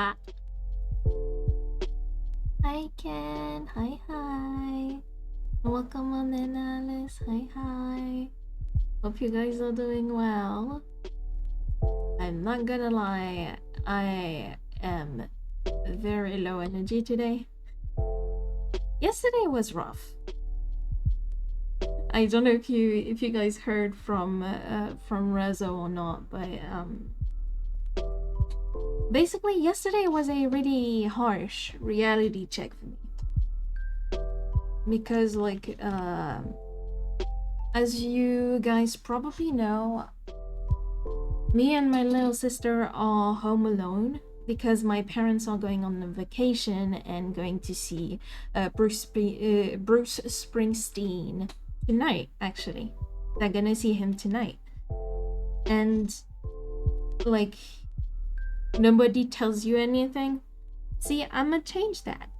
Hi Ken, hi. Welcome on in, Alice. Hi. Hope you guys are doing well. I'm not gonna lie, I am very low energy today. Yesterday was rough. I don't know if you guys heard from Rezo or not, but basically yesterday was a really harsh reality check for me. Because like as you guys probably know, me and my little sister are home alone because my parents are going on a vacation and going to see Bruce Springsteen tonight. Actually, they're gonna see him tonight, and like nobody tells you anything. See, I'ma change that.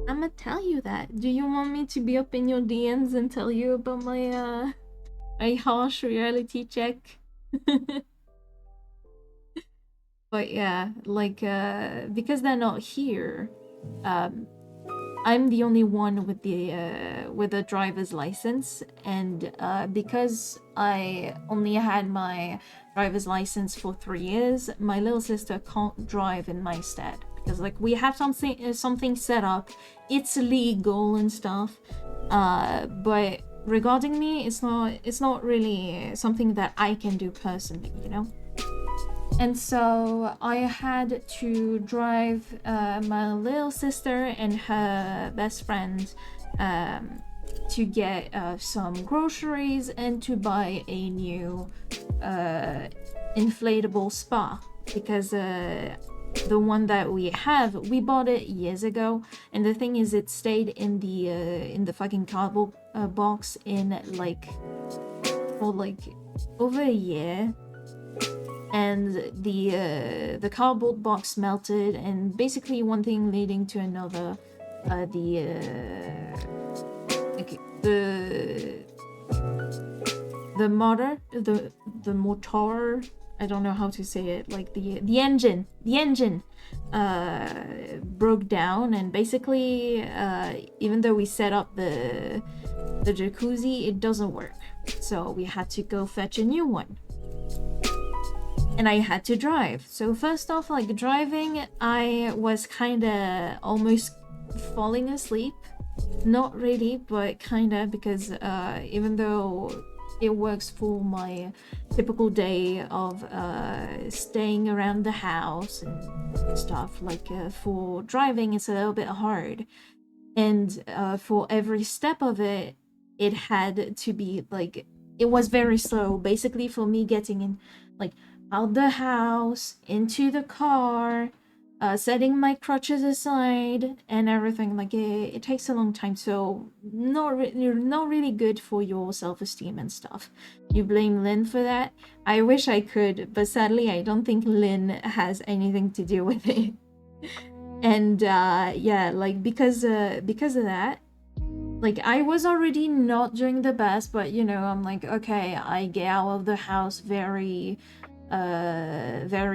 I'ma tell you that. Do you want me to be up in your DMs and tell you about my a harsh reality check? But yeah, like because they're not here, I'm the only one with a driver's license, and because I only had my driver's license for 3 years, my little sister can't drive in my stead because like we have something set up, it's legal and stuff, but regarding me, it's not really something that I can do personally, you know. And so I had to drive my little sister and her best friend to get some groceries and to buy a new inflatable spa, because the one that we have, we bought it years ago, and the thing is it stayed in the fucking cardboard box for like over a year. And the cardboard box melted, and basically one thing leading to another, the motor, the motor, I don't know how to say it, like the engine broke down, and basically even though we set up the jacuzzi, it doesn't work, so we had to go fetch a new one. And I had to drive. So first off, like driving, I was kinda almost falling asleep. Not really, but kinda, because even though it works for my typical day of staying around the house and stuff, like for driving it's a little bit hard. And for every step of it, it had to be like, it was very slow. Basically for me getting in, like, out the house, into the car, setting my crutches aside and everything, like it takes a long time, so you're not really good for your self-esteem and stuff. You blame Lynn for that? I wish I could, but sadly I don't think Lynn has anything to do with it. And yeah, like because of that, like I was already not doing the best, but you know, I'm like, okay, I get out of the house very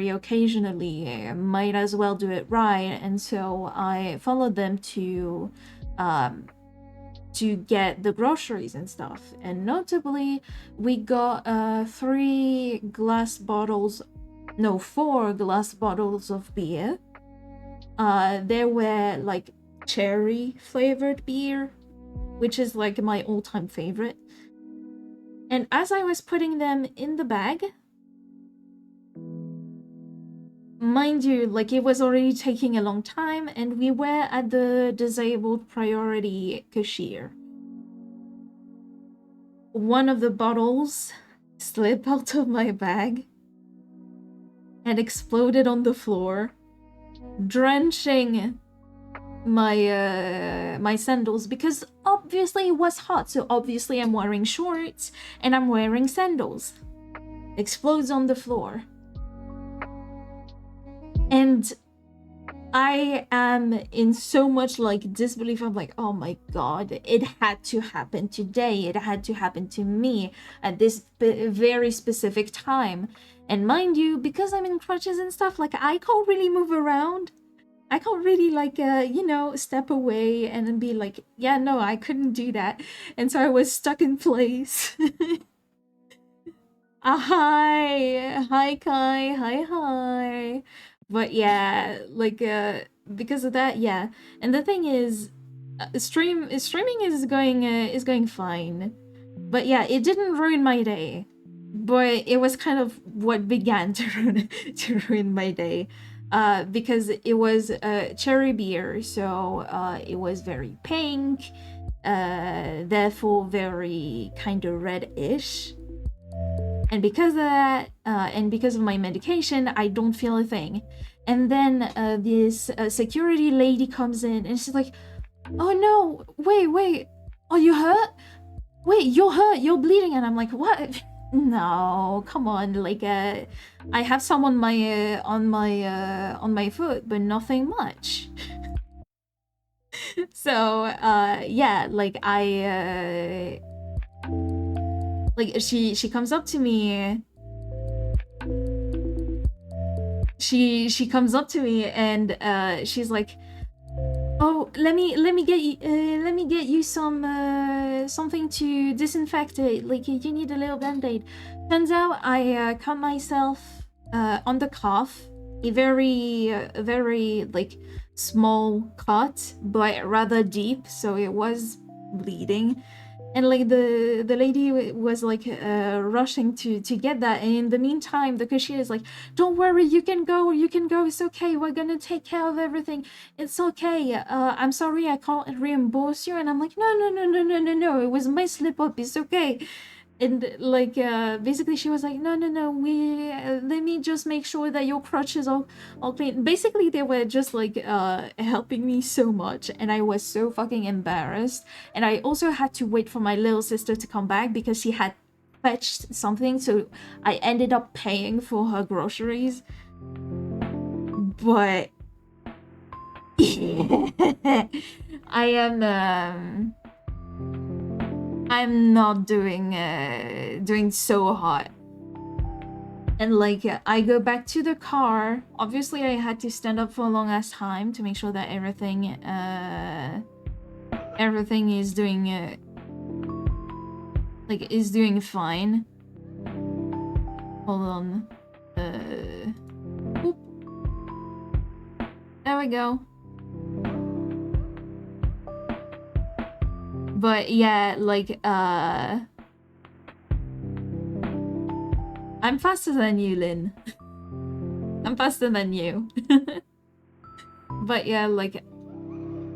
occasionally, I might as well do it right. And so I followed them to get the groceries and stuff, and notably we got 4 glass bottles of beer. They were like cherry flavored beer, which is like my all-time favorite. And as I was putting them in the bag, mind you, like it was already taking a long time, and we were at the disabled priority cashier. One of the bottles slipped out of my bag and exploded on the floor, drenching my sandals, because obviously it was hot, so obviously I'm wearing shorts and I'm wearing sandals. Explodes on the floor. And I am in so much like disbelief. I'm like, oh my god, it had to happen today. It had to happen to me at this very specific time. And mind you, because I'm in crutches and stuff, like I can't really move around. I can't really like you know, step away and then be like, yeah, no, I couldn't do that. And so I was stuck in place. Hi Kai, hi. But yeah, like because of that, yeah. And the thing is, streaming is going fine. But yeah, it didn't ruin my day. But it was kind of what began to ruin my day. Because it was cherry beer, so it was very pink, therefore very kind of reddish. And because of that, and because of my medication, I don't feel a thing. And then this security lady comes in and she's like, "Oh no, wait, are you hurt? Wait, you're hurt, you're bleeding." And I'm like, "What? No, come on, like I have some on my foot, but nothing much." So yeah, like like she comes up to me. She comes up to me and she's like, "Oh, let me get you some something to disinfect it. Like you need a little band-aid." Turns out I cut myself on the calf, a very like small cut, but rather deep, so it was bleeding. And like the lady was like rushing to get that, and in the meantime the cashier is like, "Don't worry, you can go, it's okay, we're gonna take care of everything, it's okay, I'm sorry I can't reimburse you." And I'm like, no, it was my slip up, it's okay. And like basically she was like, no, we let me just make sure that your crutches are all clean. Basically they were just like helping me so much, and I was so fucking embarrassed. And I also had to wait for my little sister to come back because she had fetched something, so I ended up paying for her groceries. But I am I'm not doing so hot. And like I go back to the car. Obviously I had to stand up for a long ass time to make sure that everything is doing like is doing fine. Hold on. Oop. There we go. But yeah, like I'm faster than you, Lynn. I'm faster than you. But yeah, like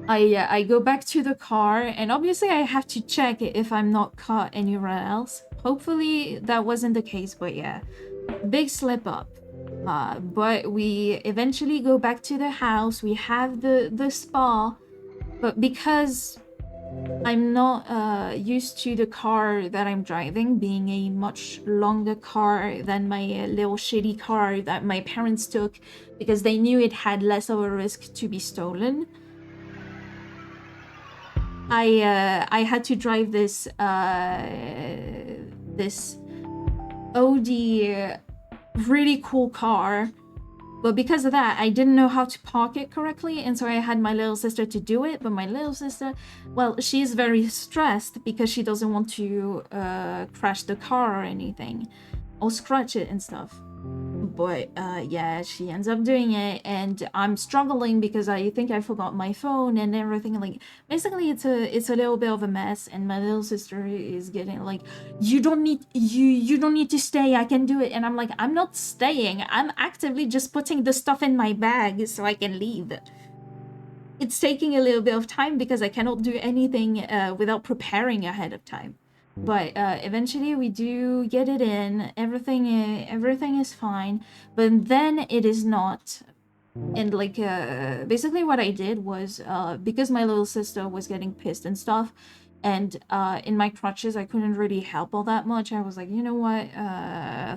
I go back to the car, and obviously I have to check if I'm not caught anywhere else. Hopefully that wasn't the case, but yeah, big slip up. But we eventually go back to the house. We have the spa, but because I'm not used to the car that I'm driving being a much longer car than my little shitty car that my parents took because they knew it had less of a risk to be stolen. I had to drive this this OD really cool car. But because of that, I didn't know how to park it correctly, and so I had my little sister to do it. But my little sister, well, she's very stressed because she doesn't want to crash the car or anything, or scratch it and stuff. But yeah, she ends up doing it, and I'm struggling because I think I forgot my phone and everything. Like basically, it's a little bit of a mess, and my little sister is getting like, you don't need to stay, I can do it. And I'm like, I'm not staying, I'm actively just putting the stuff in my bag so I can leave. It's taking a little bit of time because I cannot do anything without preparing ahead of time. But eventually we do get it in. Everything is fine, but then it is not. And like basically what I did was because my little sister was getting pissed and stuff, and in my crutches I couldn't really help all that much. I was like, you know what,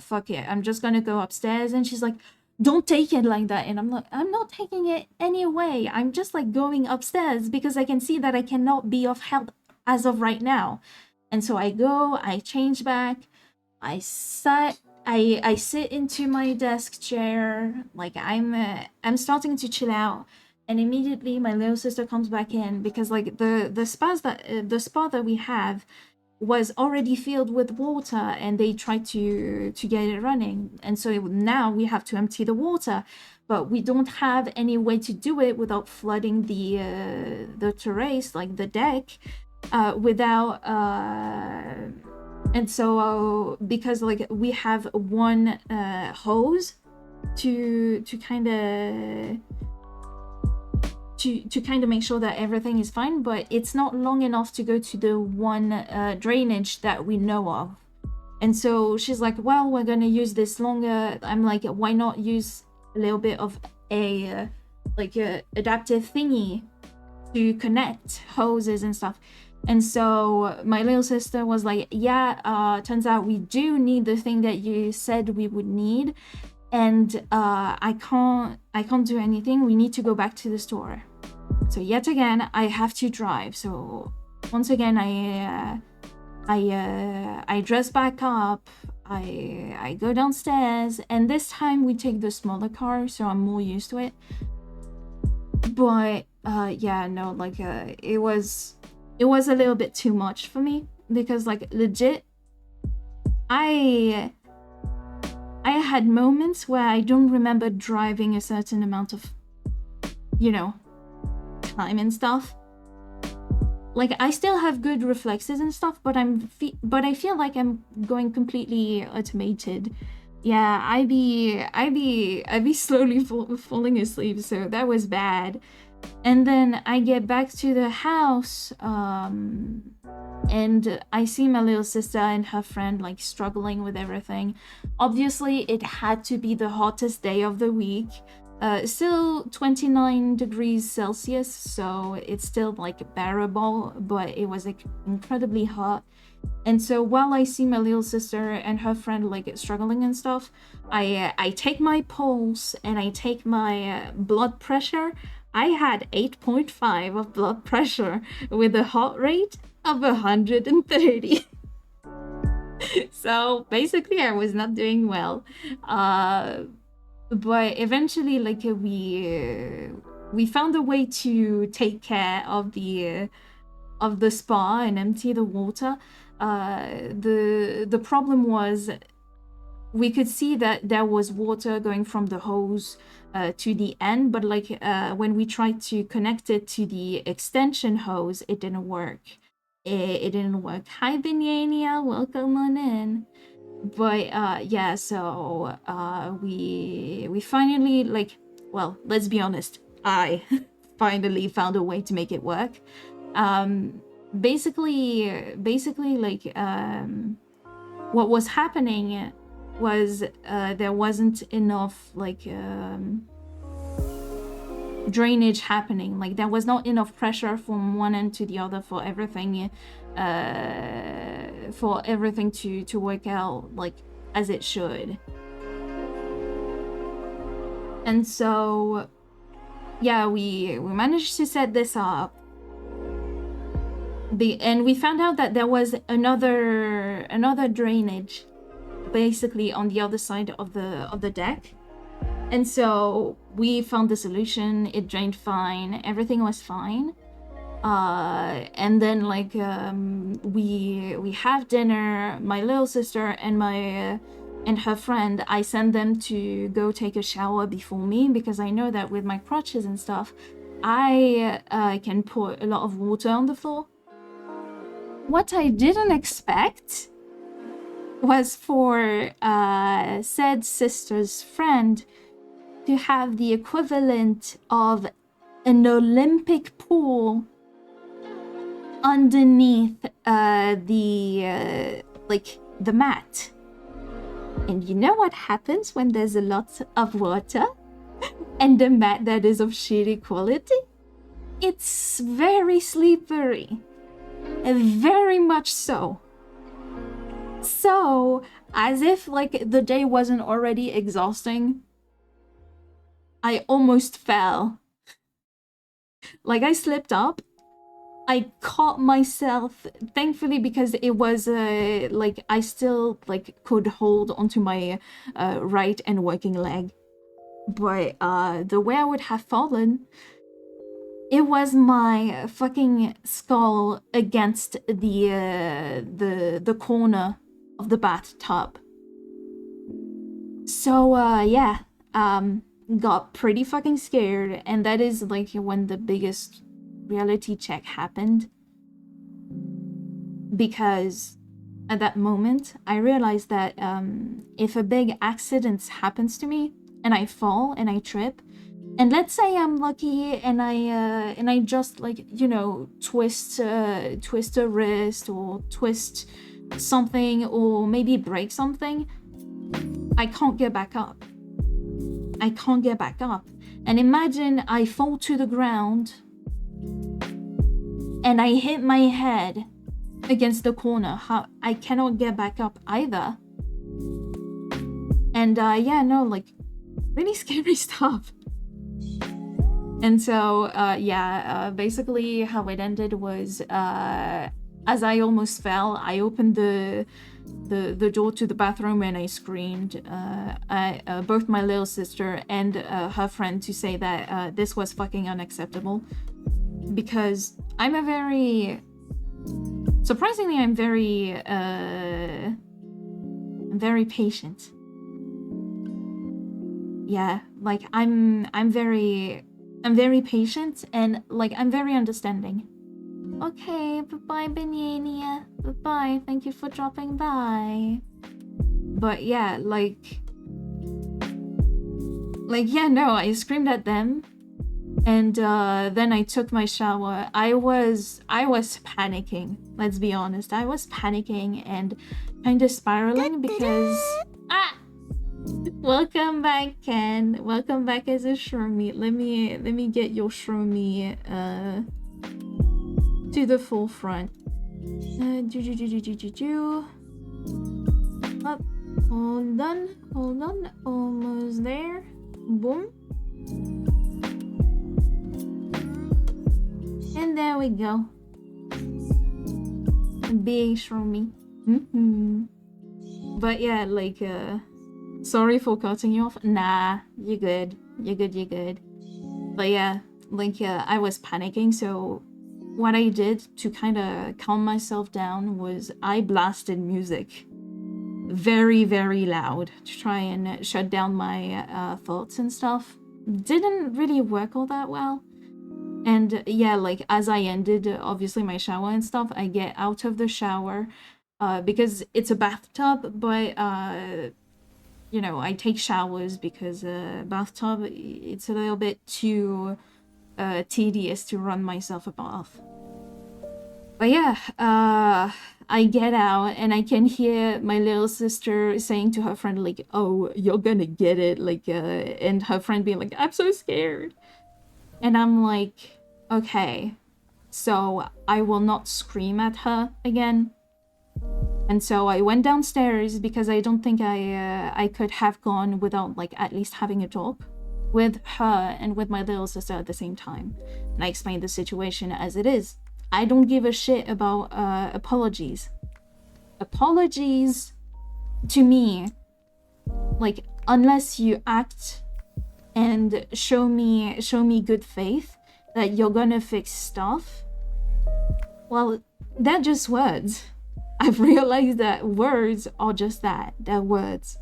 fuck it, I'm just gonna go upstairs. And she's like, don't take it like that. And I'm like, I'm not taking it anyway, I'm just like going upstairs because I can see that I cannot be of help as of right now. And so I go, I change back, I sit into my desk chair, like I'm starting to chill out. and immediately my little sister comes back in because like the spa that we have was already filled with water, and they tried to get it running, and so now we have to empty the water, but we don't have any way to do it without flooding the terrace, like the deck, without and so because like we have one hose to kind of make sure that everything is fine, but it's not long enough to go to the one drainage that we know of. And so she's like, well, we're gonna use this longer. I'm like, why not use a little bit of a adaptive thingy to connect hoses and stuff. And so my little sister was like, yeah, turns out we do need the thing that you said we would need, and I can't do anything. We need to go back to the store. So yet again, I have to drive. So once again, I dress back up. I go downstairs, and this time we take the smaller car, so I'm more used to it. But yeah, no, like it was a little bit too much for me, because like legit, I had moments where I don't remember driving a certain amount of, time and stuff. Like I still have good reflexes and stuff, but I feel like I'm going completely automated. Yeah, I be slowly falling asleep, so that was bad. And then I get back to the house, and I see my little sister and her friend like struggling with everything. Obviously, it had to be the hottest day of the week. Still 29 degrees Celsius, so it's still like bearable, but it was like incredibly hot. And so while I see my little sister and her friend like struggling and stuff, I take my pulse and I take my blood pressure. I had 8.5 of blood pressure with a heart rate of 130. So basically I was not doing well. But eventually like we found a way to take care of the spa and empty the water. The problem was we could see that there was water going from the hose to the end, but like when we tried to connect it to the extension hose, it didn't work. It didn't work. Hi Binyania, welcome on in. But yeah, so we finally, like, well, let's be honest, I finally found a way to make it work. Basically like what was happening was there wasn't enough like drainage happening. Like there was not enough pressure from one end to the other for everything to work out like as it should. And so yeah, we managed to set this up. And we found out that there was another drainage basically on the other side of the deck. And so we found the solution. It drained fine. Everything was fine. And then like we have dinner. My little sister and her friend, I send them to go take a shower before me, because I know that with my crutches and stuff, I can pour a lot of water on the floor. What I didn't expect was for said sister's friend to have the equivalent of an Olympic pool underneath the mat. And you know what happens when there's a lot of water and a mat that is of shitty quality? It's very slippery. Very much so. So, as if like the day wasn't already exhausting, I almost fell. Like I slipped up. I caught myself, thankfully, because it was like I still like could hold onto my right and working leg. But the way I would have fallen, it was my fucking skull against the corner of the bathtub. So yeah, got pretty fucking scared, and that is like when the biggest reality check happened, because at that moment I realized that if a big accident happens to me and I fall and I trip, and let's say I'm lucky and I just, like, you know, twist a wrist or twist something or maybe break something, I can't get back up. I can't get back up. And imagine I fall to the ground and I hit my head against the corner. How I cannot get back up either. And yeah, no, like, really scary stuff. And so yeah, basically how it ended was as I almost fell, I opened the door to the bathroom and I screamed. Both my little sister and her friend to say that this was fucking unacceptable, because I'm a very, surprisingly, I'm very patient. Yeah, like I'm very patient, and like I'm very understanding. Okay, bye-bye, Benyania. Bye-bye, thank you for dropping by. But yeah, like yeah, no, I screamed at them, and then I took my shower. I was panicking, let's be honest. I was panicking and kind of spiraling because welcome back, Ken. Welcome back as a Shroomy. Let me get your Shroomy to the full front. Up. Hold on. Almost there. Boom. And there we go. Big Shroomy. But yeah, like sorry for cutting you off. Nah, you're good. But yeah, like I was panicking, so what I did to kind of calm myself down was I blasted music very, very loud to try and shut down my thoughts and stuff. Didn't really work all that well. And yeah, like as I ended obviously my shower and stuff, I get out of the shower because it's a bathtub, but you know, I take showers because bathtub, it's a little bit too tedious to run myself a bath. But yeah, I get out and I can hear my little sister saying to her friend, like, oh, you're gonna get it, like, and her friend being like, I'm so scared. And I'm like, okay, so I will not scream at her again. And so I went downstairs because I don't think I could have gone without, like, at least having a talk with her and with my little sister at the same time. And I explained the situation as it is. I don't give a shit about apologies. Apologies to me, like, unless you act and show me good faith that you're gonna fix stuff, well, they're just words. I've realized that words are just that, they're words.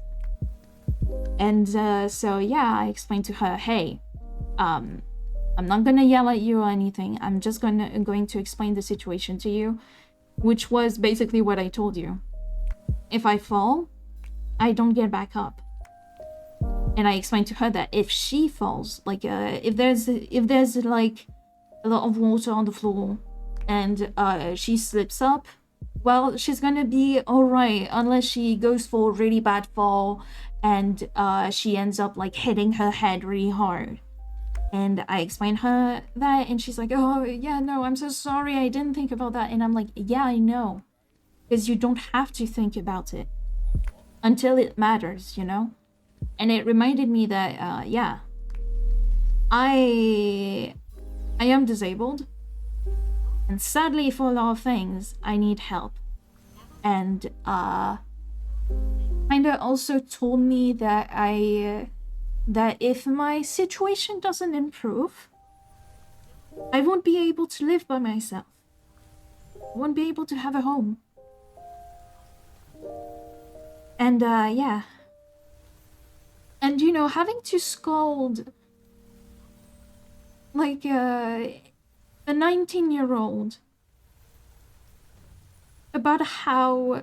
And so yeah, I explained to her, hey, I'm not gonna yell at you or anything. I'm just going to explain the situation to you, which was basically what I told you. If I fall, I don't get back up. And I explained to her that if she falls, like if there's like a lot of water on the floor and she slips up, well, she's gonna be all right unless she goes for a really bad fall and she ends up like hitting her head really hard. And I explained her that, and she's like, oh yeah, no, I'm so sorry, I didn't think about that. And I'm like, yeah, I know, because you don't have to think about it until it matters, you know. And it reminded me that yeah, I am disabled, and sadly for a lot of things I need help. And kinda also told me that that if my situation doesn't improve, I won't be able to live by myself. I won't be able to have a home. And, yeah. And, you know, having to scold, like, a 19-year-old about how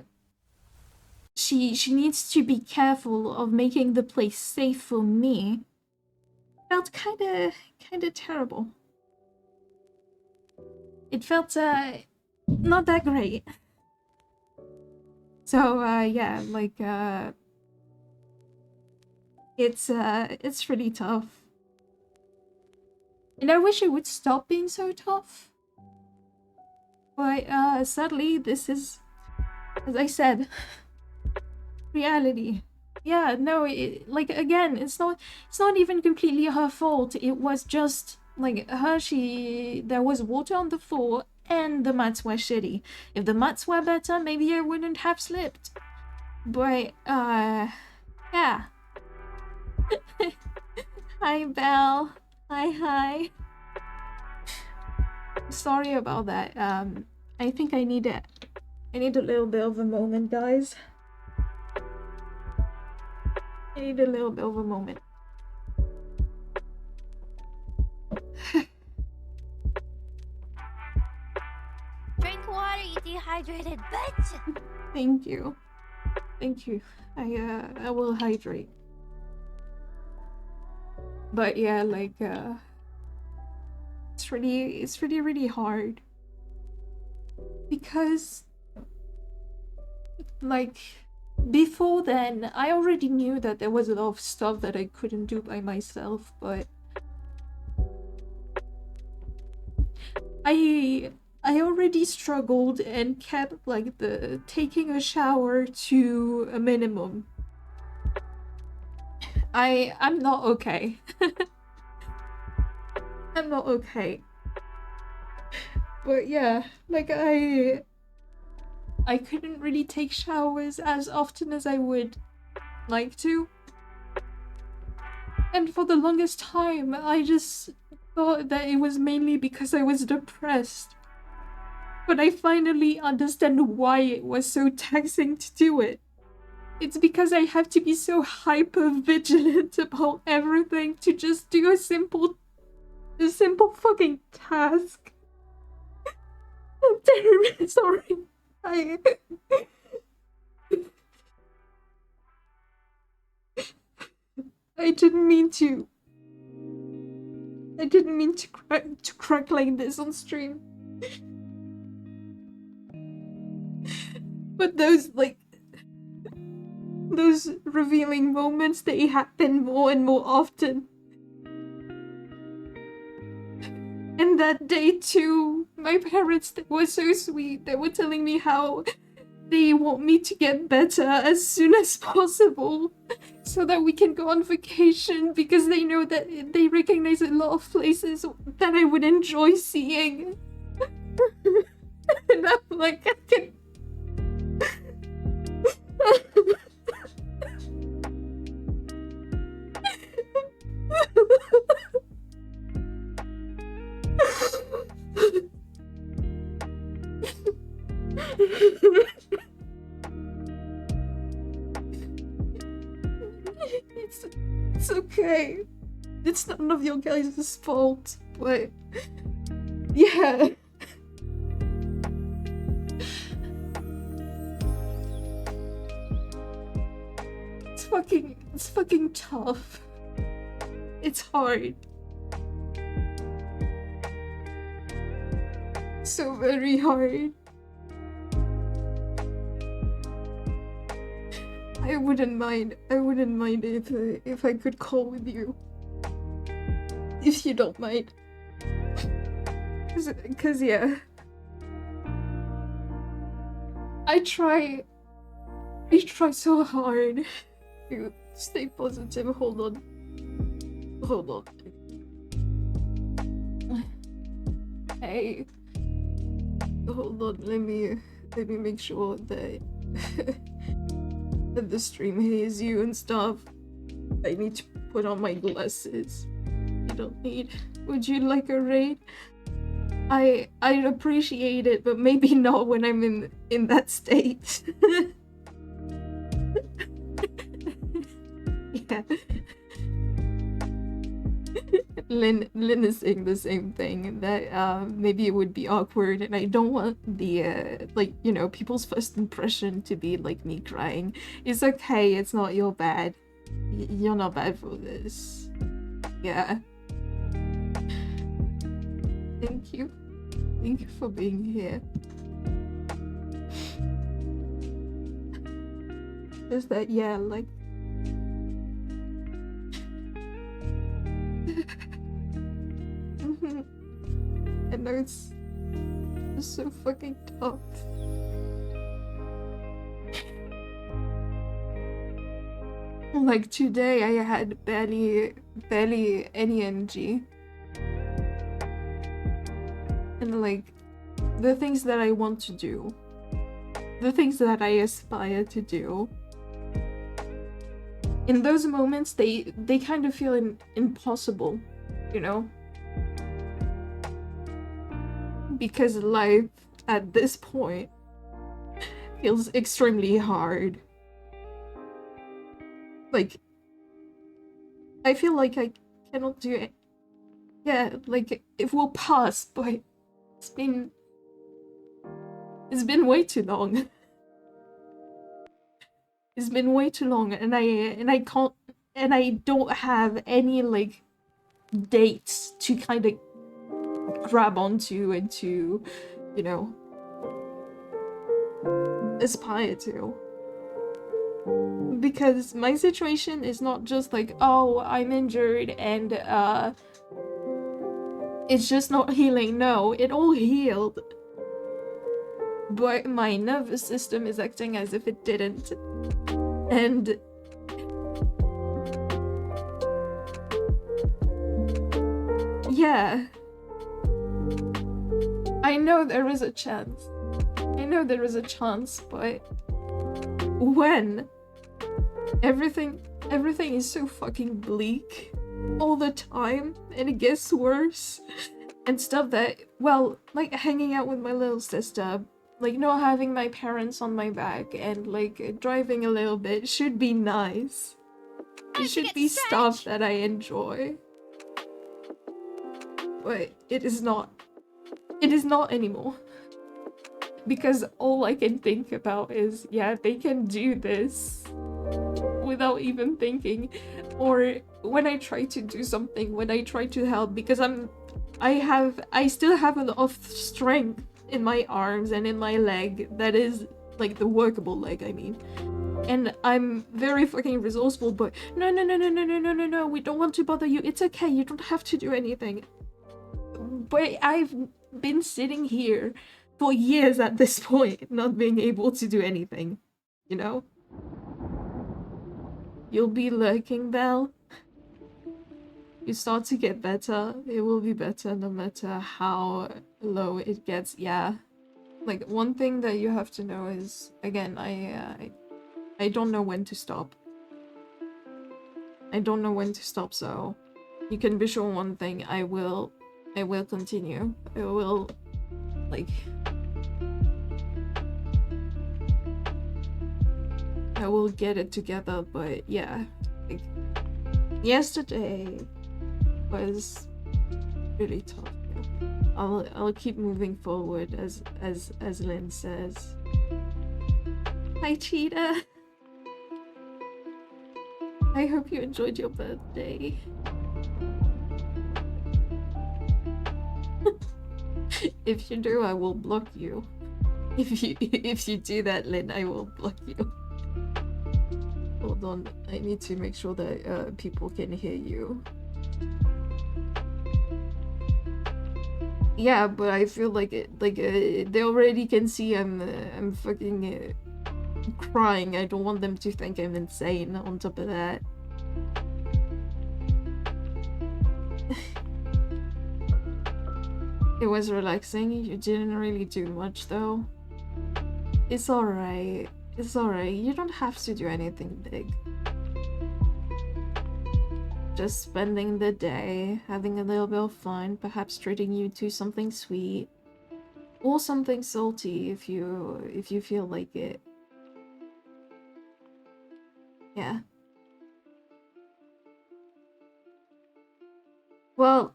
she needs to be careful of making the place safe for me felt kinda terrible. It felt, not that great. So, yeah, like, it's really tough. And I wish it would stop being so tough. But, sadly, this is, as I said, reality. Yeah, no, like, again, it's not even completely her fault. It was just, like, there was water on the floor and the mats were shitty. If the mats were better, maybe I wouldn't have slipped. But, yeah. Hi, Belle. Hi. Sorry about that. I think I need a little bit of a moment, guys. I need a little bit of a moment. Drink water, you dehydrated bitch! Thank you. I will hydrate. But yeah, like, it's really hard. Because, like, before then, I already knew that there was a lot of stuff that I couldn't do by myself, but I already struggled and kept, like, the taking a shower to a minimum. I'm not okay. I'm not okay. But yeah, like, I couldn't really take showers as often as I would like to. And for the longest time, I just thought that it was mainly because I was depressed. But I finally understand why it was so taxing to do it. It's because I have to be so hyper vigilant about everything to just do a simple fucking task. I'm terribly sorry. I didn't mean to crack like this on stream. But those revealing moments, they happen more and more often. And that day too, my parents, they were so sweet. They were telling me how they want me to get better as soon as possible so that we can go on vacation, because they know that they recognize a lot of places that I would enjoy seeing. And I'm like, I can... It's okay. It's none of your guys' fault, but yeah. It's fucking tough. It's hard. So very hard. I wouldn't mind if I could call with you. If you don't mind. Cause yeah. I try so hard to stay positive. Hold on. Hey. Hold on, let me make sure that that the stream hears you and stuff. I need to put on my glasses. You don't need. Would you like a raid? I'd appreciate it, but maybe not when I'm in that state. Yeah. Lynn is saying the same thing, that maybe it would be awkward, and I don't want the like, you know, people's first impression to be like me crying. It's okay, it's not your bad. You're not bad for this. Yeah. Thank you. Thank you for being here. Just that, yeah, like I know it's so fucking tough. Like today I had barely any energy. And like the things that I want to do, the things that I aspire to do, in those moments they kind of feel impossible, you know? Because life at this point feels extremely hard. Like, I feel like I cannot do it. Yeah, like it will pass, but it's been way too long. It's been way too long, and I can't, and I don't have any like dates to kind of grab onto and to, you know, aspire to. Because my situation is not just like, oh, I'm injured and it's just not healing. No, it all healed. But my nervous system is acting as if it didn't. And yeah, I know there is a chance. I know there is a chance, but when everything is so fucking bleak all the time, and it gets worse, and stuff that, well, like hanging out with my little sister, like not having my parents on my back, and like driving a little bit should be nice. It should be stuff that I enjoy. But it is not. It is not anymore. Because all I can think about is, yeah, they can do this without even thinking. Or when I try to do something, when I try to help, because I still have a lot of strength in my arms and in my leg that is like the workable leg, I mean. And I'm very fucking resourceful, but no, we don't want to bother you. It's okay, you don't have to do anything. But I've been sitting here for years at this point, not being able to do anything, you know? You'll be lurking, Belle. You start to get better. It will be better no matter how low it gets. Yeah. Like, one thing that you have to know is, again, I don't know when to stop. I don't know when to stop, so you can be sure one thing, I will continue. I will, like, I will get it together, but yeah, like, yesterday was really tough. I'll keep moving forward, as Lynn says. Hi, Cheetah. I hope you enjoyed your birthday. If you do, I will block you. If you do that, Lynn, I will block you. Hold on, I need to make sure that people can hear you. Yeah, but I feel like they already can see I'm fucking crying. I don't want them to think I'm insane. On top of that. It was relaxing. You didn't really do much though. It's alright. It's alright. You don't have to do anything big. just spending the day, having a little bit of fun, perhaps treating you to something sweet. Or something salty if you feel like it. Yeah. Well,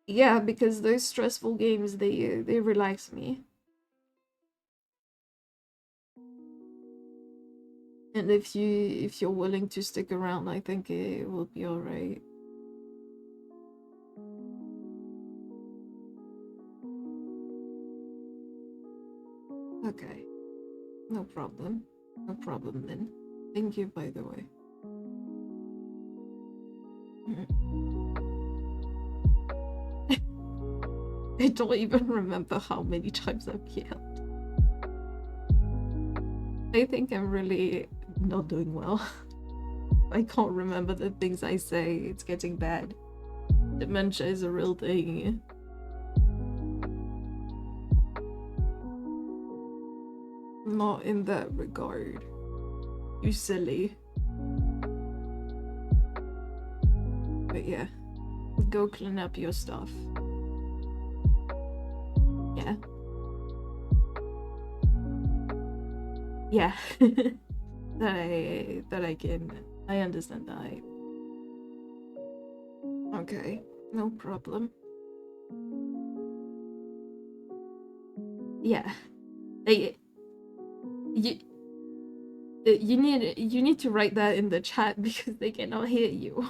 yeah, because those stressful games they relax me. And if you're willing to stick around, I think it will be alright. Okay. No problem. No problem then. Thank you, by the way. I don't even remember how many times I've yelled. I think I'm really not doing well. I can't remember the things I say. It's getting bad. Dementia is a real thing. Not in that regard. You silly. But yeah. Go clean up your stuff. Yeah. Yeah. I understand that. Okay, no problem. Yeah. You need to write that in the chat because they cannot hear you.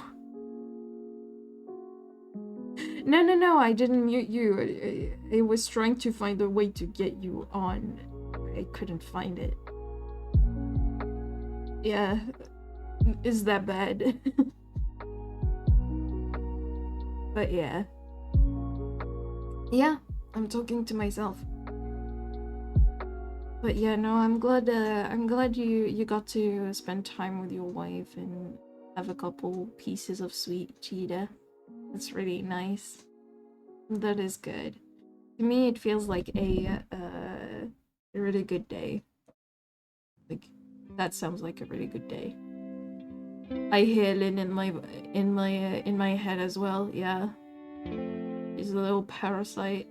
No, I didn't mute you. I was trying to find a way to get you on. I couldn't find it. Yeah. Is that bad? But yeah. Yeah, I'm talking to myself. But yeah, no, I'm glad you got to spend time with your wife and have a couple pieces of sweet cheetah. That's really nice. That is good. To me, it feels like a really good day. Like that sounds like a really good day. I hear Lynn in my head as well. Yeah, he's a little parasite.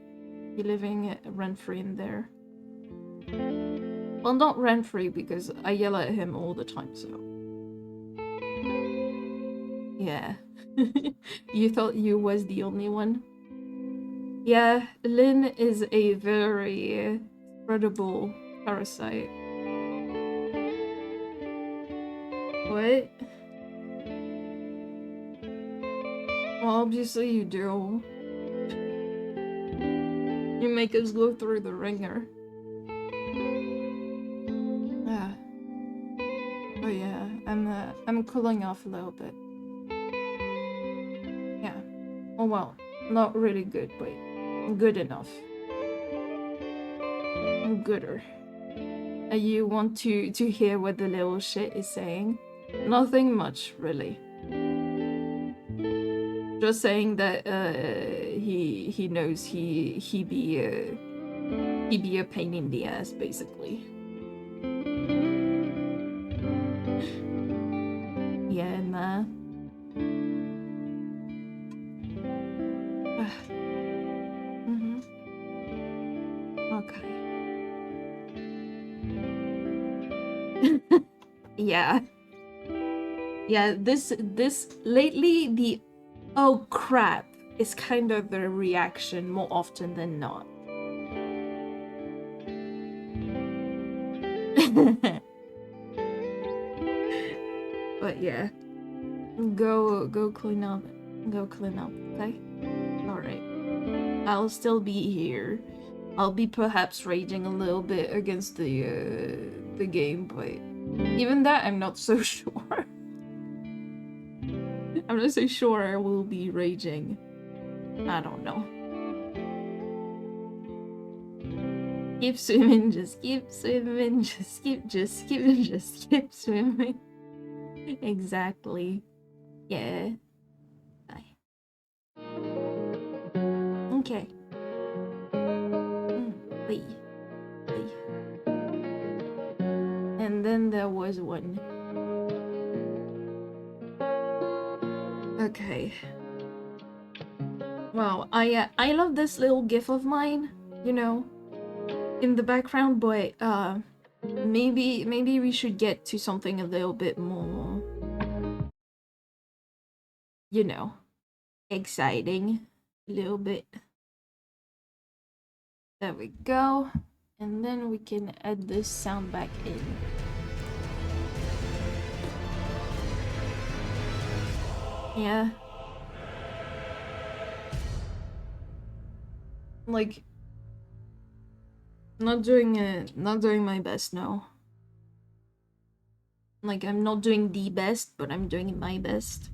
He's living rent-free in there. Well, not rent-free because I yell at him all the time. So yeah. You thought you was the only one? Yeah, Lynn is a very spreadable parasite. What? Well, obviously you do. You make us go through the ringer. Yeah. Oh yeah, I'm cooling off a little bit. Yeah. Oh well, not really good, but good enough. Gooder. You want to hear what the little shit is saying? Nothing much, really. Just saying that he knows he be a pain in the ass, basically. Yeah, and okay. Yeah. Yeah, this lately the oh crap is kind of the reaction more often than not. But yeah. Go clean up. Go clean up, okay? Alright. I'll still be here. I'll be perhaps raging a little bit against the game, but even that I'm not so sure. I'm not so sure I will be raging. I don't know. Keep swimming, just keep swimming, just keep swimming. Exactly. Yeah. Bye. Okay. Wait. And then there was one. Okay. Wow, I love this little gif of mine, you know, in the background, but maybe we should get to something a little bit more, you know, exciting. A little bit. There we go. And then we can add this sound back in. Yeah. Like, not doing my best, no. Like, I'm not doing the best, but I'm doing my best.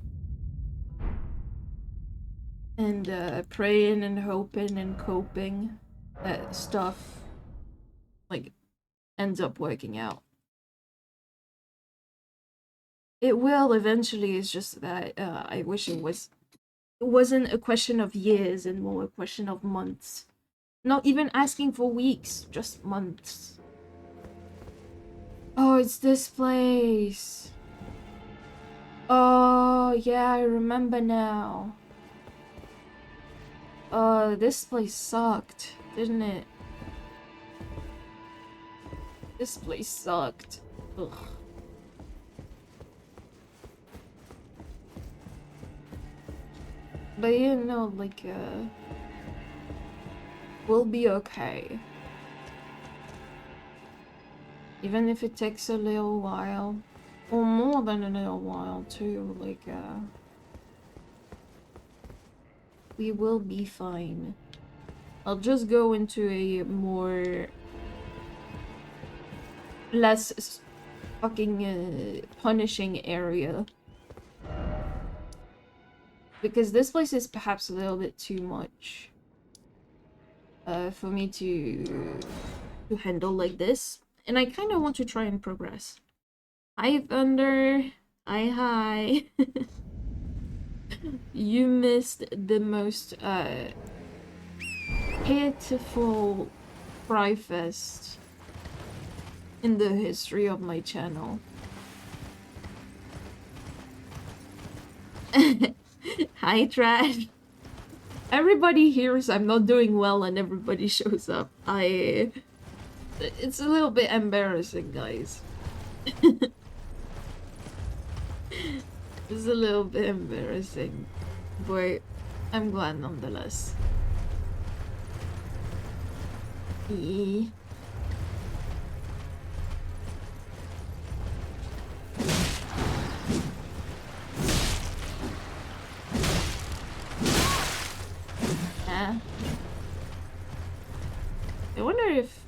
And praying and hoping and coping that stuff, like, ends up working out. It will eventually, it's just that I wish it wasn't a question of years and more a question of months. Not even asking for weeks, just months. Oh, it's this place. Oh, yeah, I remember now. This place sucked, didn't it? This place sucked. Ugh. But you know, like, we'll be okay. Even if it takes a little while. Or more than a little while, too. Like, we will be fine. I'll just go into a more... less fucking punishing area. Because this place is perhaps a little bit too much for me to handle like this. And I kind of want to try and progress. Hi, Thunder. Hi. You missed the most pitiful cry fest in the history of my channel. Hi, Trash. Everybody hears I'm not doing well and everybody shows up. It's a little bit embarrassing, guys. It's a little bit embarrassing, but I'm glad nonetheless. Yeah. I wonder if...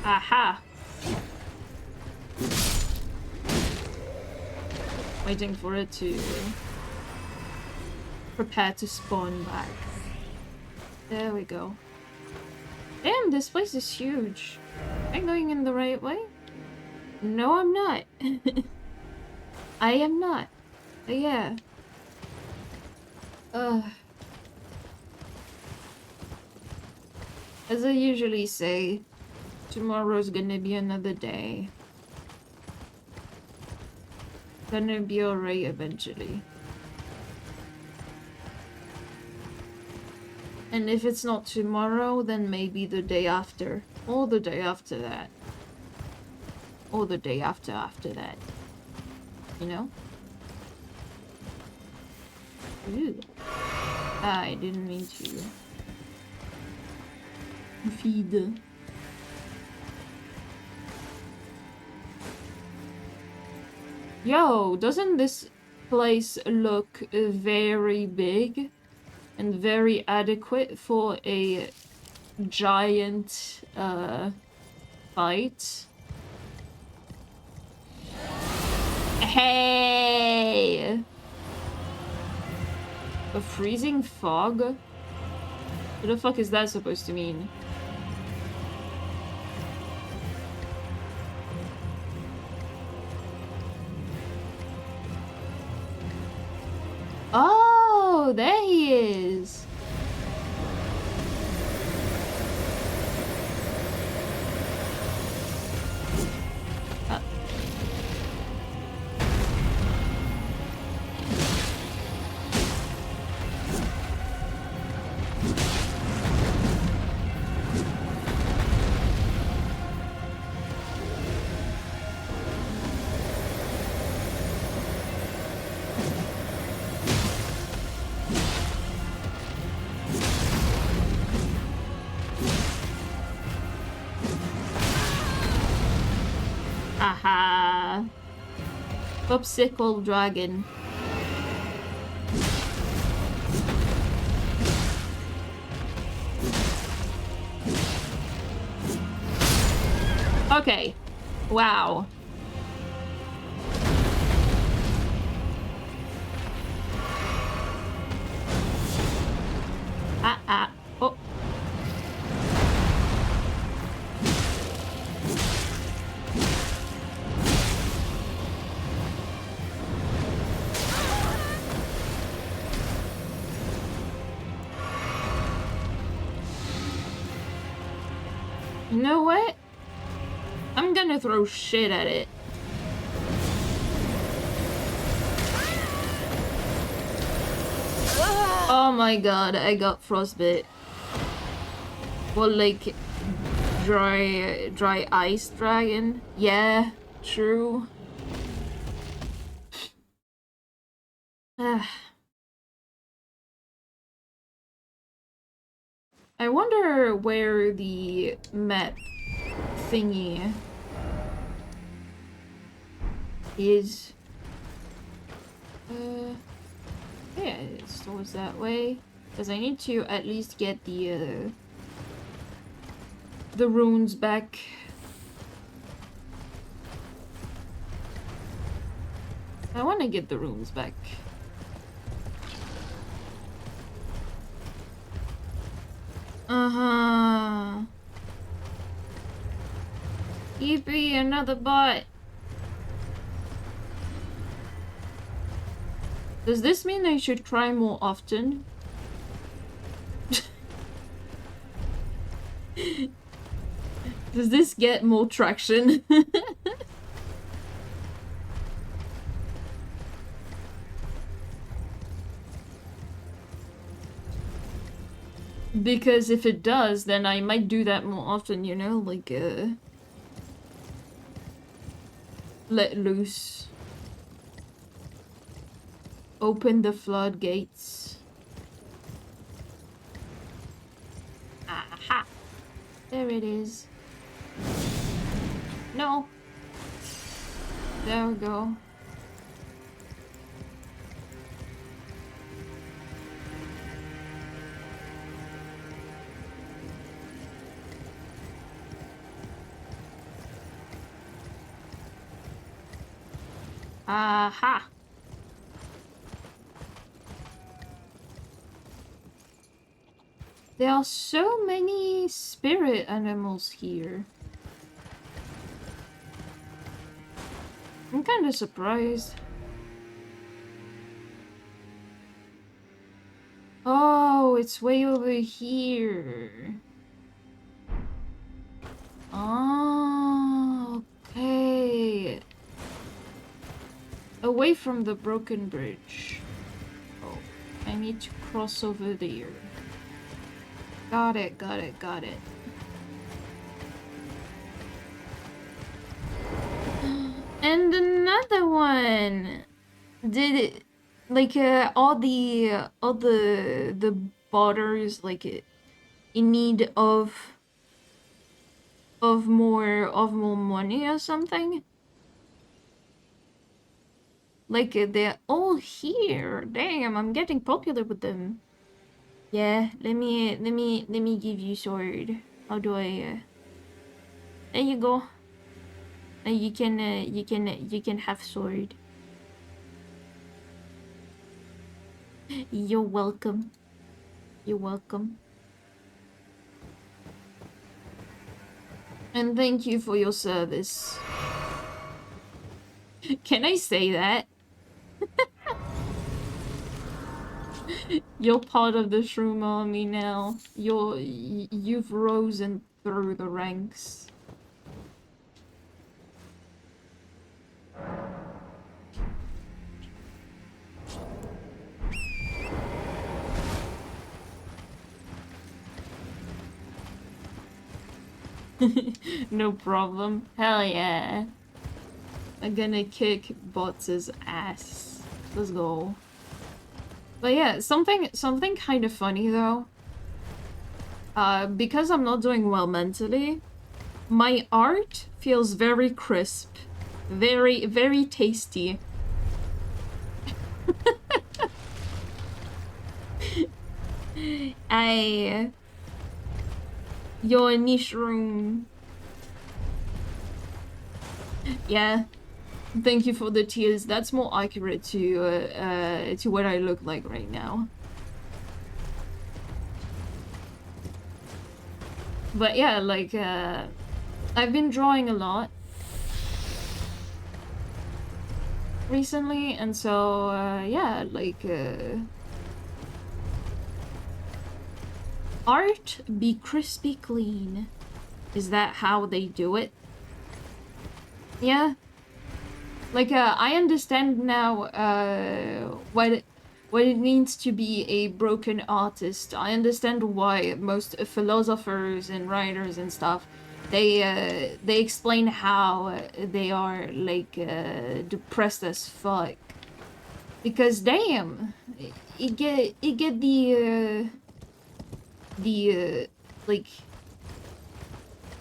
Aha! Waiting for it to prepare to spawn back. There we go. Damn, this place is huge. Am I going in the right way? No, I'm not. I am not. Yeah. As I usually say, tomorrow's gonna be another day. Gonna be alright eventually. And if it's not tomorrow, then maybe the day after. Or the day after that. Or the day after that. You know? Ooh. I didn't mean to feed. Yo, doesn't this place look very big and very adequate for a giant fight? Hey! A freezing fog? What the fuck is that supposed to mean? Oh, there he is. Aha! Popsicle dragon. Okay. Wow. Oh. You know what? I'm gonna throw shit at it. Oh my god, I got frostbite. Well, like, dry ice dragon? Yeah, true. I wonder where the map thingy is. Yeah, it's towards that way. Because I need to at least get the runes back. I want to get the runes back. Uh-huh. Yippee, another bot. Does this mean I should cry more often? Does this get more traction? Because if it does, then I might do that more often, you know? Like, let loose. Open the floodgates. Aha! There it is. No. There we go. Aha! There are so many spirit animals here. I'm kind of surprised. Oh, it's way over here. Oh, okay. Away from the broken bridge. Oh, I need to cross over there. Got it, got it, got it. And another one. Did it, like, all the borders, like, in need of more money or something? Like, they're all here. Damn, I'm getting popular with them. Yeah, let me give you sword. How do I, there you go. You can have sword. You're welcome. You're welcome. And thank you for your service. Can I say that? You're part of the Shroom army now. You've risen through the ranks. No problem. Hell yeah. I'm gonna kick Bots' ass. Let's go. But yeah, something kind of funny though. Because I'm not doing well mentally, my art feels very crisp. Very, very tasty. You're a niche room. Yeah. Thank you for the tears. That's more accurate to what I look like right now. But yeah, like, I've been drawing a lot recently, and so, yeah, like, art be crispy clean. Is that how they do it? Yeah. Like, I understand now, what it means to be a broken artist. I understand why most philosophers and writers and stuff, they explain how they are, like, depressed as fuck. Because, damn, it get like,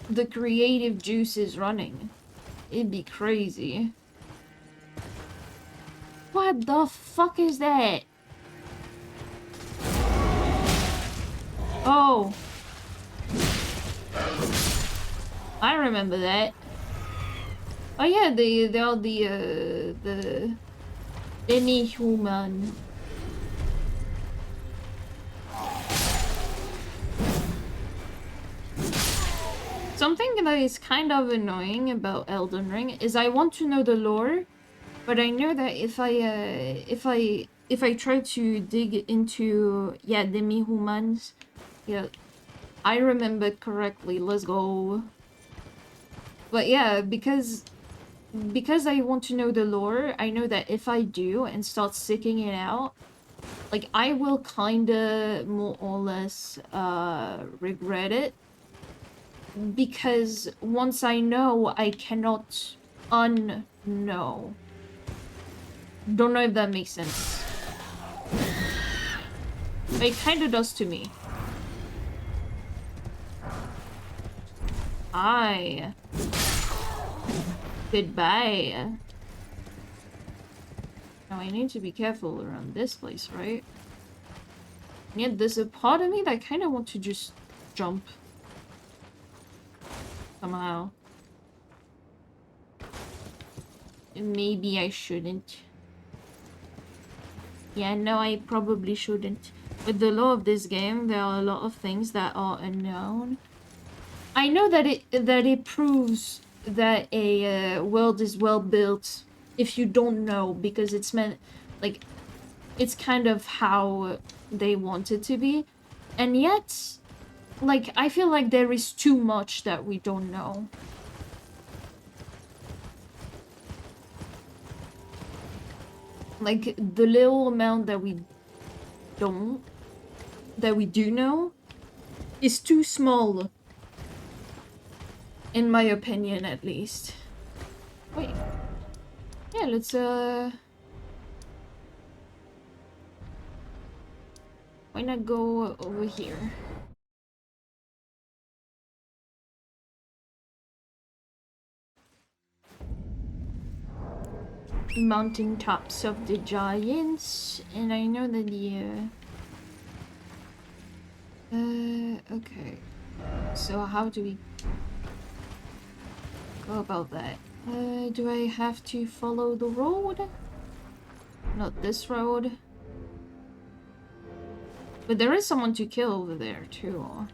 the creative juices running. It'd be crazy. What the fuck is that? Oh. I remember that. Oh yeah, they're the inhuman. Something that is kind of annoying about Elden Ring is I want to know the lore, but I know that if I try to dig into, yeah, demi-humans, yeah, I remember correctly. Let's go. But yeah, because I want to know the lore, I know that if I do and start seeking it out, like, I will kinda more or less regret it. Because once I know, I cannot unknow. Don't know if that makes sense. It kinda does to me. Aye. Goodbye. Now I need to be careful around this place, right? And yet there's a part of me that kinda want to just jump. Somehow. Maybe I shouldn't. Yeah, no, I probably shouldn't. With the lore of this game, there are a lot of things that are unknown. I know that it proves that a world is well built if you don't know, because it's meant, like, it's kind of how they want it to be. And yet, like, I feel like there is too much that we don't know. Like, the little amount that we do know is too small. In my opinion, at least. Wait. Yeah, let's, why not go over here? Mountain tops of the giants, and I know that okay. So how do we go about that? Do I have to follow the road? Not this road. But there is someone to kill over there, too.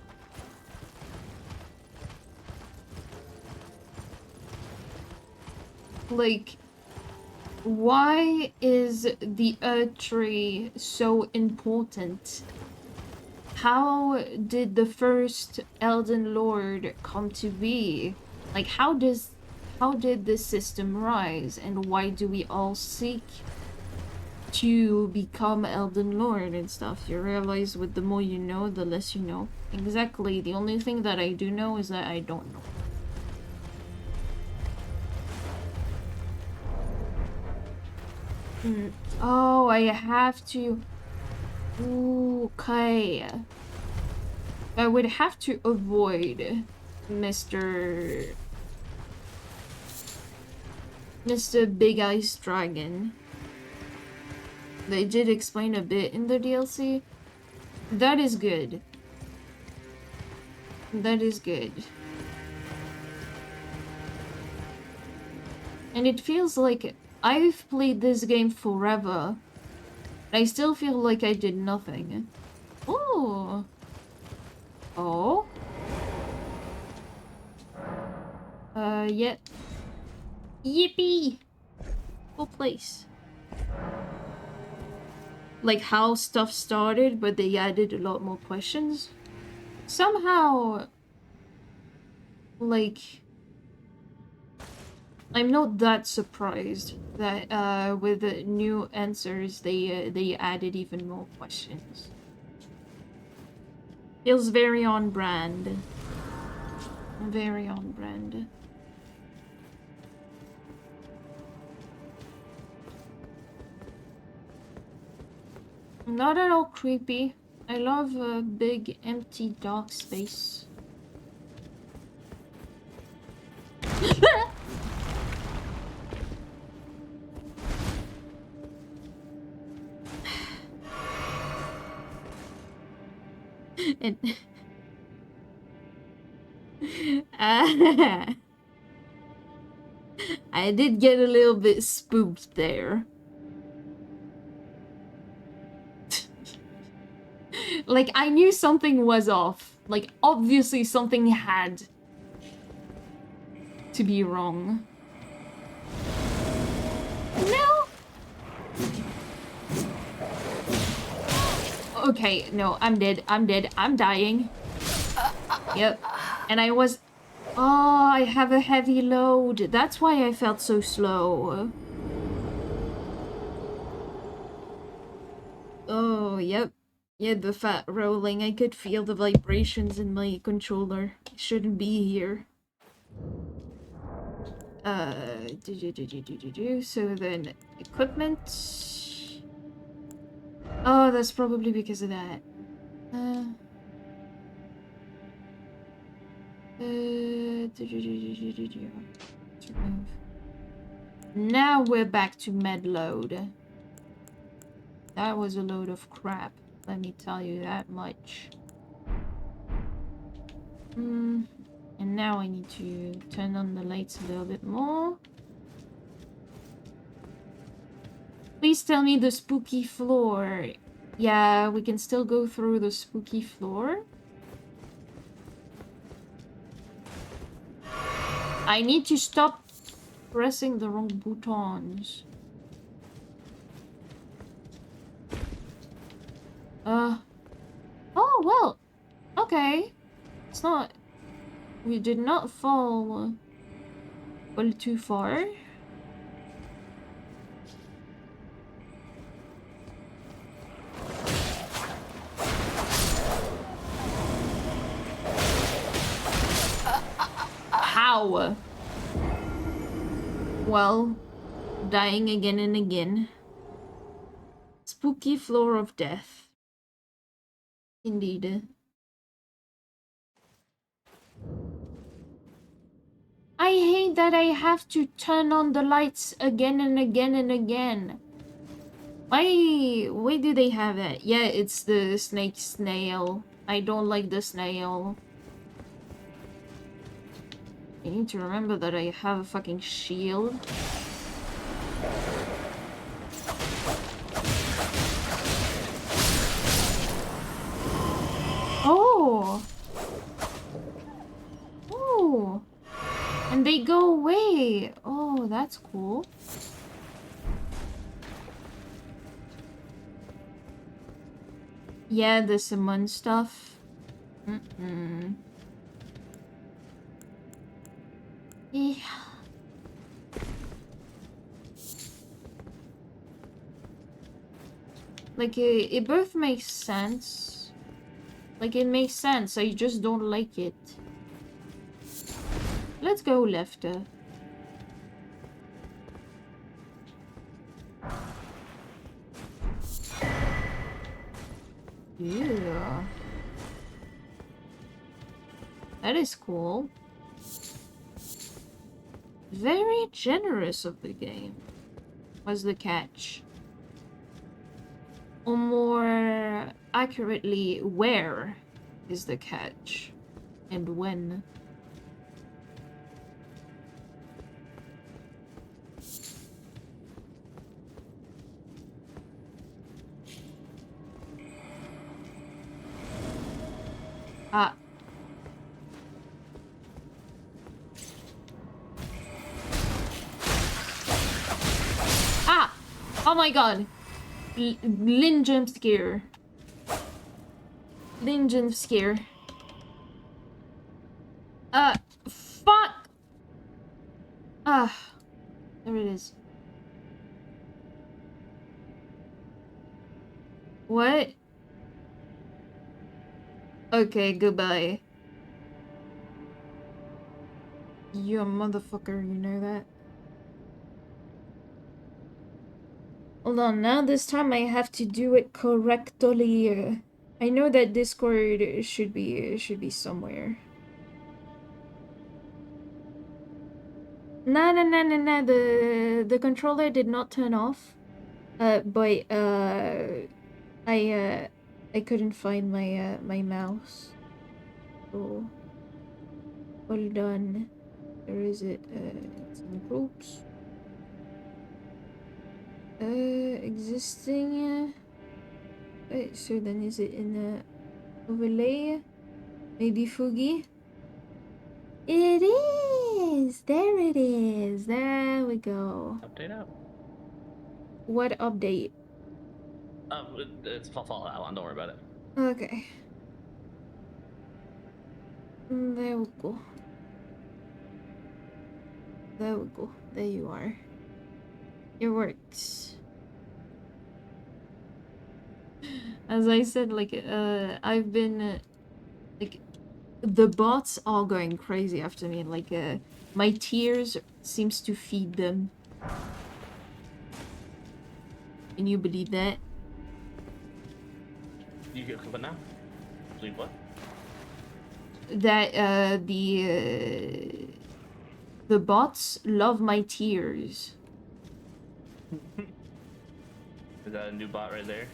Like, Why is the Earth Tree so important? How did the first Elden Lord come to be? Like, how did this system rise, and why do we all seek to become Elden Lord and stuff? You realize with the more you know, the less you know. Exactly. The only thing that I do know is that I don't know. Oh, I have to... Okay. I would have to avoid Mr. Big Ice Dragon. They did explain a bit in the DLC. That is good. That is good. And it feels like I've played this game forever. I still feel like I did nothing. Oh. Oh. Yeah. Yippee! Cool place. Like how stuff started, but they added a lot more questions. Somehow, like, I'm not that surprised that with the new answers they added even more questions. Feels very on brand. Very on brand. Not at all creepy. I love a big, empty, dark space. And I did get a little bit spooked there. Like, I knew something was off. Like, obviously something had to be wrong. No! Okay, no, I'm dead. I'm dead. I'm dying. Yep. And I was... Oh, I have a heavy load. That's why I felt so slow. Oh, yep. Yeah, the fat rolling. I could feel the vibrations in my controller. I shouldn't be here. So then, equipment. Oh, that's probably because of that. Now we're back to med load. That was a load of crap. Let me tell you that much. And now I need to turn on the lights a little bit more. Please tell me the spooky floor. Yeah, we can still go through the spooky floor. I need to stop pressing the wrong buttons. Oh, well. Okay. It's not... We did not fall... well, too far. How? Well, dying again and again. Spooky floor of death. Indeed. I hate that I have to turn on the lights again and again and again. Why do they have that? Yeah, it's the snail. I don't like the snail. I need to remember that I have a fucking shield. Oh! Oh! And they go away! Oh, that's cool. Yeah, the summon stuff. Yeah. Like, it both makes sense. Like, it makes sense, I just don't like it. Let's go left. Yeah. That is cool. Very generous of the game. Was the catch? Or more accurately, where is the catch? And when? Ah. Ah! Oh my god! Lynn jump scare. Lynn jump scare. Fuck! Ah. There it is. What? Okay, goodbye. You a motherfucker, you know that? Hold on, now this time I have to do it correctly. I know that Discord should be somewhere. No, the controller did not turn off. But I couldn't find my mouse. So hold on. Where is it? It's in groups. Existing. Wait, so then is it in the overlay? Maybe Fugi? It is! There it is! There we go. Update up. What update? It's Fallout one, don't worry about it. Okay. There we go. There we go. There you are. It works. As I said, like, I've been, like, the bots are going crazy after me. Like, my tears seems to feed them. Can you believe that? You get what now? Believe what? That, the bots love my tears. Is that a new bot right there?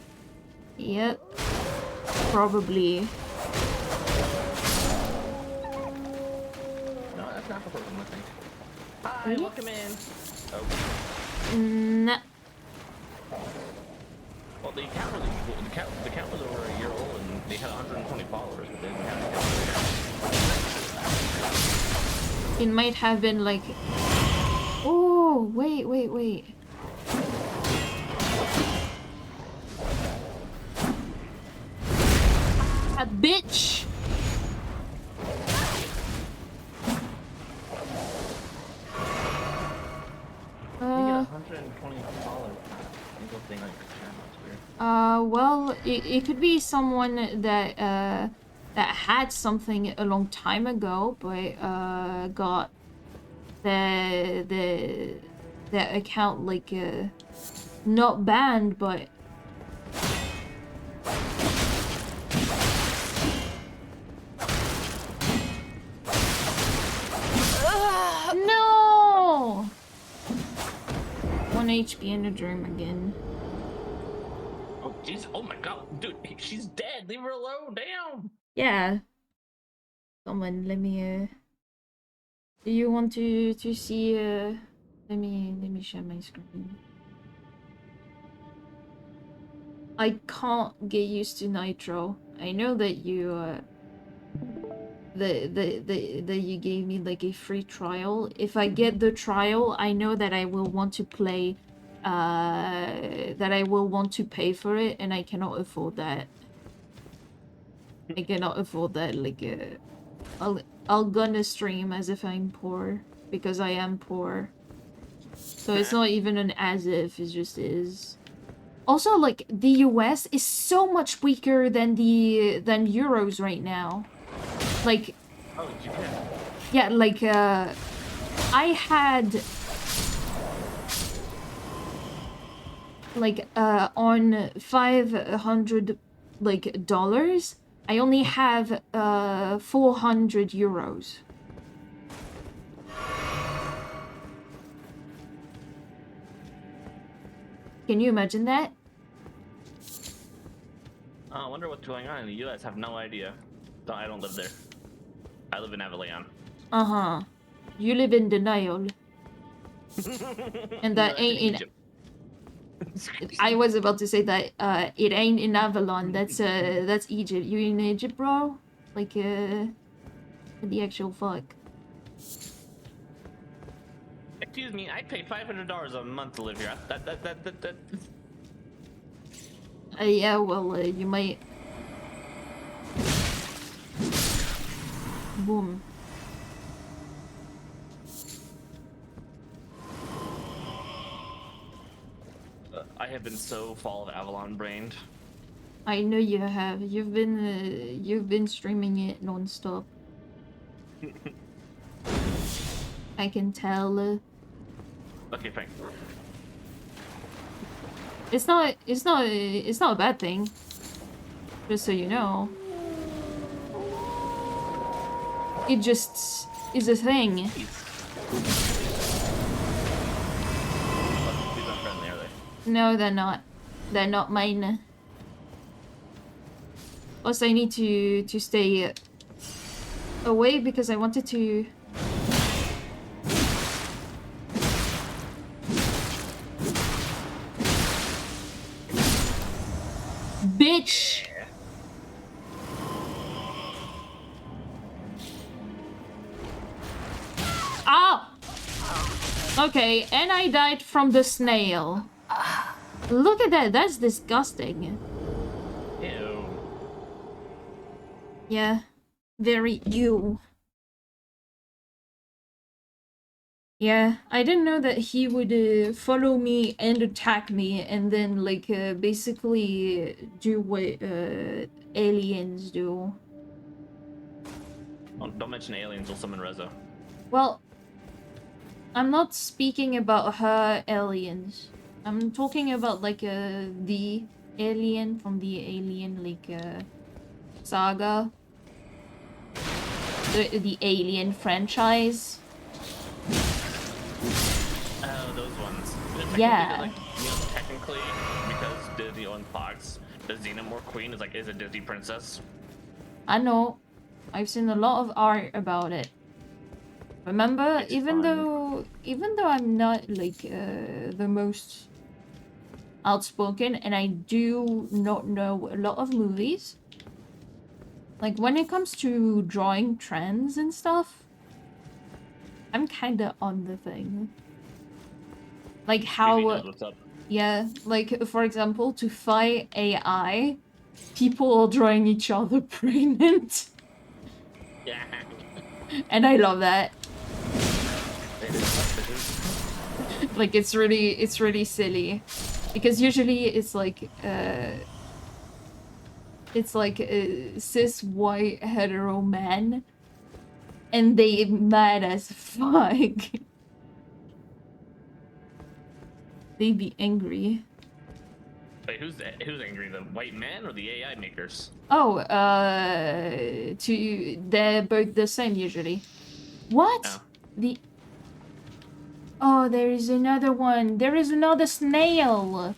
Yep. Probably. No, that's not the person, I think. Hi, Really? welcome in. Oh. Nah. Well, the account was over a year old and they had 120 followers, but they didn't have any. It might have been like... Oh, wait. A bitch! You get 120 followers. Single thing on your channel, it's weird. Well, it could be someone that, that had something a long time ago, but, got the account, like, not banned, but... No! 1 HP in a dream again. Oh, jeez. Oh my god. Dude, she's dead. Leave her alone. Damn. Yeah. Come on, let me, do you want to see, let me share my screen. I can't get used to Nitro. I know that you, that you gave me like a free trial. If I get the trial, I know that I will want to play, that I will want to pay for it, and I cannot afford that. I cannot afford that. Like, I'll gonna stream as if I'm poor because I am poor. So it's not even an as if, it just is. Also, like, the US is so much weaker than Euros right now. Like, Oh, Japan. yeah, like, I had, like, on 500, like, dollars, I only have, 400 euros. Can you imagine that? I wonder what's going on in the U.S. I have no idea. I don't live there. I live in Avalon. Uh-huh. You live in denial. And that No, ain't in... Egypt. I was about to say that, it ain't in Avalon. That's Egypt. You in Egypt, bro? Like, what the actual fuck? Excuse me, I pay $500 a month to live here. That. Yeah, well, you might... Boom. I have been so fall of Avalon brained. I know you have. You've been streaming it non-stop. I can tell. Okay, fine. It's not a bad thing. Just so you know. It just is a thing. These aren't friendly, are they? No, they're not. They're not mine. Plus, I need to stay away because I wanted to... Bitch! Ow! Okay, and I died from the snail. Look at that, that's disgusting. Ew. Yeah, very ew. Yeah, I didn't know that he would follow me and attack me and then, like, basically do what aliens do. Oh, don't mention aliens, will summon Reza. Well, I'm not speaking about her aliens. I'm talking about, like, the alien from the Alien, like, saga. The Alien franchise. Oh, those ones. Yeah. Like, technically, because Disney owns Fox, the Xenomorph Queen is a Disney princess. I know. I've seen a lot of art about it. Remember, It's even fun. though I'm not like the most outspoken and I do not know a lot of movies, like when it comes to drawing trends and stuff, I'm kind of on the thing. Like how Vivi knows what's up. yeah, like for example, to fight AI, people are drawing each other pregnant. Yeah. And I love that. It is. Like it's really silly. Because usually it's like a cis white hetero man and they mad as fuck. They be angry. Wait, who's angry? The white man or the AI makers? Oh, they're both the same usually. What? Oh. Oh, there is another one. There is another snail.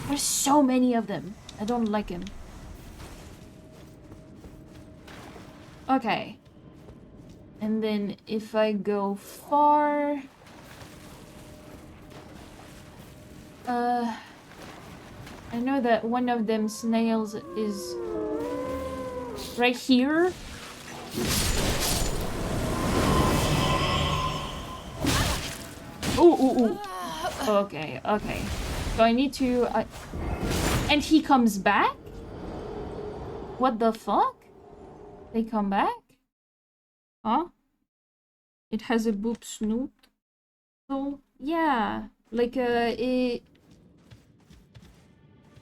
There's so many of them. I don't like him. Okay. And then if I go far... I know that one of them snails is right here. Ooh. Okay. So I need to... And he comes back? What the fuck? They come back? Huh? It has a boob snoot. So yeah, like it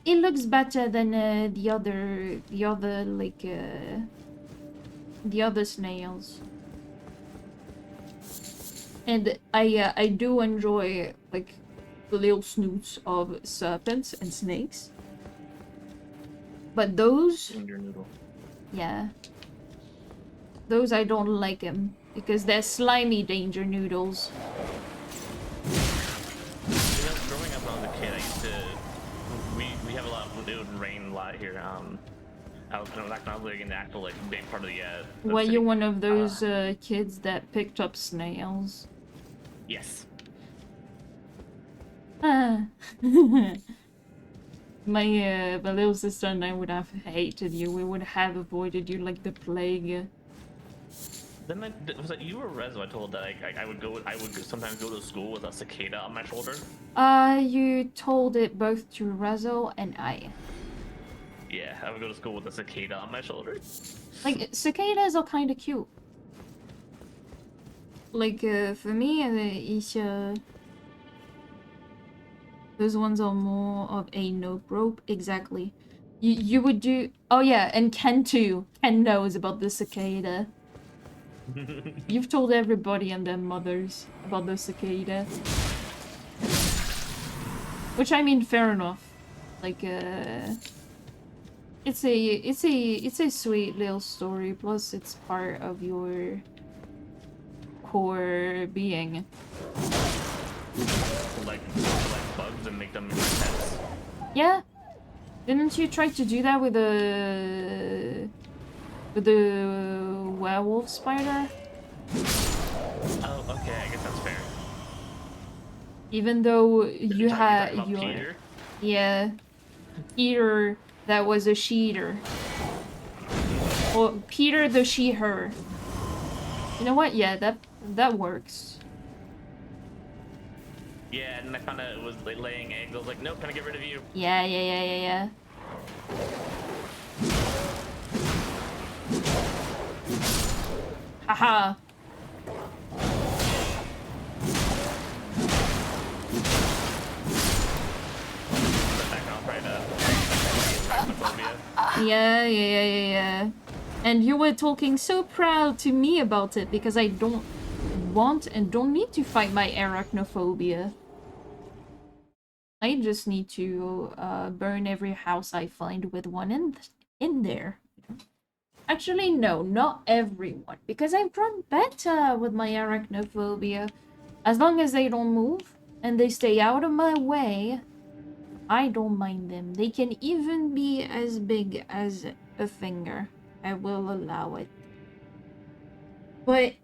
looks better than the other like the other snails. And I do enjoy like the little snoots of serpents and snakes. But those, Ginger noodle. yeah, those I don't like them because they're slimy danger noodles. You know, growing up when I was a kid, I used to. We have a lot. It would rain a lot here. I was not living in the actual like big part of the. Were city. you one of those kids that picked up snails? Yes. Ah. My little sister and I would have hated you. We would have avoided you like the plague. Then was it you or Rezo? I told that I would go. I would sometimes go to school with a cicada on my shoulder. You told it both to Rezo and I. Yeah, I would go to school with a cicada on my shoulder. Like, cicadas are kind of cute. Like, for me, those ones are more of a nope rope. Exactly. You would do... Oh yeah, and Ken too. Ken knows about the cicada. You've told everybody and their mothers about the cicada. Which, I mean, fair enough. Like, it's a sweet little story, plus it's part of your core being. Like bugs and make them into pets. Yeah. Didn't you try to do that with the werewolf spider? Oh, okay, I guess that's fair. Even though you had your Peter? yeah, Peter that was a she-eater. Or Peter the she-her. You know what? Yeah, that works. Yeah, and I found out it was like laying eggs. I was like, nope, gonna get rid of you. Yeah. Haha. Yeah. And you were talking so proud to me about it because I don't want and don't need to fight my arachnophobia. I just need to burn every house I find with one in there. Actually, no, not everyone, because I've grown better with my arachnophobia. As long as they don't move and they stay out of my way, I don't mind them. They can even be as big as a finger. I will allow it. But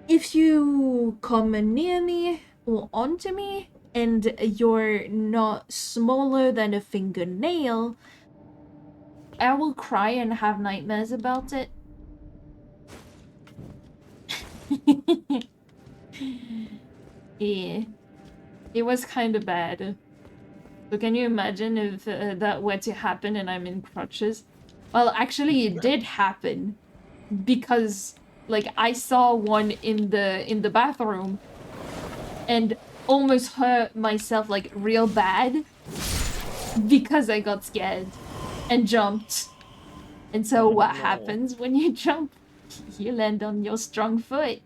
if you come near me or onto me and you're not smaller than a fingernail, I will cry and have nightmares about it. Yeah. It was kind of bad. So can you imagine if that were to happen and I'm in crutches? Well, actually it did happen. Because, like, I saw one in the bathroom and almost hurt myself, like, real bad. Because I got scared and jumped. And so what happens when you jump? You land on your strong foot.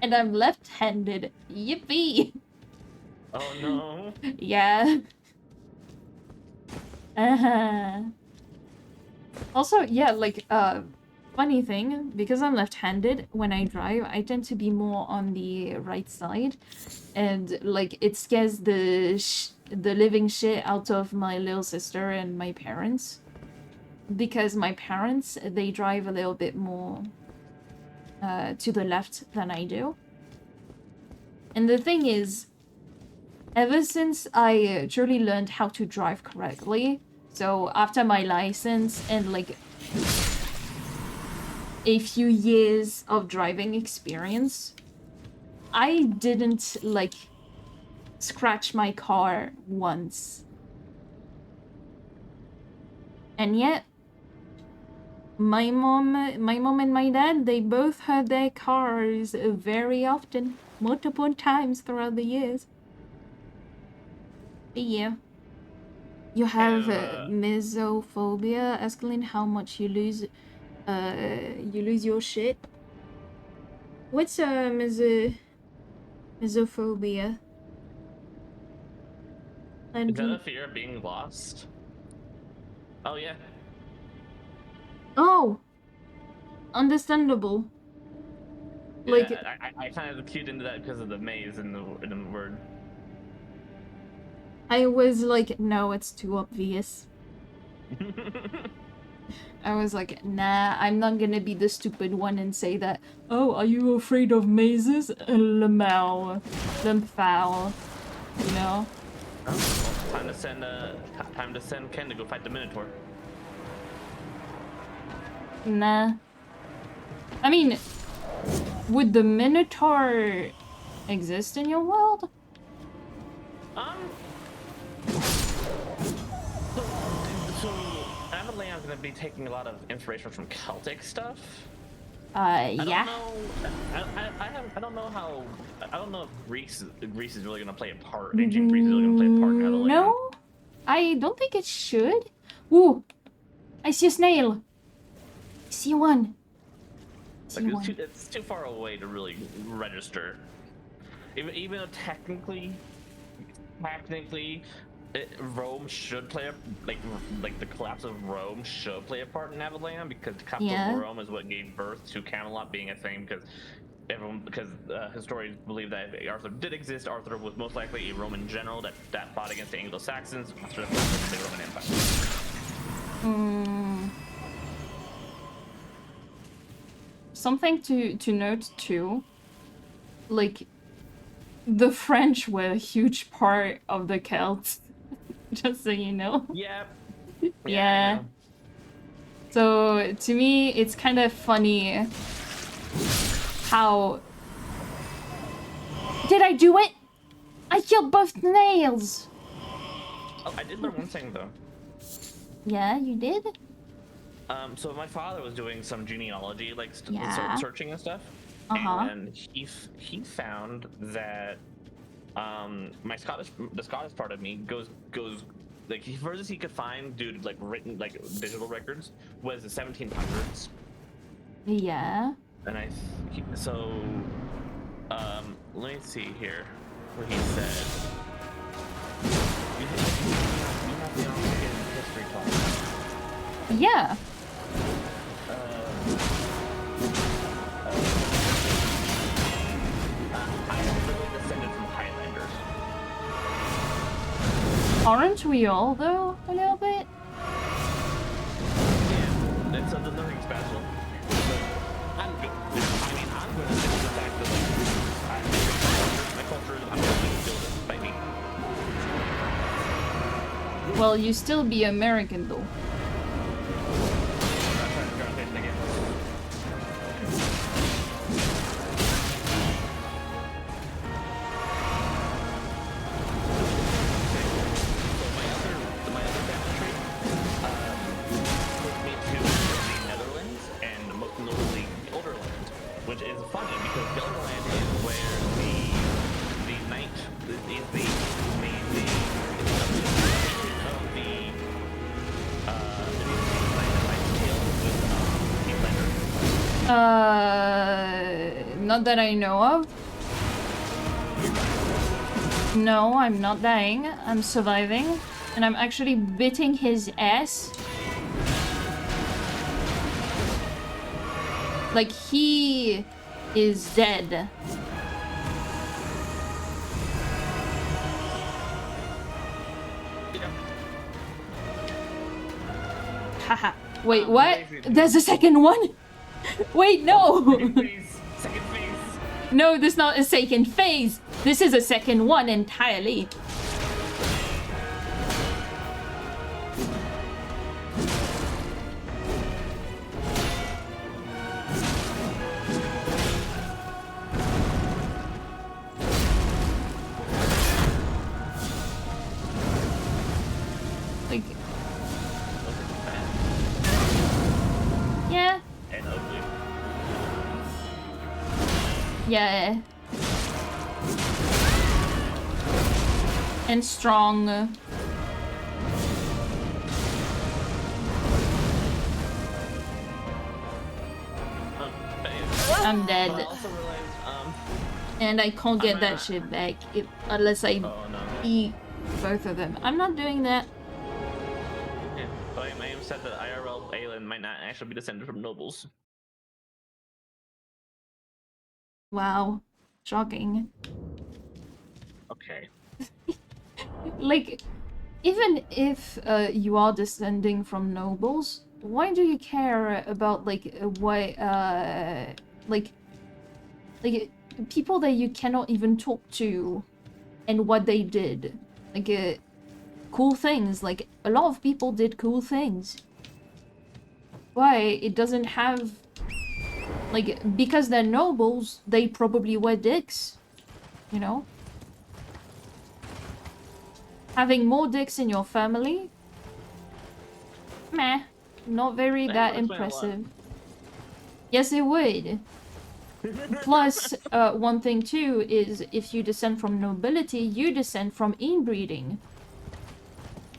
And I'm left-handed. Yippee! Oh no. Yeah. Also, yeah, like, funny thing, because I'm left-handed, when I drive, I tend to be more on the right side. And, like, it scares the living shit out of my little sister and my parents. Because my parents, they drive a little bit more to the left than I do. And the thing is, ever since I truly learned how to drive correctly, so after my license and like a few years of driving experience, I didn't like scratch my car once. And yet, my mom and my dad, they both had their cars very often, multiple times throughout the years. But yeah. You have misophobia, Aelyn, how much you lose your shit. What's misophobia? Is that a fear of being lost? Oh yeah. Oh, understandable. Yeah, Like I kind of cued into that because of the maze in the word. I was like, no, it's too obvious. I was like, nah, I'm not gonna be the stupid one and say that. Oh, are you afraid of mazes? Lemau, foul, you know. Oh, well, time to send Ken to go fight the Minotaur. Nah. I mean, would the Minotaur exist in your world? So Aelyn is going to be taking a lot of inspiration from Celtic stuff. Yeah. I don't know if Greece is really going to play a part. Ancient Greece is really going to play a part in Aelyn. No, I don't think it should. Ooh, I see a snail. I see one. It's too far away to really register. Even though technically, Rome should play like the collapse of Rome should play a part in Aelyn because the capital of Rome is what gave birth to Camelot being a thing because historians believe that if Arthur did exist, Arthur was most likely a Roman general that fought against the Anglo-Saxons after the Roman Empire. Something to note too, like the French were a huge part of the Celts. Just so you know. Yeah. So to me, it's kind of funny how... Did I do it? I killed both snails! Oh, I did learn one thing though. Yeah, you did? So my father was doing some genealogy, like searching and stuff, and he found that the Scottish part of me goes like the furthest he could find, dude, like written like digital records was the 1700s. Yeah. And let me see here what he said. You have the history class. Yeah. I am really descended from Highlanders. Aren't we all, though, a little bit? Yeah, that's something nothing special. I'm good. I'm going to stick to the fact that my culture is, I'm going to build it by me. Well, you still be American, though. Not that I know of. No, I'm not dying. I'm surviving. And I'm actually beating his ass. Like, he is dead. Haha. Wait, what? There's a second one? Wait, no! Second phase. No, this is not a second phase. This is a second one entirely. Yeah. And strong. I'm dead. I also realized, and I can't get that shit back unless I eat both of them. I'm not doing that. Yeah, but I may have said that IRL Aelyn might not actually be descended from nobles. Wow. Shocking. Okay. Like, even if you are descending from nobles, why do you care about what like people that you cannot even talk to and what they did? Like cool things. Like a lot of people did cool things. Why it doesn't have because they're nobles, they probably were dicks, you know? Having more dicks in your family? Meh. Not very that impressive. Yes, it would. Plus, one thing too is if you descend from nobility, you descend from inbreeding.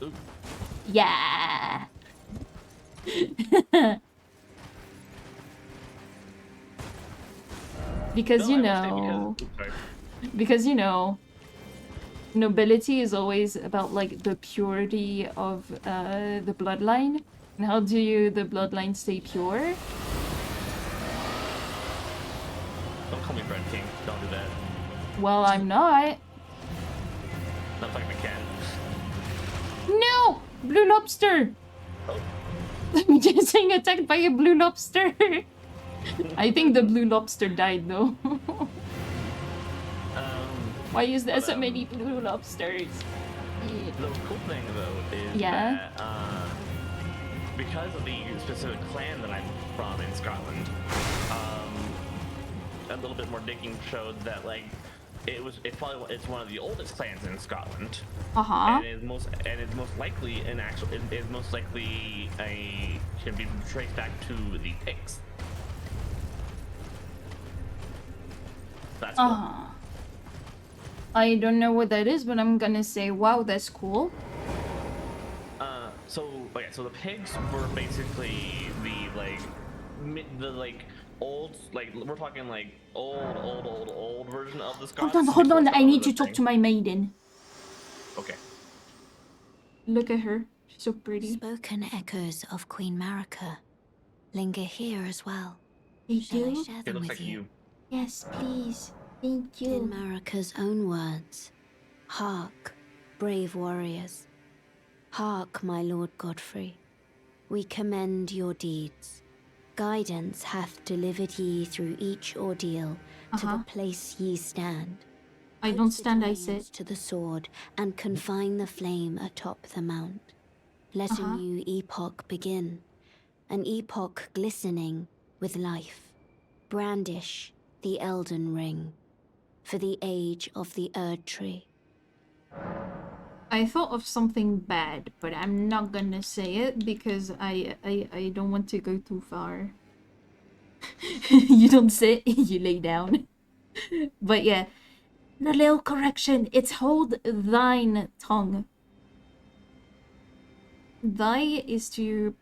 Ooh. Yeah. Because because you know, nobility is always about the purity of the bloodline. And how do the bloodline stay pure? Don't call me Brent King. Don't do that. Well, I'm not. Not like I can. No! Blue lobster! Oh. I'm getting attacked by a blue lobster. I think the blue lobster died though. Why is there so many blue lobsters? The cool thing though is that because of the specific clan that I'm from in Scotland, a little bit more digging showed that it's one of the oldest clans in Scotland. And it's most likely can be traced back to the Picts. That's cool. I don't know what that is, but I'm gonna say, wow, that's cool. So the pigs were basically the old, we're talking old version of the Scots. Hold on, I need to talk to my maiden. Okay. Look at her, she's so pretty. Spoken echoes of Queen Marika linger here as well. They Shall do? I share them with you? Yes, please. Thank you. In Marika's own words, hark, brave warriors. Hark, my Lord Godfrey. We commend your deeds. Guidance hath delivered ye through each ordeal to the place ye stand. I don't stand, I sit. To the sword and confine the flame atop the mount. Let a new epoch begin. An epoch glistening with life. Brandish the Elden Ring. For the age of the Erd Tree. I thought of something bad, but I'm not gonna say it because I don't want to go too far. You don't sit, you lay down. But yeah, a little correction. It's hold thine tongue. Thy is to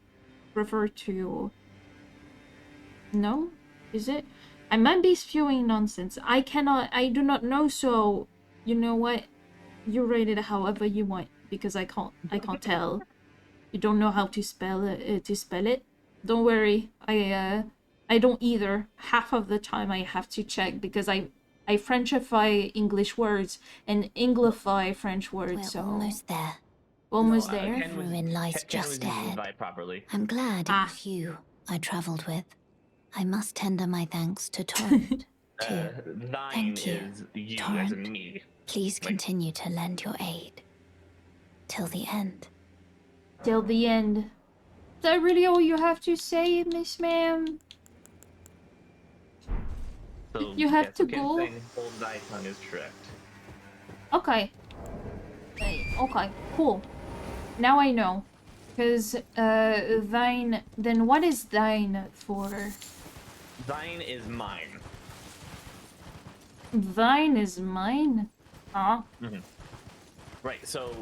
refer to... No? Is it? I might be spewing nonsense. I do not know, so you know what? You rate it however you want because I can't tell. You don't know how to spell it. Don't worry. I don't either. Half of the time I have to check because I Frenchify English words and Anglify French words. We're almost there. Almost there. Ruin lies just ahead. I'm glad it was you I travelled with. I must tender my thanks to Torrent, too. Thank you, Torrent. Please continue to lend your aid. Till the end. Till the end. Is that really all you have to say, Miss Ma'am? So, you have to go? Hold thy tongue is correct. Okay. Okay, cool. Now I know. Because, thine... Then what is thine for? Thine is mine. Thine is mine. Huh? Right. So,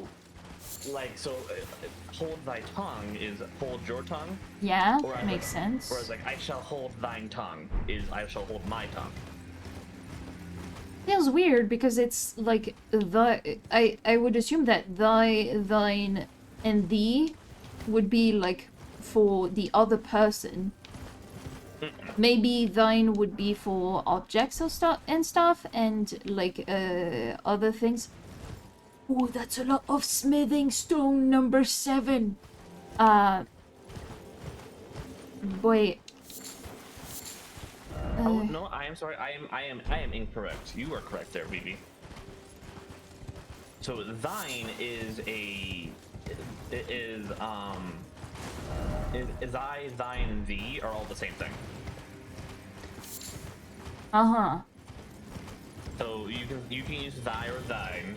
hold thy tongue is hold your tongue. Yeah, Or makes sense. Whereas like I shall hold thine tongue is I shall hold my tongue. Feels weird because it's like I would assume that thy, thine, and thee would be like for the other person. Maybe thine would be for objects or stuff, and like other things. Oh, that's a lot of smithing stone number 7. Wait. Oh no, I am sorry. I am incorrect. You are correct there, BB. So thine is I, thine, and thee are all the same thing. So you can use thy or thine,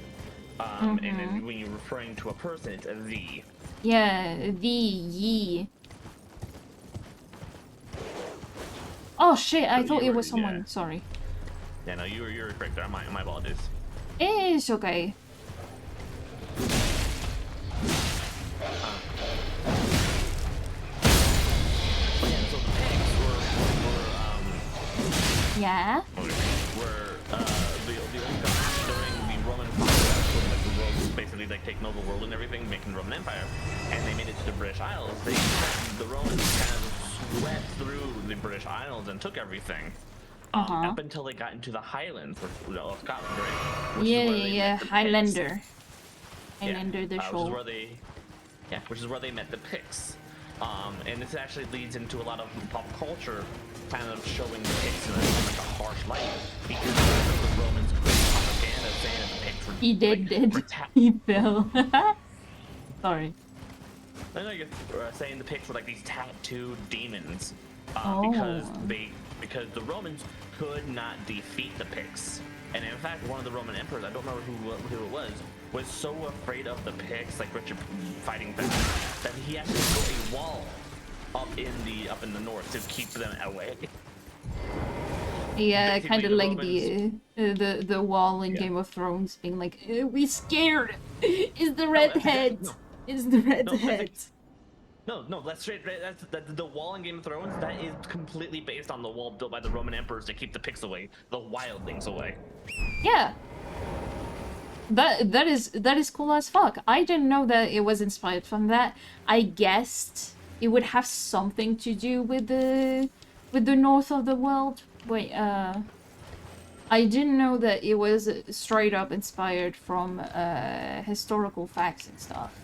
and then when you're referring to a person, it's a thee. Yeah, thee, ye. Oh shit! I thought it was someone. Yeah. Sorry. Yeah, no, you're correct there. My apologies. It's okay. So the pigs were Yeah. were the only time during the Roman conquest when like the Romans basically like taking over the world and everything, making the Roman Empire, and they made it to the British Isles. The Romans kind of swept through the British Isles and took everything. Up until they got into the Highlands of Scotland, right? Yeah, Highlander. Highlander the show. Which is where they met the Picts. And this actually leads into a lot of pop culture, kind of showing the Picts in like a harsh light, because the Romans created propaganda saying that the Picts were He did. He fell. Sorry. I know you're saying the Picts were like these tattooed demons, because the Romans could not defeat the Picts. And in fact, one of the Roman emperors, I don't remember who it was so afraid of the Picts, like Richard fighting them, that he actually built a wall up in the north to keep them away. Yeah, kind of like the wall in Game of Thrones, being like, "We scared. Is the redhead? Is the redhead?" No, that's straight. That's the wall in Game of Thrones. That is completely based on the wall built by the Roman emperors to keep the Picts away, the wildlings away. Yeah. That is cool as fuck. I didn't know that it was inspired from that. I guessed it would have something to do with the north of the world. Wait, I didn't know that it was straight up inspired from historical facts and stuff.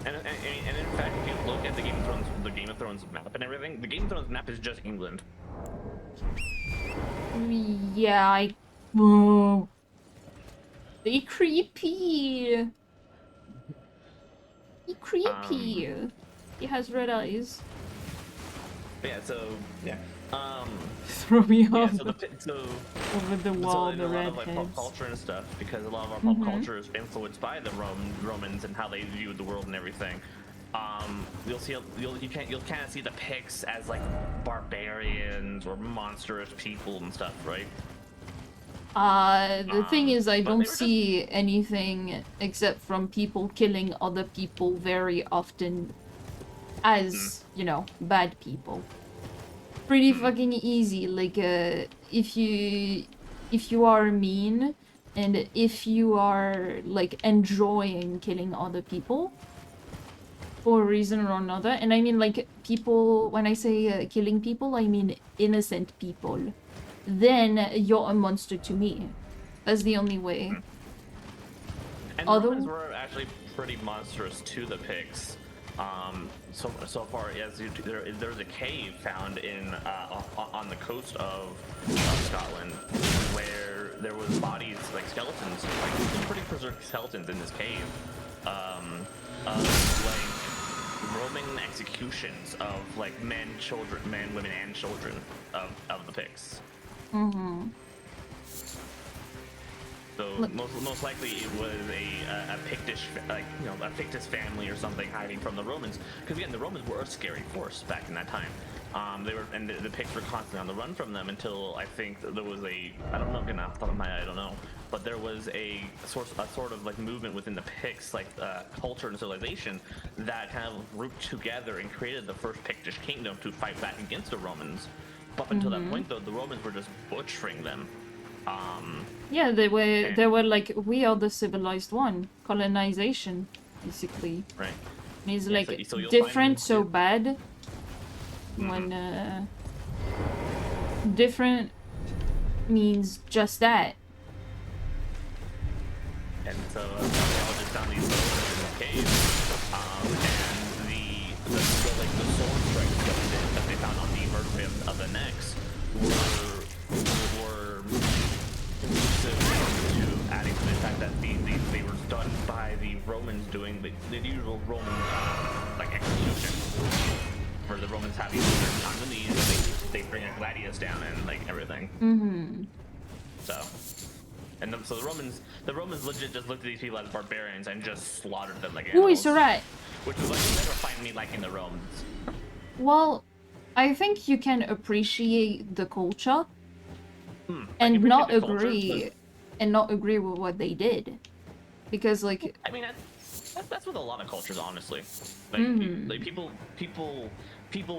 And in fact, if you look at the Game of Thrones map and everything, the Game of Thrones map is just England. Yeah, Whoa. They creepy. He creepy. He has red eyes. Yeah, so yeah. Throw me off So over the wall, the redheads. Like pop culture and stuff, because a lot of our pop culture is influenced by the Romans and how they viewed the world and everything. You'll kind of see the Picts as like barbarians or monstrous people and stuff, right? The thing is, I don't see anything except from people killing other people very often as, you know, bad people. Pretty fucking easy. Like, if you are mean and if you are like enjoying killing other people for a reason or another, and I mean like people, when I say killing people, I mean innocent people, then you're a monster to me. That's the only way. And the Romans were actually pretty monstrous to the Picts. So far as there's a cave found in on the coast of Scotland where there was bodies, like skeletons, like pretty preserved skeletons in this cave, of like Roman executions of like men, women, and children of the Picts. So most likely it was a Pictish, like, you know, a Pictish family or something hiding from the Romans, because again the Romans were a scary force back in that time. The Picts were constantly on the run from them until I think there was I don't know, again off the top of my head, I don't know, but there was a sort of like movement within the Picts, like culture and civilization, that kind of grouped together and created the first Pictish kingdom to fight back against the Romans. Up until that point, though, the Romans were just butchering them. Yeah, they were like, we are the civilized one. Colonization, basically. Right. And it's like different, so bad. When different means just that. And so they all just found these bones in the cave, and the sword strikes that they found on the vertebrae of the necks were elusive to adding to the fact that they were done by the Romans doing the usual Roman like execution, where the Romans have these on the knees and they bring a gladius down and like everything. So the Romans legit just looked at these people as barbarians and just slaughtered them like animals. Ooh, it's alright. Which is why you never find me liking the Romans. Well, I think you can appreciate the culture and not agree with what they did, because like I mean that's with a lot of cultures, honestly. Like people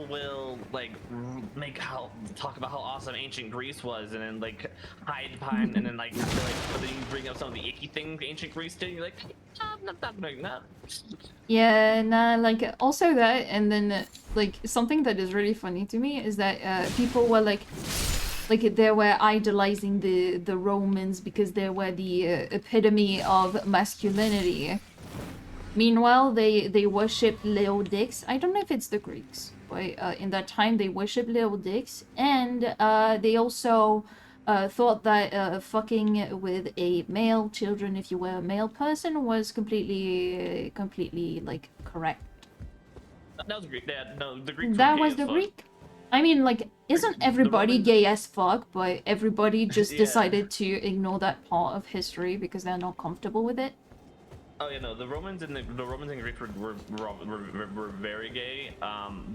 will like talk about how awesome ancient Greece was, and then like hide behind, and then like but then you bring up some of the icky things ancient Greece did, and you're like, no. Yeah, nah, like also that, and then like something that is really funny to me is that people were like they were idolizing the Romans because they were the epitome of masculinity. Meanwhile, they worship little dicks. I don't know if it's the Greeks, but in that time they worship little dicks, and they also thought that fucking with a male children, if you were a male person, was completely like correct. That was Greek. No, the Greeks. That was the Greek. I mean, like, isn't everybody gay as fuck? But everybody just decided to ignore that part of history because they're not comfortable with it. Oh yeah, no. The Romans and Greeks were very gay.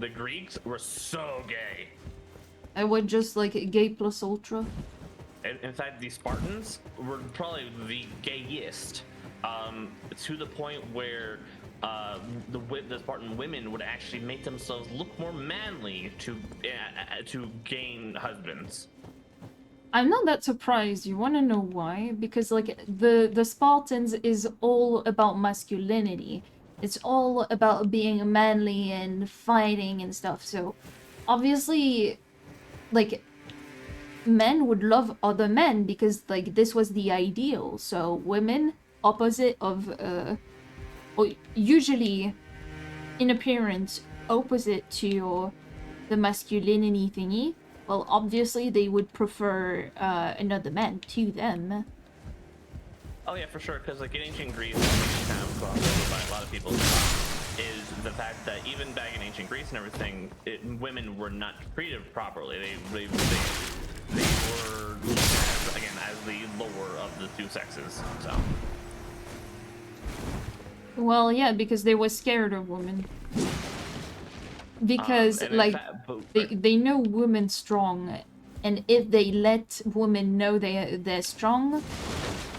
The Greeks were so gay. I would just like gay plus ultra. In fact, the Spartans were probably the gayest, to the point where the Spartan women would actually make themselves look more manly to gain husbands. I'm not that surprised. You want to know why? Because like the Spartans is all about masculinity. It's all about being manly and fighting and stuff. So obviously, like, men would love other men because like this was the ideal. So women, opposite of or usually in appearance opposite to the masculinity thingy. Well, obviously they would prefer another man to them. Oh yeah, for sure. Because like in ancient Greece, kind of glossed over by a lot of people, is the fact that even back in ancient Greece and everything, women were not treated properly. They were looked at, again, as the lower of the two sexes. So. Well, yeah, because they were scared of women. Because like they know women strong, and if they let women know they're strong,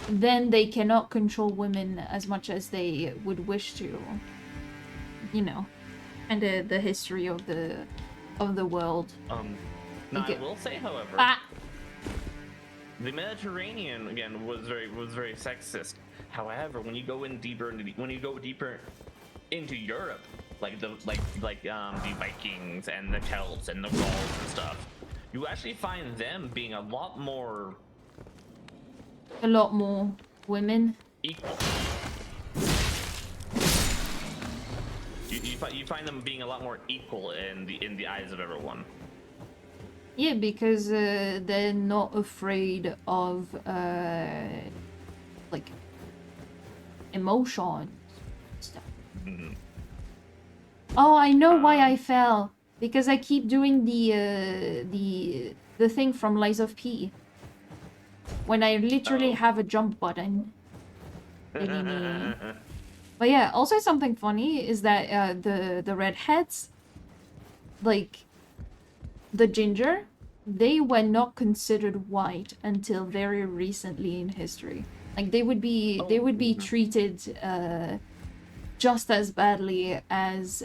then they cannot control women as much as they would wish to. You know, and the history of the world. Now I will say, however, the Mediterranean again was very sexist. However, when you go deeper into Europe, like the Vikings and the Celts and the Gauls and stuff, you actually find them being a lot more women equal. You find them being a lot more equal in the eyes of everyone. Yeah, because they're not afraid of like emotion stuff. Oh, I know why I fell. Because I keep doing the thing from Lies of P. When I literally have a jump button. But yeah, also something funny is that the redheads, like, the ginger, they were not considered white until very recently in history. Like they would be treated just as badly as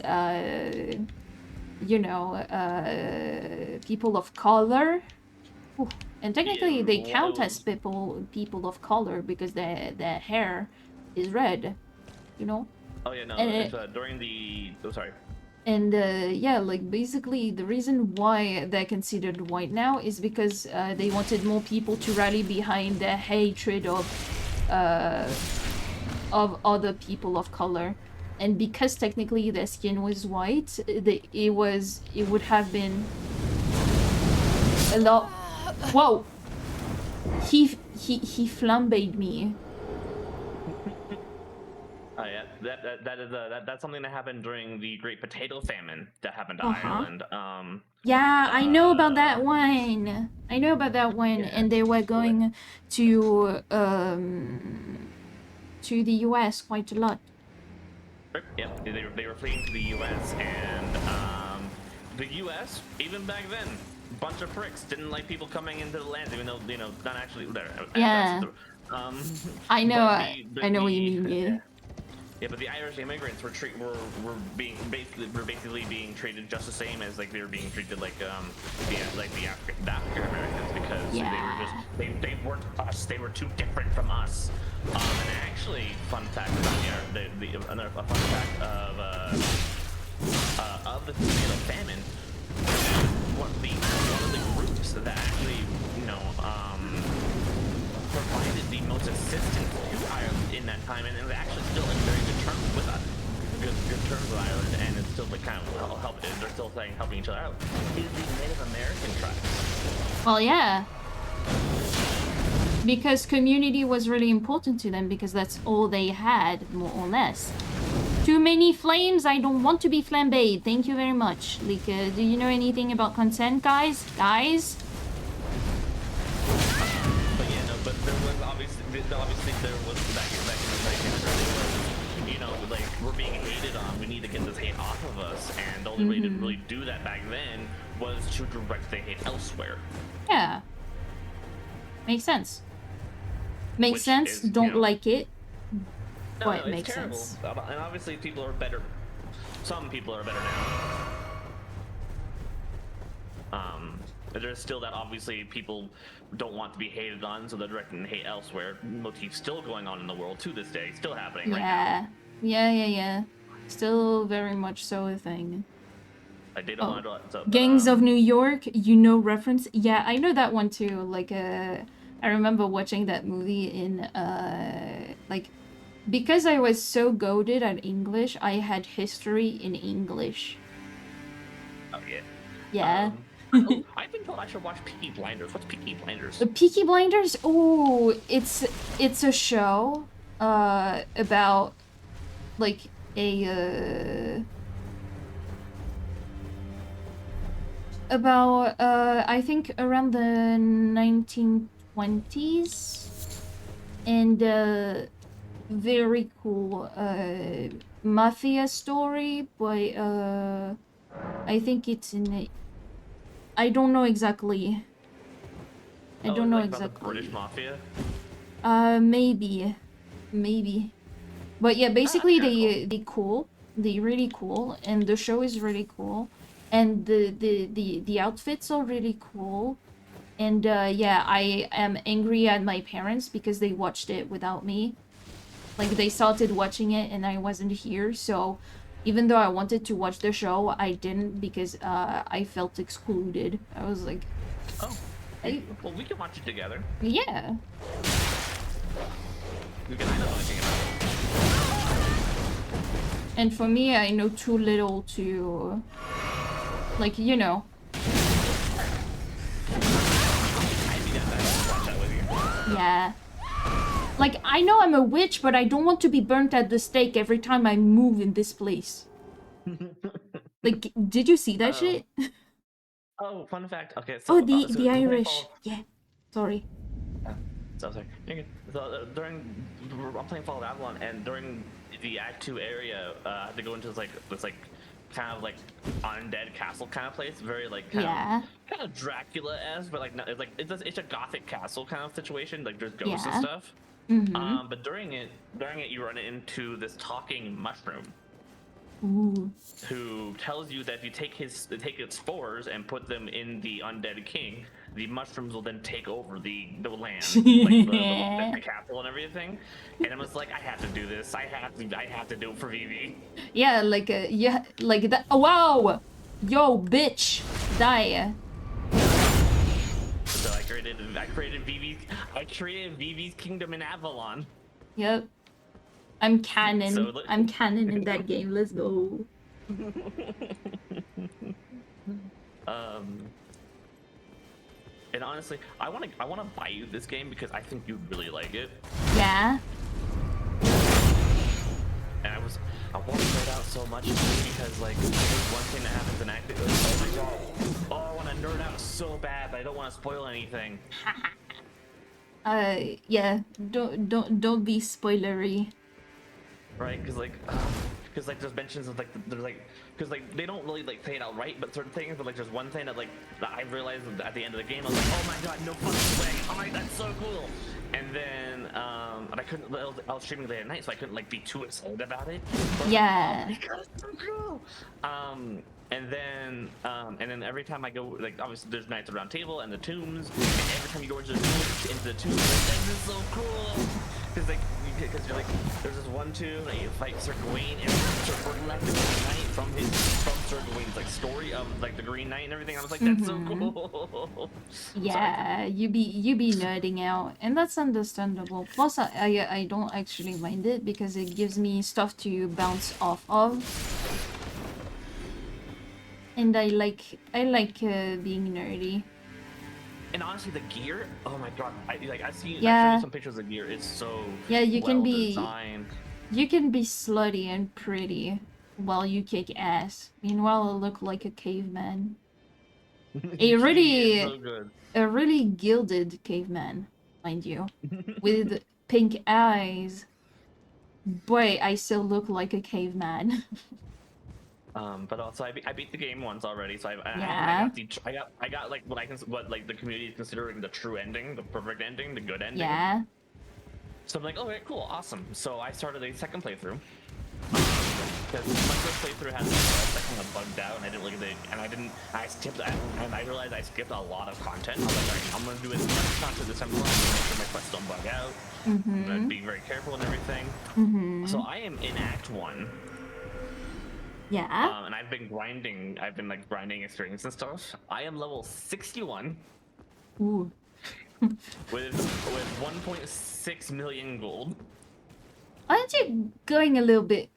people of color. Ooh. And technically they count as people of color because their hair is red, you know? Oh yeah, no, and it's during the... Oh, sorry. And yeah, like basically the reason why they're considered white now is because they wanted more people to rally behind their hatred of other people of color. And because technically their skin was white, it would have been a lot. Whoa! He flambéed me. Oh yeah, that's something that happened during the Great Potato Famine that happened to Ireland. Yeah, I know about that one. Yeah, and they were going to the US quite a lot. Yep, they were fleeing to the US, and the US, even back then, bunch of pricks, didn't like people coming into the land, even though, not actually there. Yeah. I know. I know what you mean. Yeah. Yeah, but the Irish immigrants were basically being treated just the same as like they were being treated like the African Americans, because they weren't us. They were too different from us. And actually, fun fact about another fun fact of the potato famine, one of the groups that actually provided the most assistance to Ireland in that time, and it was actually still in very good terms with us, good terms with Ireland, and it's still like kind of they're still helping each other out, is the Native American tribes. Well, yeah, because community was really important to them, because that's all they had, more or less. Too many flames, I don't want to be flambéed, thank you very much. Like, do you know anything about consent, guys? But there was obviously there was back in the 1900s, like we're being hated on. We need to get this hate off of us, and the only way to really do that back then was to direct the hate elsewhere. Yeah, makes sense. Don't like it, but it makes terrible. sense. And obviously, people are better. Some people are better now. But there's still that, obviously, people don't want to be hated on, so they're directing hate elsewhere. Motif still going on in the world to this day, still happening right now. Yeah. Still very much so a thing. Like, they don't want to... Gangs of New York, reference? Yeah, I know that one too. Like, I remember watching that movie in, because I was so goated at English, I had history in English. Oh, yeah. Yeah. I've been told I should watch Peaky Blinders. What's Peaky Blinders? Peaky Blinders? Oh, it's a show about like a I think around the 1920s, and very cool mafia story, but I think it's in I don't know exactly. About the British Mafia? Maybe. But yeah, basically cool. They really cool, and the show is really cool, and the outfits are really cool, and yeah, I am angry at my parents because they watched it without me. Like, they started watching it and I wasn't here, so even though I wanted to watch the show, I didn't, because I felt excluded. I was like... Oh. Well, we can watch it together. Yeah. Because I know anything about it. And for me, I know too little to... Like, I'd be down to watch that with you. Yeah. Like, I know I'm a witch, but I don't want to be burnt at the stake every time I move in this place. Like, did you see that shit? Oh, fun fact. Okay, so... the Irish. Yeah. Sorry. So sorry. You're good. So I'm playing Fall of Avalon, and during the Act 2 area, I had to go into this kind of like undead castle kind of place, very like kind of Dracula-esque, but like no, it's a gothic castle kind of situation. Like there's ghosts and stuff. But during it you run into this talking mushroom. Ooh. Who tells you that if you take its spores and put them in the undead king, the mushrooms will then take over the land, like the capital and everything. And I was like, I have to do this. I have to do it for Vivi. Yeah, like like that. Oh, wow, yo, bitch, die. So I created Vivi's kingdom in Avalon. Yep. I'm canon. I'm canon in that game. Let's go. And honestly, I want to buy you this game because I think you'd really like it. Yeah. And I want to play it out so much because like there's one thing that happens in Act. Oh my god! Oh, I want to nerd out so bad, but I don't want to spoil anything. Yeah. Don't be spoilery. Right, because there's mentions of like there's like because like they don't really like say it outright, but certain things. But like there's one thing that like that I realized at the end of the game, I was like, oh my god, no fucking way! Oh my, that's so cool. And then and I couldn't. I was streaming late at night, so I couldn't like be too excited about it. But, yeah. Oh my god, it's so cool. And then every time I go, like obviously there's Knights of the Round Table and the tombs, and every time you go into the tombs, like, this is so cool. Because you're like, there's this one tomb that you fight Sir Gawain, and Sir Ferdinand is the knight from Sir Gawain's like story of like the Green Knight and everything. I was like, that's so cool. Yeah, you be nerding out, and that's understandable. Plus, I don't actually mind it because it gives me stuff to bounce off of. And I like being nerdy. And honestly, the gear, oh my god, I've seen some pictures of the gear. It's so you can be designed. You can be slutty and pretty while you kick ass. Meanwhile, I look like a caveman. A really gilded caveman, mind you, with pink eyes. Boy, I still look like a caveman. But also I beat the game once already, so I got like what like the community is considering the true ending, the perfect ending, the good ending. Yeah. So I'm like, okay, cool, awesome. So I started a second playthrough. Because my first playthrough had that kind of bugged out, and I didn't look at it, and I realized I skipped a lot of content. I was like, alright, I'm gonna do as much content this time around to make sure my quests don't bug out. I'm gonna be very careful and everything. So I am in Act 1. Yeah. And I've been like grinding experience and stuff. I am level 61. Ooh. with 1.6 million gold. Aren't you going a little bit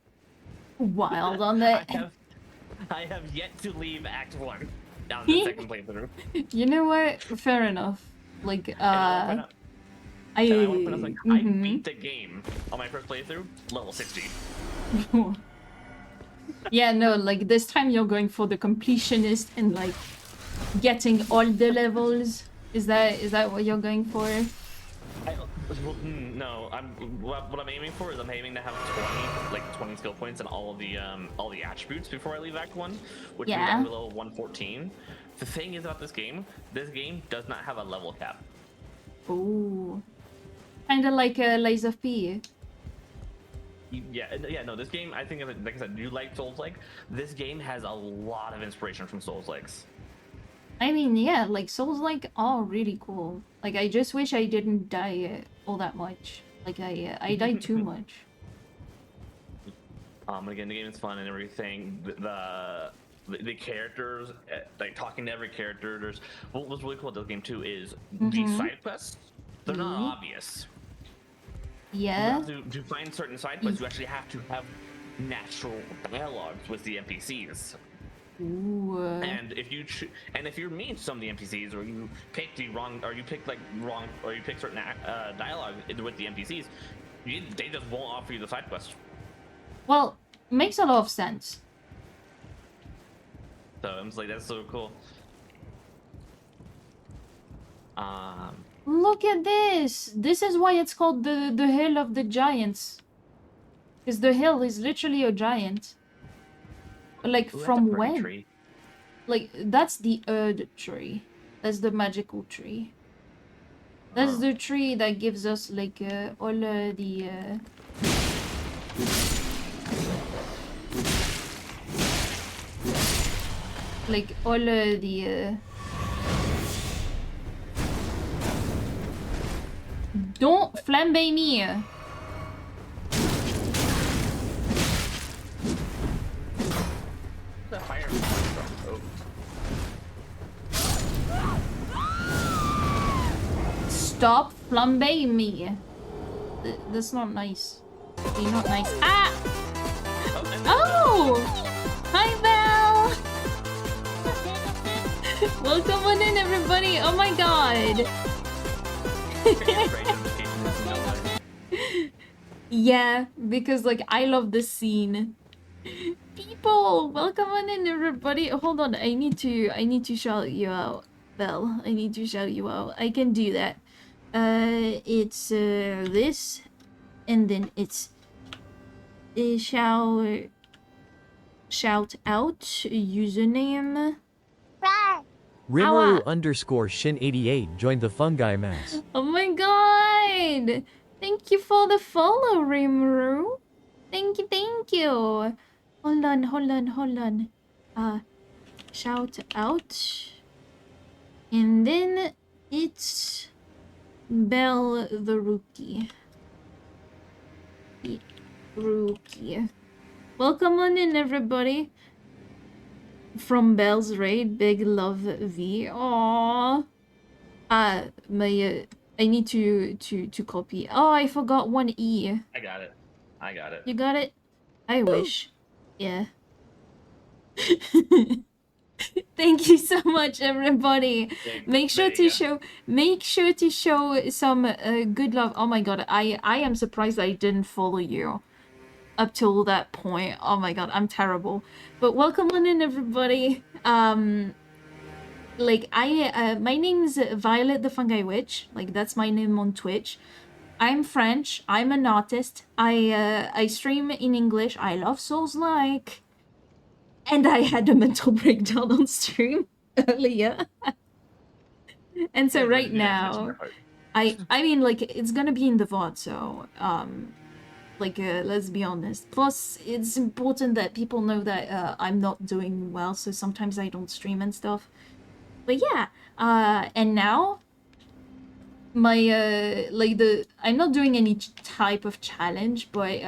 wild on that? I have yet to leave Act 1 on the second playthrough. You know what? Fair enough. Like, I beat the game on my first playthrough, level 60. Yeah, no, like this time you're going for the completionist and like getting all the levels. Is that what you're going for? No, what I'm aiming for is I'm aiming to have 20 skill points and all the attributes before I leave Act 1, which means I'm level 114. The thing is about this game does not have a level cap. Ooh. Kinda like Lies of P. Yeah, no, this game, I think, like I said, you like Souls-like, this game has a lot of inspiration from Souls-likes. I mean, yeah, like Souls-like are really cool. Like, I just wish I didn't die all that much. Like, I died too much. Again, the game is fun and everything. The characters, like talking to every character. What was really cool about this game too is the side quests. They're not obvious. Yeah. To find certain side quests, you actually have to have natural dialogues with the NPCs. Ooh. And if you're mean to some of the NPCs, or you pick certain dialogue with the NPCs, they just won't offer you the side quest. Well, makes a lot of sense. So I'm just like, that's so cool. Look at this! This is why it's called the Hill of the Giants. Because the hill is literally a giant. Like Ooh, that's a from pretty when? tree. Like that's the Erd tree. That's the magical tree. That's the tree that gives us like all the like all the don't flambe me. The fire from? Stop flambe me. That's not nice. You're not nice. Ah! Oh! Hi, Val! Welcome on in, everybody! Oh my god! Yeah, because like I love this scene. People, welcome on in, everybody. Hold on, I need to shout you out, Val. I need to shout you out. I can do that. It's this, and then it's shout out username. Rimuru underscore Shin88 joined the fungi mass. Oh my god! Thank you for the follow, Rimuru. Thank you, thank you. Hold on. Shout out. And then it's Bell the Rookie. Rookie. Welcome on in, everybody. From Bell's Raid, big love V. Aww. I need to copy. Oh, I forgot one E. I got it. You got it? I wish. Yeah. Thank you so much, everybody. Make sure to show some good love. Oh my god, I am surprised I didn't follow you up till that point. Oh my god, I'm terrible. But welcome on in, everybody. Like my name's Violet the Fungi Witch. Like that's my name on Twitch. I'm French. I'm an artist. I stream in English. I love Souls-like. And I had a mental breakdown on stream earlier. And so right now, I mean, like, it's gonna be in the VOD, so, like, let's be honest. Plus, it's important that people know that I'm not doing well, so sometimes I don't stream and stuff. But yeah, and now, my, like, I'm not doing any type of challenge, but,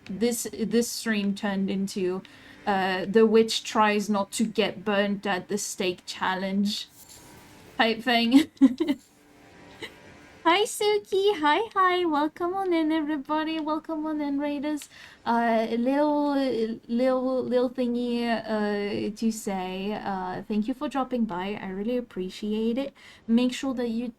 this stream turned into, the witch tries not to get burnt at the stake challenge type thing. Hi Suki, hi, welcome on in, everybody, welcome on in, raiders. Little thingy to say, thank you for dropping by. I really appreciate it. Make sure that you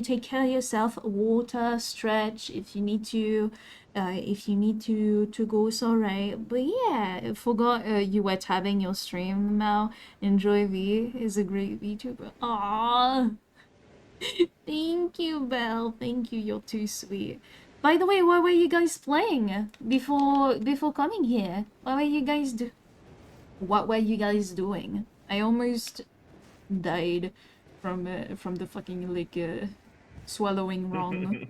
take care of yourself. Water, stretch if you need to. If you need to go, it's alright. But yeah, I forgot you were tabbing your stream now. Enjoy V is a great VTuber. Aww. Thank you, Belle. Thank you. You're too sweet. By the way, what were you guys playing before coming here? What were you guys doing? I almost died from the fucking like swallowing wrong.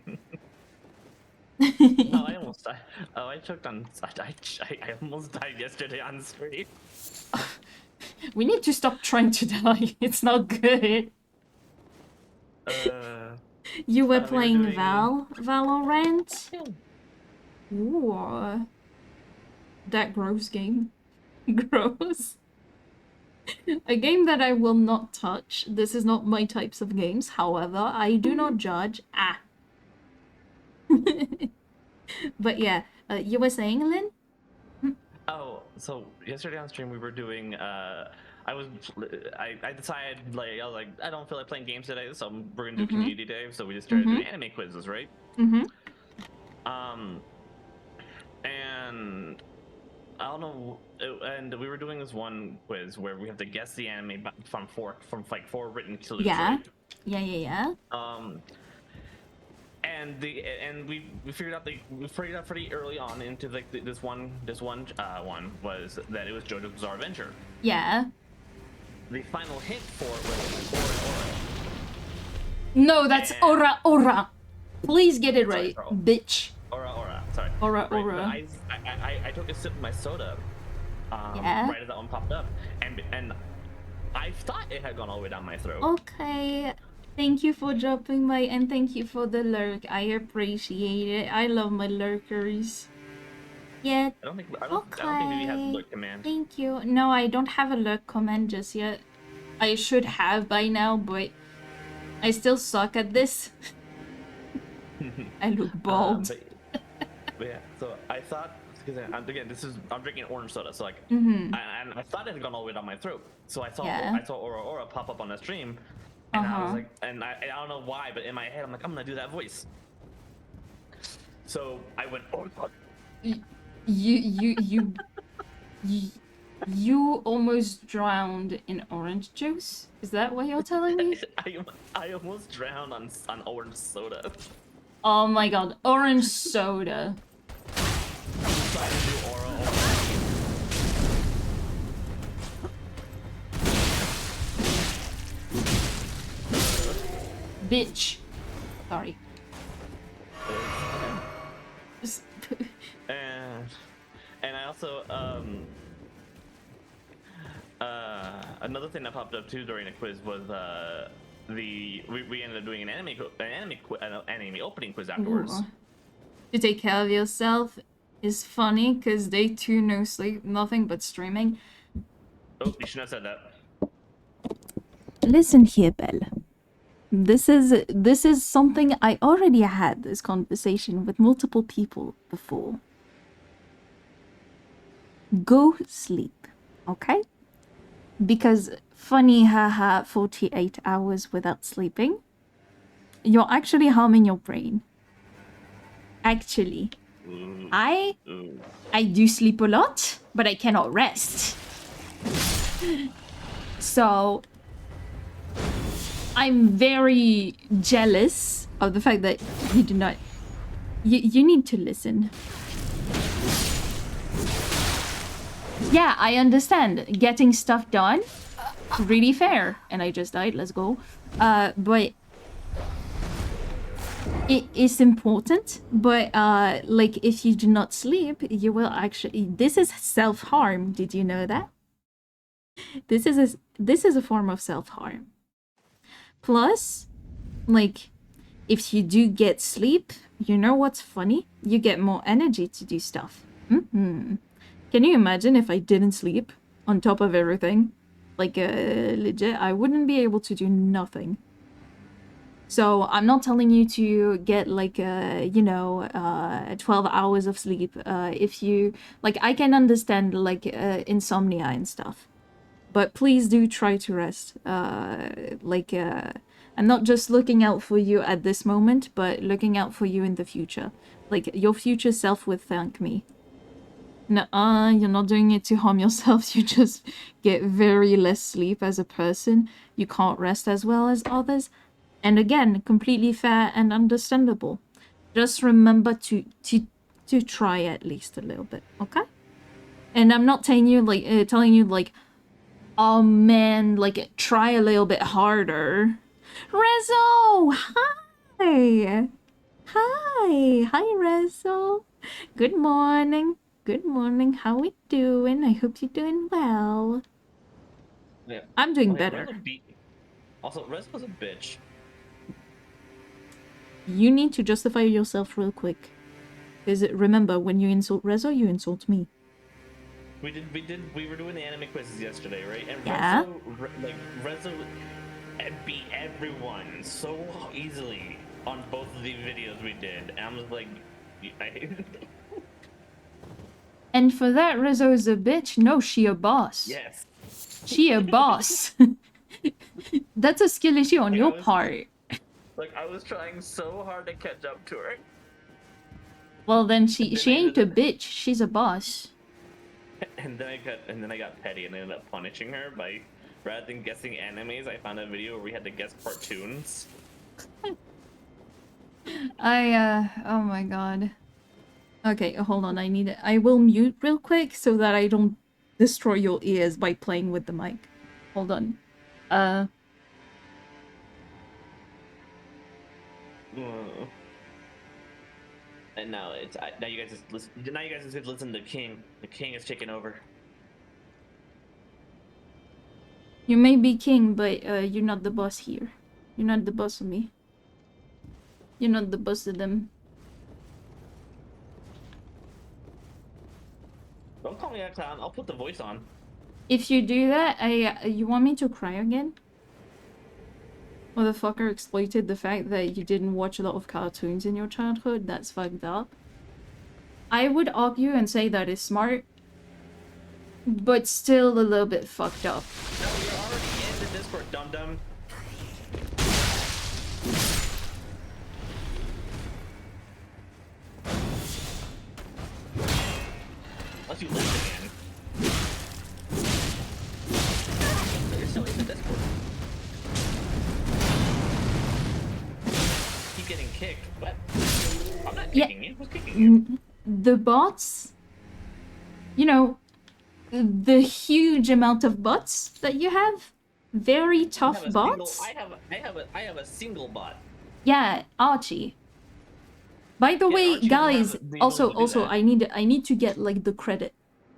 Oh, I almost died. Oh, I almost died yesterday on stream. We need to stop trying to die. It's not good. You were playing Valorant? Ooh. That gross game. Gross. A game that I will not touch. This is not my types of games. However, I do not judge. Ah. But yeah, you were saying, Lynn? Oh, so yesterday on stream we were doing I decided, like, I was like, I don't feel like playing games today, so we're gonna do community day. So we just started doing anime quizzes, right? And I don't know, and we were doing this one quiz where we have to guess the anime from four written clues. Yeah. Right? Yeah. and we figured out pretty early on into like this one was that it was JoJo's Bizarre Adventure. Yeah. The final hint for it was Aura. No, that's Aura Aura. Please get it right, bitch. Aura. Sorry. Aura. I took a sip of my soda. Yeah. Right as that one popped up, and I thought it had gone all the way down my throat. Okay. Thank you for dropping by, and thank you for the lurk. I appreciate it. I love my lurkers. Yeah. I don't think we have the lurk command. Thank you. No, I don't have a lurk command just yet. I should have by now, but I still suck at this. I look bald. But yeah, so I thought, because again, I'm drinking orange soda, so like, Mm-hmm. and I thought it had gone all the way down my throat. So I saw Aura pop up on the stream, and I was like, and I don't know why, but in my head I'm like, I'm gonna do that voice. So I went, oh fuck. You almost drowned in orange juice? Is that what you're telling me? I almost drowned on orange soda. Oh my god, orange soda. I'm trying to do Aura. Bitch. Sorry. And I also another thing that popped up too during the quiz was we ended up doing an anime opening quiz afterwards. Ooh. To take care of yourself is funny because day 2 no sleep, nothing but streaming. Oh, you shouldn't have said that. Listen here, Belle. This is something I already had this conversation with multiple people before. Go sleep, okay? Because funny, haha, 48 hours without sleeping, you're actually harming your brain. Actually, I do sleep a lot, but I cannot rest. So I'm very jealous of the fact that you do not. You need to listen. Yeah, I understand. Getting stuff done, really fair. And I just died, let's go. But it is important. But like, if you do not sleep, you will actually... This is self-harm. Did you know that? This is a form of self-harm. Plus, like, if you do get sleep, you know what's funny? You get more energy to do stuff. Can you imagine if I didn't sleep on top of everything? Like, legit, I wouldn't be able to do nothing. So I'm not telling you to get like, 12 hours of sleep. If you, like, I can understand like insomnia and stuff. But please do try to rest. I'm not just looking out for you at this moment, but looking out for you in the future. Like, your future self will thank me. Nuh-uh, you're not doing it to harm yourself. You just get very less sleep as a person. You can't rest as well as others. And again, completely fair and understandable. Just remember to try at least a little bit, okay? And I'm not telling you like, oh man, like, try a little bit harder. Rezo! Hi! Hi, Rezo. Good morning. Good morning. How we doing? I hope you're doing well. Yeah. I'm doing better. Also, Rezo's a bitch. You need to justify yourself real quick. Because remember, when you insult Rezo, you insult me. We were doing the anime quizzes yesterday, right? And yeah. Rezo beat everyone so easily on both of the videos we did. And I was like, And for that, Rezo is a bitch? No, she a boss. Yes. She a boss. That's a skill issue on your part. Like, I was trying so hard to catch up to her. Well, then she ain't a bitch. She's a boss. And then I got petty and ended up punishing her by, rather than guessing animes, I found a video where we had to guess cartoons. Oh my god. Okay, hold on, I will mute real quick so that I don't destroy your ears by playing with the mic. Hold on. And now now you guys just listen. Now you guys just listen to the king. The king is taking over. You may be king, but you're not the boss here. You're not the boss of me. You're not the boss of them. Don't call me a clown. I'll put the voice on. If you do that, you want me to cry again? Motherfucker exploited the fact that you didn't watch a lot of cartoons in your childhood. That's fucked up. I would argue and say that is smart, but still a little bit fucked up. No, you're already in the Discord, dum-dum. Unless you listen again. You're still in the Discord. Keep getting kicked. What? I'm not kicking you. Who's kicking you? The bots, you know, the huge amount of bots that you have, very tough bots. I have a single bot. Yeah, Archie. By the way, guys, also I need to get like the credit.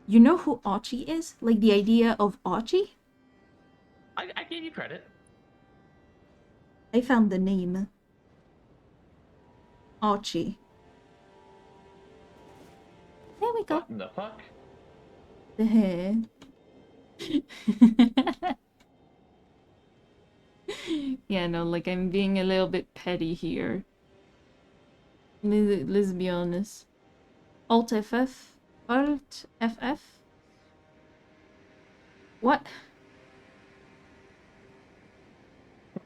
You know who Archie is? Like the idea of Archie? I gave you credit. I found the name. Archie. There we go. What the fuck? The hair. Yeah, no, like I'm being a little bit petty here. Let's be honest. Alt FF? Alt FF? What?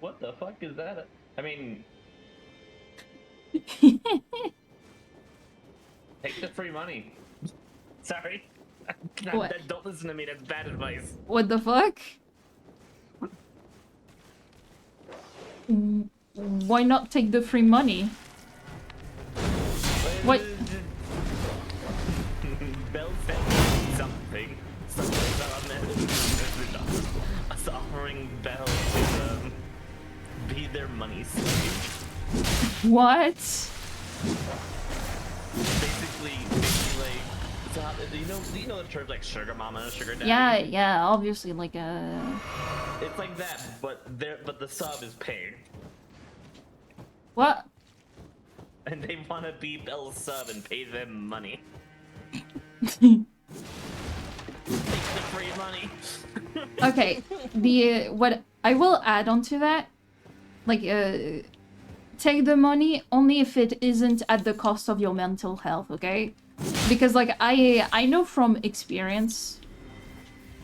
What the fuck is that? I mean... Take the free money. Sorry. Don't listen to me, that's bad advice. What the fuck? Why not take the free money? What? Bell said something. Something about us offering Bell to be their money slave. What? Basically like, you know the terms like sugar mama and sugar daddy? Yeah, obviously like It's like that, but the sub is paid. What? And they want to be Bell's sub and pay them money. Take the free money. Okay, what I will add on to that, like take the money only if it isn't at the cost of your mental health, okay? Because like I know from experience,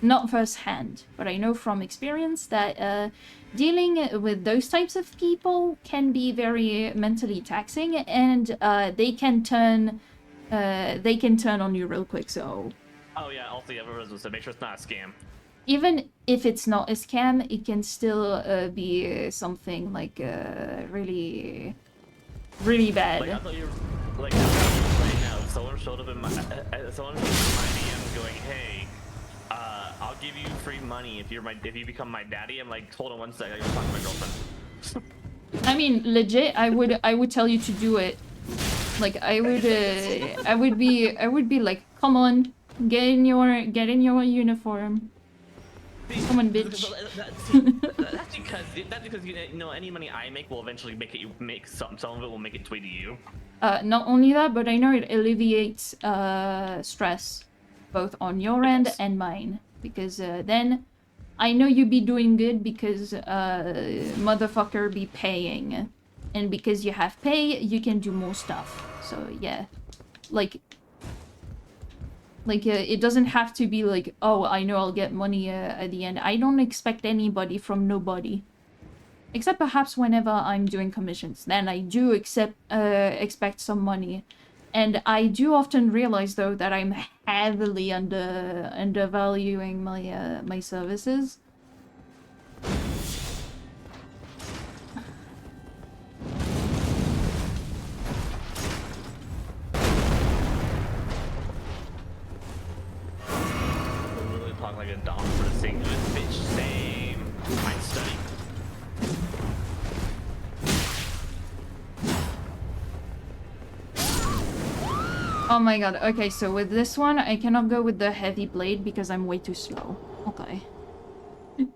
not firsthand, but I know from experience that dealing with those types of people can be very mentally taxing, and they can turn on you real quick. So. Oh yeah. Also, so make sure it's not a scam. Even if it's not a scam, it can still be something like really, really bad. Like I thought you were, like right now, if someone showed up in my DM going, "Hey, I'll give you free money if you become my daddy." I'm like, hold on one sec, I gotta talk to my girlfriend. I mean, legit, I would tell you to do it. Like I would be like, come on, get in your uniform. Come on, bitch. That's because you know any money I make will eventually make some of it will make its way to you. Not only that, but I know it alleviates stress, both on your end and mine, because then I know you be doing good because motherfucker be paying, and because you have pay, you can do more stuff. So yeah, like it doesn't have to be like, oh, I know I'll get money at the end. I don't expect anybody from nobody. Except perhaps whenever I'm doing commissions. Then I do expect some money. And I do often realize, though, that I'm heavily undervaluing my services. like a dollar for the same bitch. Same. Might study. Oh my god, okay, so with this one, I cannot go with the heavy blade because I'm way too slow. Okay.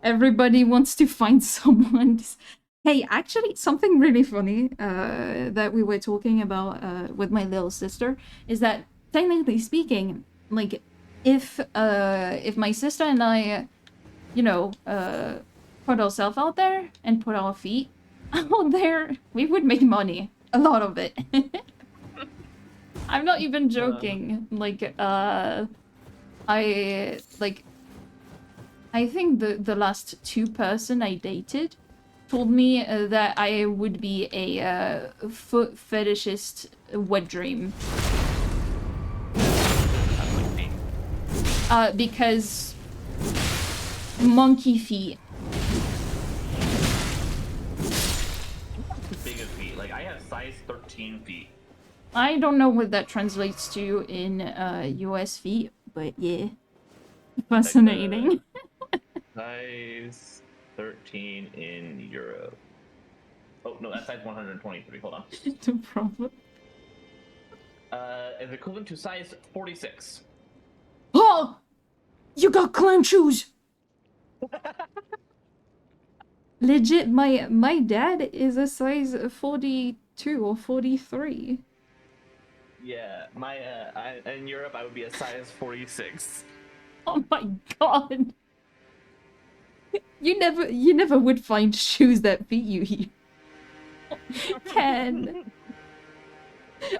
Everybody wants to find someone. Hey, actually, something really funny that we were talking about with my little sister is that, technically speaking, like, if my sister and I, you know, put ourselves out there and put our feet out there, we would make money. A lot of it. I'm not even joking. I think the last 2 person I dated told me that I would be a foot fetishist wet dream. Because monkey feet. Big of feet. Like I have size 13 feet. I don't know what that translates to in US feet, but yeah. Fascinating. Size 13 in Europe. Oh, no, that's size 123. Hold on. No problem. Is equivalent to size 46. Oh! You got clown shoes! Legit, my dad is a size 42 or 43. Yeah, in Europe I would be a size 46. Oh my god! You never would find shoes that fit you here. Ken.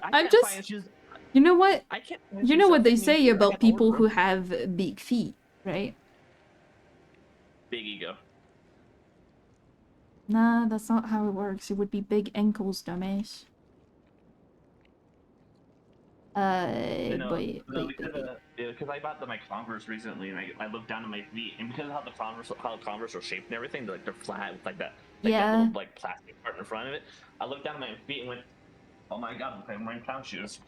I'm just... You know what? You know what they say about people who have big feet, right? Big ego. Nah, that's not how it works. It would be big ankles, dumbass. Because I bought my Converse recently, and I looked down at my feet, and because of how the Converse are shaped and everything, they're flat with like that little plastic part in front of it. I looked down at my feet and went, "Oh my god, I'm wearing clown shoes."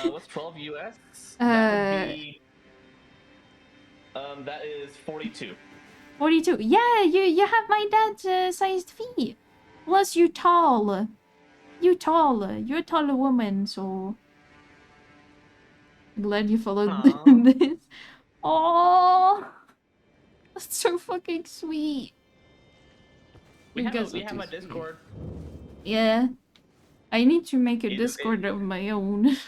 What's 12 US? That would be, that is 42. 42. Yeah, you have my dad's sized feet. Plus, you tall. You're a taller woman, so... I'm glad you followed this. Aww. That's so fucking sweet. We have a Discord. Yeah. I need to make a Discord of my own.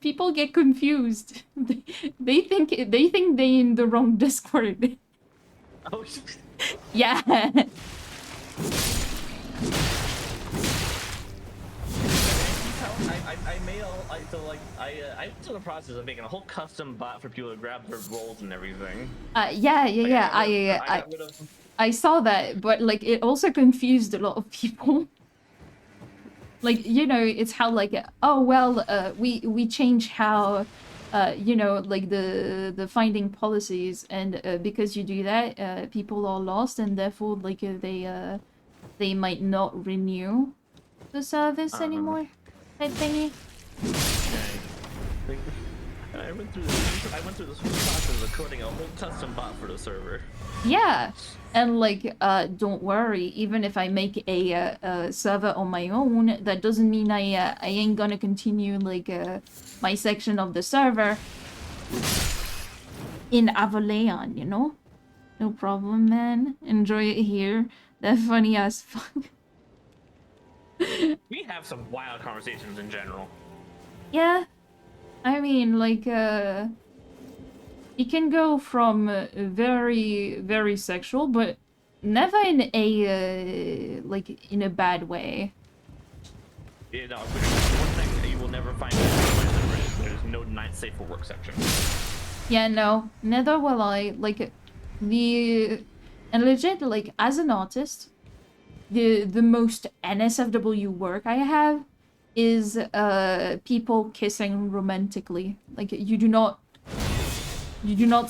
People get confused. They think they in the wrong Discord. Oh, yeah. I went through the process of making a whole custom bot for people to grab their rolls and everything. Yeah. I saw that, but like it also confused a lot of people. Like, you know, it's how like, oh well, we change how, you know, like the finding policies, and because you do that, people are lost, and therefore like they might not renew the service anymore. That thingy. I went through this whole process of coding a whole custom bot for the server. Yeah, and like, don't worry. Even if I make a server on my own, that doesn't mean I ain't gonna continue like my section of the server in Avalon, you know? No problem, man. Enjoy it here. That funny as fuck. We have some wild conversations in general. Yeah, I mean, like, it can go from very, very sexual, but never in a, like, in a bad way. You know, one thing that you will never find is there's no night safe for work section. Yeah, no, neither will I. Like, and legit, like, as an artist, the most NSFW work I have is people kissing romantically. Like, you do not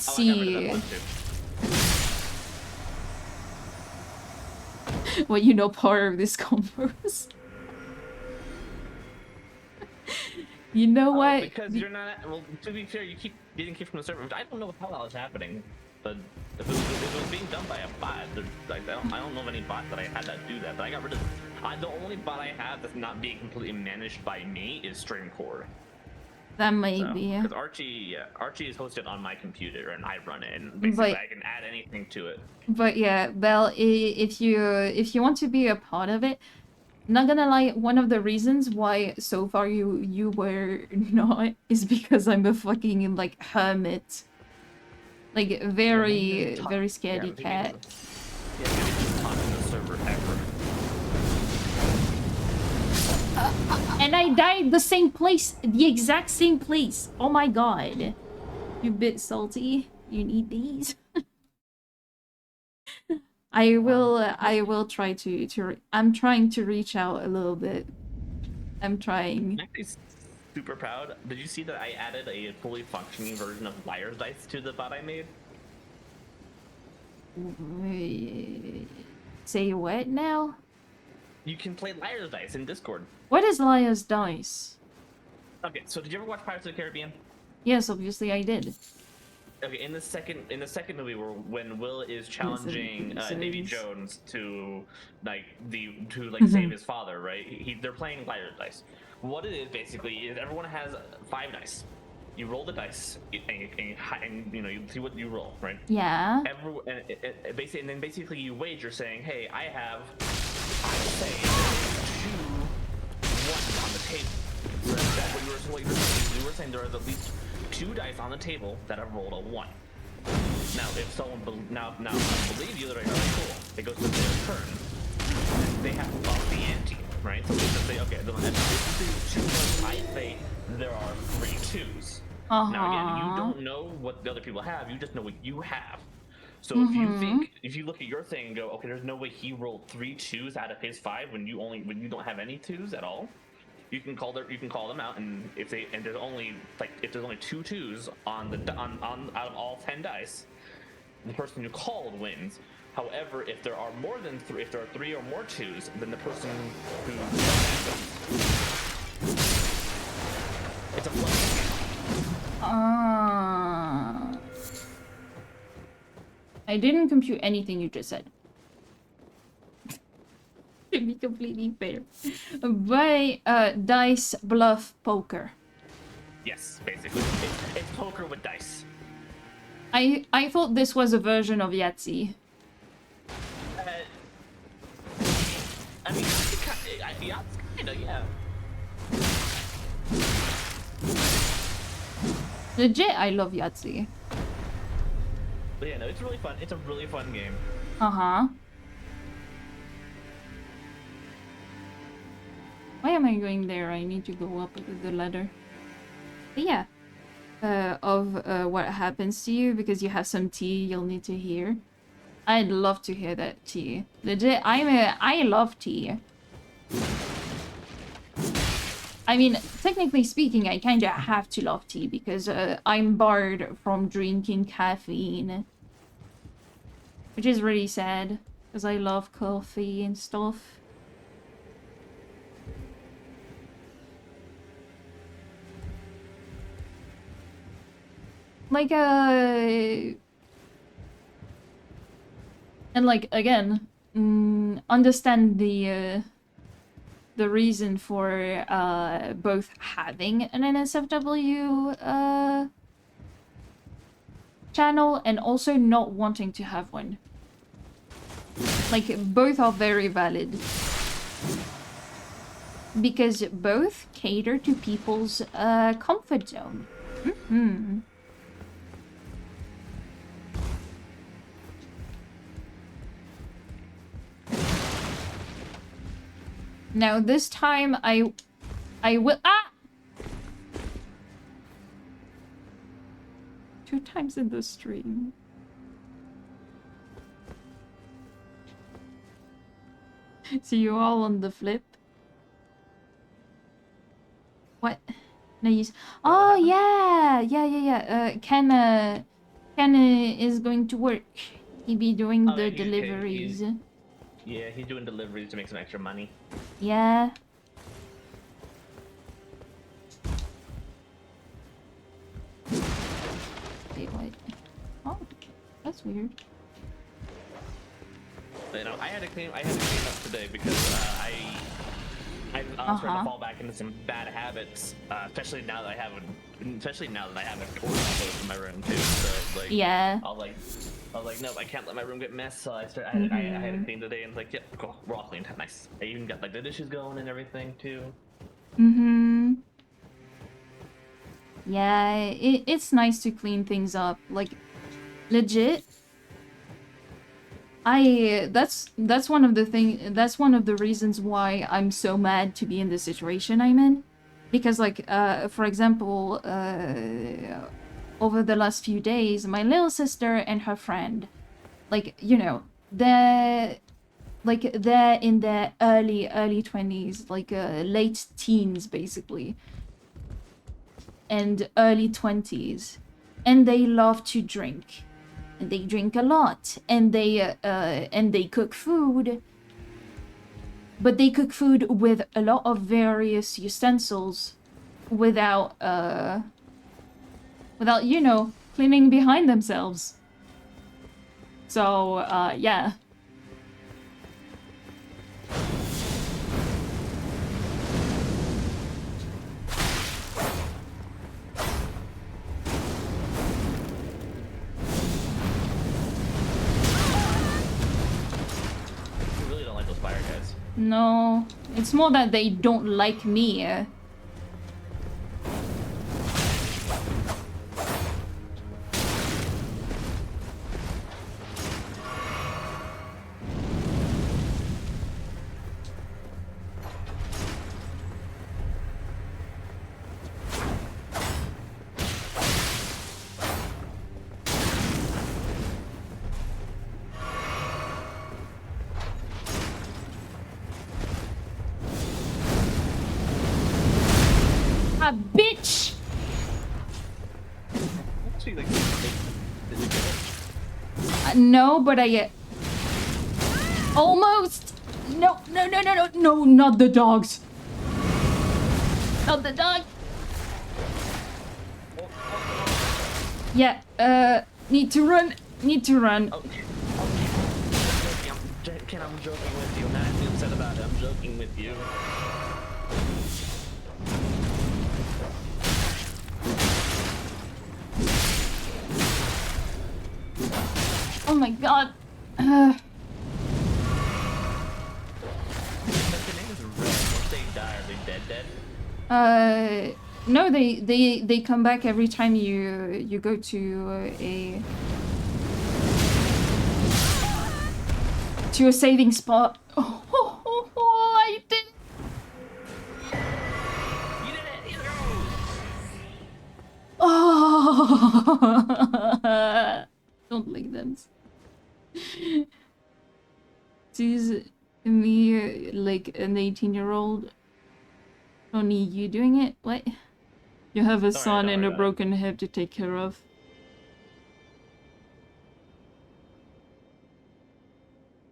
see. Well, you know, part of this converse. You know what? Because you're not. Well, to be fair, you keep getting kicked from the server. I don't know how that was happening, but if it was being done by a bot, like I don't know of any bot that I had that do that. But I got rid of. The only bot I have that's not being completely managed by me is Streamcore. That might be. Because Archie is hosted on my computer and I run it, and basically I can add anything to it. But yeah, well, if you want to be a part of it, not gonna lie, one of the reasons why so far you were not is because I'm a fucking like hermit, like very scaredy cat. Yeah, talk to the server ever. And I died the same place, the exact same place. Oh my god. You bit salty. You need these. I will try to I'm trying to reach out a little bit. I'm trying. I'm actually super proud. Did you see that I added a fully functioning version of Liar's Dice to the bot I made? Say what now? You can play Liar's Dice in Discord. What is Liar's Dice? Okay, so did you ever watch Pirates of the Caribbean? Yes, obviously I did. Okay, in the second movie, when Will is challenging Davy Jones to save his father, right? They're playing Liar's Dice. What it is basically is everyone has 5 dice. You roll the dice, and you know you see what you roll, right? Yeah. And then basically you wager, saying, "Hey, I say 2 1s on the table." That's what you were saying. You were saying there are at least 2 dice on the table that have rolled a 1. Now, if someone believe you, they're like, "Alright, cool." It goes to their turn. They have to up the ante, right? So they just say, "Okay, this is 2 1s. I say there are 3 2s." Now again, you don't know what the other people have. You just know what you have. So if you look at your thing and go, "Okay, there's no way he rolled 3 2s out of his 5 when you don't have any 2s at all," you can call them out, and if there's only 2 2s on out of all 10 dice, the person you called wins. However, if there are more than 3, if there are 3 or more 2s, then the person who it's a flush. I didn't compute anything you just said. To be completely fair. But dice, bluff, poker. Yes, basically. It's poker with dice. I thought this was a version of Yahtzee. I mean, kinda, yeah. Legit, I love Yahtzee. But yeah, no, it's really fun. It's a really fun game. Uh-huh. Why am I going there? I need to go up the ladder. But yeah. What happens to you because you have some tea you'll need to hear. I'd love to hear that tea. Legit, I love tea. I mean, technically speaking, I kinda have to love tea because I'm barred from drinking caffeine. Which is really sad, because I love coffee and stuff. Like, and like, again, understand the reason for both having an NSFW channel and also not wanting to have one. Like, both are very valid. Because both cater to people's comfort zone. Mm-hmm. Now this time I will 2 times in the stream. See you all on the flip. What? No use. Oh yeah. Ken is going to work. He be doing the deliveries. Yeah, he's doing deliveries to make some extra money. Yeah. Wait, what? Oh, that's weird. You know, I had to clean up today because I was starting to fall back into some bad habits, especially now that I have a toilet close in my room too. So like, yeah. I was like, no, I can't let my room get messed. So I had to clean today, and like, yep, cool, we're all cleaned. Nice. I even got like the dishes going and everything too. Yeah, it's nice to clean things up. Like, legit. That's one of the reasons why I'm so mad to be in the situation I'm in, because like for example over the last few days, my little sister and her friend, like, you know, they're in their early 20s, like late teens basically, and early 20s, and they love to drink. And they drink a lot, and they cook food, but they cook food with a lot of various utensils, without you know, cleaning behind themselves. So yeah. No, it's more that they don't like me. Bitch! No, but I almost. No, not the dogs. Not the dog. Yeah, need to run. Okay. Ken, I'm joking with you. Not be upset about it. I'm joking with you. Oh my god. No, they come back every time you go to a saving spot. I did. You did it. Oh. Don't lick them. Sees me like an 18-year-old. Don't need you doing it. What? You have a son and a broken hip to take care of.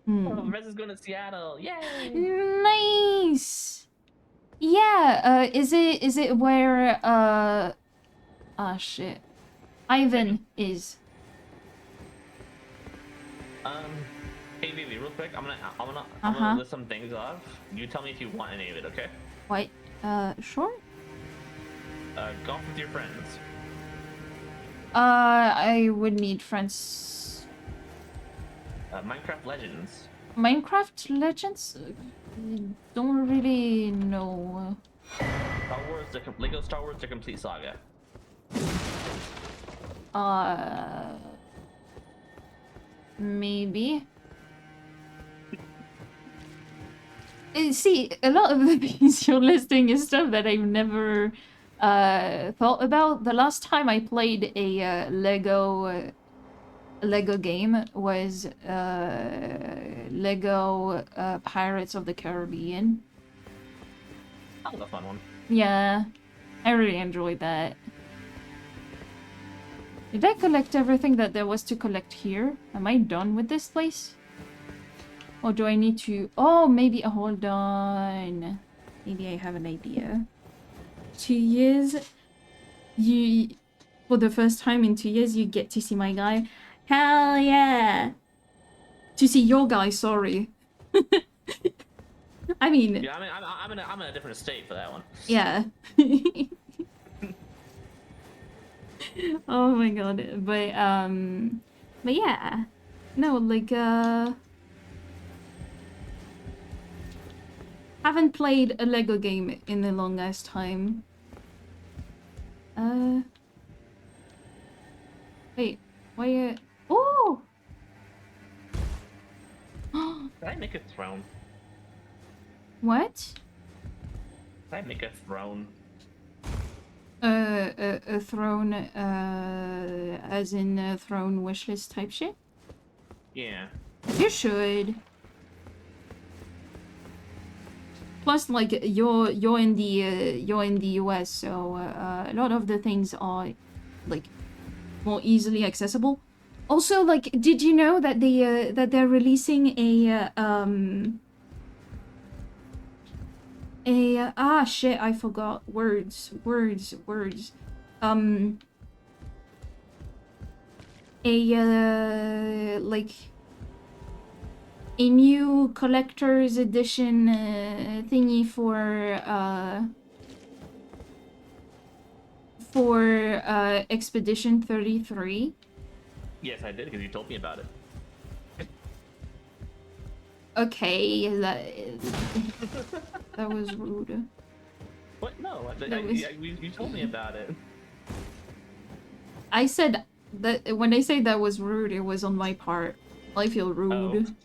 Oh, Rez is going to Seattle. Yay! Nice. Yeah. Is it where shit, Ivan is? Hey Vivi, real quick, I'm gonna list some things off. You tell me if you want any of it, okay? What? Sure. Golf with your friends. I would need friends. Minecraft Legends. Minecraft Legends? Don't really know. Lego Star Wars: The Complete Saga. Maybe. See, a lot of the things you're listing is stuff that I've never thought about. The last time I played a Lego game was Lego Pirates of the Caribbean. That was a fun one. Yeah, I really enjoyed that. Did I collect everything that there was to collect here? Am I done with this place? Or do I need to... Oh, maybe... Hold on. Maybe I have an idea. 2 years... for the first time in 2 years, you get to see my guy. Hell yeah! To see your guy, sorry. I mean... Yeah, I'm in a different state for that one. Yeah. Oh my god. But yeah. No, like, haven't played a Lego game in the longest time. Wait, why? Oh! Can I make a throne? What? Can I make a throne? A throne, as in a throne wishlist type shit? Yeah. You should. Plus, like, you're in the US, so a lot of the things are, like, more easily accessible. Also, like, did you know that they're releasing shit, I forgot words. Like a new collector's edition thingy for Expedition 33. Yes, I did because you told me about it. Okay, that was rude. What? No, you told me about it. I said that when I say that was rude, it was on my part. I feel rude.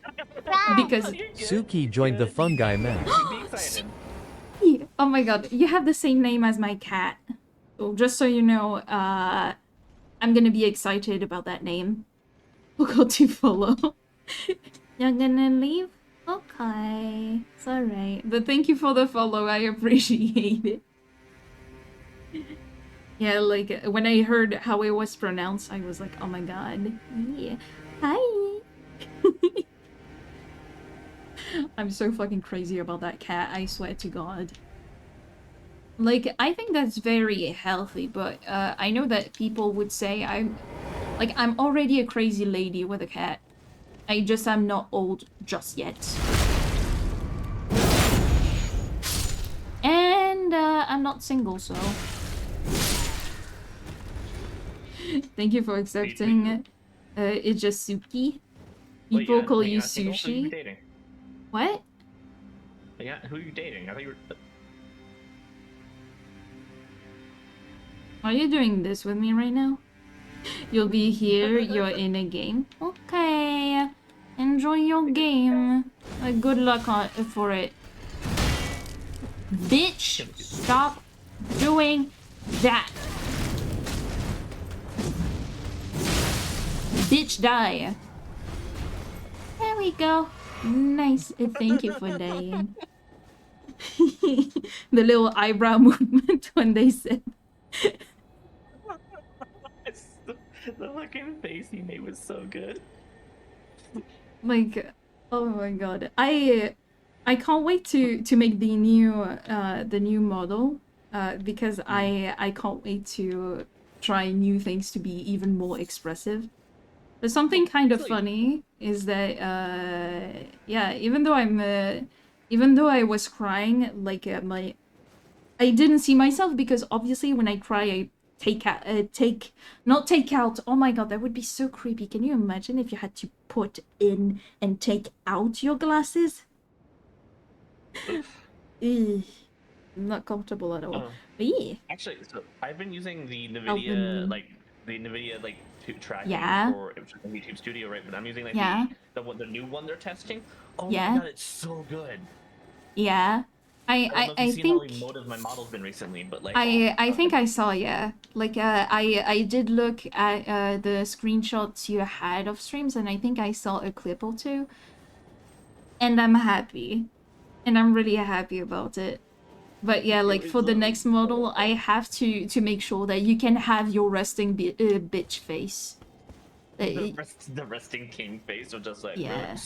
Oh. Because Suki joined the fungi mess. Be excited. Oh my god, you have the same name as my cat. So just so you know, I'm gonna be excited about that name. We'll go to follow. You're gonna leave? Okay. It's alright. But thank you for the follow, I appreciate it. Yeah, like, when I heard how it was pronounced, I was like, oh my god. Yeah. Hi! I'm so fucking crazy about that cat, I swear to god. Like, I think that's very healthy, but I know that people would say I'm already a crazy lady with a cat. I'm not old just yet. And I'm not single, so... Thank you for accepting. It's just Suki. People call you Sushi. Who are you dating? What? Yeah, who are you dating? I thought you were... Are you doing this with me right now? You'll be here, you're in a game. Okay. Enjoy your game. Good luck for it. Bitch, stop doing that. Bitch, die. There we go. Nice. Thank you for dying. The little eyebrow movement when they said... The fucking face he made was so good. Like, oh my god. I can't wait to make the new model. Because I can't wait to try new things to be even more expressive. But something kind of funny is that yeah, even though I was crying, like I didn't see myself because obviously when I cry I not take out. Oh my god, that would be so creepy. Can you imagine if you had to put in and take out your glasses? Ugh, I'm not comfortable at all. But yeah. Actually, so I've been using the NVIDIA tracking for YouTube Studio, right? But I'm using like the new one they're testing. Oh my god, it's so good. Yeah. I think how emotive my model's been recently, but like I think I saw, yeah. Like I did look at the screenshots you had of streams and I think I saw a clip or two. And I'm happy. And I'm really happy about it. But yeah, like for the next model, I have to make sure that you can have your resting bitch face. The resting king face of just like yeah.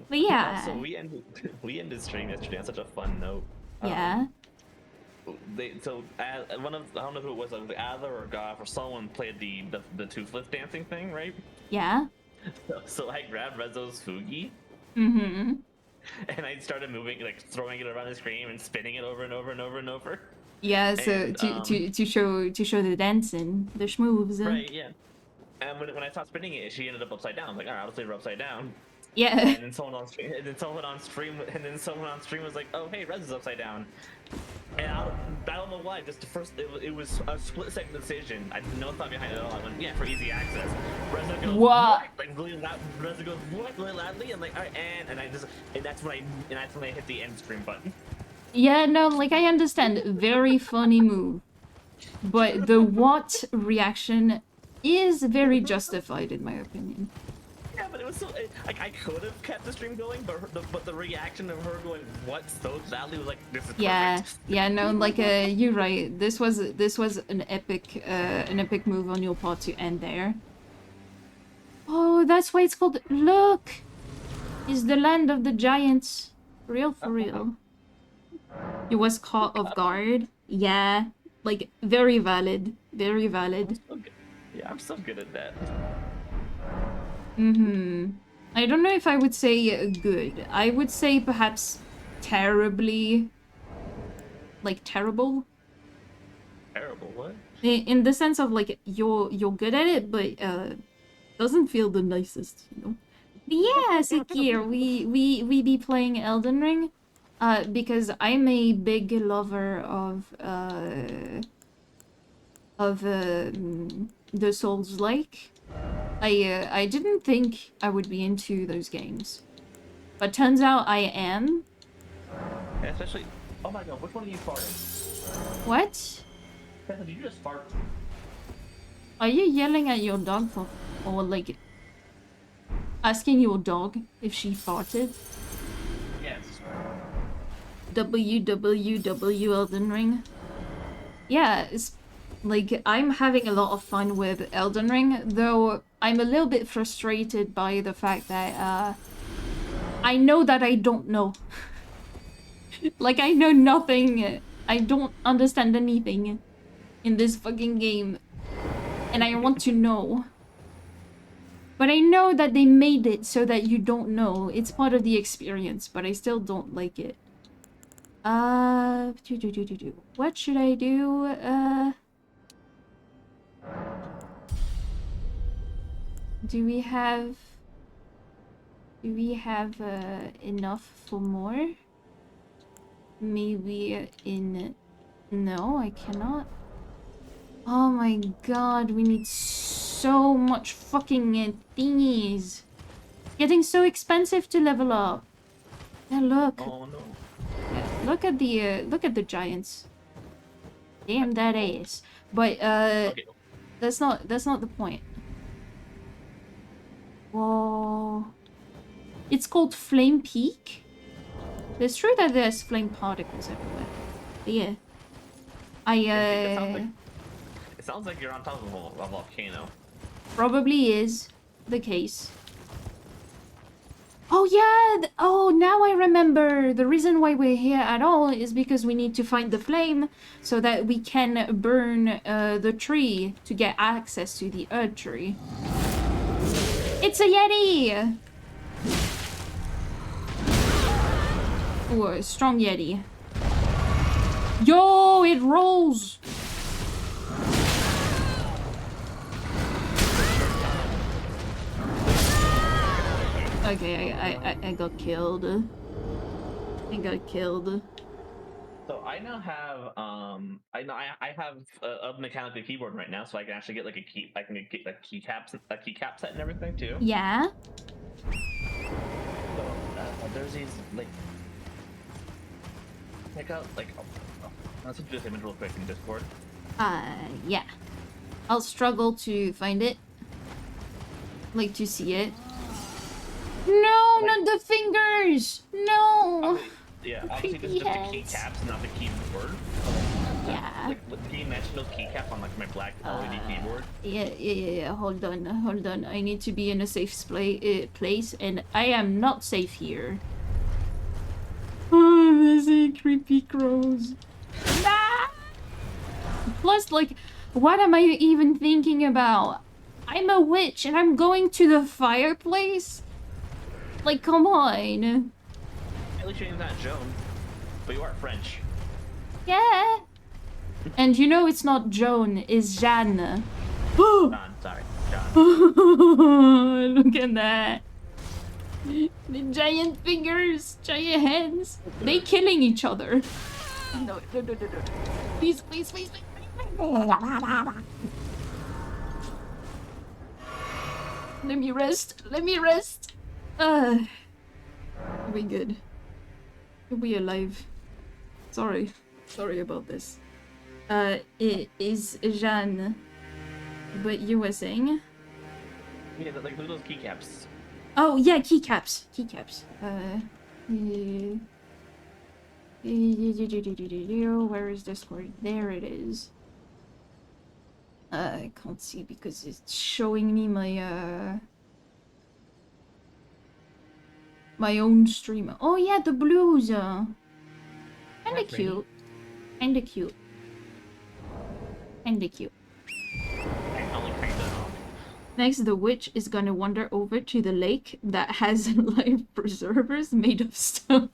But yeah. So we ended stream yesterday on such a fun note. Yeah. one of, I don't know who it was, like Adler or Goff or someone played the toothless dancing thing, right? Yeah. So I grabbed Rezo's Fugi. Mm-hmm. And I started moving, like throwing it around the screen and spinning it over and over and over and over. Yeah, so and, to show the dancing, the schmoves. Right, yeah. And when I stopped spinning it, she ended up upside down. I was like, all right, I'll just leave her upside down. Yeah. And then someone on stream was like, oh hey, Rez is upside down. And I don't know why. Just the first, it was a split-second decision. I had no thought behind it at all. I went, yeah, for easy access. Reza goes, what? Like really loud. Reza goes, what? Really loudly. I'm like, all right, and that's when I hit the end screen button. Yeah, no, like I understand. Very funny move, but the what reaction is very justified in my opinion. Yeah, but it was so like I could have kept the stream going, but the reaction of her going what so loudly was like, this is perfect. Yeah, no, like you're right. This was an epic move on your part to end there. Oh, that's why it's called. Look, is the land of the giants. For real. It was caught off guard. Yeah, like very valid. Yeah, I'm so good at that. I don't know if I would say good. I would say perhaps terribly... Like, terrible? Terrible, what? In the sense of, like, you're good at it, but, doesn't feel the nicest, you know? But yeah, Sakir, we be playing Elden Ring, because I'm a big lover of the Souls-like. I didn't think I would be into those games, but turns out I am. Yeah, especially, oh my god, which one are you farting? What? Did you just fart? Are you yelling at your dog for, or like, asking your dog if she farted? Yes. WWW Elden Ring. Yeah, it's like, I'm having a lot of fun with Elden Ring, though I'm a little bit frustrated by the fact that, I know that I don't know. Like, I know nothing. I don't understand anything in this fucking game. And I want to know. But I know that they made it so that you don't know. It's part of the experience, but I still don't like it. What should I do? Do we have enough for more? Maybe in... No, I cannot. Oh my god, we need so much fucking thingies. Getting so expensive to level up. Yeah, look. Oh no. Yeah, look at the giants. Damn that ass. But Okay. that's not the point. Whoa. It's called Flame Peak. It's true that there's flame particles everywhere. But yeah. It sounds like you're on top of a volcano. Probably is the case. Oh yeah! Oh, now I remember! The reason why we're here at all is because we need to find the flame so that we can burn the tree to get access to the Earth tree. It's a Yeti! Ooh, a strong Yeti. Yo, it rolls! Okay, I got killed. I got killed. So I now have I have a mechanical keyboard right now, so I can actually get like a key. I can get like a keycap set and everything too. Yeah. So there's these like check out like let's do this image real quick in Discord. Yeah. I'll struggle to find it. Like to see it. No, not the fingers! No! Yeah, obviously this is just the keycaps, not the keyboard. Yeah. Like, can you imagine those keycaps on like my black LED keyboard? Yeah. Hold on. I need to be in a safe place, and I am not safe here. Oh, there's a creepy crows. Ah! plus, like, what am I even thinking about? I'm a witch and I'm going to the fireplace? Like, come on. At least your name's not Joan, but you are French. Yeah. And you know it's not Joan, it's Jeanne. John, sorry. John. Look at that. The giant fingers, giant hands. They killing each other. No. Please. Let me rest. We good. We alive. Sorry about this. It is Jeanne. But you were saying? Yeah, like those keycaps. Oh yeah, keycaps. Where is this word? There it is. I can't see because it's showing me my my own stream. Oh yeah, the blues. Kinda cute. Next, the witch is gonna wander over to the lake that has life preservers made of stone.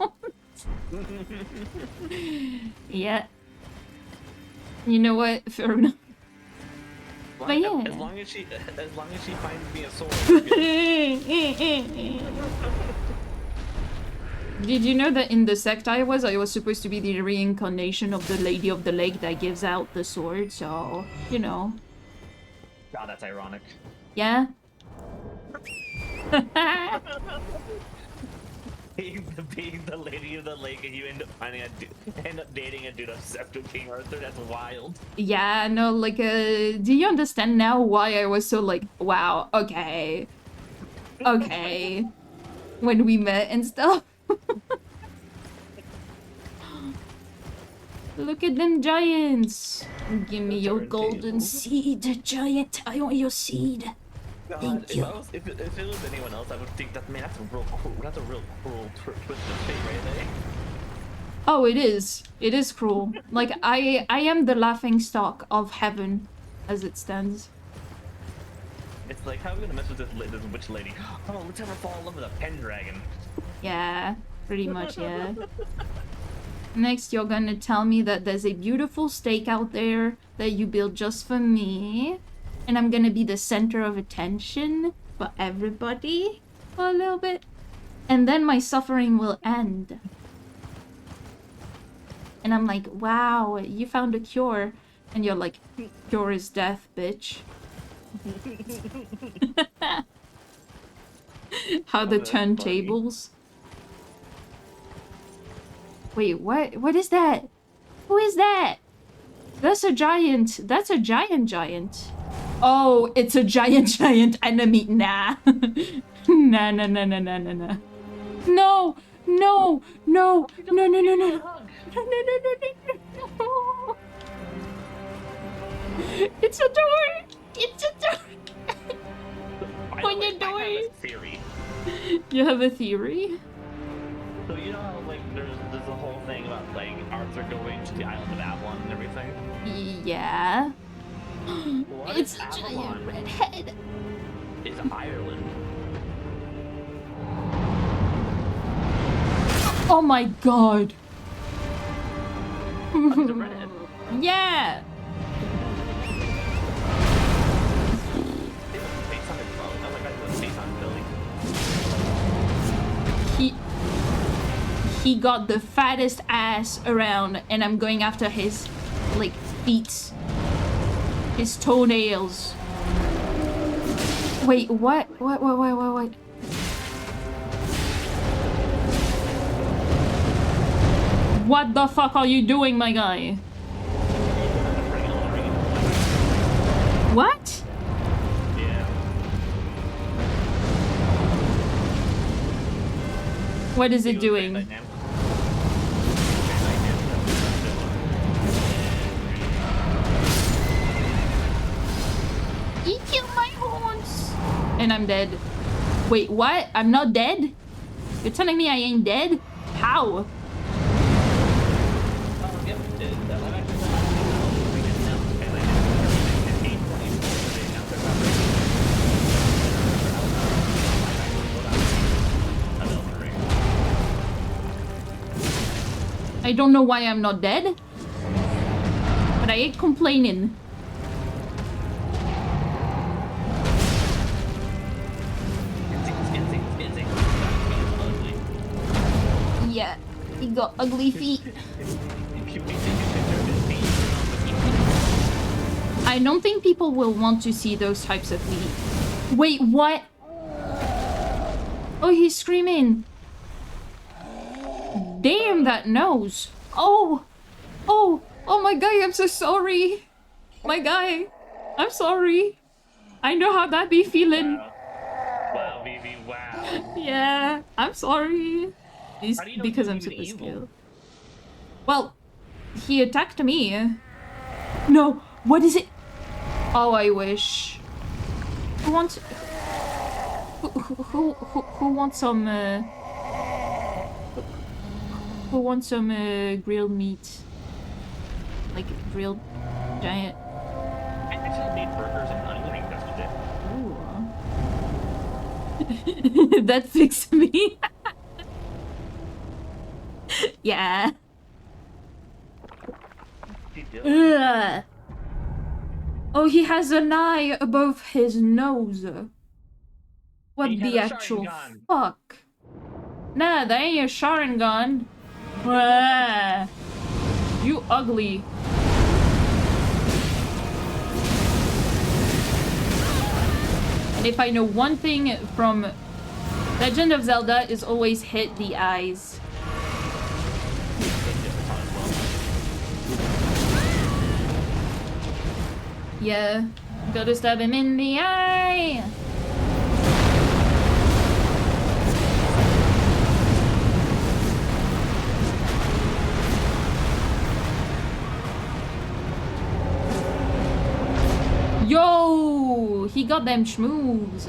Yeah. You know what? Fair enough. Well, but yeah. As long as she finds me a sword. Did you know that in the sect I was supposed to be the reincarnation of the Lady of the Lake that gives out the sword, so, you know. God, that's ironic. Yeah? Being the Lady of the Lake and you end up dating a dude obsessed with King Arthur, that's wild. Yeah, no, like, do you understand now why I was so like, wow, okay, when we met and stuff? Look at them giants! Give me your golden seed, giant, I want your seed. God, thank you. If it was anyone else, I would think that, man, that's a real cruel twist of fate right there. Oh, it is cruel. Like, I am the laughing stock of heaven, as it stands. It's like, how are we gonna mess with this witch lady? Oh, let's have her fall in love with a Pendragon. Yeah, pretty much, yeah. Next, you're gonna tell me that there's a beautiful steak out there that you built just for me. And I'm gonna be the center of attention for everybody for a little bit. And then my suffering will end. And I'm like, wow, you found a cure. And you're like, cure is death, bitch. How the turntables. Wait, what? What is that? Who is that? That's a giant. That's a giant. Oh, it's a giant enemy. Nah. Nah. No. It's a door. Open your door. I have a theory. You have a theory? So you know how like there's a whole thing about like Arthur going to the island of Avalon and everything? Yeah. What It's if a Avalon giant redhead. is Ireland? Oh my god. He's a redhead. Yeah. Based on his phone. I'm like, I was based on Billy. He got the fattest ass around, and I'm going after his, like, feet. His toenails. Wait, what? What? What the fuck are you doing, my guy? What? Yeah. What is it doing? He killed my horns! And I'm dead. Wait, what? I'm not dead? You're telling me I ain't dead? How? I don't know why I'm not dead, but I ain't complaining. Yeah, he got ugly feet. I don't think people will want to see those types of feet. Wait, what? Oh, he's screaming. Damn, that nose. Oh, oh, oh my guy, I'm so sorry. My guy, I'm sorry. I know how that be feeling. Wow, baby, wow. Yeah, I'm sorry. It's because I'm super skilled. Well, he attacked me. No, what is it? Oh, I wish. Who wants... Who wants some, Who wants some, grilled meat? Like, grilled giant... I actually made burgers and onion rings yesterday. Ooh. That fixed me. Yeah. Ugh. Oh, he has an eye above his nose. What the actual fuck? Nah, that ain't a Sharingan. You ugly. And if I know one thing from Legend of Zelda is always hit the eyes. Yeah, gotta stab him in the eye. Yo, he got them schmooves.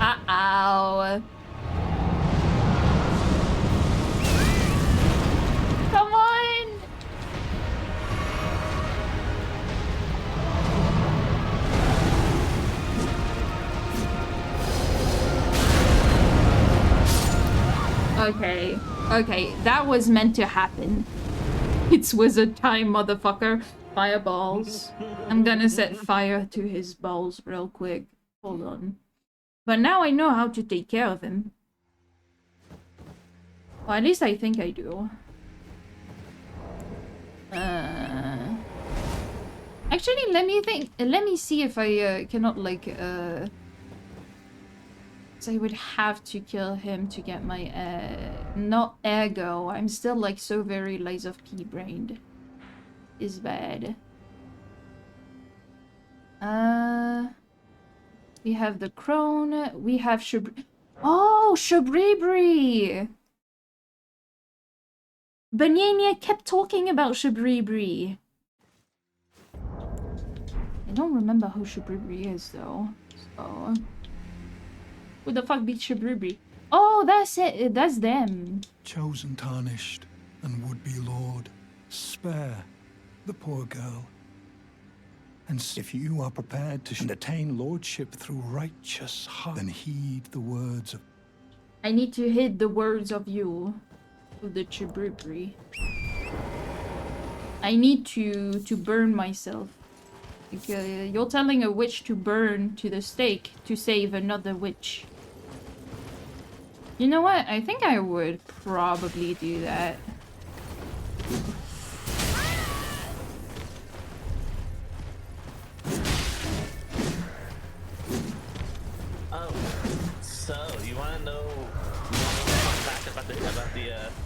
Uh-oh. Come on! Okay. Okay, that was meant to happen. It's wizard time, motherfucker. Fireballs. I'm gonna set fire to his balls real quick. Hold on. But now I know how to take care of him. Well, at least I think I do. Actually, let me think. Let me see if I cannot, like, so I would have to kill him to get my, not ego. I'm still, like, so very lies of pea-brained. Is bad. We have the crone. We have Oh, Shabribri! Banyania kept talking about Shabribri. I don't remember who Shabribri is, though. So... Who the fuck beat Shabribri? Oh, that's it. That's them. Chosen tarnished and would-be lord, spare the poor girl. And if you are prepared to attain lordship through righteous heart, then heed the words of... I need to heed the words of you, of the Shabribri. I need to burn myself. Like, you're telling a witch to burn to the stake to save another witch. You know what? I think I would probably do that. Oh, so you want to know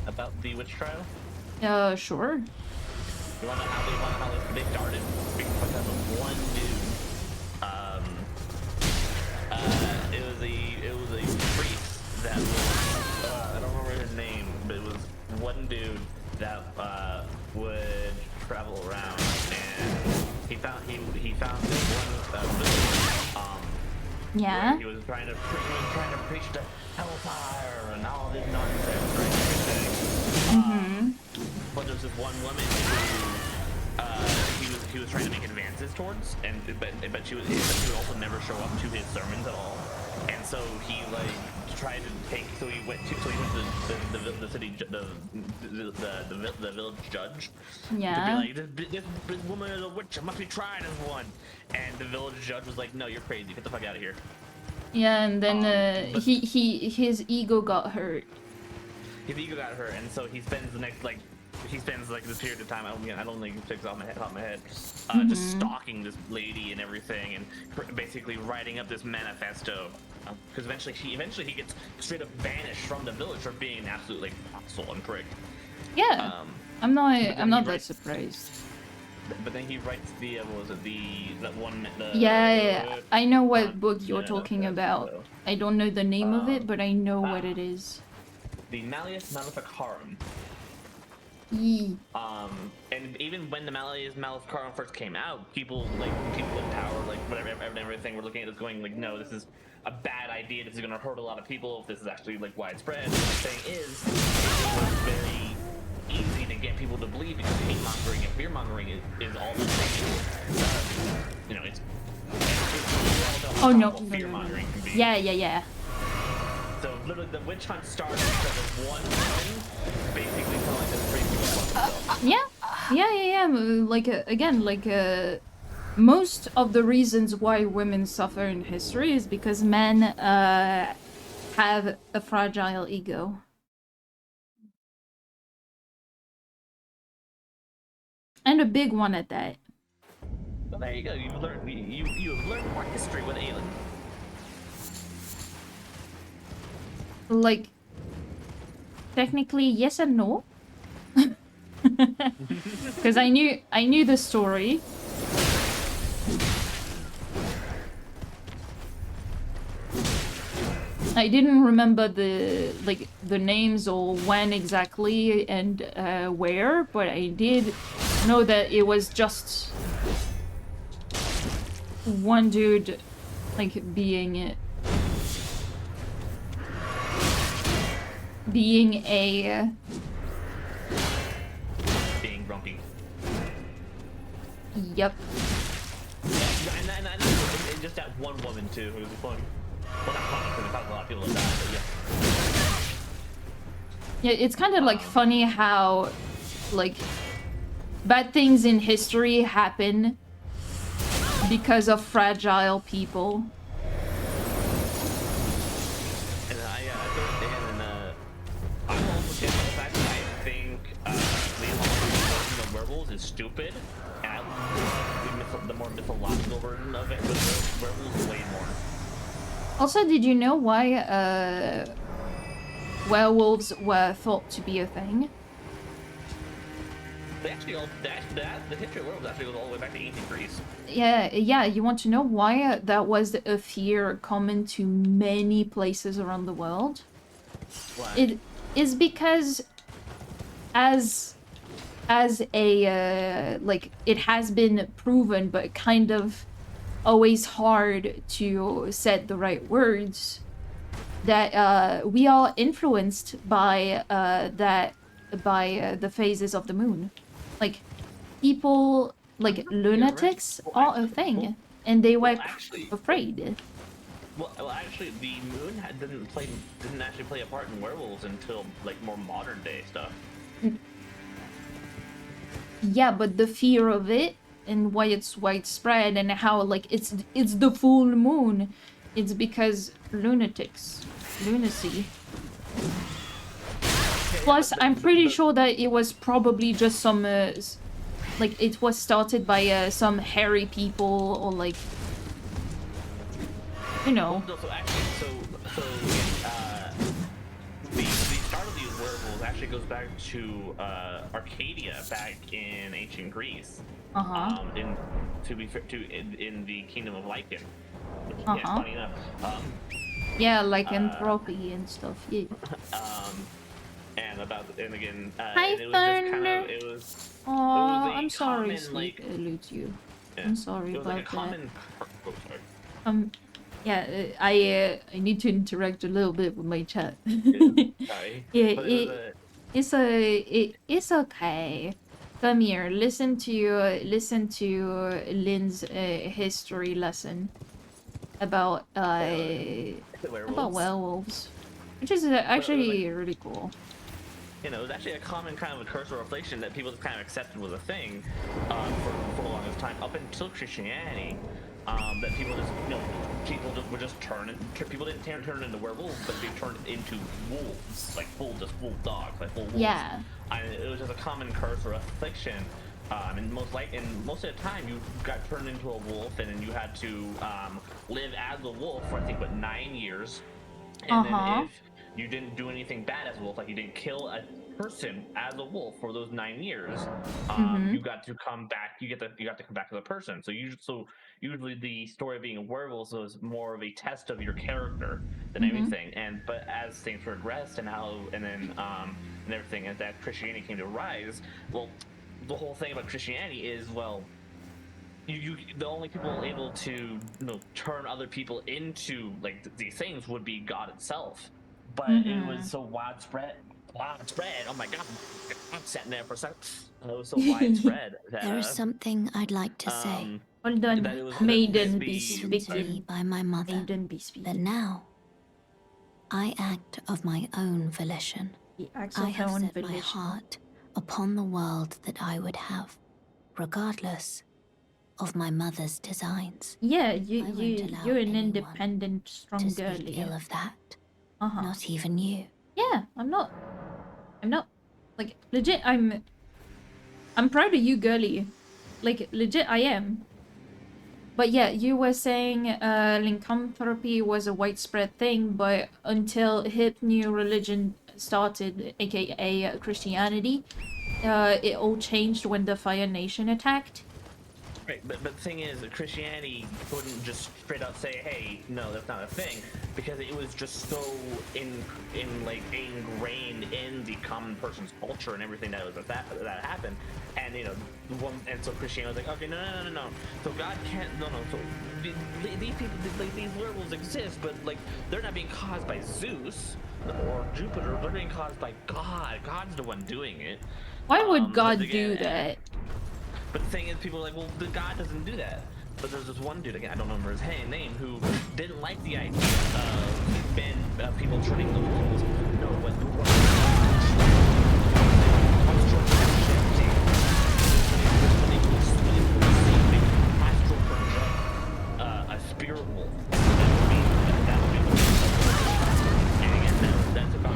about the witch trial? Sure. You want to know how they started? Because of one dude. It was a priest that was I don't remember his name, but it was one dude that would travel around, and he found this one village, yeah. he was trying to preach the hellfire and all this nonsense, right? Mm-hmm. But there's this one woman who he she was trying to make advances towards, but she would also never show up to his sermons at all, and so he like tried to take. So he went to the city, the village judge. Yeah. To be like, this woman is a witch. It must be tried as one. And the village judge was like, no, you're crazy. Get the fuck out of here. Yeah, and then his ego got hurt. His ego got hurt, and so he spends this period of time. I don't think he takes off my head, just stalking this lady and everything, and basically writing up this manifesto. Because eventually he gets straight up banished from the village for being an absolute like asshole and prick. Yeah, I'm not that surprised. But then he writes the Yeah, I know what book you're talking about. I don't know the name of it, but I know what it is. The Malleus Maleficarum. And even when the Malleus Maleficarum first came out, people in power, like whatever, everything, were looking at this going like, no, this is a bad idea. This is going to hurt a lot of people. If this is actually like widespread. And the thing is, it was very easy to get people to believe because hate mongering and fear mongering is all the same. It's oh no, fear mongering can be. Yeah. So literally, the witch hunt started because of one woman basically telling this crazy about themselves. Yeah. Most of the reasons why women suffer in history is because men have a fragile ego. And a big one at that. Well, there you go. You've learned more history with Aelyn. Like, technically, yes and no. Because I knew the story. I didn't remember the names or when exactly and where, but I did know that it was just one dude being grumpy. Yep. And just that one woman too, who was funny. Well, not funny because a lot of people have died, but yeah. Yeah, it's kind of funny how bad things in history happen because of fragile people. And I'm also saying the fact that I think the version of werewolves is stupid, and I like the more mythological version of it, but werewolves way more. Also, did you know why werewolves were thought to be a thing? The history of werewolves actually goes all the way back to ancient Greece. Yeah, you want to know why that was a fear common to many places around the world? Why? It is because as a it has been proven, but kind of always hard to set the right words, that we are influenced by the phases of the moon. Like, people lunatics are a thing, and they were afraid. Well, actually, the moon didn't actually play a part in werewolves until more modern day stuff. Yeah, but the fear of it and why it's widespread and how it's the full moon, it's because lunacy. Plus, I'm pretty sure that it was probably just some it was started by some hairy people or No, so actually, the start of these werewolves actually goes back to Arcadia, back in ancient Greece. In the kingdom of Lycan. Yeah, funny enough. Yeah, lycanthropy and stuff. Yeah. And again. Hi, and it was Thunder. Just kind of, it was. Oh, I'm sorry, common, sweet Lucio. Yeah. I'm sorry It was about a common, that. Oh, sorry. Yeah, I need to interact a little bit with my chat. Sorry. Yeah, it's okay. Come here. Listen to Lynn's history lesson about werewolves, which is actually really cool. You know, it was actually a common kind of a curse or affliction that people just kind of accepted was a thing for the longest time, up until Christianity. That people just, you know, people would just people didn't turn into werewolves, but they turned into wolves, like full dogs, like full wolves. Yeah. And it was just a common curse or affliction. And most of the time, you got turned into a wolf, and then you had to live as a wolf for I think 9 years. And then if you didn't do anything bad as a wolf, like you didn't kill a person as a wolf for those 9 years, you got to come back. You got to come back as a person. So usually the story of being a werewolf was more of a test of your character than anything. But as things progressed and everything, as that Christianity came to rise, well, the whole thing about Christianity is, well, the only people able to turn other people into like these things would be God itself, but it was so widespread. Oh my God, I'm sitting there for a second. It was so widespread that there is something I'd like to say. Hold on, maiden be speaking by my mother, but now I act of my own volition. I have set my heart upon the world that I would have, regardless of my mother's designs. Yeah, you're an independent, strong girl. Ill of that. Not even you. Yeah, I'm not like legit. I'm proud of you, girly. Like legit, I am. But yeah, you were saying lycanthropy was a widespread thing, but until hip new religion started, aka Christianity, it all changed when the Fire Nation attacked. Right, but the thing is, Christianity wouldn't just straight up say, "Hey, no, that's not a thing," because it was just so ingrained in the common person's culture and everything that happened, and so Christianity was like, "Okay, no. So God can't, no. So these people, these werewolves exist, but like they're not being caused by Zeus or Jupiter. They're being caused by God. God's the one doing it." Why would God do that? But the thing is, people are like, well, the God doesn't do that. But there's this one dude, again, I don't remember his name, who didn't like the idea of people turning the wolves. No, when the wolves a spirit wolf. That would be and again, that's about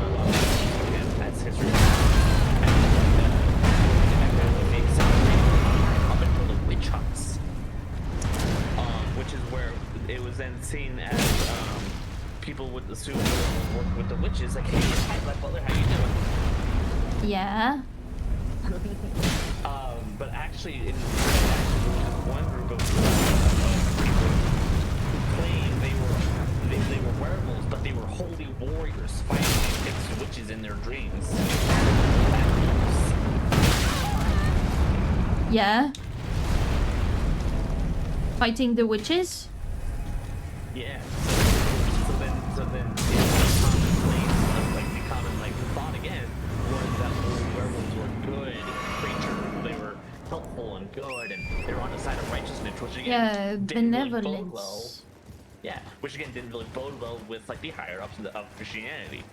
that's history. Hunts, which is where it was then seen as people would assume work with the witches, like, "Hey, hi, Black Butler, how you doing?" Yeah. But actually, there was one group of people who claimed they were werewolves, but they were holy warriors fighting against witches in their dreams. Yeah. Fighting the witches? Yeah. So then the common thought again was that werewolves were good creatures. They were helpful and good, and they were on the side of righteousness, which again benevolence. Really bode well. Yeah, which again didn't really bode well with like the higher ups of Christianity.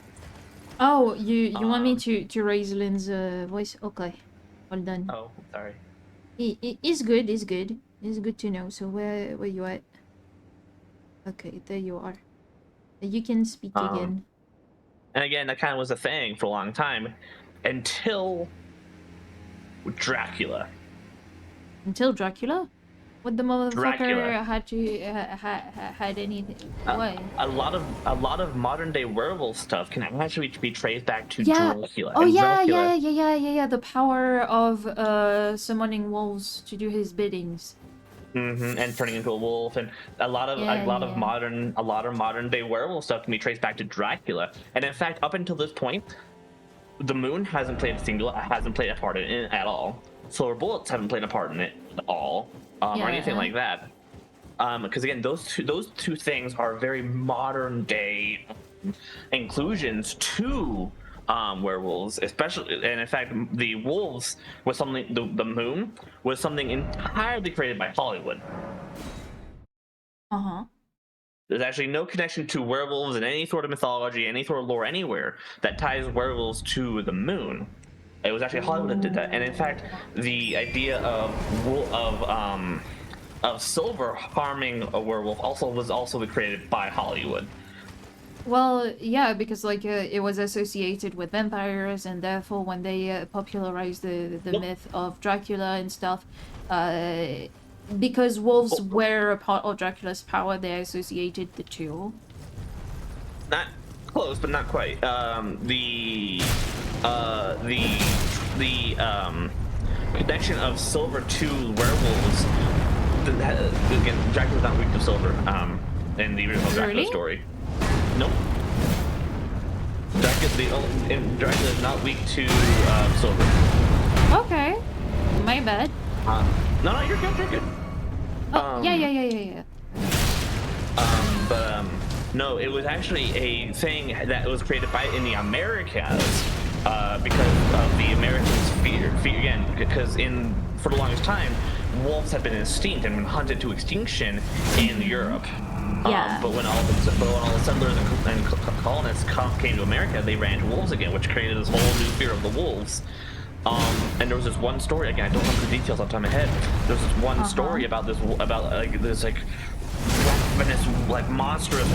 Oh, you want me to raise Lynn's voice? Okay, well done. Oh, sorry. It's good. It's good. It's good to know. So where you at? Okay, there you are. You can speak again. And again, that kind of was a thing for a long time, until Dracula. Until Dracula? What the motherfucker Dracula. had anything? Why? A lot of modern day werewolf stuff can actually be traced back to Yeah. Dracula. Oh and yeah, Dracula, yeah. The power of summoning wolves to do his biddings. And turning into a wolf, and a lot of modern day werewolf stuff can be traced back to Dracula. And in fact, up until this point, the moon hasn't played a part in it at all. Silver bullets haven't played a part in it at all, or anything like that. Because again, those two things are very modern day inclusions to werewolves, especially, and in fact, the wolves was something. The moon was something entirely created by Hollywood. There's actually no connection to werewolves in any sort of mythology, any sort of lore anywhere that ties werewolves to the moon. It was actually Hollywood that did that, and in fact, the idea of silver harming a werewolf was also created by Hollywood. Well, yeah, because like it was associated with vampires, and therefore when they popularized the myth of Dracula and stuff, because wolves were a part of Dracula's power, they associated the two. Not close, but not quite. The connection of silver to werewolves. Again, Dracula's not weak to silver. In the original Dracula story. Nope. Dracula is not weak to silver. Okay. My bad. No, you're good. You're good. Oh, yeah. No, it was actually a thing that was created in the Americas because of the Americans' fear again, because for the longest time, wolves have been extinct and been hunted to extinction in Europe. Yeah. But when all the settlers and colonists came to America, they ran to wolves again, which created this whole new fear of the wolves. And there was this one story, again, I don't remember the details off the top of my head. There's this one story about this ravenous, like monstrous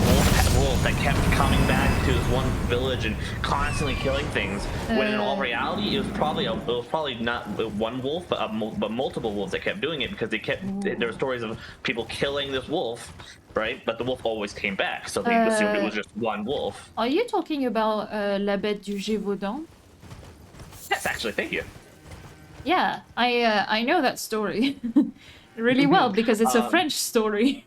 wolf that kept coming back to this one village and constantly killing things. When in all reality, it was probably not one wolf, but multiple wolves that kept doing it, because there were stories of people killing this wolf, right? But the wolf always came back, so they assumed it was just one wolf. Are you talking about La Bête du Gévaudan? Yes, actually, thank you. Yeah, I know that story really well because it's a French story.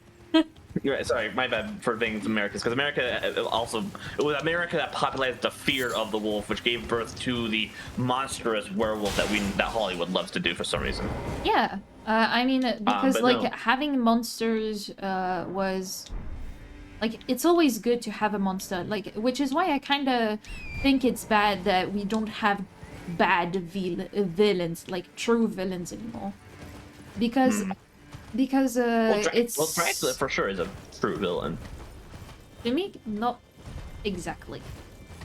You're right, sorry, my bad for being Americans, because it was America that popularized the fear of the wolf, which gave birth to the monstrous werewolf that Hollywood loves to do for some reason. Yeah, I mean, because having monsters was like, it's always good to have a monster, like, which is why I kind of think it's bad that we don't have bad villains, like true villains anymore, because Dracula for sure is a true villain. To me, not exactly,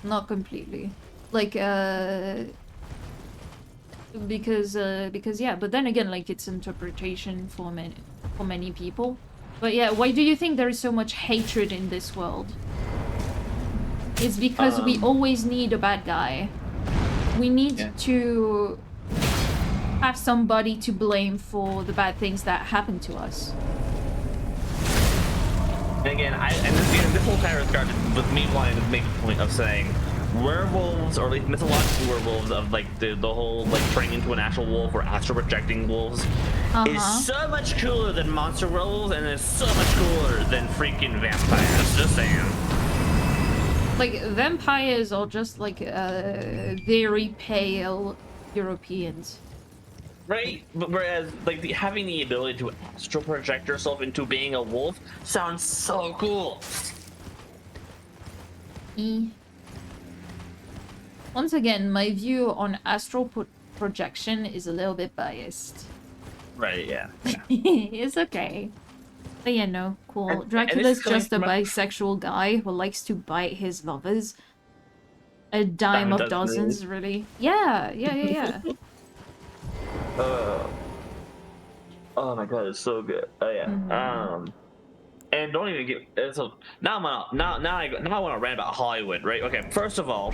not completely, like because yeah, but then again, like, it's interpretation for many people. But yeah, why do you think there is so much hatred in this world? It's because we always need a bad guy. We need to have somebody to blame for the bad things that happen to us. And again, this whole time started with me wanting to make a point of saying werewolves, or at least mythological werewolves, of like the whole like turning into an actual wolf or astral projecting wolves, is so much cooler than monster werewolves, and it's so much cooler than freaking vampires. Just saying. Like, vampires are just like very pale Europeans. Right? But whereas, like, having the ability to astral project yourself into being a wolf sounds so cool. Once again, my view on astral projection is a little bit biased. Right, yeah. It's okay. But yeah, no, cool. Dracula's just a bisexual guy who likes to bite his lovers. A dime of dozens, really. Yeah. Oh my god, it's so good. Oh yeah. And don't even get so now I want to rant about Hollywood, right? Okay, first of all,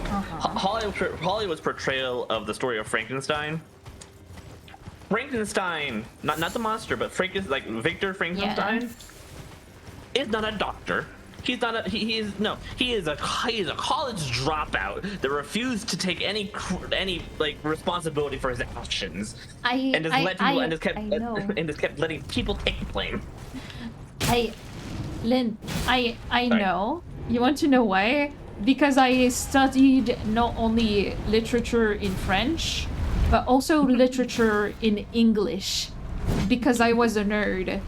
Hollywood's portrayal of the story of Frankenstein. Frankenstein, not the monster, but Victor Frankenstein is not a doctor. He's not a he is a college dropout that refused to take any like responsibility for his actions, and just kept letting people take the blame. Lynn, I know. You want to know why? Because I studied not only literature in French, but also literature in English, because I was a nerd.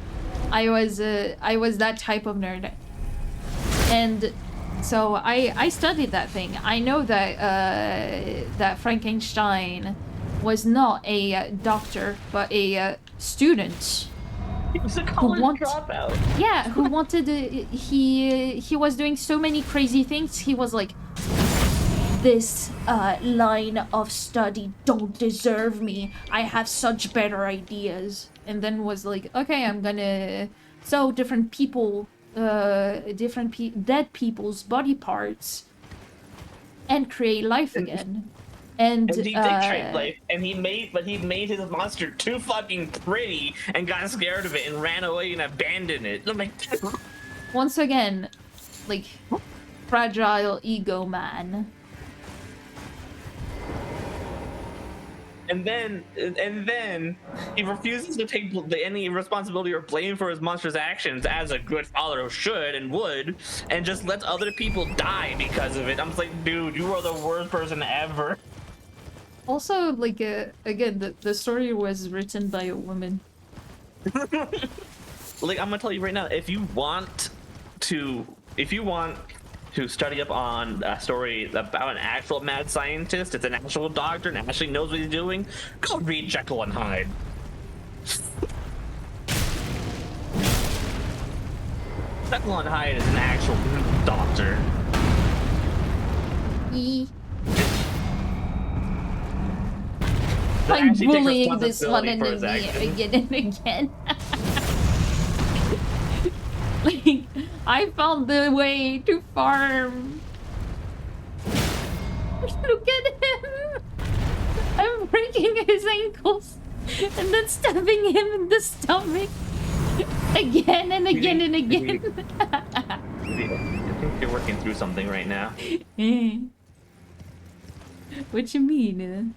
I was that type of nerd. And So I studied that thing. I know that that Frankenstein was not a doctor, but a student. He was a college dropout. Yeah, who wanted he was doing so many crazy things. He was like, this line of study don't deserve me. I have such better ideas. And then was like, okay, I'm gonna sew different people, dead people's body parts, and create life again. And he did create life, and he made his monster too fucking pretty and got scared of it and ran away and abandoned it. I'm like, once again, like, fragile ego man. And then he refuses to take any responsibility or blame for his monster's actions, as a good father should and would, and just lets other people die because of it. I'm just like, dude, you are the worst person ever. Also, like, again, the story was written by a woman. Like, I'm gonna tell you right now, if you want to study up on a story about an actual mad scientist, it's an actual doctor and actually knows what he's doing, go read Jekyll and Hyde. Jekyll and Hyde is an actual doctor. I'm bullying this one into me again and again. Like, I found the way to farm. Look at him. I'm breaking his ankles and then stabbing him in the stomach again and again and again. I think you're working through something right now. What you mean?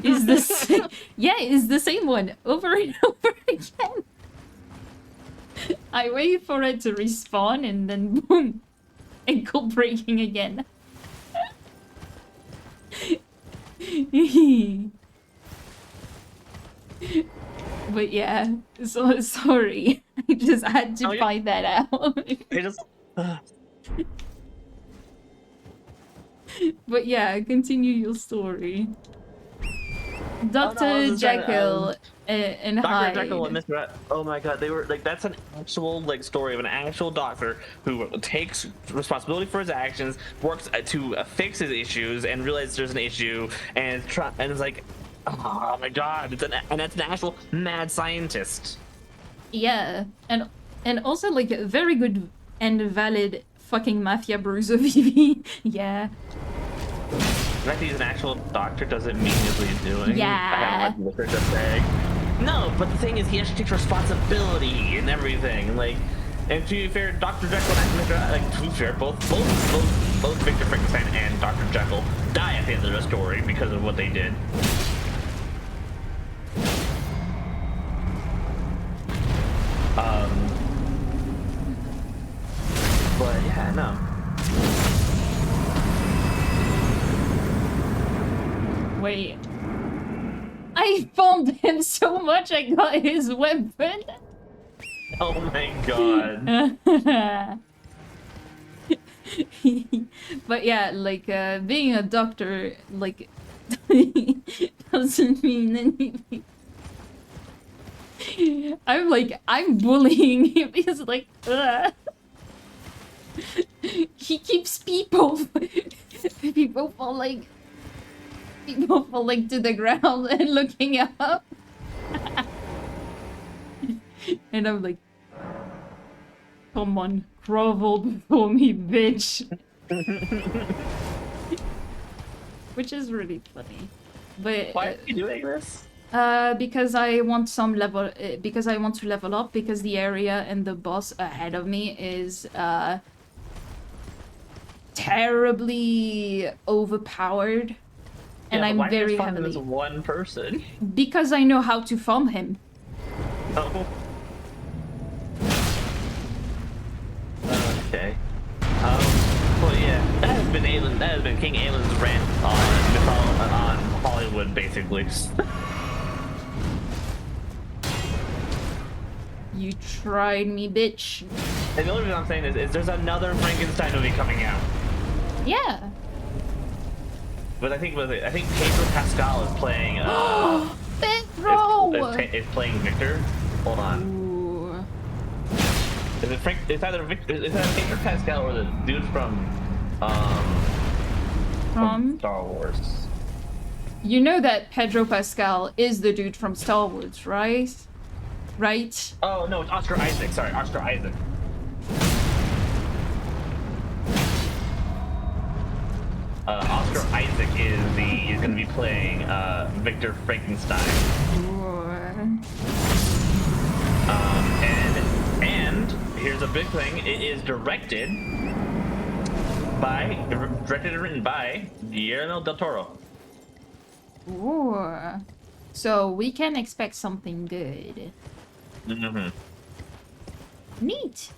Is this? Yeah, it's the same one over and over again. I wait for it to respawn and then boom, ankle breaking again. But yeah, so sorry. I just had to find that out. But yeah, continue your story. Dr. Jekyll and Hyde. Dr. Jekyll and Mr. Oh my god, they were like, that's an actual like story of an actual doctor who takes responsibility for his actions, works to fix his issues, and realizes there's an issue, and it's like, oh my god, and that's an actual mad scientist. Yeah, and also like a very good and valid fucking mafia bruiser Vivi. Yeah. The fact that he's an actual doctor doesn't mean he's what he's doing. Yeah. I have like liquor to bag. No, but the thing is, he actually takes responsibility and everything. Like, and to be fair, Dr. Jekyll and Mr. Like, to be fair, both Victor Frankenstein and Dr. Jekyll die at the end of the story because of what they did. But yeah, no. Wait. I foamed him so much I got his weapon. Oh my god. But yeah, like, being a doctor, like, doesn't mean anything. I'm bullying him because, like, he keeps people falling to the ground and looking up. And I'm like, come on, grovel before me, bitch. Which is really funny. But why are you doing this? Because I want some level. Because I want to level up. Because the area and the boss ahead of me is terribly overpowered, and I'm very heavily. As one person. Because I know how to farm him. Oh. Okay. Well, yeah, that has been Aelyn. That has been King Aelyn's rant on Hollywood, basically. You tried me, bitch. And the only reason I'm saying this is there's another Frankenstein movie coming out. Yeah. But I think Pedro Pascal is playing. Pedro. Is playing Victor. Hold on. Ooh. Is it Frank? It's either Victor. Is that Pedro Pascal or the dude from Star Wars? You know that Pedro Pascal is the dude from Star Wars, right? Right? Oh no, it's Oscar Isaac. Sorry, Oscar Isaac. Oscar Isaac is going to be playing Victor Frankenstein. And here's a big thing: it is directed and written by Guillermo del Toro. Ooh. So we can expect something good. Mm-hmm. Neat.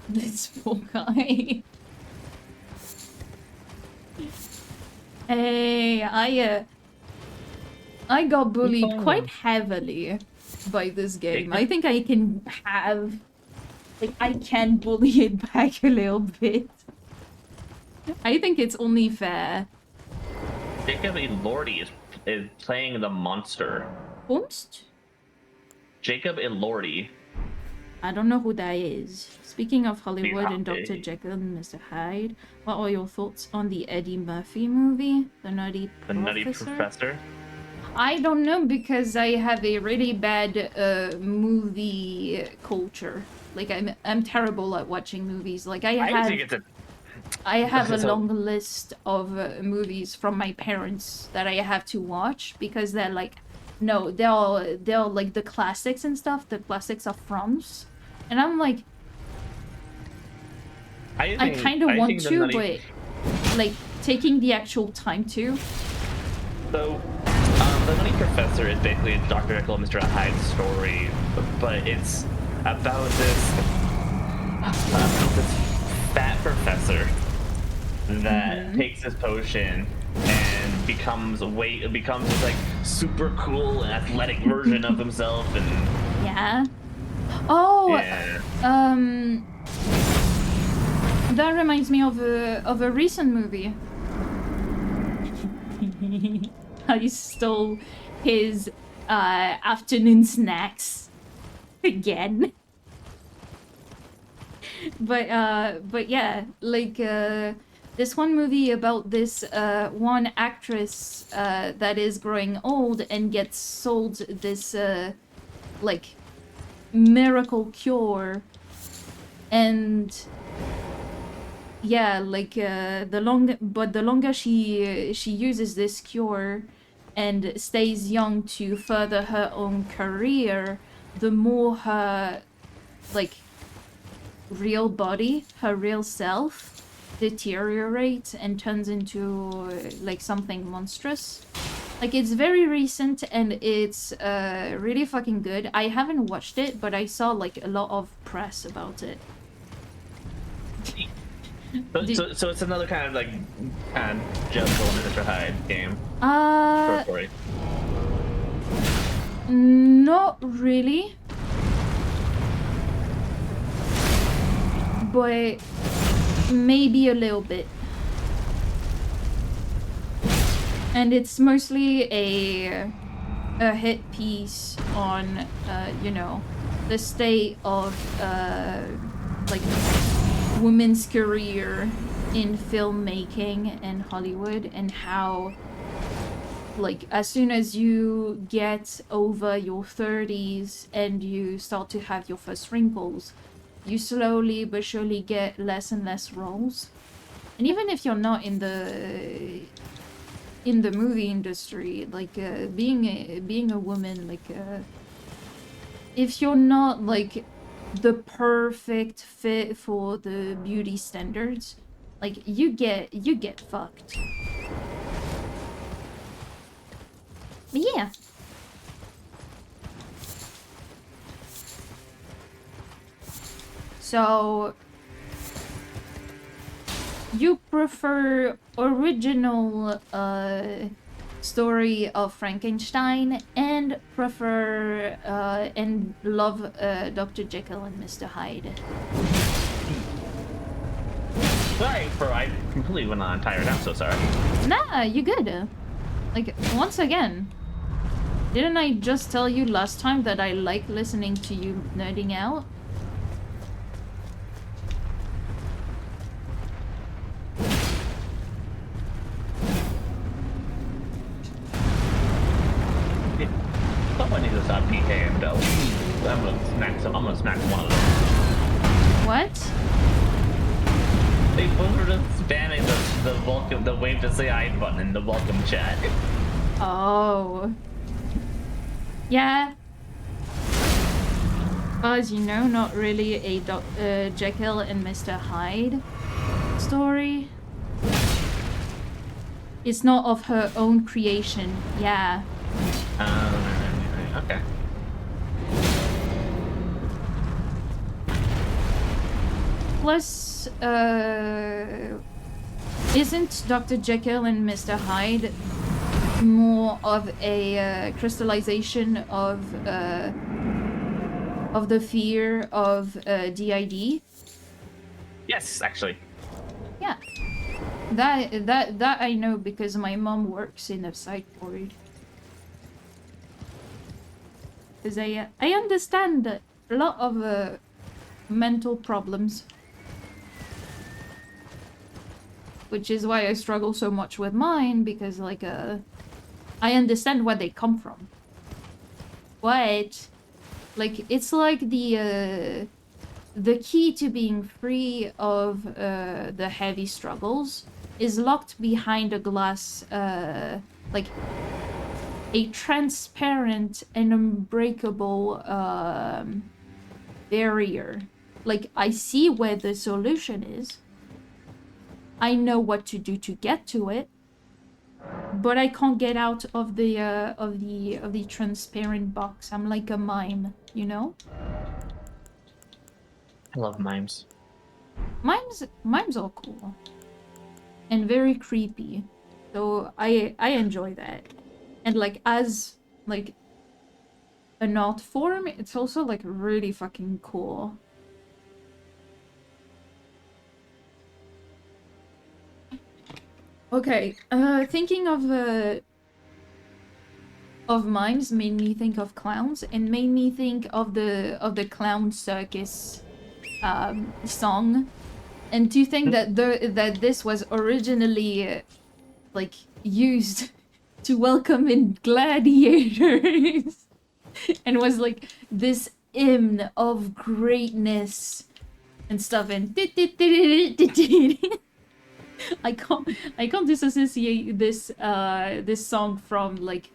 This poor guy. Hey, I got bullied quite heavily by this game. I think I can bully it back a little bit. I think it's only fair. Jacob Elordi is playing the monster. Whomst? Jacob Elordi. I don't know who that is. Speaking of Hollywood and Dr. Jekyll and Mr. Hyde, what are your thoughts on the Eddie Murphy movie, The Nutty Professor? I don't know, because I have a really bad movie culture. Like I'm terrible at watching movies. Like I have a long list of movies from my parents that I have to watch because they're like, no, they're like the classics and stuff. The classics of France, and I'm like, I kind of want to, but like taking the actual time to. So, The Nutty Professor is basically Dr. Jekyll and Mr. Hyde's story, but it's about this fat professor that takes this potion and becomes this like super cool and athletic version of himself, and yeah. Oh, yeah. That reminds me of a recent movie. I stole his afternoon snacks again. But yeah, like this one movie about this one actress that is growing old and gets sold this like miracle cure, and yeah, like the longer she uses this cure and stays young to further her own career, the more her like real body, her real self deteriorates and turns into like something monstrous. Like, it's very recent and it's really fucking good. I haven't watched it, but I saw like a lot of press about it. So it's another kind of like Jekyll and Mr. Hyde game. Story. Not really. But maybe a little bit. And it's mostly a hit piece on, you know, the state of, like, women's career in filmmaking and Hollywood, and how, like, as soon as you get over your 30s and you start to have your first wrinkles, you slowly but surely get less and less roles. And even if you're not in the movie industry, like being a woman, like if you're not like the perfect fit for the beauty standards, like you get fucked. But yeah. So you prefer original story of Frankenstein and prefer and love Dr. Jekyll and Mr. Hyde. Sorry, I completely went on tired. I'm so sorry. Nah, you good. Like, once again, didn't I just tell you last time that I like listening to you nerding out? Someone needs to stop PKing though. I'm gonna smack one of them. What? They both were just spamming the wave to say hi button in the welcome chat. Oh. Yeah. As you know, not really a Jekyll and Mr. Hyde story. It's not of her own creation. Yeah. Okay. Plus, isn't Dr. Jekyll and Mr. Hyde more of a crystallization of the fear of DID? Yes, actually. Yeah. That I know because my mom works in a psych ward. Because I understand a lot of mental problems. Which is why I struggle so much with mine, because like I understand where they come from. But like it's like the key to being free of the heavy struggles is locked behind a glass, like a transparent and unbreakable barrier. Like, I see where the solution is. I know what to do to get to it, but I can't get out of the transparent box. I'm like a mime, you know? I love mimes. Mimes are cool and very creepy, so I enjoy that. And like as like an art form, it's also like really fucking cool. Okay, thinking of mimes made me think of clowns and made me think of the clown circus song, and to think that that this was originally like used to welcome in gladiators and was like this hymn of greatness and stuff, and I can't disassociate this this song from like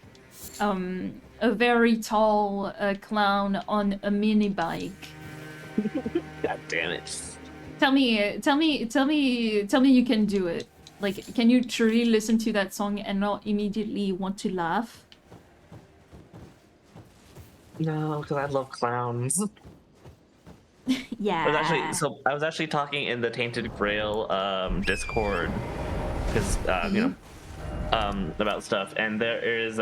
a very tall clown on a mini bike. God damn it. Tell me you can do it. Like, can you truly listen to that song and not immediately want to laugh? No, because I love clowns. Yeah. I was actually talking in the Tainted Grail Discord, because you know, about stuff, and there is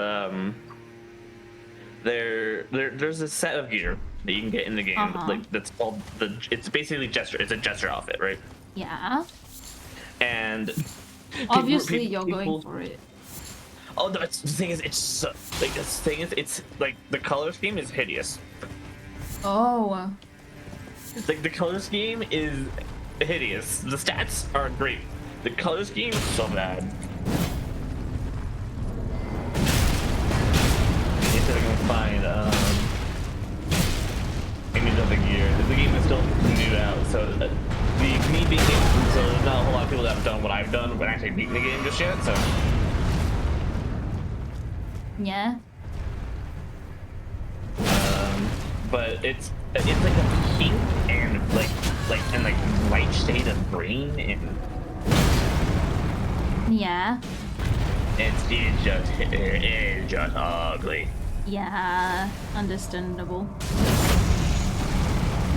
there's a set of gear that you can get in the game, like that's called it's basically gesture. It's a gesture outfit, right? Yeah. And obviously you're going for it. Oh no! The thing is, it's so, like it's like the color scheme is hideous. Oh. Like the color scheme is hideous. The stats are great. The color scheme is so bad. If I can find any other gear, the game is still new out, so me beating it, so there's not a whole lot of people that have done what I've done, but actually beaten the game just yet. So yeah. But it's like a pink and like light shade of green, and yeah. It's just ugly. Yeah, understandable.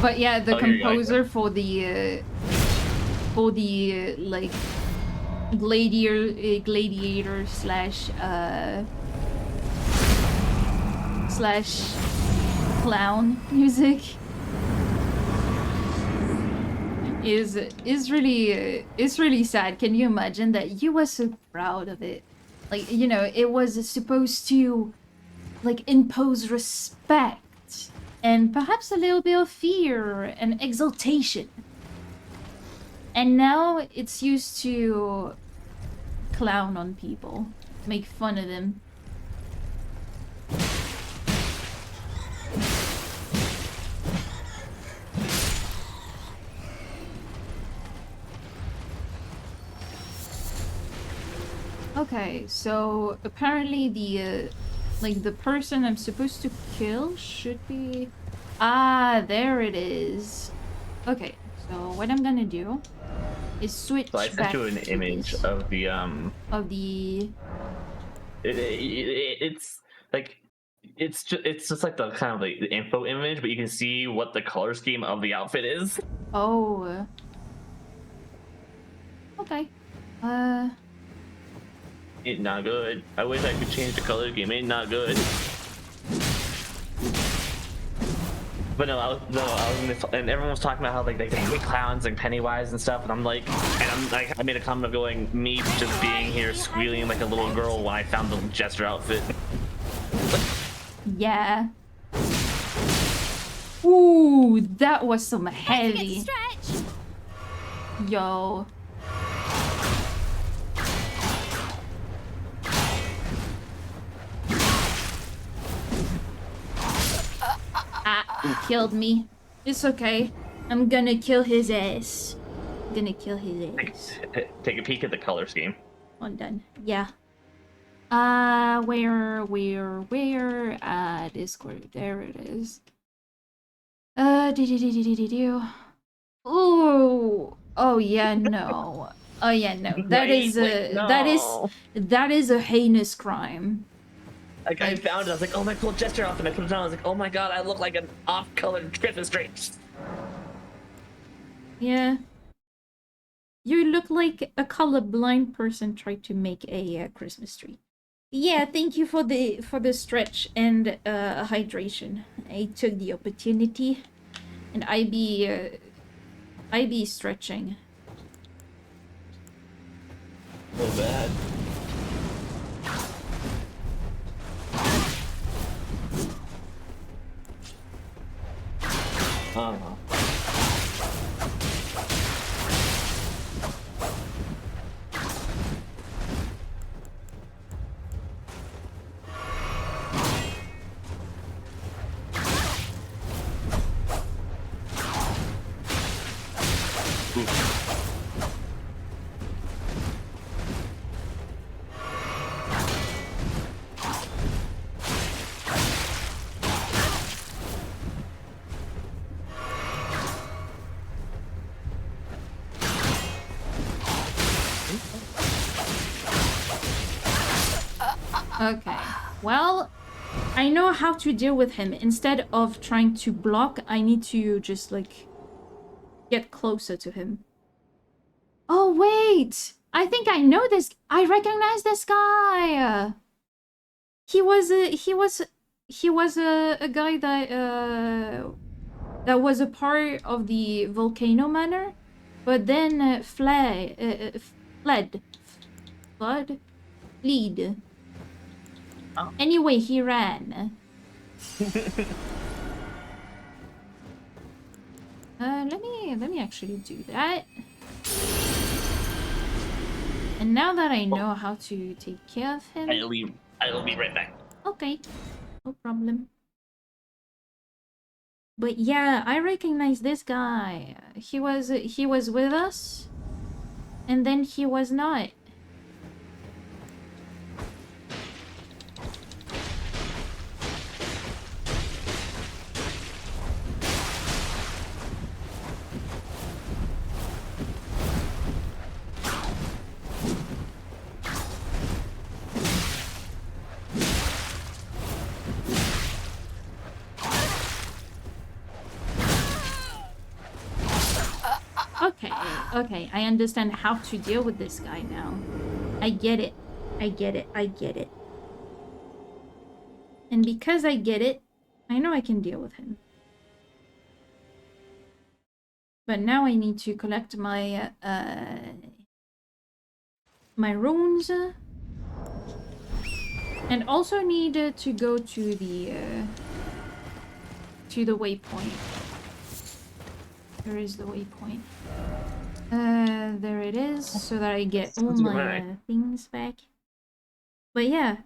But yeah, the composer for the like gladiator slash clown music is really sad. Can you imagine that? You were so proud of it, like, you know, it was supposed to like impose respect and perhaps a little bit of fear and exaltation, and now it's used to clown on people, make fun of them. Okay, so apparently the like the person I'm supposed to kill should be... Ah, there it is. Okay, so what I'm gonna do is switch So I back sent you an image this. of the it's like it's just like the kind of like the info image, but you can see what the color scheme of the outfit is. Oh. Okay. It's not good. I wish I could change the color scheme. It's not good. But no, I was and everyone was talking about how like they hate clowns and Pennywise and stuff, and I'm like, I made a comment of going, me just being here squealing like a little girl when I found the Jester outfit. Yeah. Ooh, that was some heavy. Yo. He killed me. It's okay. I'm gonna kill his ass. Gonna kill his ass. Take a peek at the color scheme. All done. Yeah. Where? Discord. There it is. Ooh. Oh yeah, no. Oh yeah, no. That is no. that is a heinous crime. Like I found it, I was like, oh, my cool Jester outfit. I put it on. I was like, oh my god, I look like an off-colored Christmas tree. Yeah. You look like a colorblind person tried to make a Christmas tree. Yeah, thank you for the stretch and hydration. I took the opportunity, and I be stretching. So bad. Okay, well, I know how to deal with him. Instead of trying to block, I need to just, like, get closer to him. Oh, wait! I think I know this. I recognize this guy! He was a guy that was a part of the Volcano Manor, but then fled. Oh. Anyway, he ran. Let me actually do that. And now that I know how to take care of him, I will be right back. okay, no problem. But yeah, I recognize this guy. He was with us, and then he was not. Okay, I understand how to deal with this guy now. I get it. I get it. I get it. And because I get it, I know I can deal with him. But now I need to collect my my runes. And also need to go to the waypoint. Where is the waypoint? There it is, so that I get all my things back. But yeah,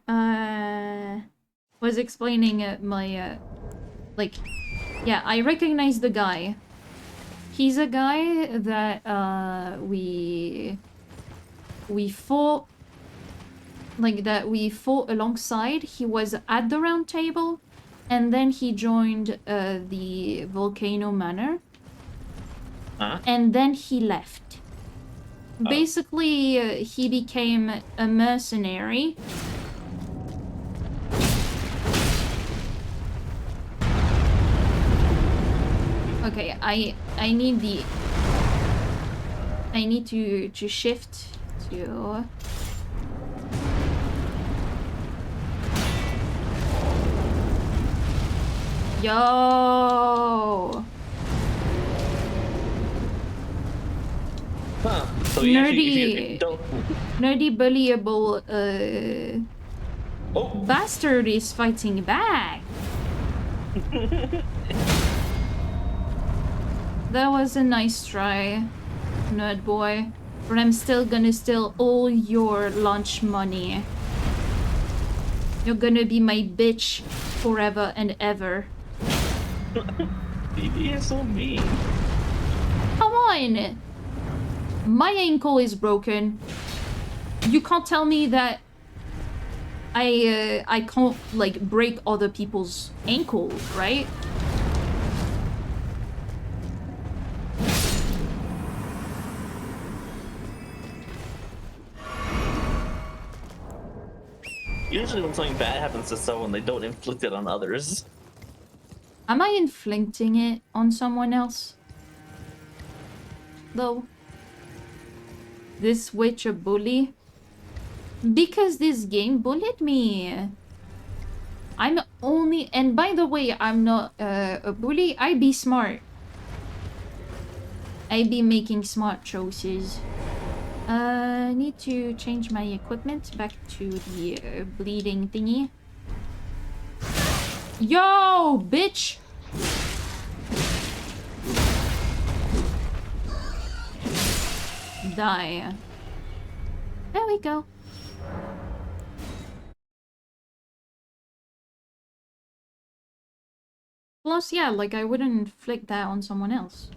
was explaining my like, yeah, I recognize the guy. He's a guy that we fought, like that we fought alongside. He was at the round table, and then he joined the Volcano Manor. And then he left. Basically, he became a mercenary. Okay, I need the... I need to shift to... Yo! Huh. So nerdy, nerdy bullyable bastard is fighting back. That was a nice try, nerd boy. But I'm still gonna steal all your lunch money. You're gonna be my bitch forever and ever. BB is so mean. Come on! My ankle is broken. You can't tell me that I can't, like, break other people's ankle, right? Usually when something bad happens to someone, they don't inflict it on others. Am I inflicting it on someone else? Though? This witch a bully? Because this game bullied me. I'm only... And by the way, I'm not a bully. I be smart. I be making smart choices. I need to change my equipment back to the bleeding thingy. Yo, bitch! Die. There we go. Plus, yeah, like I wouldn't inflict that on someone else.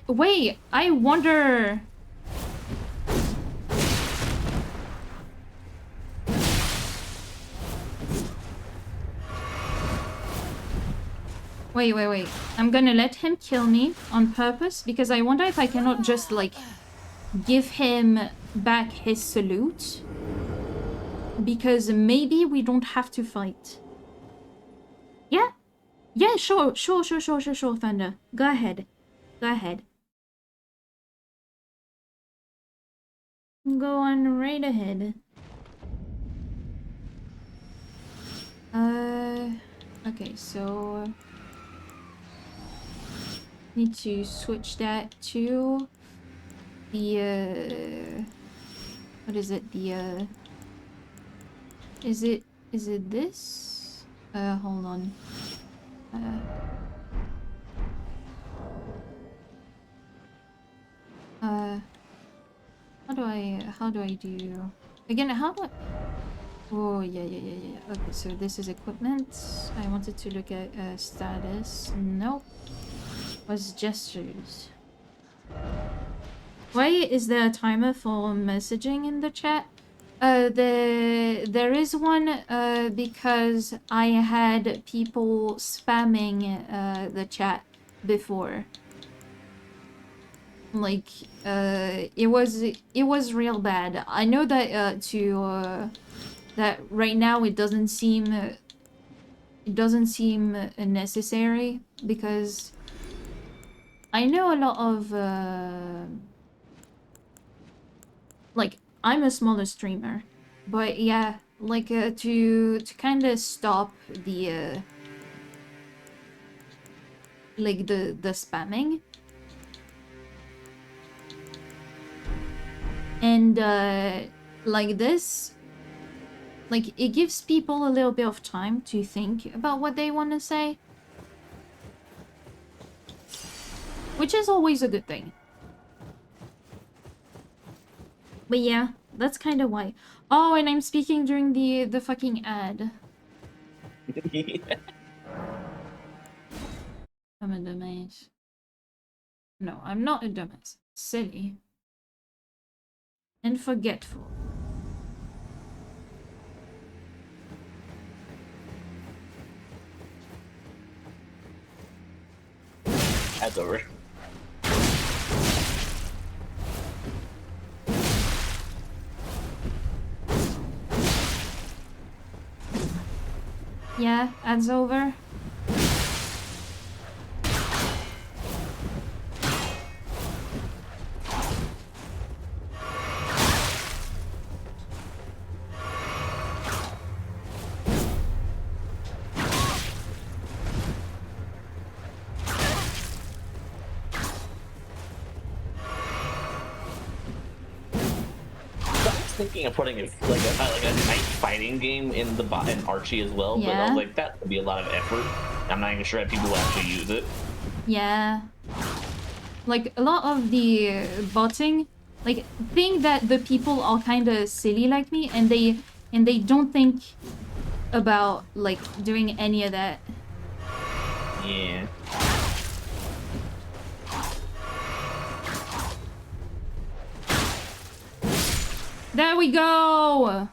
Wait, I wonder... Wait. I'm gonna let him kill me on purpose because I wonder if I cannot just, like, give him back his salute. Because maybe we don't have to fight. Yeah? Yeah, sure, Thunder. Go ahead. Go ahead. Go on right ahead. Okay, so... Need to switch that to the, what is it? The, is it this? Hold on. How do I do... Again, how do I... Oh, yeah. Okay, so this is equipment. I wanted to look at status. Nope. Was gestures. Why is there a timer for messaging in the chat? There is one because I had people spamming the chat before. Like, it was real bad. I know that that right now it doesn't seem necessary because I know a lot of like I'm a smaller streamer, but yeah, like to kind of stop the like the spamming. And like this, like it gives people a little bit of time to think about what they want to say, which is always a good thing. But yeah, that's kind of why. Oh, and I'm speaking during the fucking ad. I'm a dumbass. No, I'm not a dumbass. Silly. And forgetful. That's over. Yeah, ad's over. Thinking of putting like a night fighting game in Archie as well, but I was like, that would be a lot of effort. I'm not even sure that people will actually use it. Yeah. Like a lot of the botting, like think that the people are kind of silly like me, and they don't think about like doing any of that. Yeah. There we go!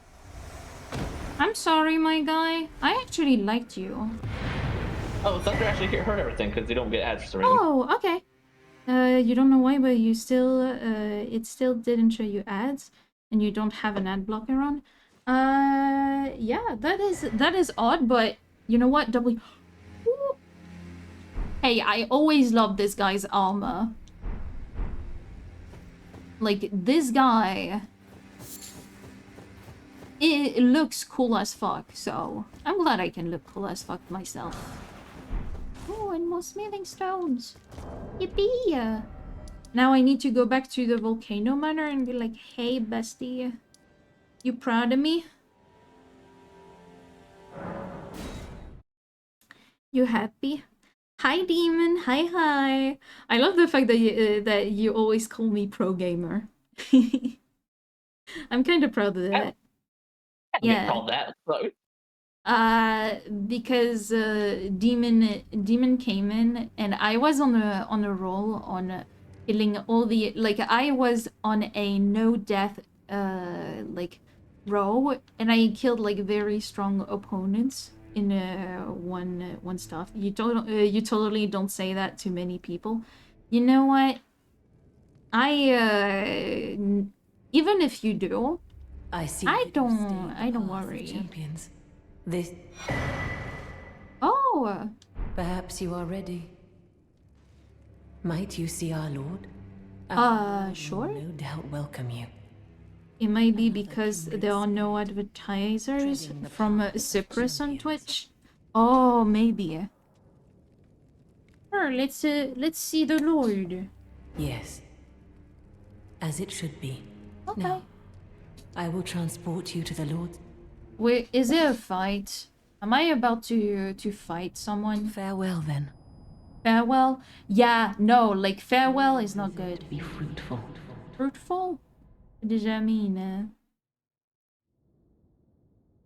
I'm sorry, my guy. I actually liked you. Oh, Thunder actually heard everything because they don't get ads for some reason. Oh, okay. You don't know why, but you still, it still didn't show you ads, and you don't have an ad blocker on. Yeah, that is odd, but you know what? Ooh. Hey, I always loved this guy's armor. Like, this guy... It looks cool as fuck, so I'm glad I can look cool as fuck myself. Oh, and more smithing stones. Yippee! Now I need to go back to the volcano manor and be like, hey, bestie. You proud of me? You happy? Hi, demon. Hi, hi. I love the fact that you always call me pro gamer. I'm kind of proud of that. Yeah. Get called that. Because demon came in and I was on a roll on killing all the I was on a no death like row, and I killed like very strong opponents in one stuff. You totally don't say that to many people. You know what? Even if you do, I don't worry. Champions. This. Oh. Perhaps you are ready. Might you see our Lord? Sure. Will no doubt welcome you. It might be because there are no advertisers from Cyprus on Twitch. Oh, maybe. Sure, let's see the Lord. Yes. As it should be. Okay. Now, I will transport you to the Lord. Wait, is there a fight? Am I about to fight someone? Farewell, then. Farewell? Yeah, no, like farewell is not good. Be fruitful. Fruitful? What does that mean?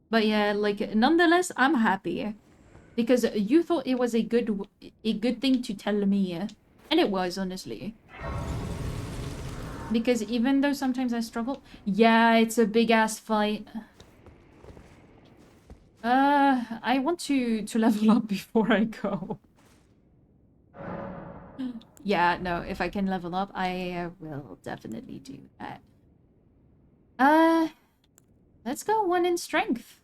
But yeah, like nonetheless, I'm happy because you thought it was a good thing to tell me, and it was, honestly. Because even though sometimes I struggle, yeah, it's a big ass fight. I want to level up before I go. Yeah, no, if I can level up, I will definitely do that. Let's go 1 in strength.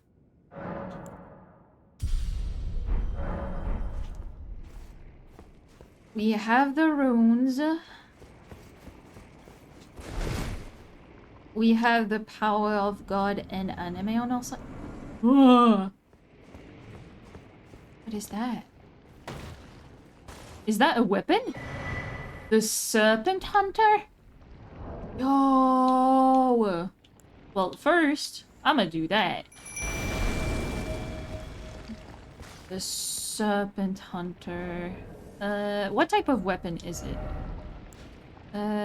We have the runes. We have the power of God and anime on our side. What is that? Is that a weapon? The Serpent Hunter? Yo! Well, first, I'm gonna do that. The Serpent Hunter. What type of weapon is it?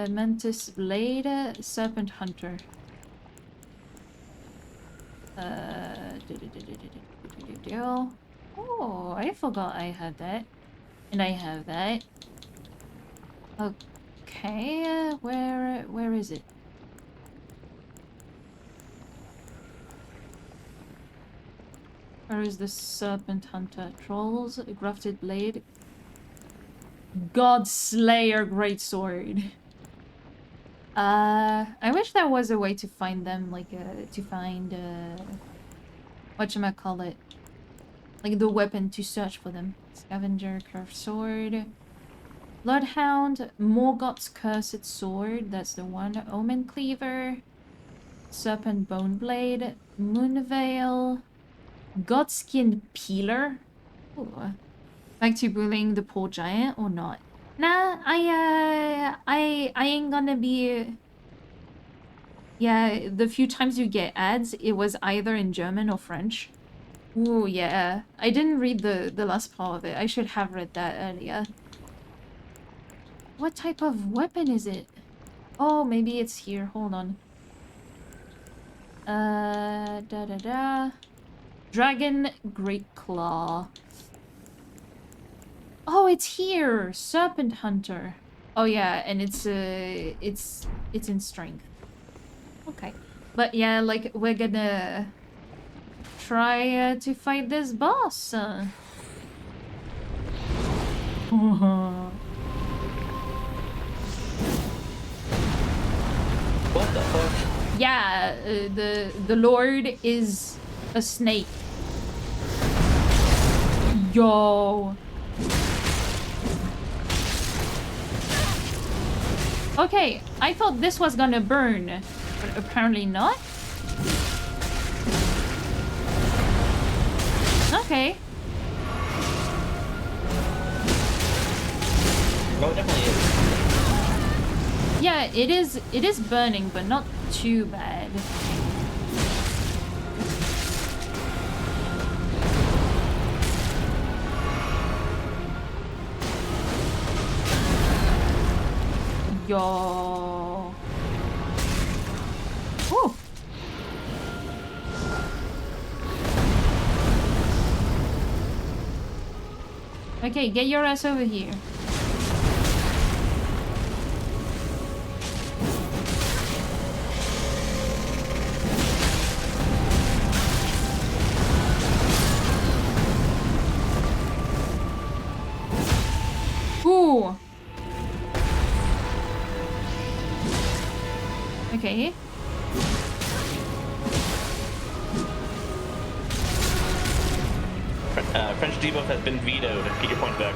Mantis Blade, Serpent Hunter. Oh, I forgot I had that. And I have that. Okay, where is it? Where is the Serpent Hunter? Trolls, Grafted Blade. God Slayer Greatsword. I wish there was a way to find them, like, to find, whatchamacallit? Like, the weapon to search for them. Scavenger, Curved Sword. Bloodhound, Morgoth's Cursed Sword, that's the one. Omen Cleaver. Serpent Bone Blade. Moonveil. Godskin Peeler. Ooh. Back to bullying the poor giant or not? Nah, I ain't gonna be... Yeah, the few times you get ads, it was either in German or French. Ooh, yeah. I didn't read the last part of it. I should have read that earlier. What type of weapon is it? Oh, maybe it's here. Hold on. Dragon Great Claw. Oh, it's here! Serpent Hunter. Oh yeah, and it's in strength. Okay. But yeah, like, we're gonna try to fight this boss. What the fuck? Yeah, the Lord is a snake. Yo. Okay, I thought this was gonna burn, but apparently not. Okay. No, it definitely is. Yeah, it is burning, but not too bad. Yo. Ooh. Okay, get your ass over here. Ooh. Okay. French debuff has been vetoed. Get your point back.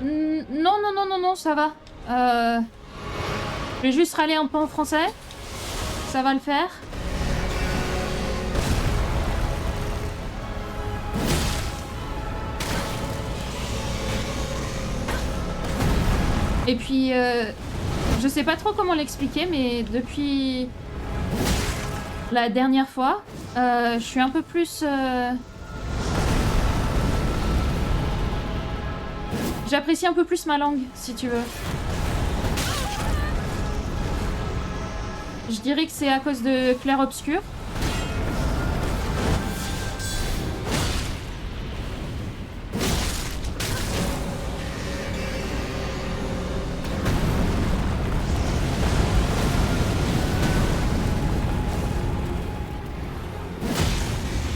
Non, ça va. Je vais juste râler un peu en français. Ça va le faire. Et puis, je sais pas trop comment l'expliquer, mais depuis la dernière fois, je suis un peu plus... J'apprécie un peu plus ma langue, si tu veux. Je dirais que c'est à cause de clair-obscur.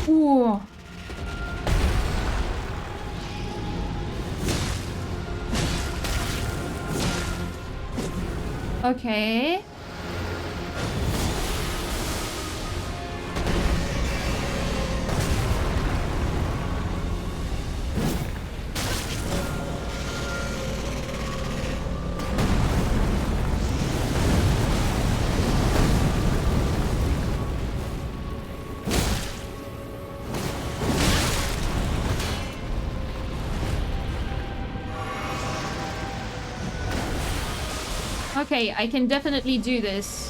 Ouh. Okay. Okay, I can definitely do this.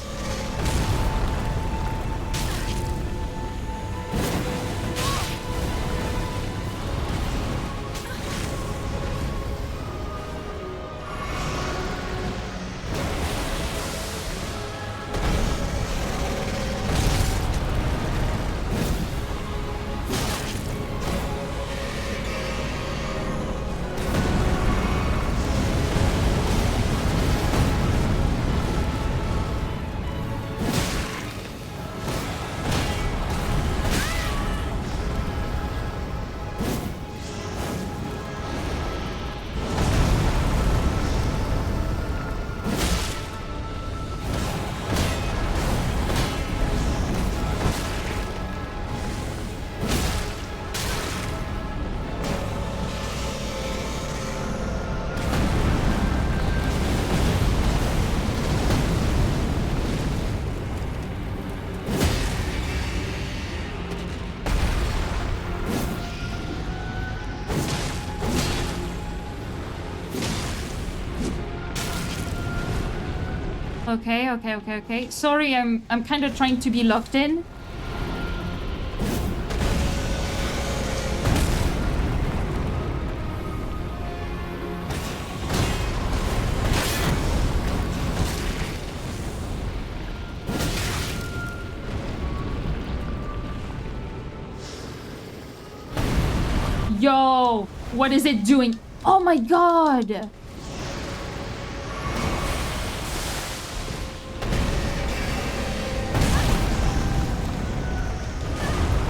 Okay. Sorry, I'm kind of trying to be locked in. Yo, what is it doing? Oh my god!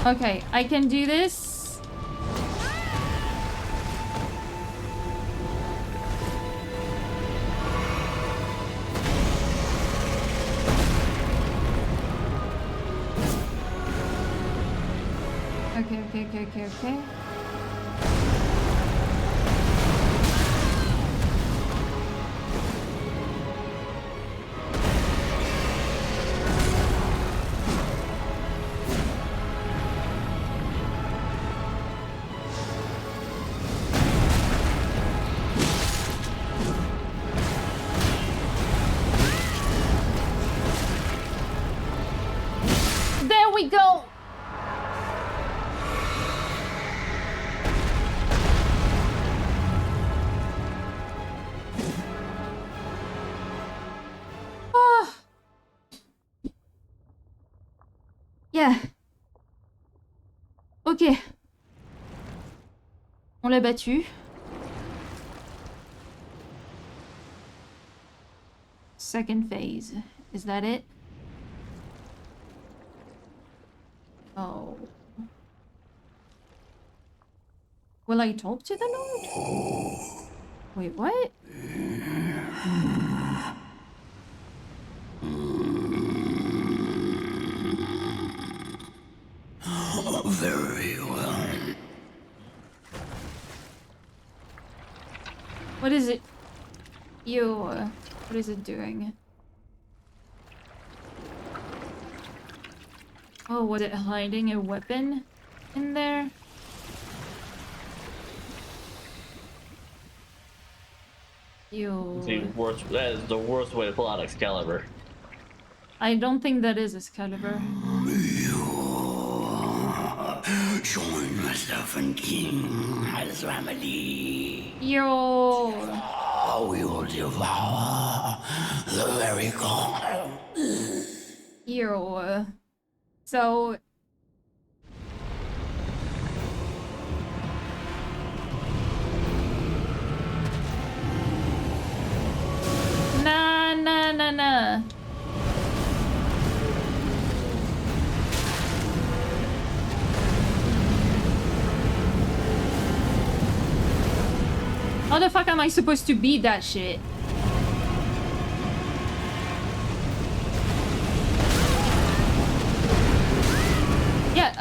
Okay, I can do this. Okay. There we go! Yeah. Ok. On l'a battu. Second phase. Is that it? Oh. Will I talk to the Lord? Wait, what? Very well. What is it? What is it doing? Oh, was it hiding a weapon in there? That is the worst way to pull out Excalibur. I don't think that is Excalibur. Join myself and King as family. Yo! We will devour the very core. Yo. So... Nah. How the fuck am I supposed to beat that shit?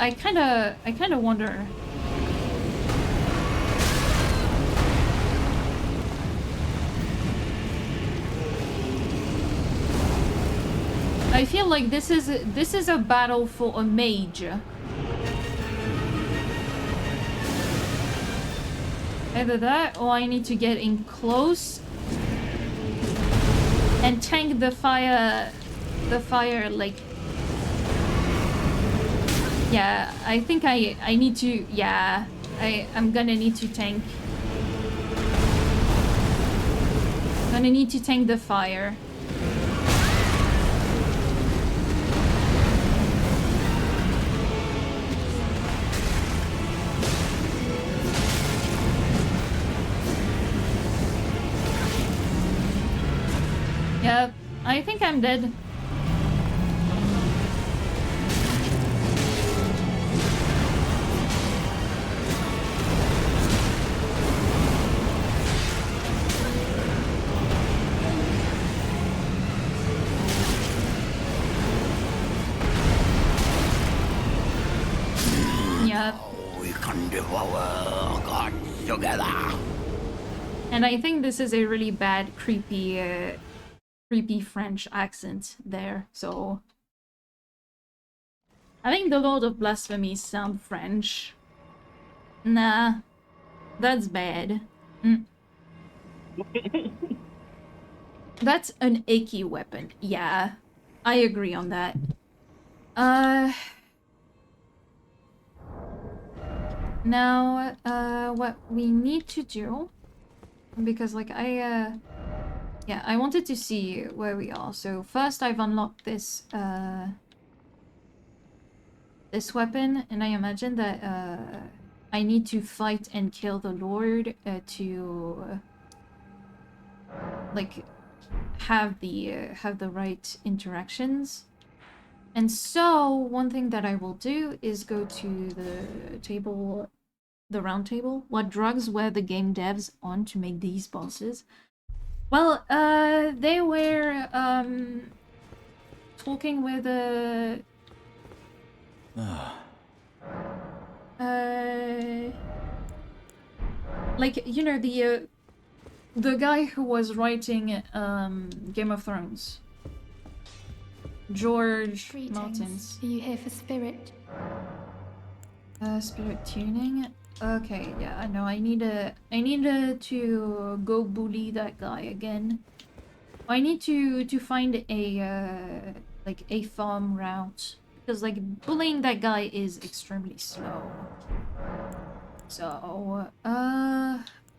I kind of wonder. I feel like this is a battle for a mage. Either that, or I need to get in close and tank the fire, like... Yeah, I think I need to... Yeah, I'm gonna need to tank. I'm gonna need to tank the fire. Yeah, I think I'm dead. Yep. We can devour gods together. And I think this is a really bad, creepy French accent there, so... I think the Lord of Blasphemy sound French. Nah, that's bad. That's an icky weapon. Yeah, I agree on that. Now, what we need to do, because like yeah, I wanted to see where we are. So first I've unlocked this this weapon, and I imagine that I need to fight and kill the Lord to like have the right interactions. And so one thing that I will do is go to the table, the round table. What drugs were the game devs on to make these bosses? Well, they were talking with like, you know, the guy who was writing Game of Thrones, George Martins. Are you here for spirit? Spirit tuning. Okay, yeah, I know. I need to go bully that guy again. I need to find a like a farm route, because like bullying that guy is extremely slow. So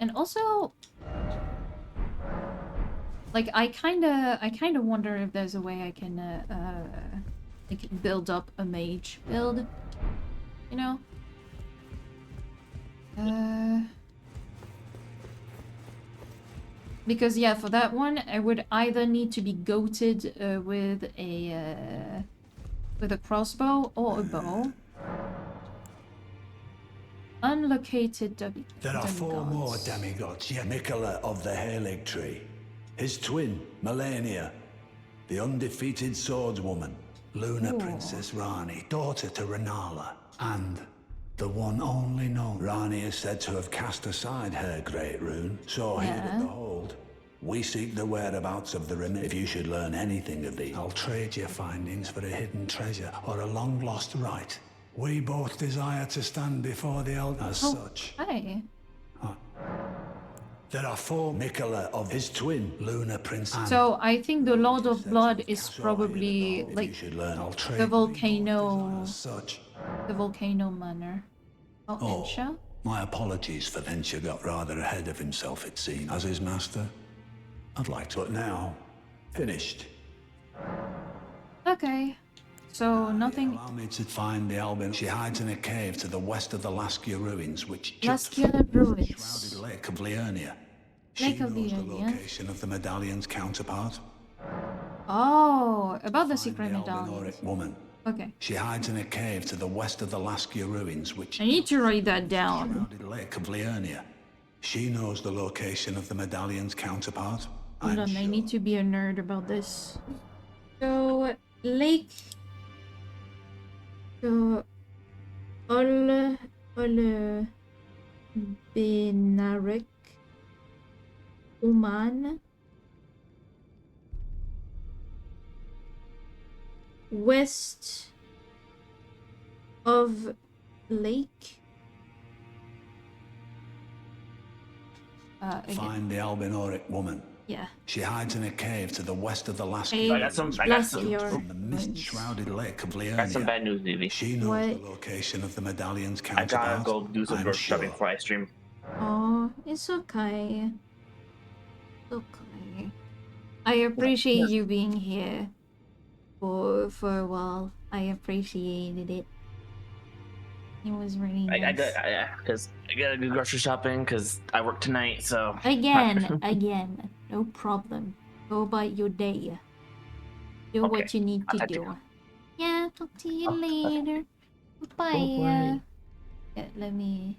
and also like I kind of wonder if there's a way I can like build up a mage build, you know? Because yeah, for that one I would either need to be goated with a crossbow or a bow. Unlocated There are 4 more demigods, yet Mikola of the Halig Tree, his twin, Melania, the undefeated swordswoman, Luna Princess Rani, daughter to Renala, and the one only known. Rani is said to have cast aside her great rune, so here at the Hold, we seek the whereabouts of the remnant. If you should learn anything of these, I'll trade your findings for a hidden treasure or a long-lost right. We both desire to stand before the Elden as such. Hey. There are 4 Mikola of his twin, Luna Princess. So I think the Lord of Blood is probably like the volcano. The volcano manor. Oh, Ensha? My apologies for Ensha got rather ahead of himself, it seems. As his master, I'd like to, but now, finished. Okay. So nothing. Allow me to find the Albin. She hides in a cave to the west of the Laskia ruins, which Laskia ruins. Shrouded Lake of Liurnia. Lake She of knows the Liurnia. location of the medallion's counterpart. Oh, about the Find secret the medallion. Albinoric woman. Okay. She hides in a cave to the west of the Laskia ruins, which I need to write that down. Shrouded Lake of Liurnia. She knows the location of the medallion's counterpart. Hold on, I need to be a nerd about this. So, Lake... So, Ol Benarek Oman west of lake. Find the Albinoric woman. Yeah. She hides in a cave to the west of the last I got some from the mist-shrouded lake of got some Liurnia. bad news, Vivi. She knows the location of the medallion's I gotta counterpart. go do some grocery shopping before I stream. Oh, it's okay. It's okay. I appreciate you being here for a while. I appreciated it. It was really nice. I gotta do grocery shopping because I work tonight. So again, no problem. Go about your day. Do Okay. what you need to do. Yeah, talk to you later. Bye. Yeah, let me.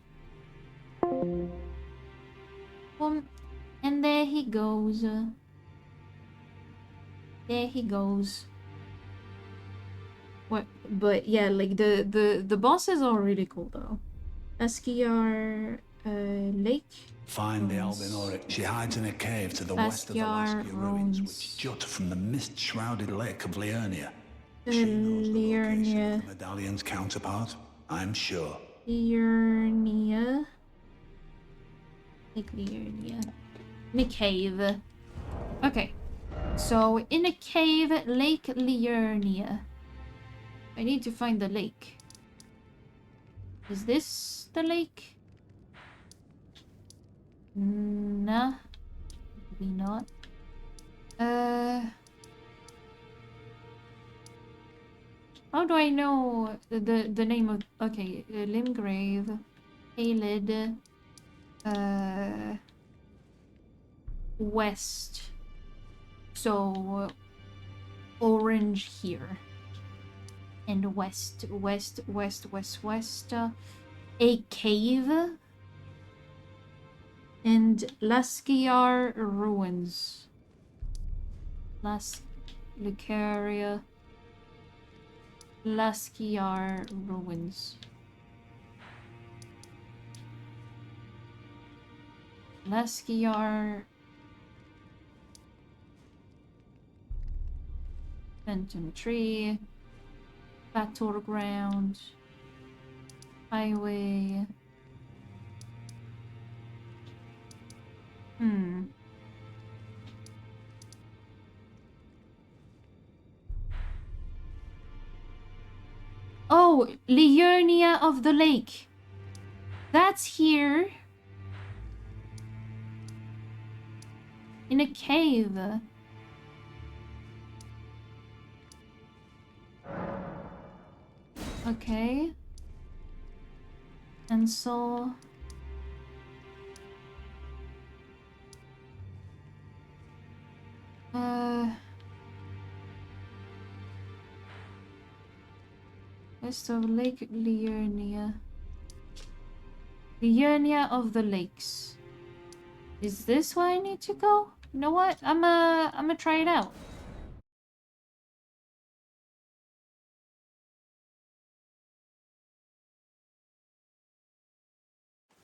And there he goes. There he goes. What? But yeah, like the bosses are really cool though. Eskiar Lake. Find the Albinoric. She hides in a cave to the west of the Laskia ruins, which jut from the mist-shrouded lake of Liurnia. She knows the location of the medallion's counterpart, I'm sure. Liurnia. Like Liurnia. In a cave. Okay. So, in a cave, Lake Liurnia. I need to find the lake. Is this the lake? Nah. Maybe not. How do I know the name of... Okay, Limgrave. Aelyn. West. So, orange here. And west. A cave. And Laskiar ruins. Lucaria. Laskiar ruins. Laskiar. Phantom Tree. Battleground. Highway. Oh, Liurnia of the Lake. That's here. In a cave. Okay. And so... West of Lake Liurnia. Liurnia of the Lakes. Is this where I need to go? You know what? I'ma try it out.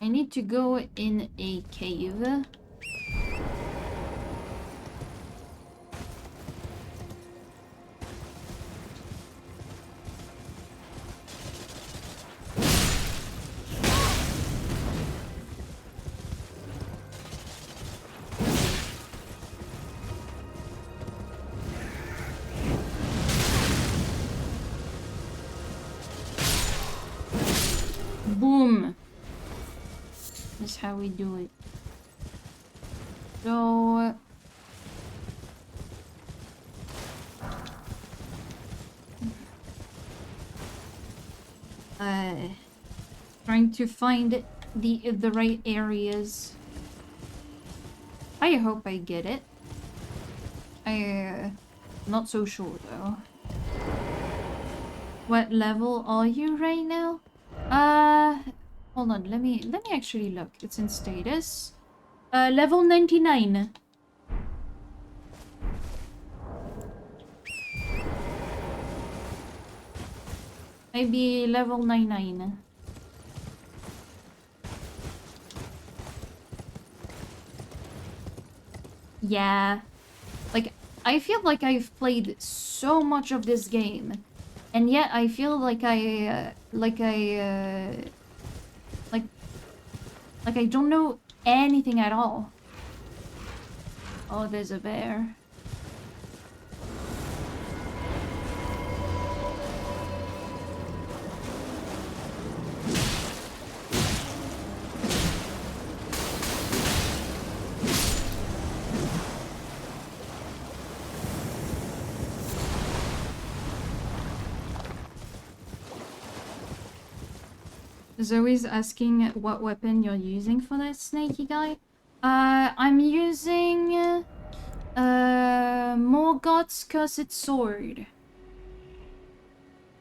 I need to go in a cave. Boom! That's how we do it. So... trying to find the right areas. I hope I get it. Not so sure though. What level are you right now? Hold on, let me actually look. It's in status. Level 99. Maybe level 99. Yeah. Like, I feel like I've played so much of this game, and yet I feel like I don't know anything at all. Oh, there's a bear. Zoe's asking what weapon you're using for that snaky guy. I'm using Morgoth's Cursed Sword.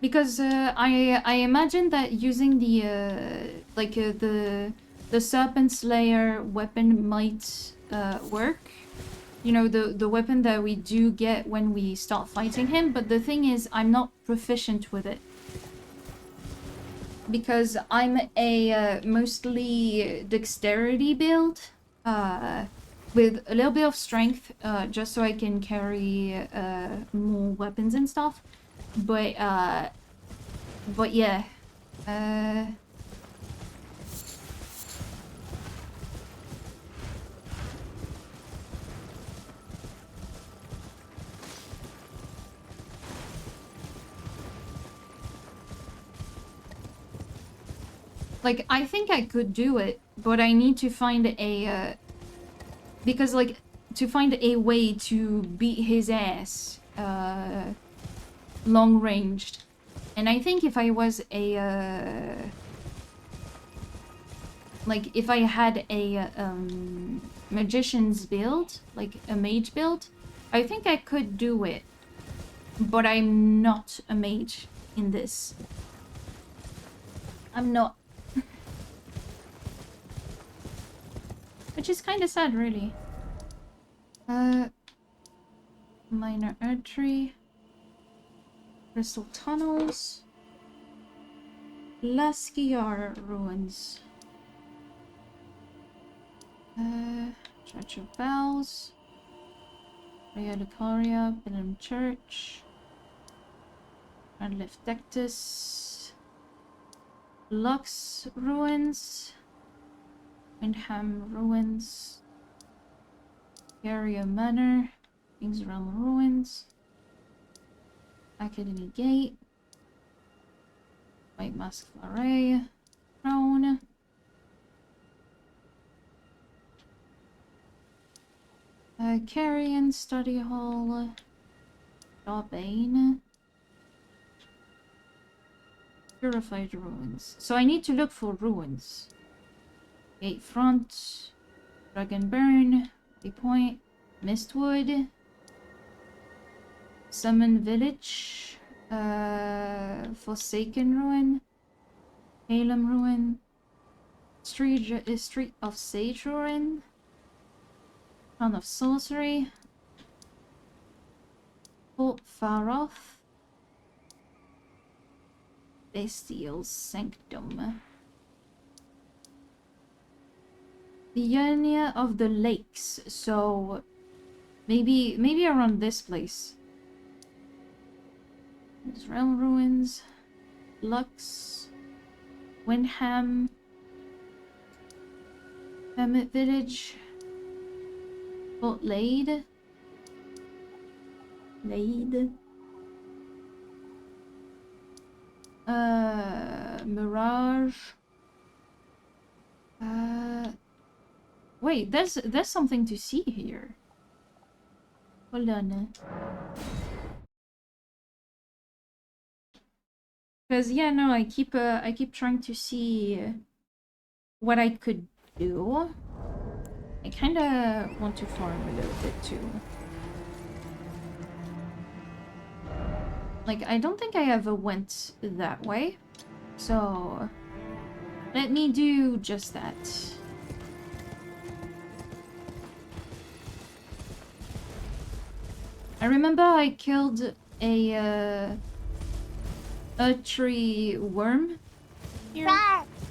Because I imagine that using the the Serpent Slayer weapon might work. You know, the weapon that we do get when we start fighting him, but the thing is I'm not proficient with it. Because I'm a mostly dexterity build, with a little bit of strength, just so I can carry more weapons and stuff. But yeah. Like, I think I could do it, but I need to find a, because, like, to find a way to beat his ass, long-ranged. And I think if I was a, like, if I had a, magician's build, like a mage build, I think I could do it. But I'm not a mage in this. I'm not. Which is kind of sad, really. Minor artery. Crystal tunnels. Laskiar ruins. Church of Bells. Ria Lucaria, Billum Church. Radliff Dectus. Lux ruins. Windham ruins. Area Manor. King's Realm ruins. Academy Gate. White Mask Fleury. Throne. Carrion Study Hall. Dawbane. Purified ruins. So I need to look for ruins. Gate Front. Dragonburn. Point. Mistwood. Summon Village. Forsaken Ruin. Aelyn Ruin. Street of Sage Ruin. Crown of Sorcery. Fort Faroth. Bestial Sanctum. The Yenia of the Lakes. So maybe around this place. There's Realm Ruins. Lux. Windham. Hermit Village. Fort Lade. Mirage. Wait, there's something to see here. Hold on. Because yeah, no, I keep trying to see what I could do. I kind of want to farm a little bit too. Like, I don't think I ever went that way. So let me do just that. I remember I killed a tree worm. Here.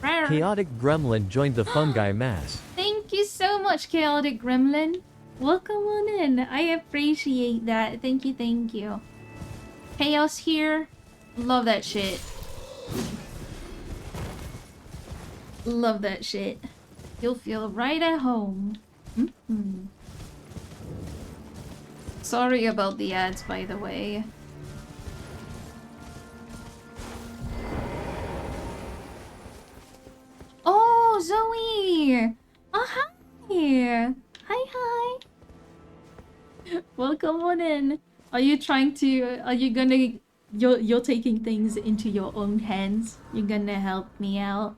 Chaotic Gremlin joined the fungi mass. Thank you so much, Chaotic Gremlin. Welcome on in. I appreciate that. Thank you, thank you. Chaos here. Love that shit. Love that shit. You'll feel right at home. Sorry about the ads, by the way. Oh, Zoe! Oh, hi! Hi. Welcome on in. Are you gonna... You're taking things into your own hands? You're gonna help me out?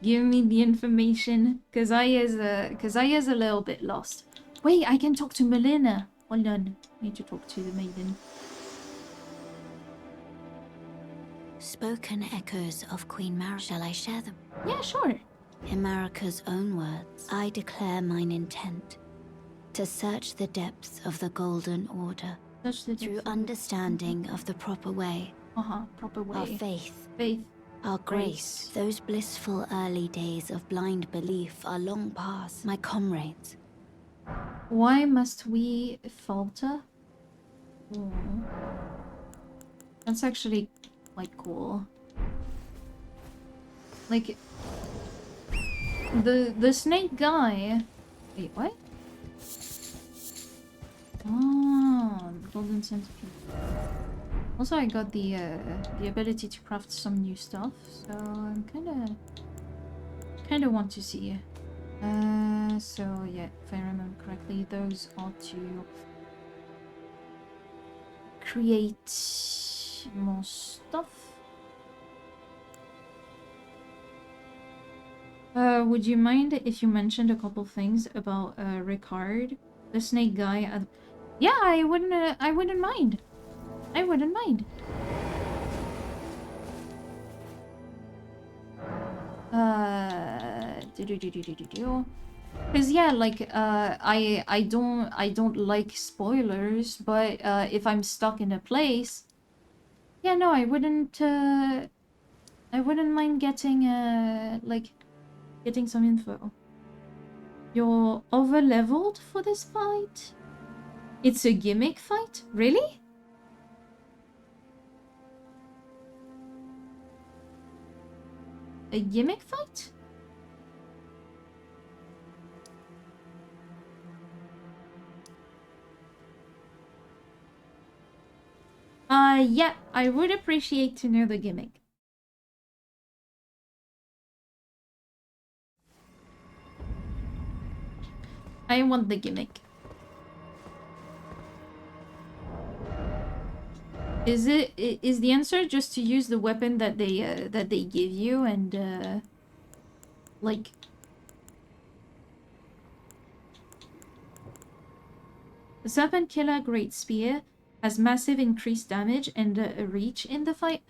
Give me the information? Cause I is a little bit lost. Wait, I can talk to Melina. Hold on. I need to talk to the maiden. Spoken echoes of Queen Mara. Shall I share them? Yeah, sure. In Marika's own words, I declare mine intent to search the depths of the Golden Order through understanding of the proper way. Proper way. Our faith. Faith. Our grace. Those blissful early days of blind belief are long past, my comrades. Why must we falter? That's actually quite cool. Like... The snake guy... Wait, what? Oh, golden centipede. Also, I got the ability to craft some new stuff, so I'm kinda want to see. So yeah, if I remember correctly, those are to create more stuff. Would you mind if you mentioned a couple things about Ricard, the snake guy? Yeah, I wouldn't mind. I wouldn't mind. Cause yeah, like I don't like spoilers, but if I'm stuck in a place, yeah, no, I wouldn't mind getting getting some info. You're over leveled for this fight? It's a gimmick fight? Really? A gimmick fight? Yeah, I would appreciate to know the gimmick. I want the gimmick. Is the answer just to use the weapon that they give you and like the Serpent Killer Great Spear has massive increased damage and a reach in the fight?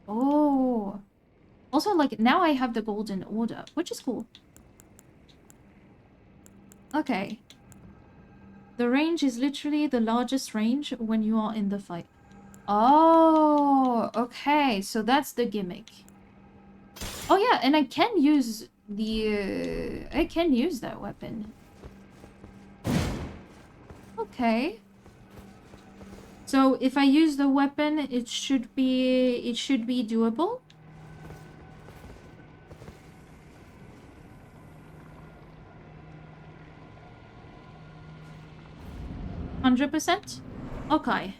Oh. Also, like, now I have the Golden Order, which is cool. Okay. The range is literally the largest range when you are in the fight. Oh, okay. So that's the gimmick. Oh yeah, and I can use the... I can use that weapon. Okay. So if I use the weapon, it should be doable. %? Okay.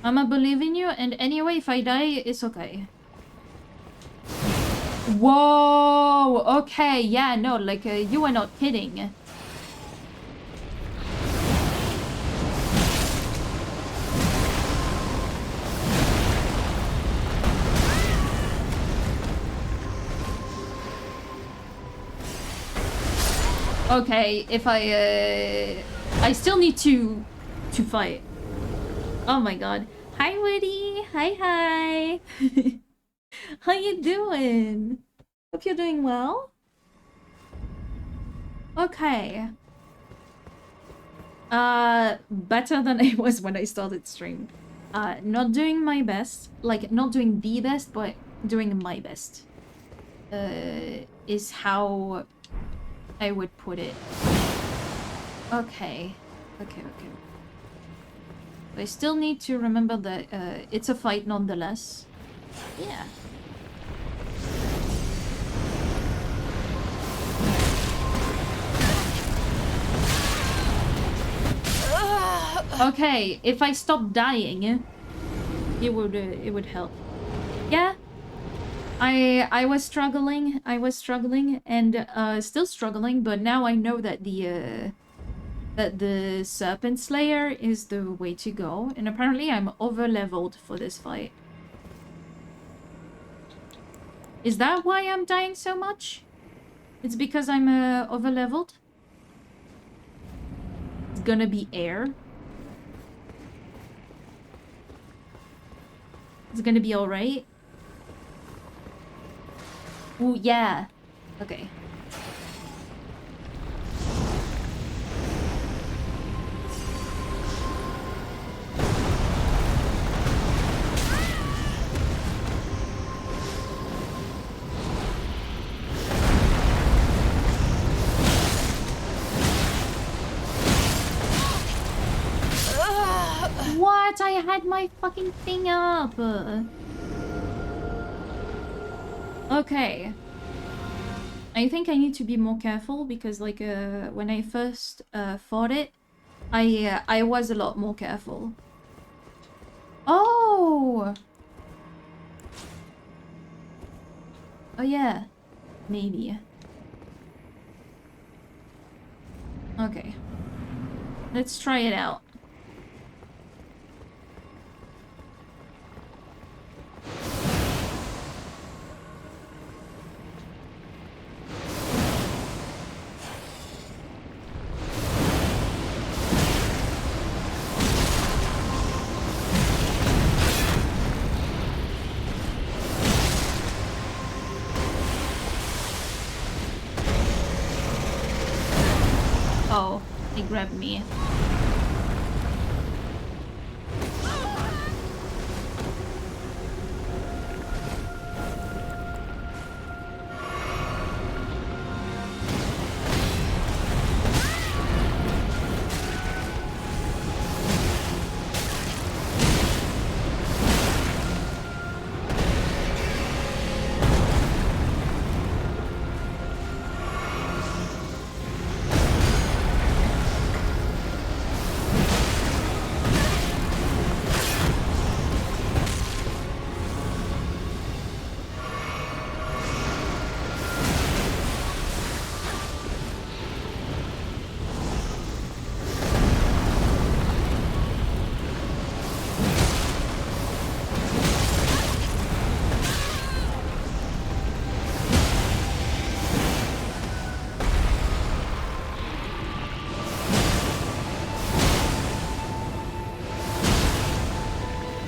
I'ma believe in you, and anyway, if I die, it's okay. Whoa! Okay, yeah, no, like, you are not kidding. Okay, if I still need to fight. Oh my god. Hi, Woody. Hi. How you doing? Hope you're doing well. Okay. Better than I was when I started stream. Not doing my best. Like, not doing the best, but doing my best. Is how I would put it. Okay. Okay. I still need to remember that it's a fight nonetheless. Yeah. Okay, if I stop dying, it would help. Yeah. I was struggling, and still struggling, but now I know that the Serpent Slayer is the way to go, and apparently I'm over-leveled for this fight. Is that why I'm dying so much? It's because I'm over-leveled? It's gonna be air. It's gonna be alright. Ooh, yeah. Okay. What? I had my fucking thing up. Okay. I think I need to be more careful because, like, when I first fought it, I was a lot more careful. Oh! Oh yeah. Maybe. Okay. Let's try it out. Oh, he grabbed me.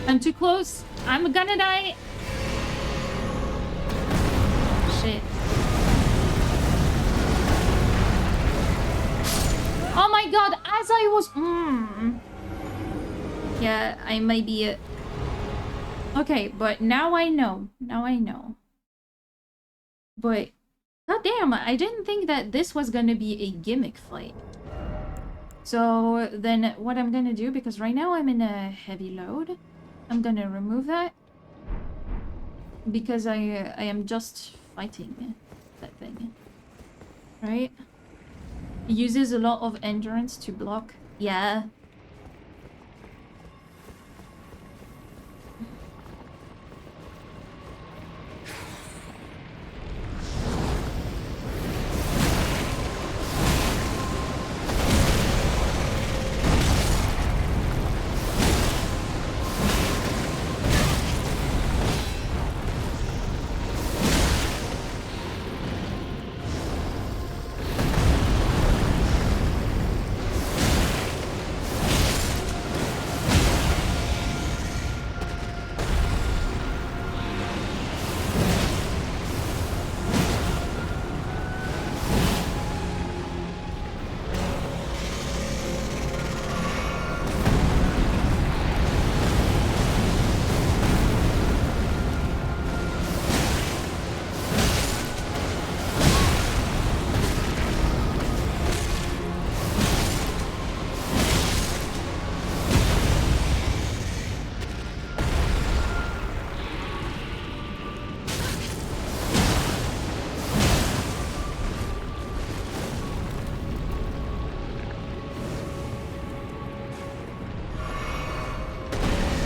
I'm too close. I'm gonna die. Shit. Oh my god, as I was... Yeah, I might be... Okay, but now I know. Now I know. But... God damn, I didn't think that this was gonna be a gimmick fight. So then what I'm gonna do, because right now I'm in a heavy load, I'm gonna remove that. Because I am just fighting that thing. Right? It uses a lot of endurance to block. Yeah.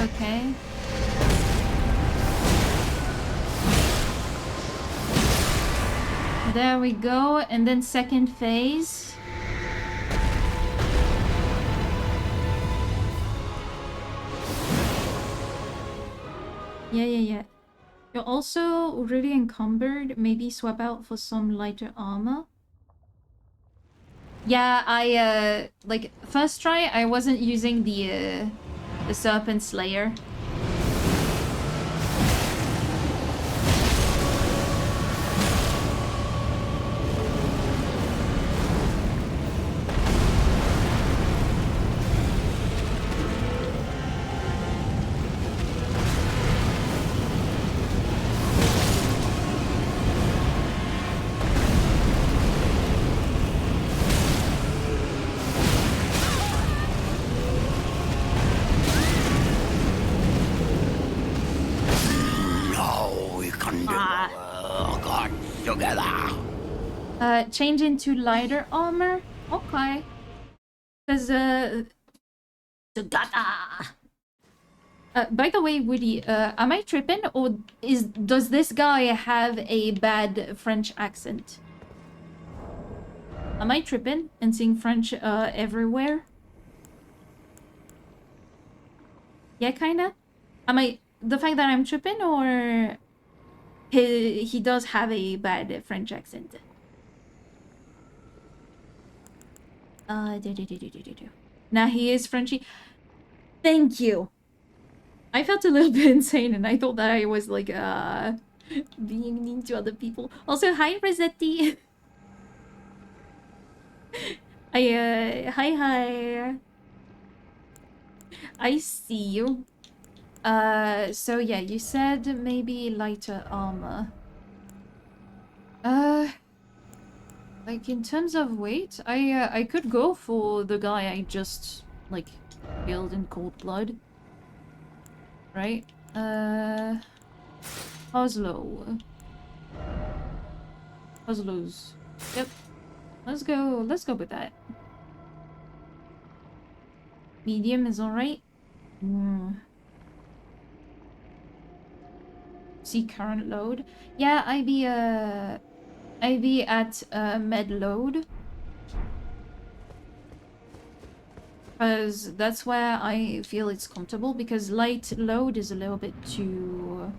Okay. There we go, and then second phase. Yeah. You're also really encumbered. Maybe swap out for some lighter armor. Yeah, I like first try I wasn't using the Serpent Slayer. Change into lighter armor? Okay. Because, by the way, Woody, am I tripping? Or does this guy have a bad French accent? Am I tripping and seeing French everywhere? Yeah, kinda? The fact that I'm tripping, or he does have a bad French accent? Now he is Frenchy. Thank you. I felt a little bit insane, and I thought that I was like being mean to other people. Also, hi Rossetti. Hi. I see you. So yeah, you said maybe lighter armor. Like in terms of weight, I could go for the guy I just like killed in cold blood. Right? Oslo's. Yep. Let's go with that. Medium is alright. See current load. Yeah, I be at med load. Because that's where I feel it's comfortable, because light load is a little bit too...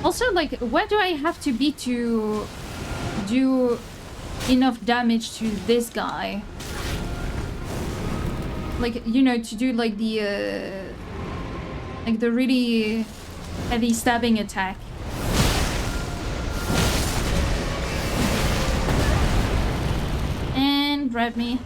Also, like, where do I have to be to do enough damage to this guy? Like, you know, to do, like, the really heavy stabbing attack. And grab me.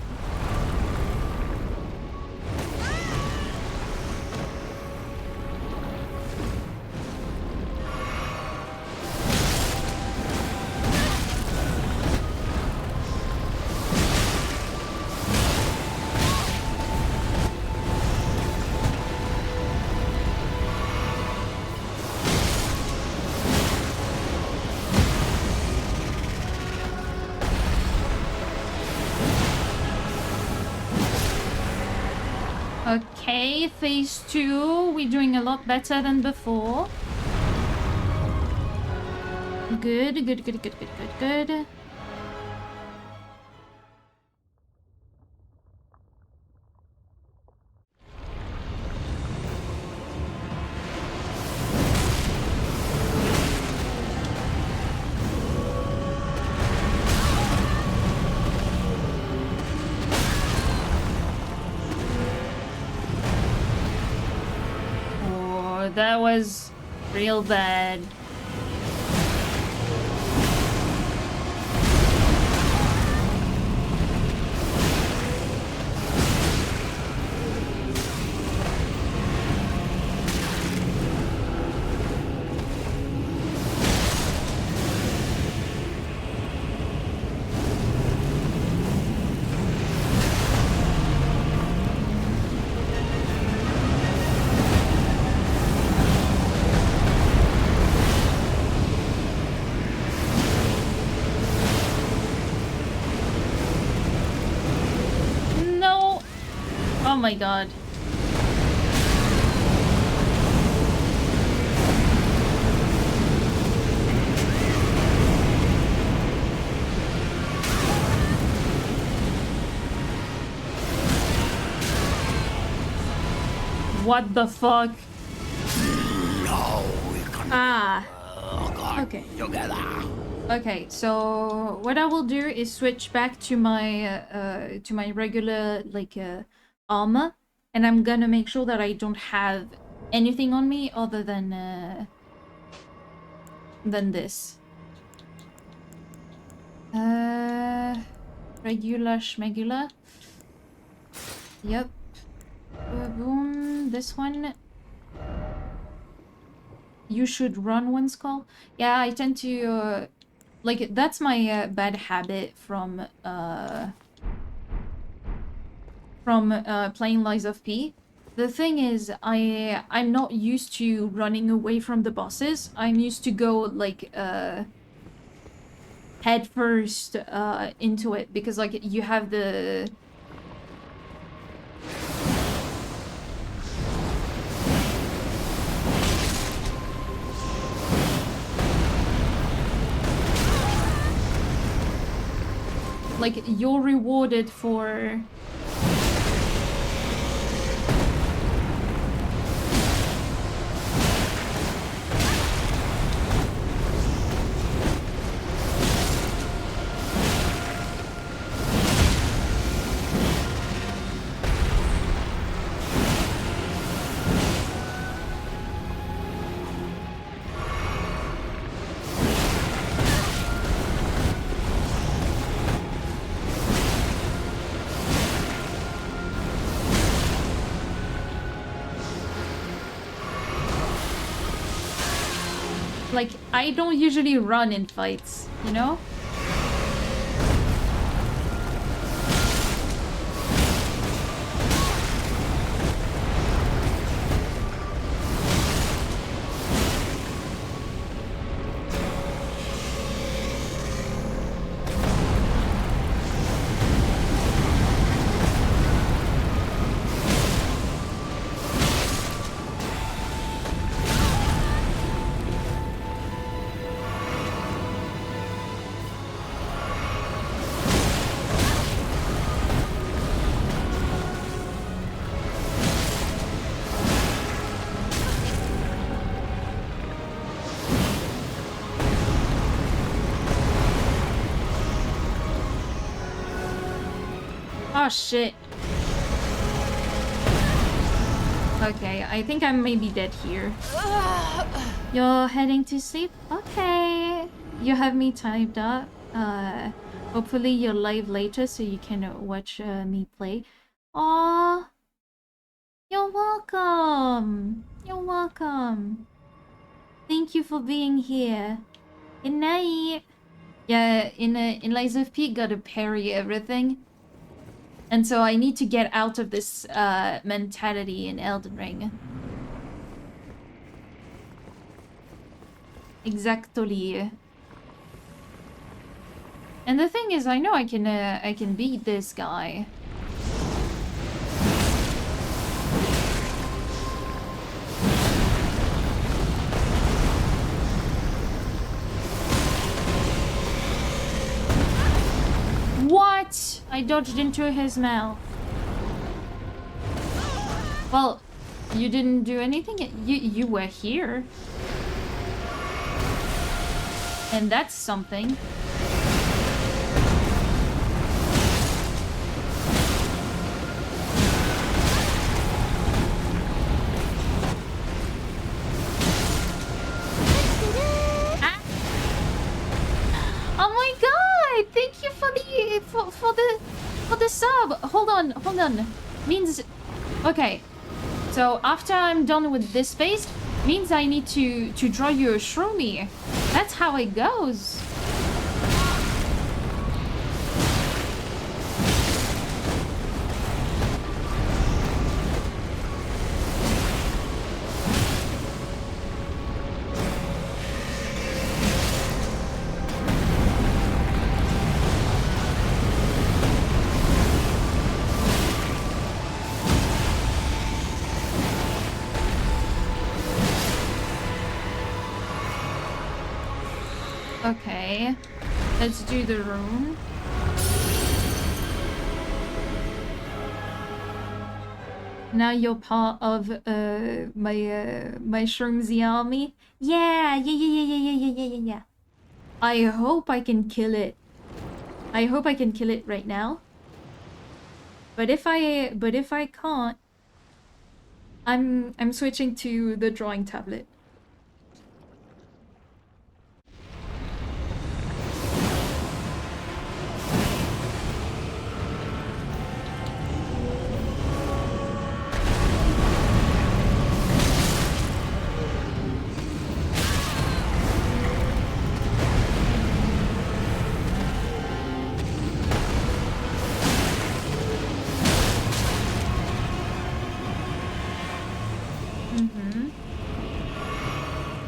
Okay, phase 2. We're doing a lot better than before. Good. that was real bad. Oh my god. What the fuck? No, we can Okay. together. Okay, so what I will do is switch back to my regular armor, and I'm gonna make sure that I don't have anything on me other than this. Regular schmegular. Yep. Boom. This one. You should run one skull. Yeah, I tend to like that's my bad habit from playing Lies of P. The thing is, I'm not used to running away from the bosses. I'm used to go like head first into it, because like you have the like you're rewarded for like, I don't usually run in fights, you know? Oh shit. Okay, I think I may be dead here. You're heading to sleep? Okay. You have me timed up. Hopefully you're live later so you can watch me play. Aww. You're welcome. You're welcome. Thank you for being here. Good night. Yeah, in Lies of P, gotta parry everything. And so I need to get out of this mentality in Elden Ring. Exactly. And the thing is, I know I can beat this guy. What? I dodged into his mouth. Well, you didn't do anything. You were here. And that's something. thank you for the sub. Hold on. Means okay. So after I'm done with this phase, means I need to draw you a Shroomy. That's how it goes. Okay, let's do the rune. Now you're part of my Shroomsy army. Yeah. I hope I can kill it. I hope I can kill it right now. But if I can't, I'm switching to the drawing tablet.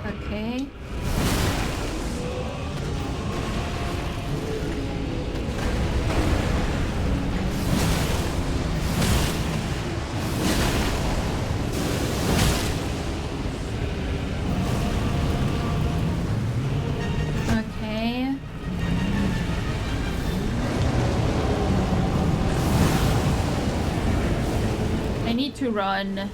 Okay. Okay. I need to run.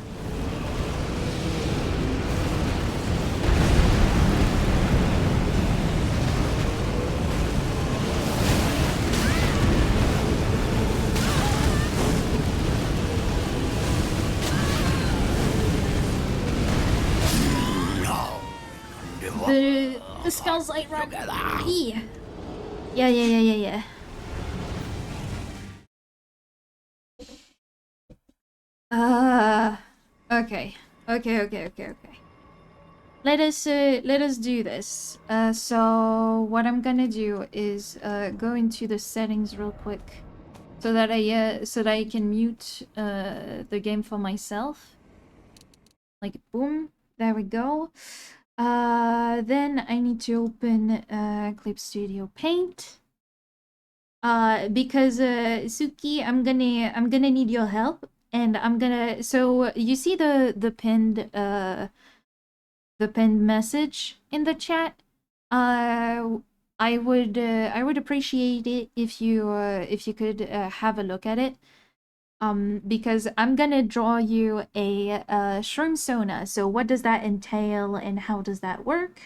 The skulls like run. Yeah. Okay. Let us do this. So what I'm gonna do is go into the settings real quick, so that I can mute the game for myself. Like boom, there we go. Then I need to open Clip Studio Paint. Because Suki, I'm gonna need your help, and so you see the pinned message in the chat. I would appreciate it if you could have a look at it. Because I'm gonna draw you a Shroomsona. So what does that entail and how does that work?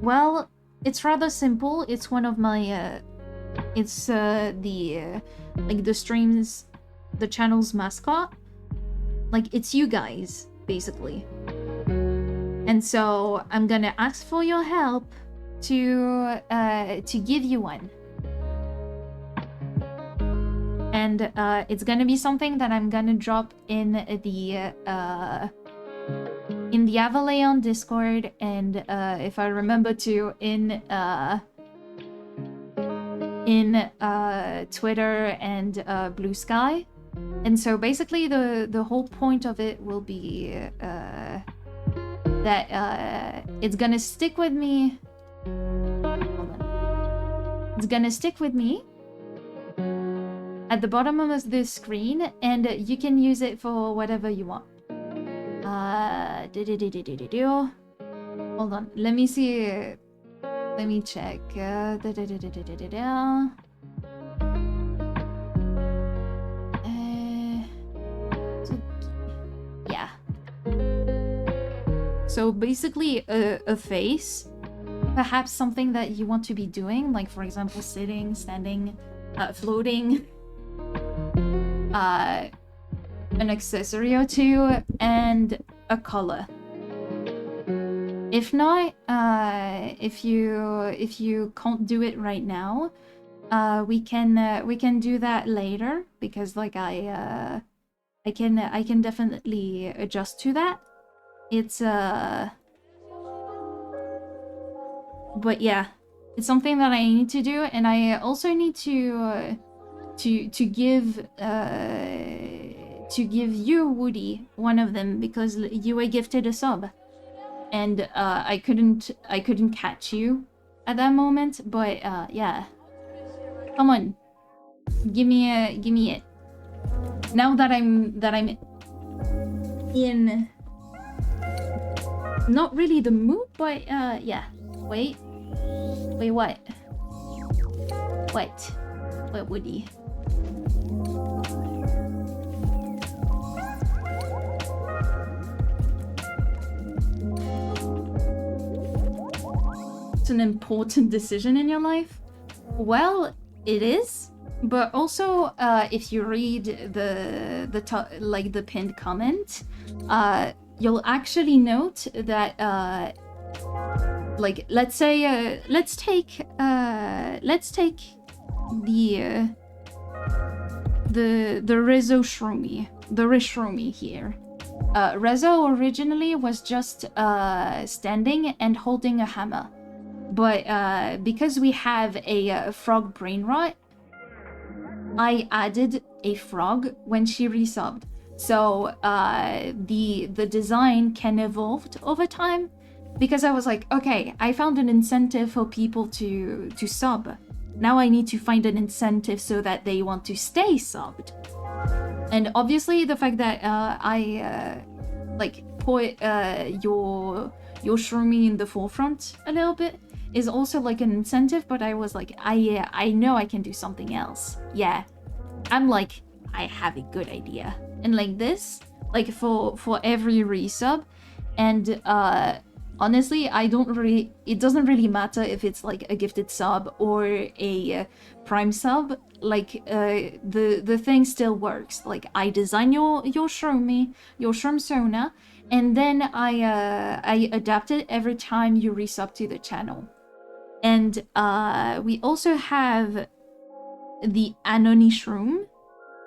Well, it's rather simple. It's one of my it's the streams, the channel's mascot. Like, it's you guys, basically. And so I'm gonna ask for your help to give you one. And it's gonna be something that I'm gonna drop in the Avalayon Discord, and if I remember to, in Twitter and Blue Sky. And so basically the whole point of it will be that it's gonna stick with me. It's gonna stick with me at the bottom of the screen, and you can use it for whatever you want. Hold on, let me see. Let me check. Yeah. So basically a face, perhaps something that you want to be doing, like for example sitting, standing, floating, an accessory or two, and a color. If not, if you can't do it right now, we can do that later, because like I can definitely adjust to that. It's but yeah, it's something that I need to do, and I also need to give you, Woody, one of them, because you were gifted a sub, and I couldn't catch you at that moment. But yeah, come on, give me it. Now that I'm in not really the mood, but yeah. Wait, what? What, Woody? It's an important decision in your life. Well, it is, but also if you read the pinned comment, you'll actually note that like, let's say let's take the Rezo Shroomy here. Rezo originally was just standing and holding a hammer, but because we have a frog brain rot, I added a frog when she resubbed. So the design can evolve over time, because I was like, okay, I found an incentive for people to sub. Now I need to find an incentive so that they want to stay subbed. And obviously the fact that I like put your Shroomy in the forefront a little bit is also like an incentive, but I was like, I know I can do something else. Yeah, I'm like, I have a good idea. And like this, like for every resub, and honestly, it doesn't really matter if it's like a gifted sub or a prime sub. Like the thing still works. Like, I design your Shroomy, your Shroomsona, and then I adapt it every time you resub to the channel. And we also have the Anony Shroom,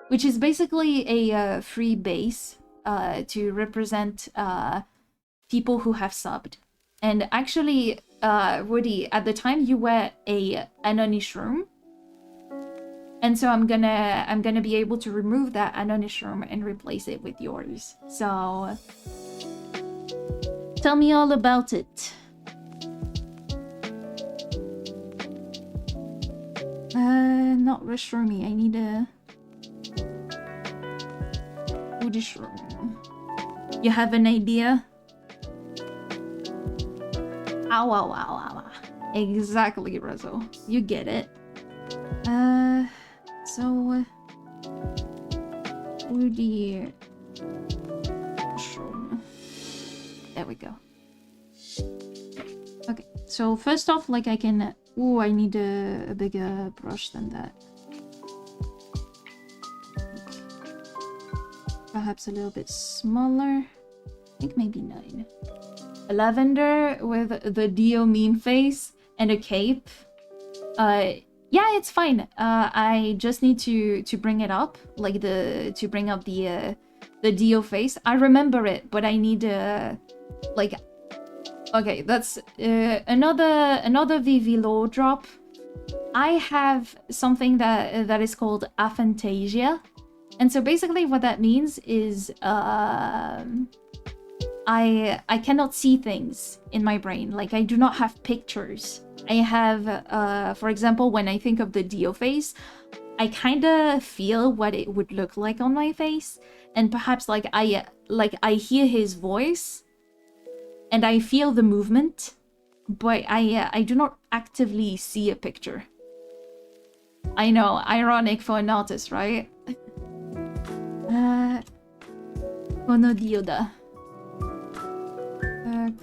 which is basically a free base to represent people who have subbed. And actually, Woody, at the time you were a Anony Shroom, and so I'm gonna be able to remove that Anony Shroom and replace it with yours. So tell me all about it. Not Reshroomy. I need a Woody Shroom. You have an idea? Ow, ow, ow, ow. Exactly, Rezo. You get it. So Woody Shroom. There we go. Okay, so first off, like, I can... Ooh, I need a bigger brush than that. Perhaps a little bit smaller. I think maybe 9. A lavender with the Dio meme face and a cape. Yeah, it's fine. I just need to bring it up, like to bring up the Dio face. I remember it, but I need like. Okay, that's another VV lore drop. I have something that is called aphantasia, and so basically what that means is I cannot see things in my brain. Like, I do not have pictures. I have, for example, when I think of the Dio face, I kind of feel what it would look like on my face, and perhaps like I hear his voice, and I feel the movement, but I do not actively see a picture. I know, ironic for an artist, right? Kono Dio da.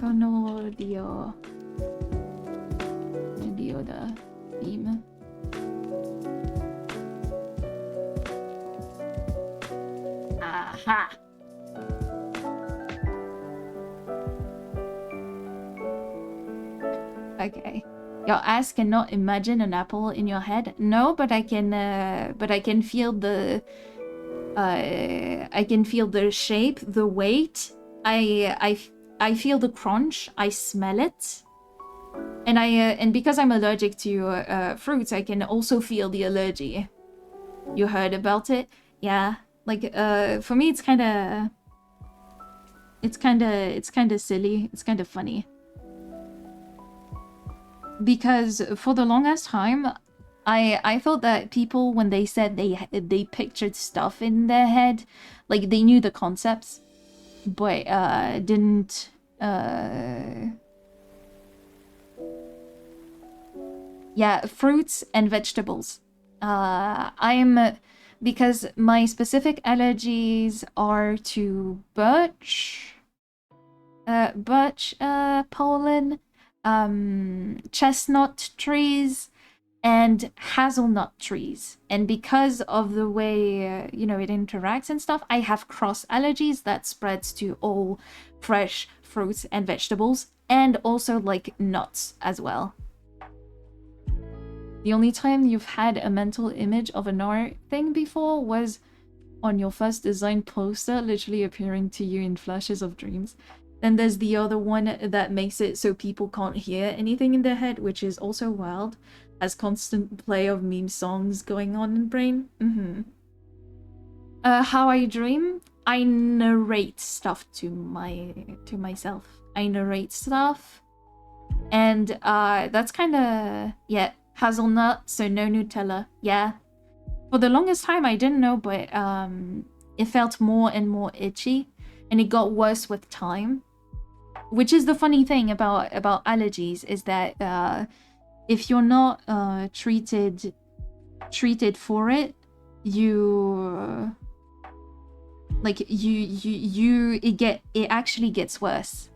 Kono Dio. Dio da. Theme. Aha! Okay. Your ass cannot imagine an apple in your head. No, but I can feel the I can feel the shape, the weight. I feel the crunch. I smell it. And because I'm allergic to fruits, I can also feel the allergy. You heard about it? Yeah. Like for me it's kind of silly. It's kind of funny. Because for the longest time, I thought that people, when they said they pictured stuff in their head, like they knew the concepts, but didn't. Yeah, fruits and vegetables. Because my specific allergies are to birch pollen, chestnut trees, and hazelnut trees. And because of the way, it interacts and stuff, I have cross allergies that spreads to all fresh fruits and vegetables, and also like nuts as well. The only time you've had a mental image of an art thing before was on your first design poster, literally appearing to you in flashes of dreams. Then there's the other one that makes it so people can't hear anything in their head, which is also wild. Has constant play of meme songs going on in brain. How I dream? I narrate stuff to myself. I narrate stuff. And that's kind of, yeah. Hazelnut, so no Nutella. Yeah. For the longest time, I didn't know, but it felt more and more itchy, and it got worse with time. Which is the funny thing about allergies, is that if you're not treated for it, it actually gets worse.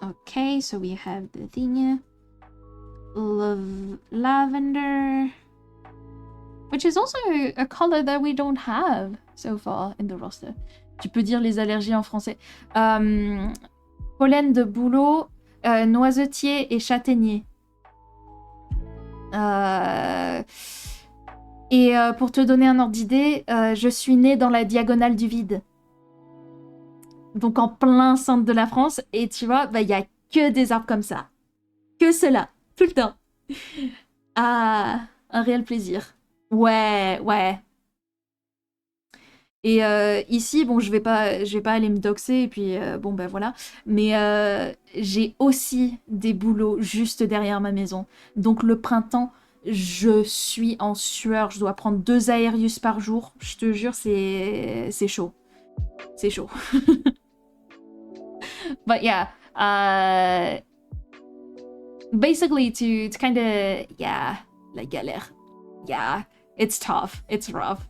Okay, so we have the thing. Lavender. Which is also a color that we don't have so far in the roster. Tu peux dire les allergies en français. Pollen de bouleau, noisetier et châtaignier. Pour te donner un ordre d'idée, je suis née dans la diagonale du vide. Donc en plein centre de la France, et tu vois, il y a que des arbres comme ça. Que cela, tout le temps. Ah, un réel plaisir. Ouais. Et ici, bon, je vais pas aller me doxer, et puis bon, ben voilà. Mais j'ai aussi des bouleaux juste derrière ma maison. Donc le printemps, je suis en sueur. Je dois prendre 2 Aerius par jour. Je te jure, c'est chaud. C'est chaud. But yeah, basically to kind of, yeah, la galère. Yeah, it's tough. It's rough.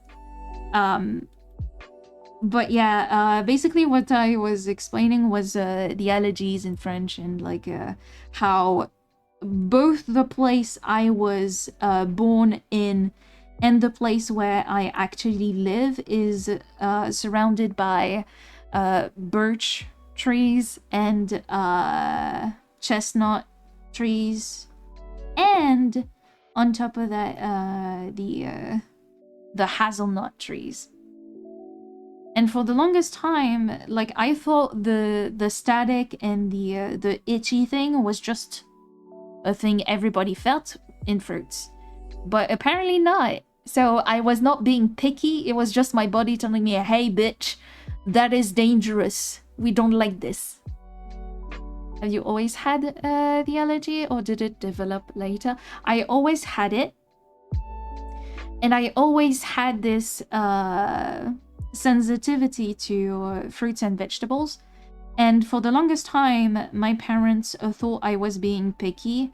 But yeah, basically what I was explaining was the allergies in French, and like how both the place I was born in and the place where I actually live is surrounded by birch trees and chestnut trees, and on top of that the hazelnut trees. And for the longest time, like, I thought the static and the itchy thing was just a thing everybody felt in fruits, but apparently not. So I was not being picky, it was just my body telling me, hey bitch, that is dangerous. We don't like this. Have you always had the allergy, or did it develop later? I always had it. And I always had this sensitivity to fruits and vegetables. And for the longest time, my parents thought I was being picky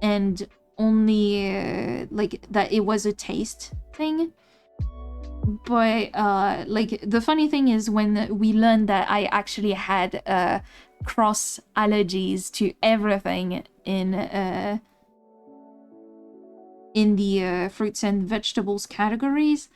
and only like that it was a taste thing. But like the funny thing is, when we learned that I actually had cross allergies to everything in the fruits and vegetables categories,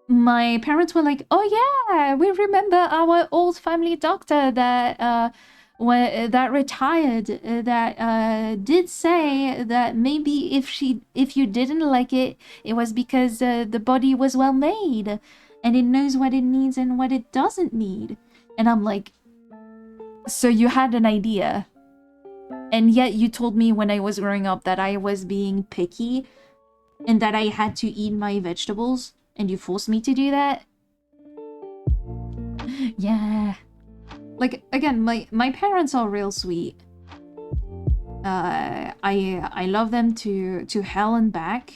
my parents were like, oh yeah, we remember our old family doctor that that retired, that did say that maybe if you didn't like it, it was because the body was well made and it knows what it needs and what it doesn't need. And I'm like, so you had an idea, and yet you told me when I was growing up that I was being picky and that I had to eat my vegetables, and you forced me to do that? Yeah. Like, again, my parents are real sweet. I love them to hell and back,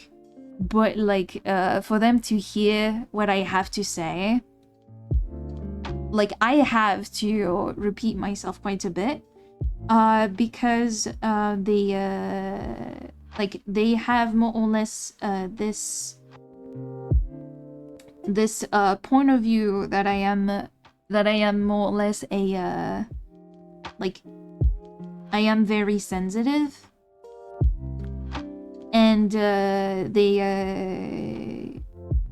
but like for them to hear what I have to say, like I have to repeat myself quite a bit, because they have more or less this point of view that I am more or less a like I am very sensitive, and they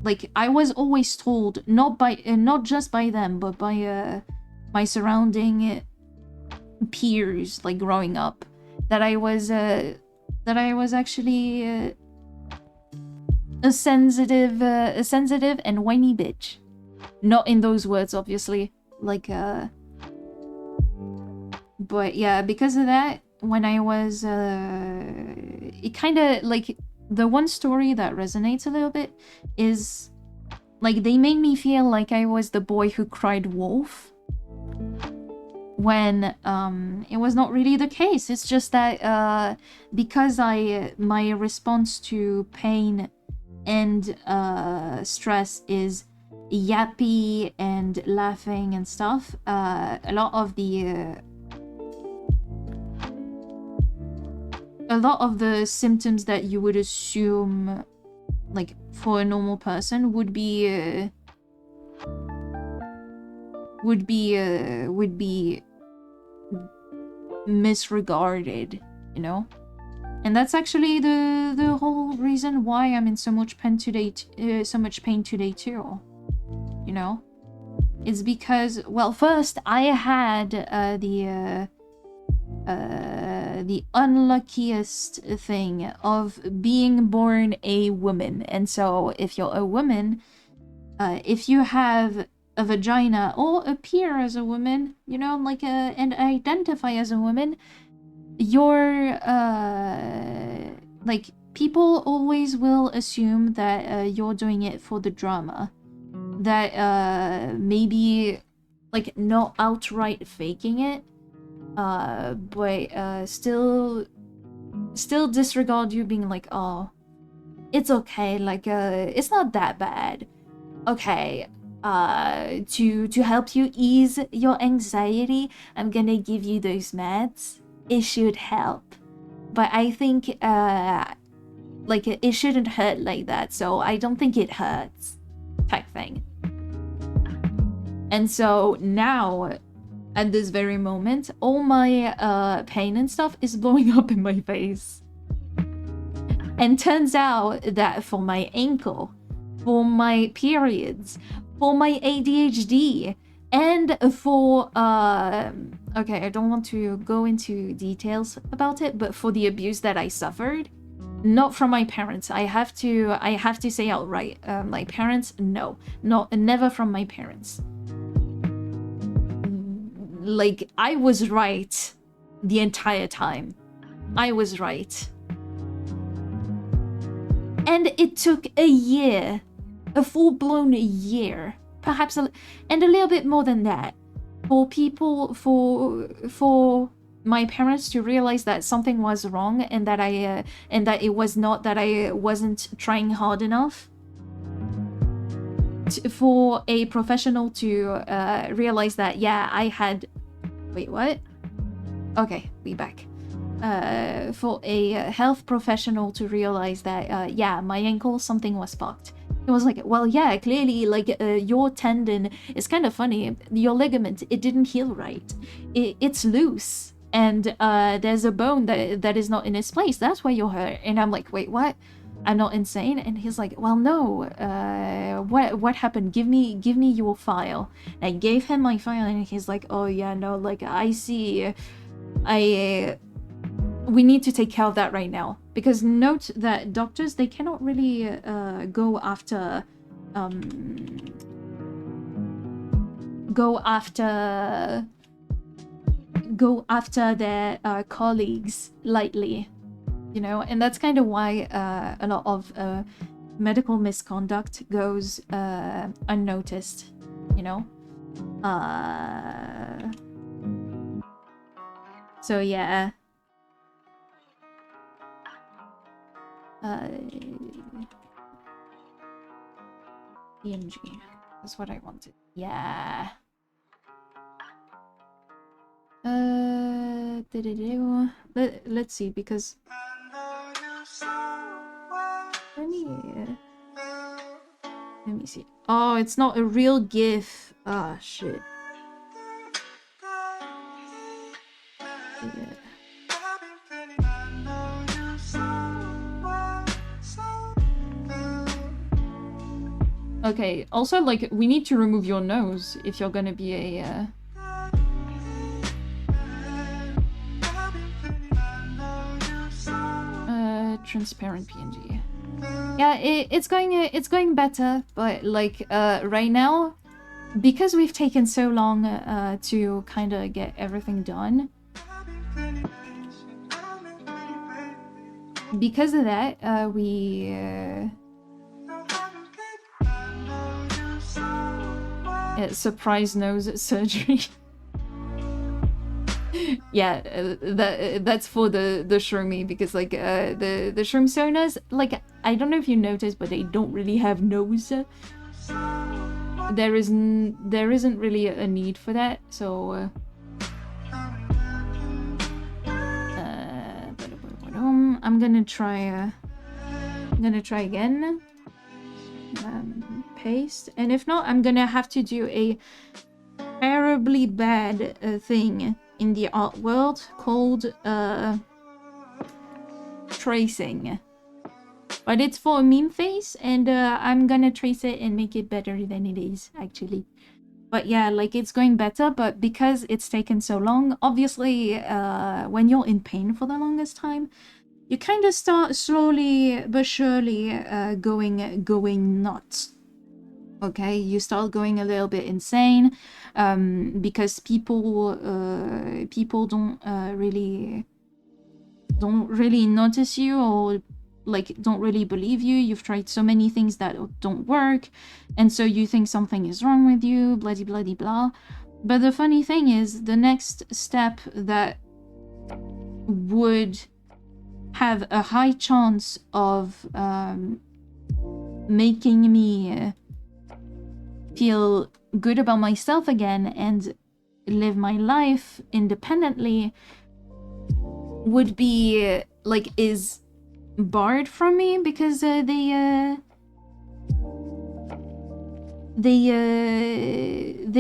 like I was always told, not just by them, but by my surrounding peers, like growing up, that I was actually a sensitive and whiny bitch. Not in those words, obviously. Like but yeah, because of that, when I was it kind of like, the one story that resonates a little bit is like they made me feel like I was the boy who cried wolf, when it was not really the case. It's just that because my response to pain and stress is yappy and laughing and stuff, a lot of the symptoms that you would assume like for a normal person would be misregarded, you know. And that's actually the whole reason why I'm in so much pain today too, you know. It's because, well, first I had the unluckiest thing of being born a woman. And so if you're a woman, if you have a vagina or appear as a woman, you know, like and identify as a woman, you're like, people always will assume that you're doing it for the drama, that maybe like not outright faking it, but still disregard you being like, oh, it's okay, like it's not that bad, okay, to help you ease your anxiety, I'm gonna give you those meds, it should help, but I think like it shouldn't hurt like that, so I don't think it hurts, type thing. And so now, at this very moment, all my pain and stuff is blowing up in my face. And turns out that for my ankle, for my periods, for my ADHD, and for okay, I don't want to go into details about it, but for the abuse that I suffered, not from my parents. I have to say outright, my parents, no, never from my parents. Like, I was right the entire time. I was right. And it took a year, a full-blown year, perhaps, and a little bit more than that, for people, for my parents to realize that something was wrong, and that and that it was not that I wasn't trying hard enough. For a professional to realize that, yeah, I had... Wait, what? Okay, we back. For a health professional to realize that, yeah, my ankle, something was fucked. It was like, well, yeah, clearly, like, your tendon is kind of funny. Your ligament, it didn't heal right. It's loose. And there's a bone that is not in its place. That's why you're hurt. And I'm like, wait, what? I'm not insane. And he's like, well, no, what happened? Give me your file. And I gave him my file, and he's like, oh yeah, no, like, I see, we need to take care of that right now. Because note that doctors, they cannot really go after their colleagues lightly, you know, and that's kind of why a lot of medical misconduct goes unnoticed, you know. So yeah. PNG. That's what I wanted. Yeah. Let's see, because let me see. Oh, it's not a real GIF. Ah, shit. Yeah. Okay, also, like, we need to remove your nose if you're gonna be a transparent PNG. Yeah, it's going better, but like right now, because we've taken so long to kind of get everything done, because of that, we surprise nose surgery. Yeah, that's for the Shroomy, because like the Shroomsonas, like, I don't know if you noticed, but they don't really have nose. There isn't really a need for that, so I'm gonna try again. Paste, and if not, I'm gonna have to do a terribly bad thing in the art world called tracing. But it's for a meme face, and I'm gonna trace it and make it better than it is, actually. But yeah, like, it's going better, but because it's taken so long, obviously, when you're in pain for the longest time, you kind of start slowly but surely going nuts. Okay, you start going a little bit insane, because people don't really notice you, or like don't really believe you. You've tried so many things that don't work, and so you think something is wrong with you, blah blah blah blah. But the funny thing is, the next step that would have a high chance of making me feel good about myself again and live my life independently would be like is barred from me, because they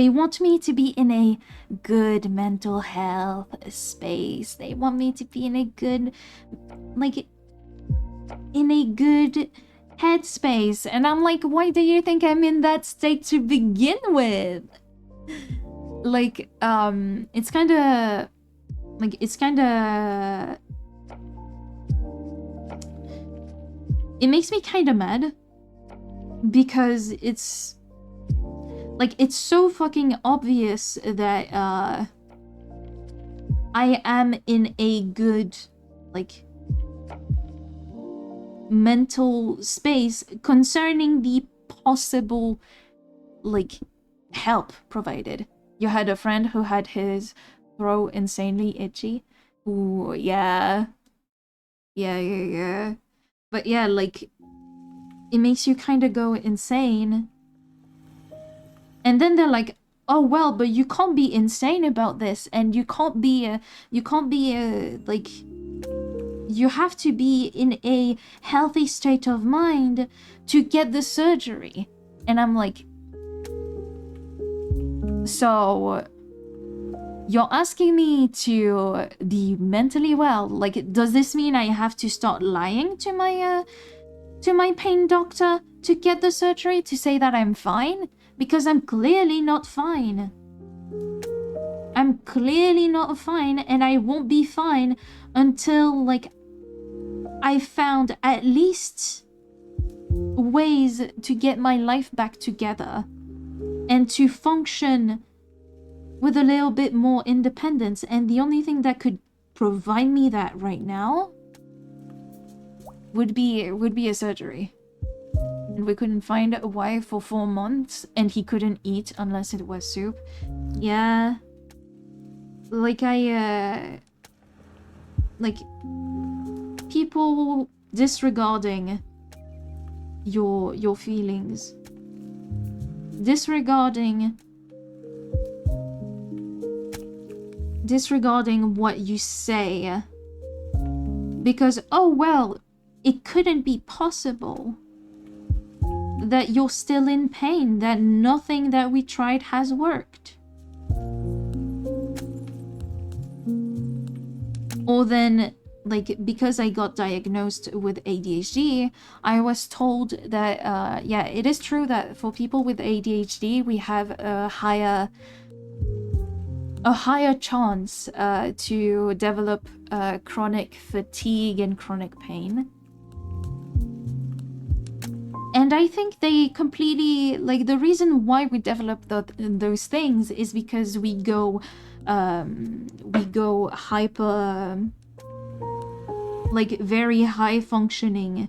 want me to be in a good mental health space. They want me to be in a good, like, in a good headspace, and I'm like, why do you think I'm in that state to begin with? Like, it's kind of it makes me kind of mad, because it's like, it's so fucking obvious that I am in a good, like, mental space concerning the possible, like, help provided. You had a friend who had his throat insanely itchy. Ooh, yeah. But yeah, like, it makes you kind of go insane. And then they're like, oh well, but you can't be insane about this, and you can't be like, you have to be in a healthy state of mind to get the surgery. And I'm like, so you're asking me to be mentally well? Like, does this mean I have to start lying to my to my pain doctor to get the surgery to say that I'm fine? Because I'm clearly not fine. I'm clearly not fine, and I won't be fine until, like, I found at least ways to get my life back together and to function with a little bit more independence. And the only thing that could provide me that right now would be a surgery. And we couldn't find a wife for 4 months, and he couldn't eat unless it was soup. Yeah. Like, like, people disregarding your feelings. Disregarding what you say. Because, oh well, it couldn't be possible that you're still in pain, that nothing that we tried has worked. Or then, like, because I got diagnosed with ADHD, I was told that, yeah, it is true that for people with ADHD, we have a higher chance to develop chronic fatigue and chronic pain. And I think they completely, like, the reason why we develop those things is because we go hyper, like, very high functioning,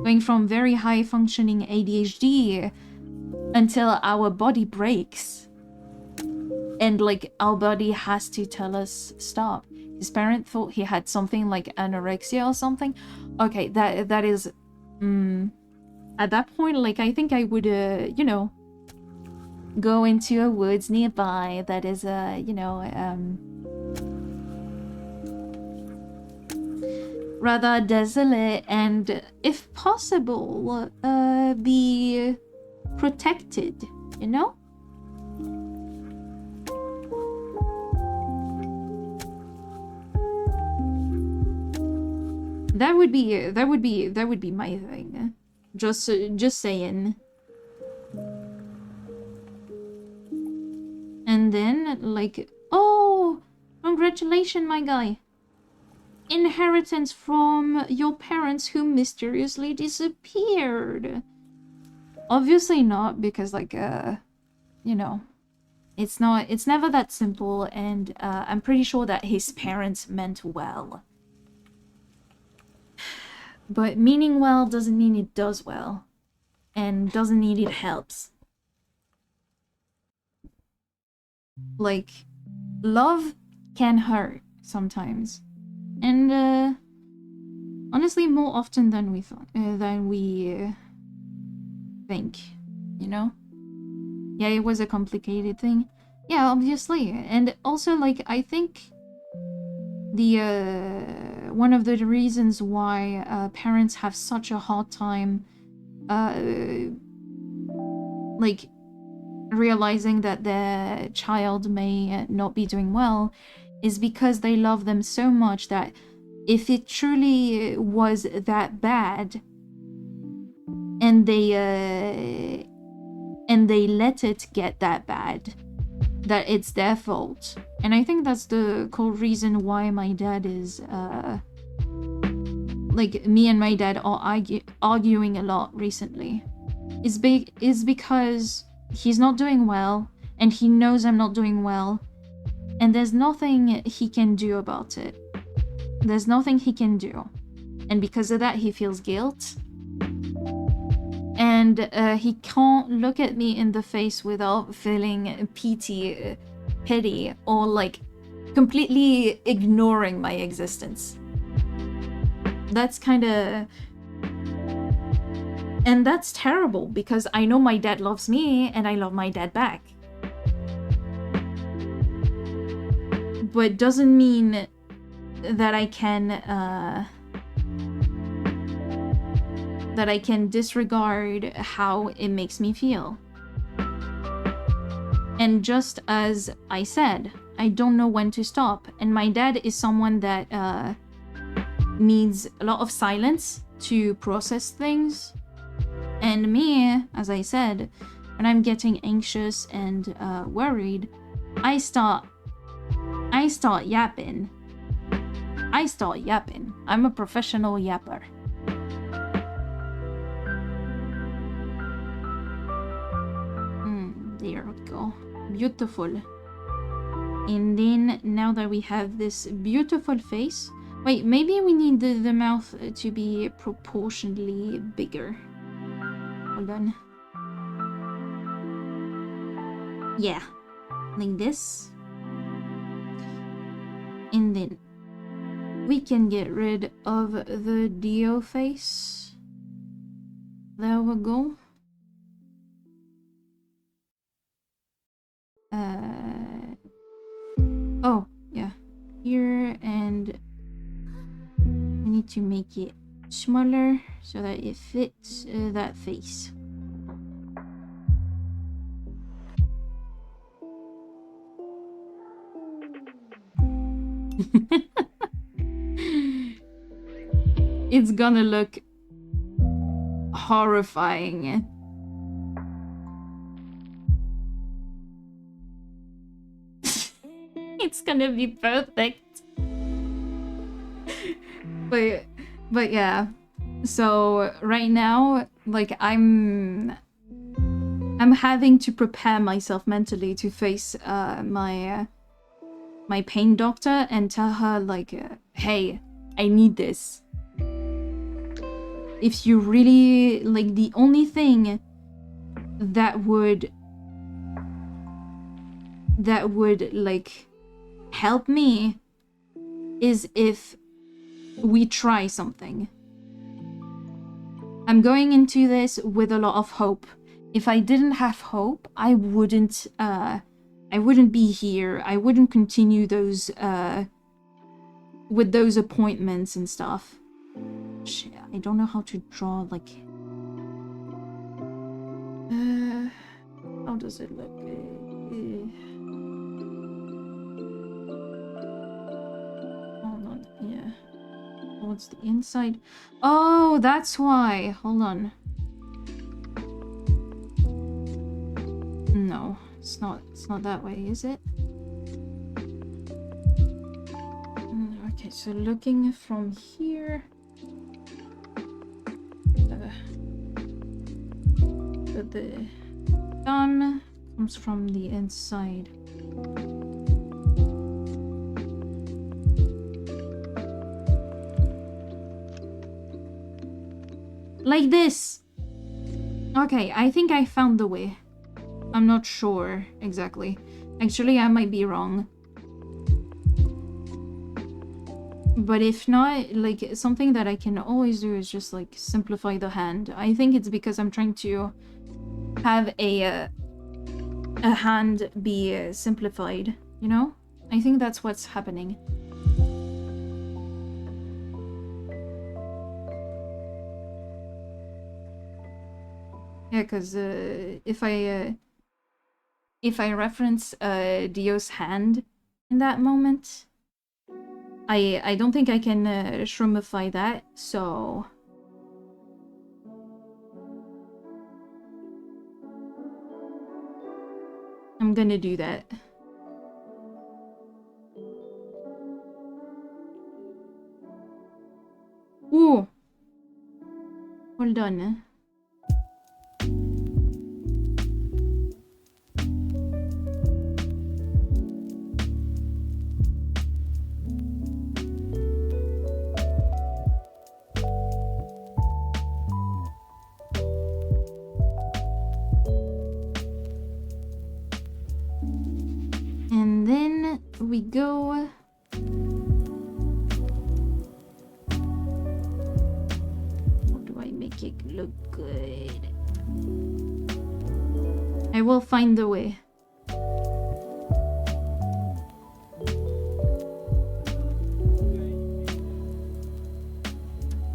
going from very high functioning ADHD until our body breaks. And, like, our body has to tell us stop. His parent thought he had something like anorexia or something. Okay, that is, at that point, like, I think I would, you know, go into a woods nearby that is, you know, rather desolate, and if possible, be protected, you know? That would be my thing. Just saying. And then, like, oh, congratulations, my guy. Inheritance from your parents who mysteriously disappeared. Obviously not, because, like, you know, it's never that simple, and I'm pretty sure that his parents meant well. But meaning well doesn't mean it does well, and doesn't mean it helps. Like, love can hurt sometimes, and honestly, more often than we think, you know? Yeah, it was a complicated thing. Yeah, obviously, and also, like, I think the one of the reasons why parents have such a hard time like realizing that their child may not be doing well is because they love them so much that if it truly was that bad and they let it get that bad, that it's their fault. And I think that's the core reason why my dad is like, me and my dad are arguing a lot recently. Is because he's not doing well, and he knows I'm not doing well, and there's nothing he can do about it. There's nothing he can do. And because of that, he feels guilt. And he can't look at me in the face without feeling pity, or, like, completely ignoring my existence. That's kind of... And that's terrible, because I know my dad loves me, and I love my dad back. But doesn't mean that I can disregard how it makes me feel. And just as I said, I don't know when to stop. And my dad is someone that needs a lot of silence to process things. And me, as I said, when I'm getting anxious and worried, I start yapping. I'm a professional yapper. There we go. Beautiful. And then now that we have this beautiful face, wait, maybe we need the mouth to be proportionally bigger. Hold on. Yeah, like this. And then we can get rid of the Dio face. There we go. Oh, yeah. Here, and we need to make it smaller so that it fits that face. It's gonna look horrifying. It's gonna be perfect. But yeah. So right now, like I'm having to prepare myself mentally to face my pain doctor and tell her like, hey, I need this. If you really like, the only thing that would like help me is if we try something. I'm going into this with a lot of hope. If I didn't have hope, I wouldn't be here. I wouldn't continue those with those appointments and stuff. Shit, I don't know how to draw like how does it look? Hold on, yeah. What's the inside? Oh, that's why. Hold on. No, it's not that way, is it? Okay, so looking from here. The thumb comes from the inside. Like this! Okay, I think I found the way. I'm not sure exactly. Actually, I might be wrong. But if not, like, something that I can always do is just, like, simplify the hand. I think it's because I'm trying to have a hand be simplified, you know? I think that's what's happening. Yeah, because if I reference Dio's hand in that moment, I don't think I can shroomify that, so I'm gonna do that. Ooh! Hold on. And then we go... How do I make it look good? I will find the way.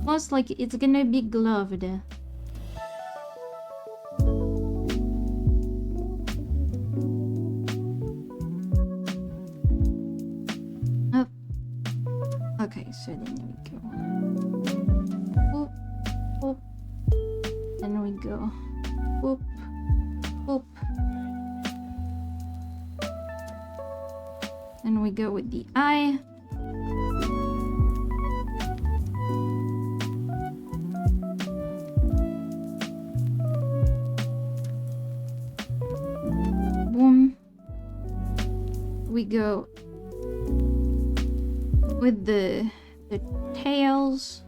Plus, like, it's gonna be gloved. Okay, so then we go. Oh, Boop. Then we go. Boop. Boop. Then we go with the eye. Boom. We go with the tails,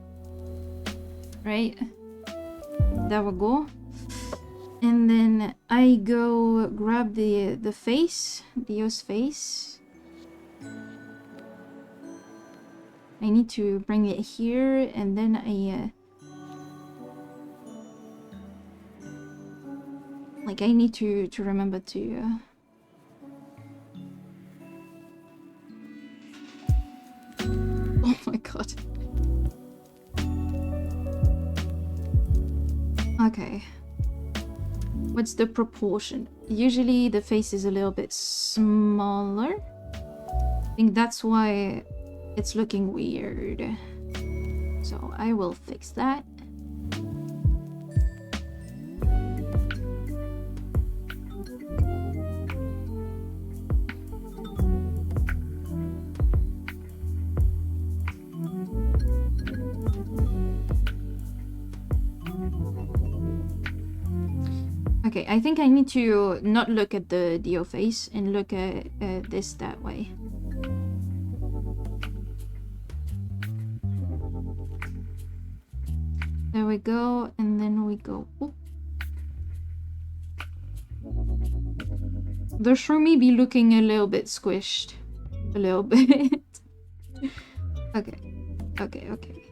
right? There we go. And then I go grab the face, Dio's face. I need to bring it here, and then like I need to remember to oh my god. Okay. What's the proportion? Usually the face is a little bit smaller. I think that's why it's looking weird. So I will fix that. Okay, I think I need to not look at the Dio face and look at this that way. There we go, and then we go. Oop. The Shroomy be looking a little bit squished. A little bit. Okay, okay, okay.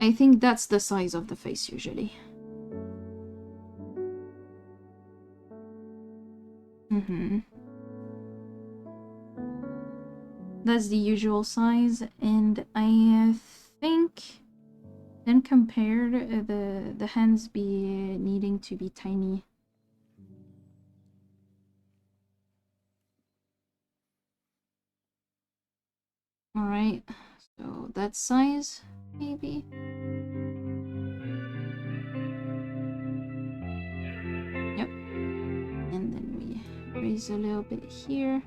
I think that's the size of the face usually. That's the usual size, and I think then compared the hands be needing to be tiny. All right, so that size maybe. Yep, and then we raise a little bit here.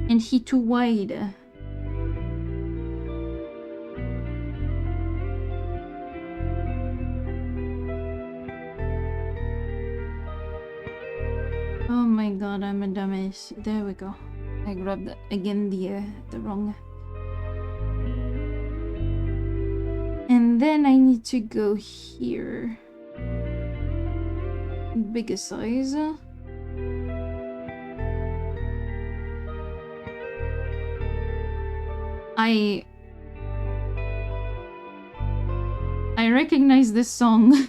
And he too wide. Oh my god, I'm a dumbass. There we go. I grabbed again the wrong. And then I need to go here. Bigger size. I recognize this song.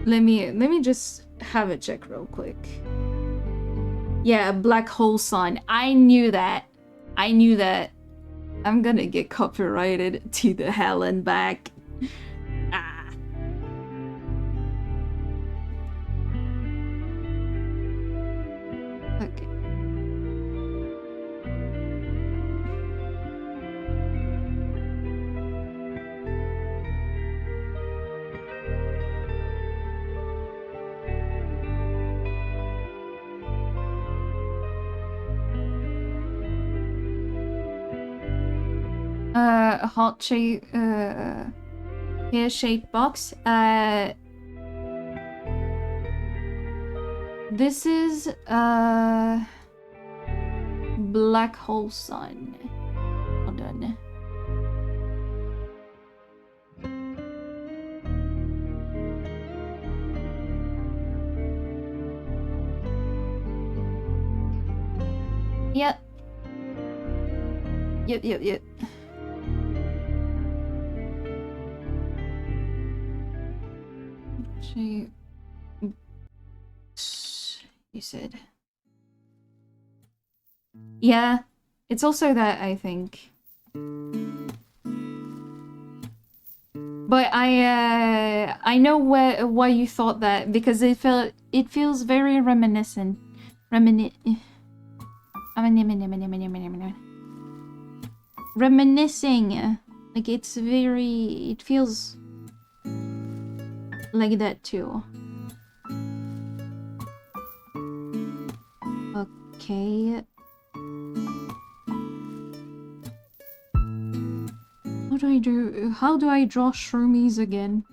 Let me just have a check real quick. Yeah, Black Hole Sun. I knew that. I knew that. I'm gonna get copyrighted to the hell and back. Ah. Okay. A heart shape, pear-shaped box. This is Black Hole Sun. Hold on. Yep. Yep. You said. Yeah, it's also that I think. But I know why you thought that, because it feels very reminiscent. Reminiscing. Like it feels like that too. Okay. What do I do? How do I draw shroomies again?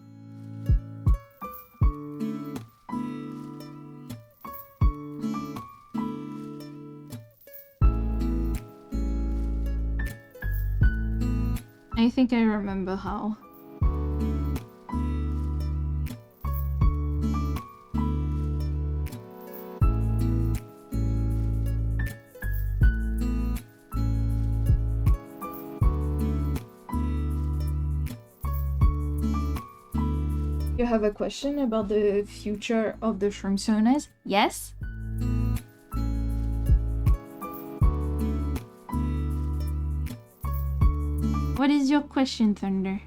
I think I remember how. You have a question about the future of the Shroomsonas? Yes? What is your question, Thunder?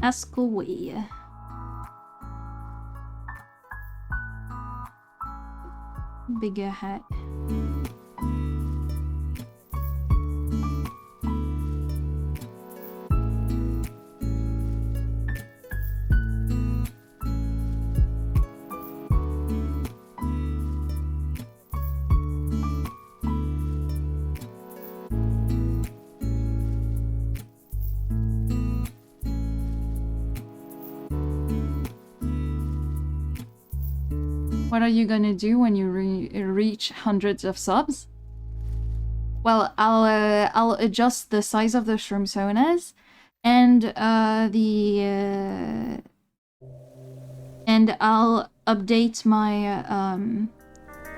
Ask away. Bigger hat. What are you gonna do when you reach hundreds of subs? Well, I'll adjust the size of the Shroomsonas and and I'll update my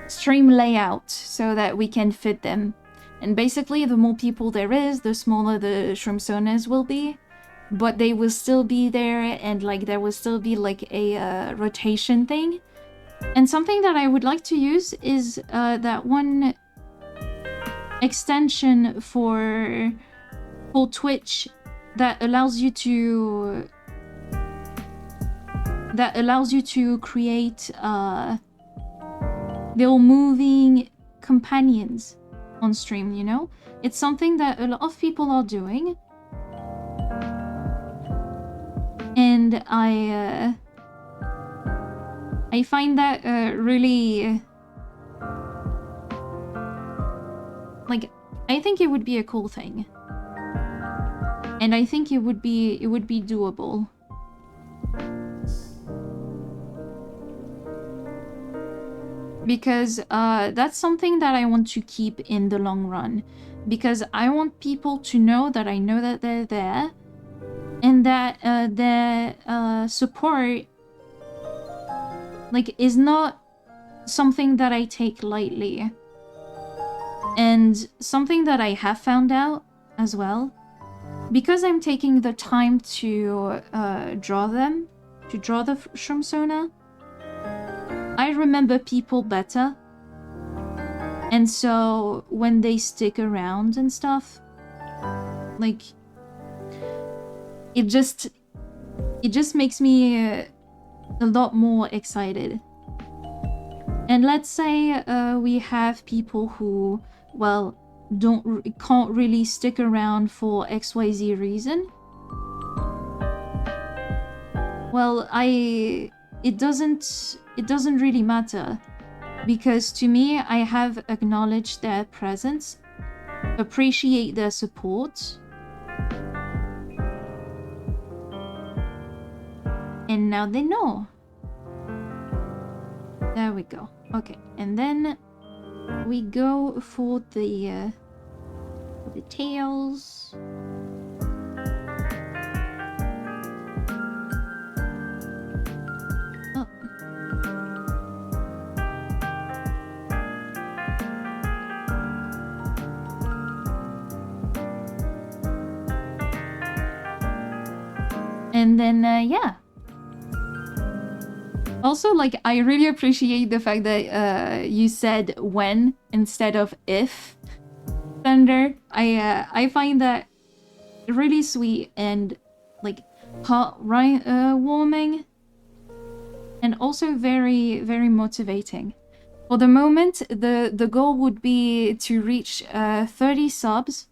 stream layout so that we can fit them. And basically, the more people there is, the smaller the Shroomsonas will be, but they will still be there, and like there will still be like a rotation thing. And something that I would like to use is that one extension for Twitch that allows you to create little moving companions on stream, you know? It's something that a lot of people are doing. And I find that really like, I think it would be a cool thing, and I think it would be doable. Because that's something that I want to keep in the long run, because I want people to know that I know that they're there, and that their support like is not something that I take lightly. And something that I have found out as well, because I'm taking the time to draw the Shroomsona, I remember people better. And so when they stick around and stuff, like it just makes me a lot more excited. And let's say we have people who, well, can't really stick around for XYZ reason. Well, it doesn't really matter, because to me, I have acknowledged their presence, appreciate their support, and now they know. There we go. Okay, and then we go for the tails. Oh. And then, yeah. Also, like, I really appreciate the fact that you said when instead of if, Thunder. I find that really sweet and like warming, and also very, very motivating. For the moment, the goal would be to reach 30 subs.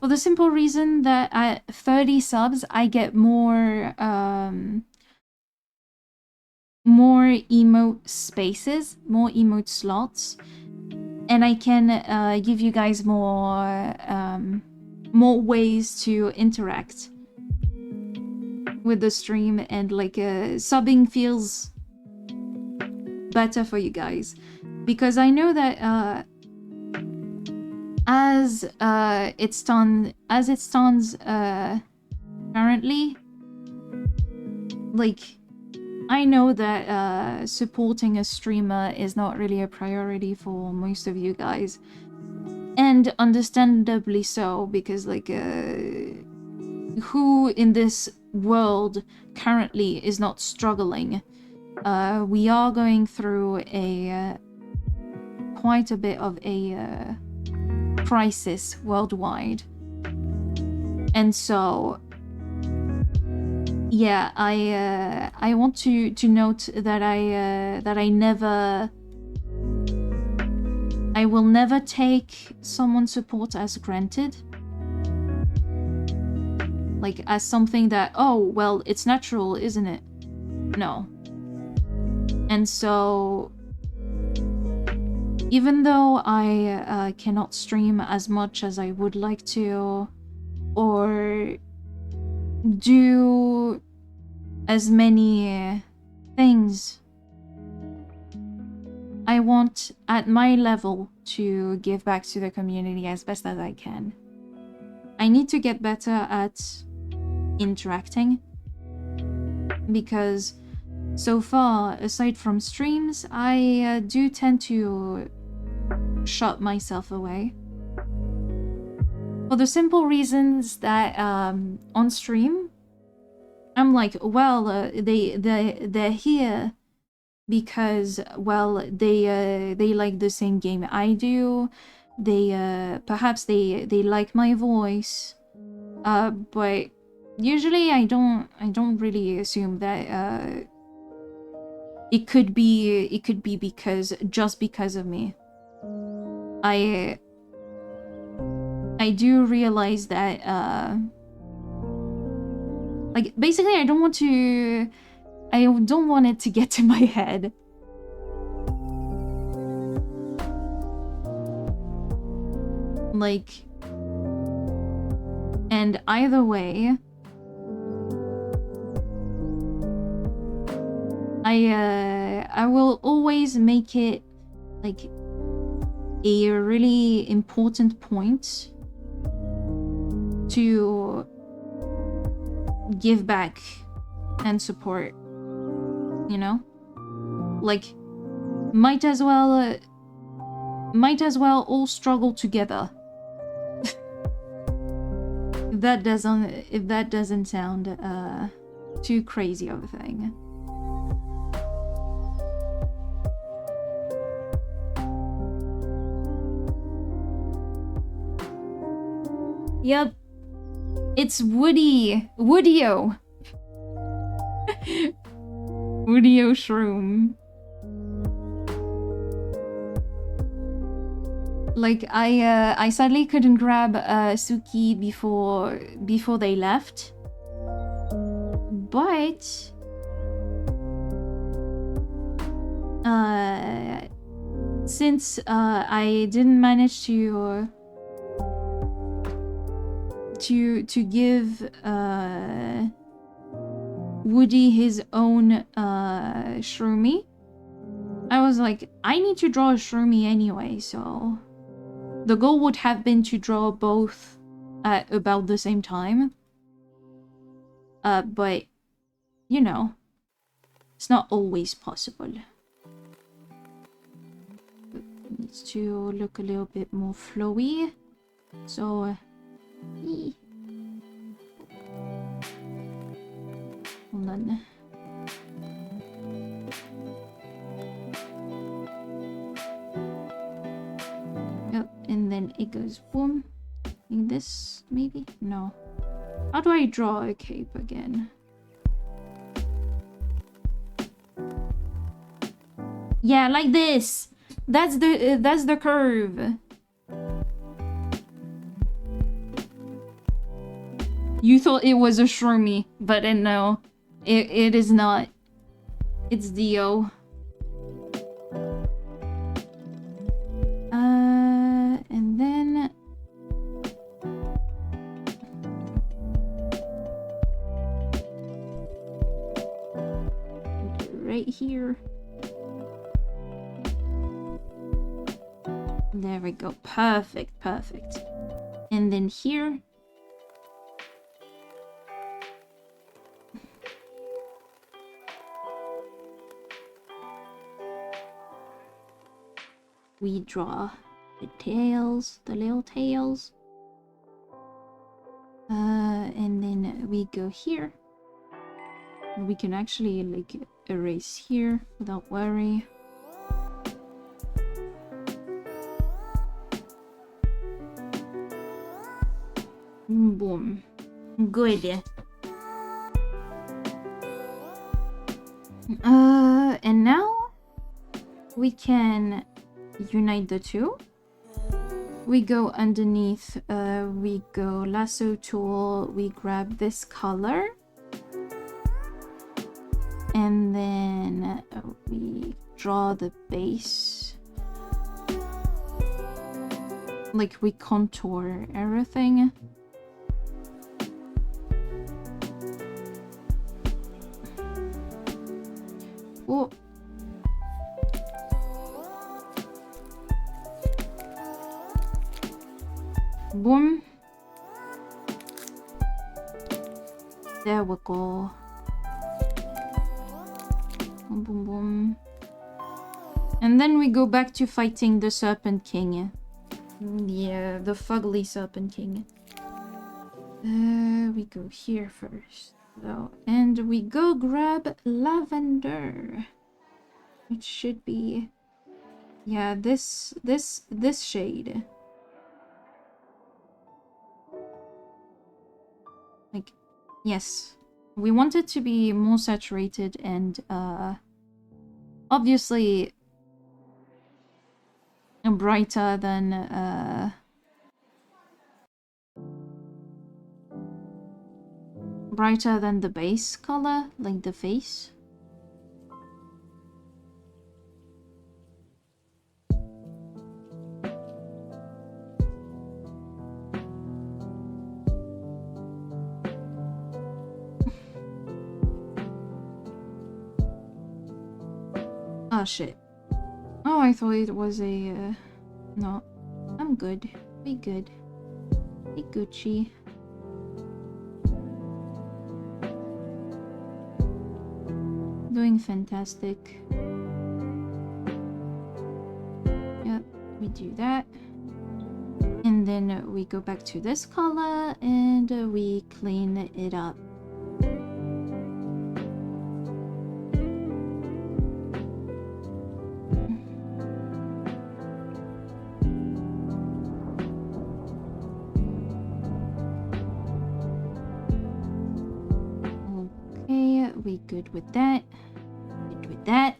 For the simple reason that at 30 subs, I get more emote spaces, more emote slots, and I can give you guys more ways to interact with the stream, and like subbing feels better for you guys, because I know that as it stands currently, like, I know that supporting a streamer is not really a priority for most of you guys, and understandably so, because like who in this world currently is not struggling? We are going through quite a bit of a crisis worldwide, and so yeah, I want to note that I will never take someone's support as granted, like as something that, oh well, it's natural, isn't it? No. And so even though I cannot stream as much as I would like to, or do as many things, I want, at my level, to give back to the community as best as I can. I need to get better at interacting, because so far, aside from streams, I do tend to shut myself away. For the simple reasons that on stream, I'm like, well, they're here because, well, they like the same game I do. They perhaps they like my voice, but usually I don't really assume that it could be just because of me. I do realize that like, basically I don't want it to get to my head. Like, and either way, I will always make it like a really important point to give back and support, you know? Like, might as well all struggle together. If that doesn't sound too crazy of a thing. Yep. It's Woody. Woodyo. Woodyo Shroom. Like, I sadly couldn't grab Suki before they left. But since I didn't manage to give Woody his own Shroomy, I was like, I need to draw a Shroomy anyway, so the goal would have been to draw both at about the same time. But, you know, it's not always possible. It needs to look a little bit more flowy. So, hold on. then it goes boom. Like this, maybe? No. How do I draw a cape again? Yeah, like this. That's the curve. You thought it was a Shroomy, but no, it is not. It's Dio. And then right here. There we go. Perfect, perfect. And then here. We draw the tails, the little tails. And then we go here. We can actually like erase here without worry. Boom. Good. And now we can unite the two. We go underneath, we go lasso tool, we grab this color. And then we draw the base. Like we contour everything. Oh. Boom. There we go. Boom, boom, boom. And then we go back to fighting the Serpent King. Yeah, the fugly Serpent King. We go here first. So, and we go grab lavender. It should be... Yeah, this shade. Like, yes. We want it to be more saturated and, obviously brighter than, brighter than the base color, like the face. Oh shit. Oh, I thought it was a, no. I'm good. Be good. Be Gucci. Doing fantastic. Yep, we do that. And then we go back to this color and we clean it up. Good with that. Good with that.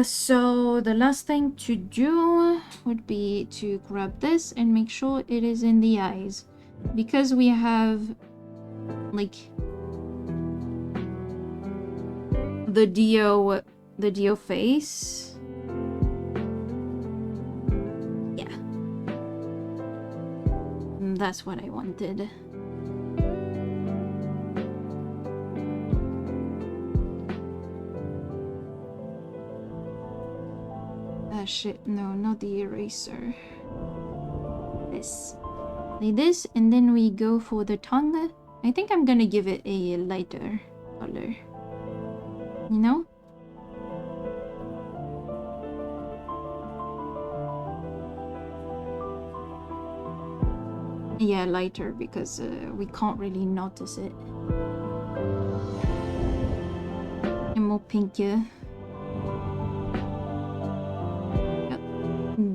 So the last thing to do would be to grab this and make sure it is in the eyes, because we have like the Dio face. Yeah, that's what I wanted. Shit, no, not the eraser. This. Like this, and then we go for the tongue. I think I'm gonna give it a lighter color. You know? Yeah, lighter, because we can't really notice it. And more pink.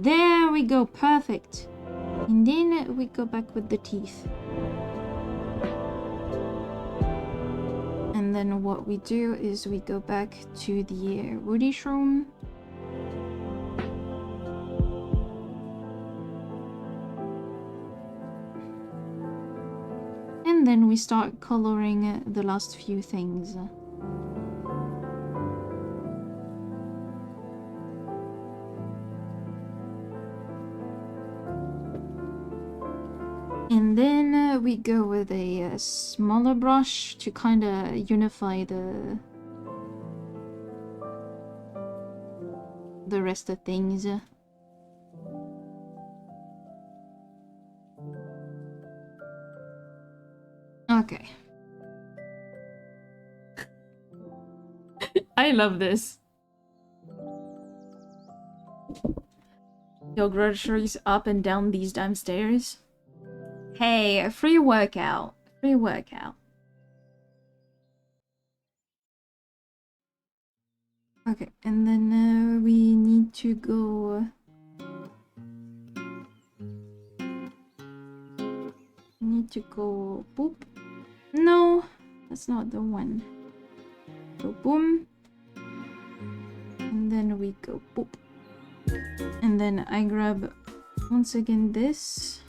There we go, perfect. And then we go back with the teeth. And then what we do is we go back to the woody shroom. And then we start coloring the last few things. And then we go with a smaller brush to kind of unify the rest of things. Okay. I love this. Your groceries up and down these damn stairs. Hey, free workout. Free workout. Okay, and then we need to go... boop. No, that's not the one. Go boom. And then we go boop. And then I grab once again this.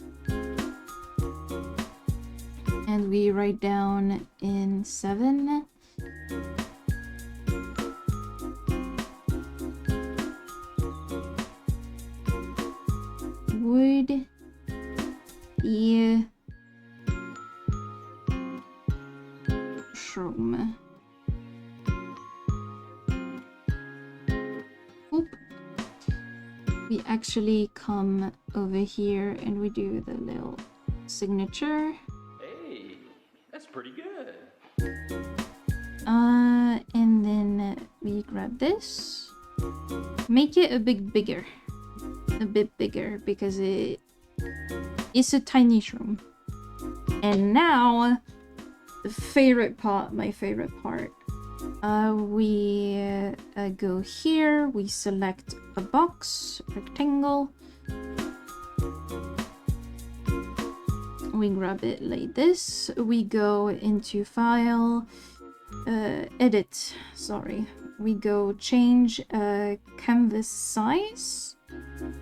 And we write down in 7. Would be shroom. Oop. We actually come over here and we do the little signature. Hey, that's pretty good. And then we grab this. Make it a bit bigger. A bit bigger because it's a tiny shroom. And now the favorite part, my favorite part. We go here, we select a box, rectangle. We grab it like this. We go into file, edit, sorry. We go change canvas size.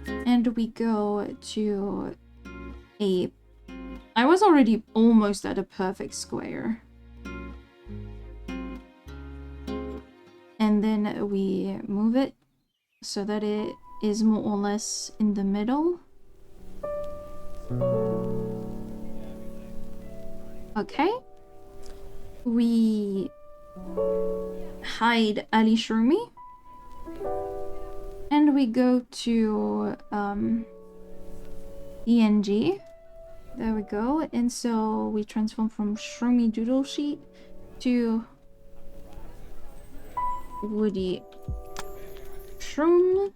And we go to a... I was already almost at a perfect square. And then we move it so that it is more or less in the middle. Okay. We hide Ali Shroomy. And we go to ENG. There we go. And so we transform from Shroomy Doodle Sheet to Woody Shroom.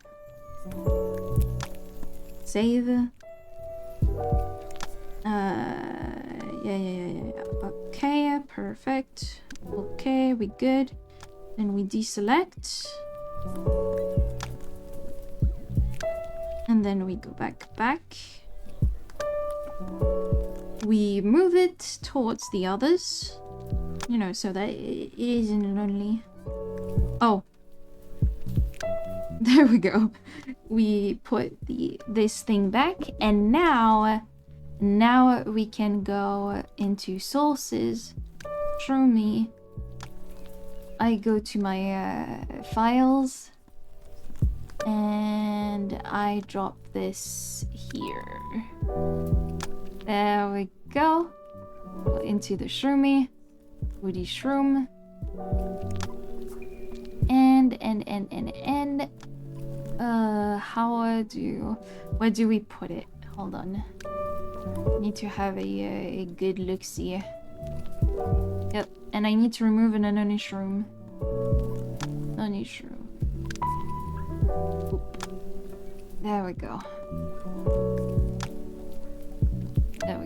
Save. Yeah. Okay, perfect. Okay, we good. Then we deselect. And then we go back. We move it towards the others. You know, so that it isn't only... Oh. There we go. We put this thing back, and now we can go into sources. Show me. I go to my files, and I drop this here. There we go. Go into the Shroomy, Woody Shroom, and where do we put it? Hold on. Need to have a good look-see. Yep, and I need to remove an unknown shroom. Unknown shroom. Oop. There we go. There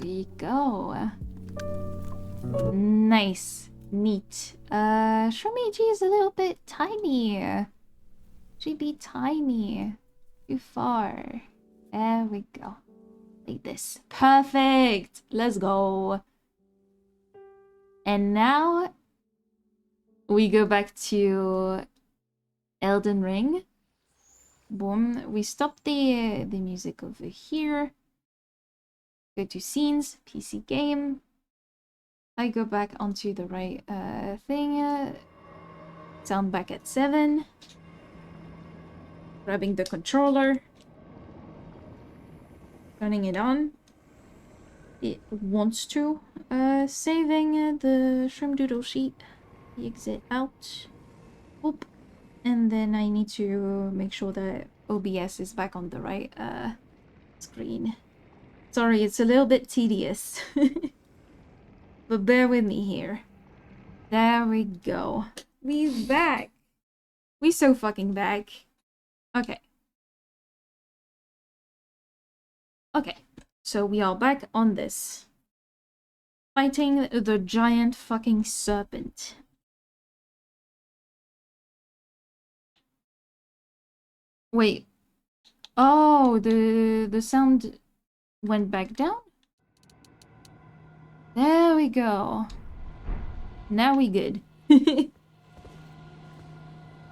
we go. Nice. Neat. Shroomy G is a little bit tiny. She'd be tiny. Too far. There we go. Like this. Perfect! Let's go. And now we go back to Elden Ring. Boom. We stop the music over here. Go to scenes, PC game. I go back onto the right thing. Sound back at 7. Grabbing the controller. Turning it on. It wants to. Saving the Shroomdoodle sheet. The exit out. Whoop. And then I need to make sure that OBS is back on the right screen. Sorry, it's a little bit tedious. But bear with me here. There we go. We back. We so fucking back. Okay. Okay. So we are back on this. Fighting the giant fucking serpent. Wait. Oh, the sound went back down? There we go. Now we good.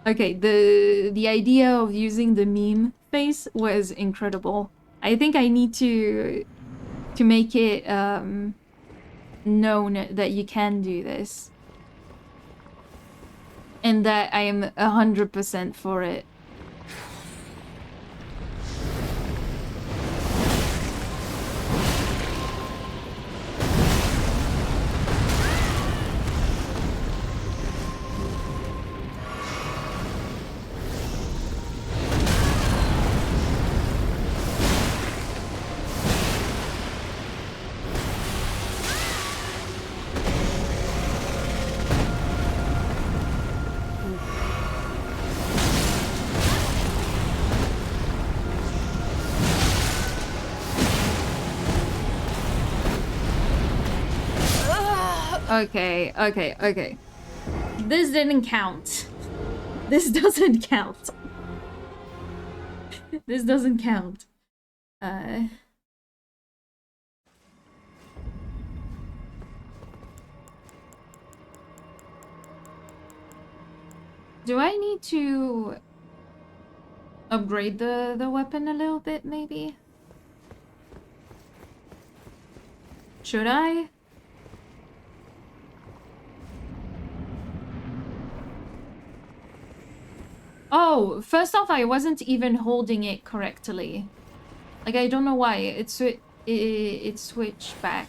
Okay, the idea of using the meme face was incredible. I think I need to make it known that you can do this. And that I am 100% for it. Okay. This didn't count. This doesn't count. This doesn't count. Do I need to upgrade the weapon a little bit, maybe? Should I? Oh, first off, I wasn't even holding it correctly. Like, I don't know why. It switched back.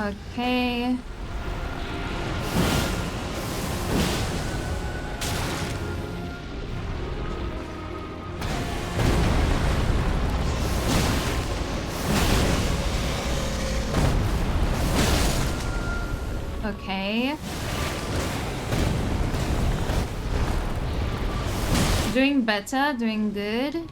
Okay. Okay. Doing better, doing good.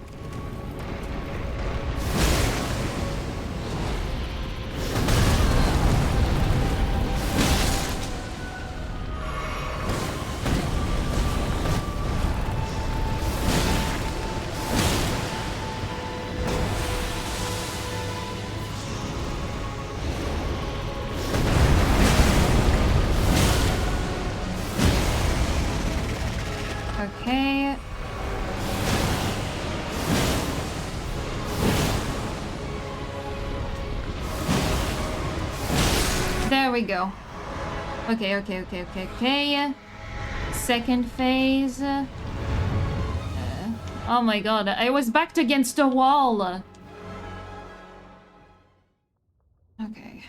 Okay. There we go. Okay. Second phase. Oh my god, I was backed against a wall. Okay.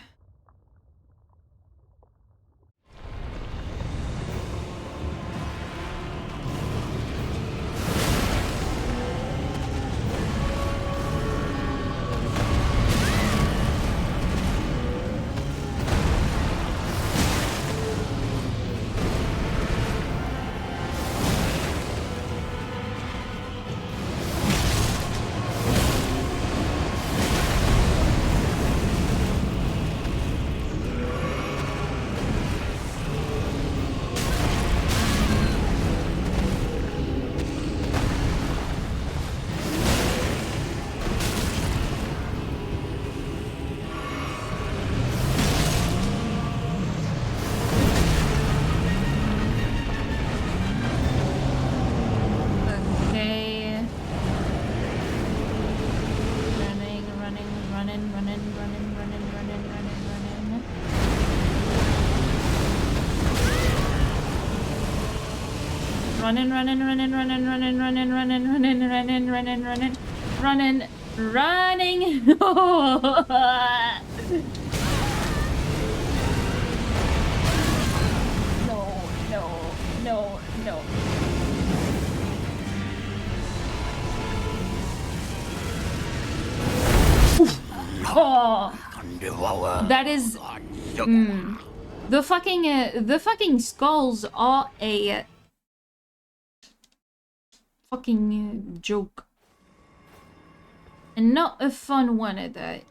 Running, running, running, running, running, running, running, running, running, running, running, running, running. No. Oh, that is the fucking skulls are a fucking joke, and not a fun one at that.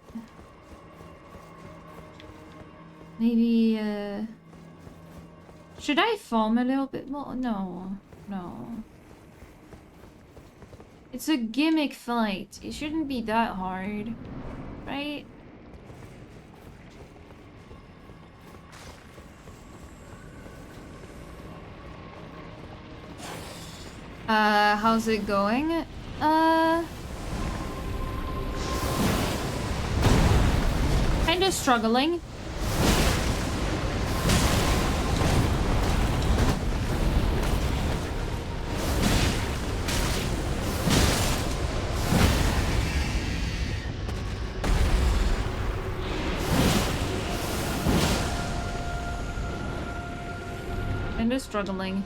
Maybe should I farm a little bit more? No. It's a gimmick fight. It shouldn't be that hard, right? How's it going? Kinda struggling. Struggling.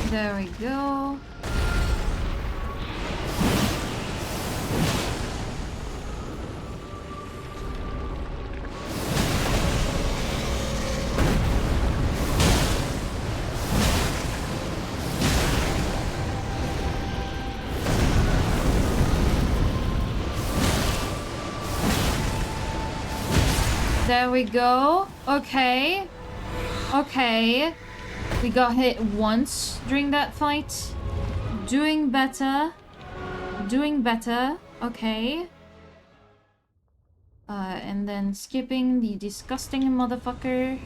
There we go. There we go. Okay. We got hit once during that fight. Doing better. Okay. And then skipping the disgusting motherfucker.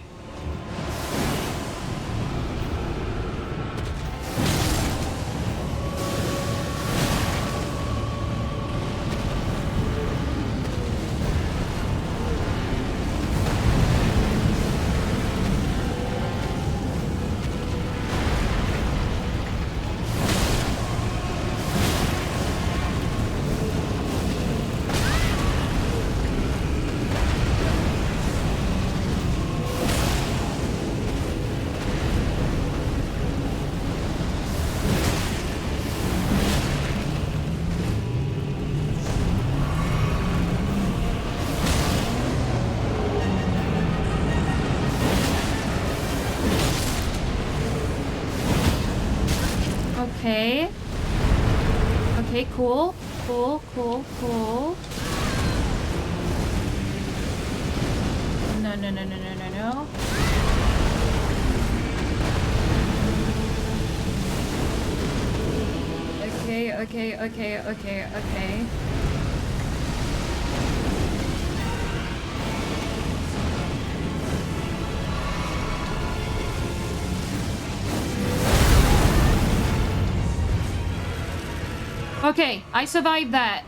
Okay, cool. No. Okay. Okay, I survived that.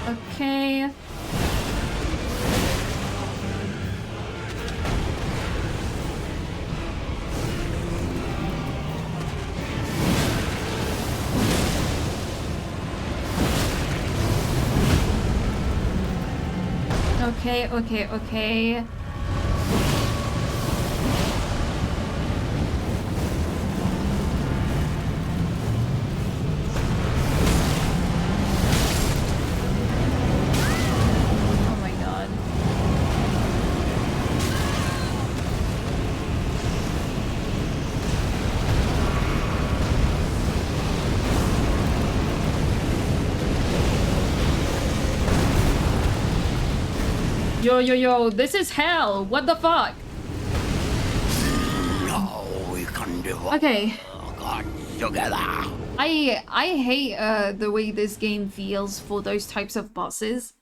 Okay. Okay. Oh my god. Yo, this is hell. What the fuck? Now we can do Okay. together. I hate the way this game feels for those types of bosses.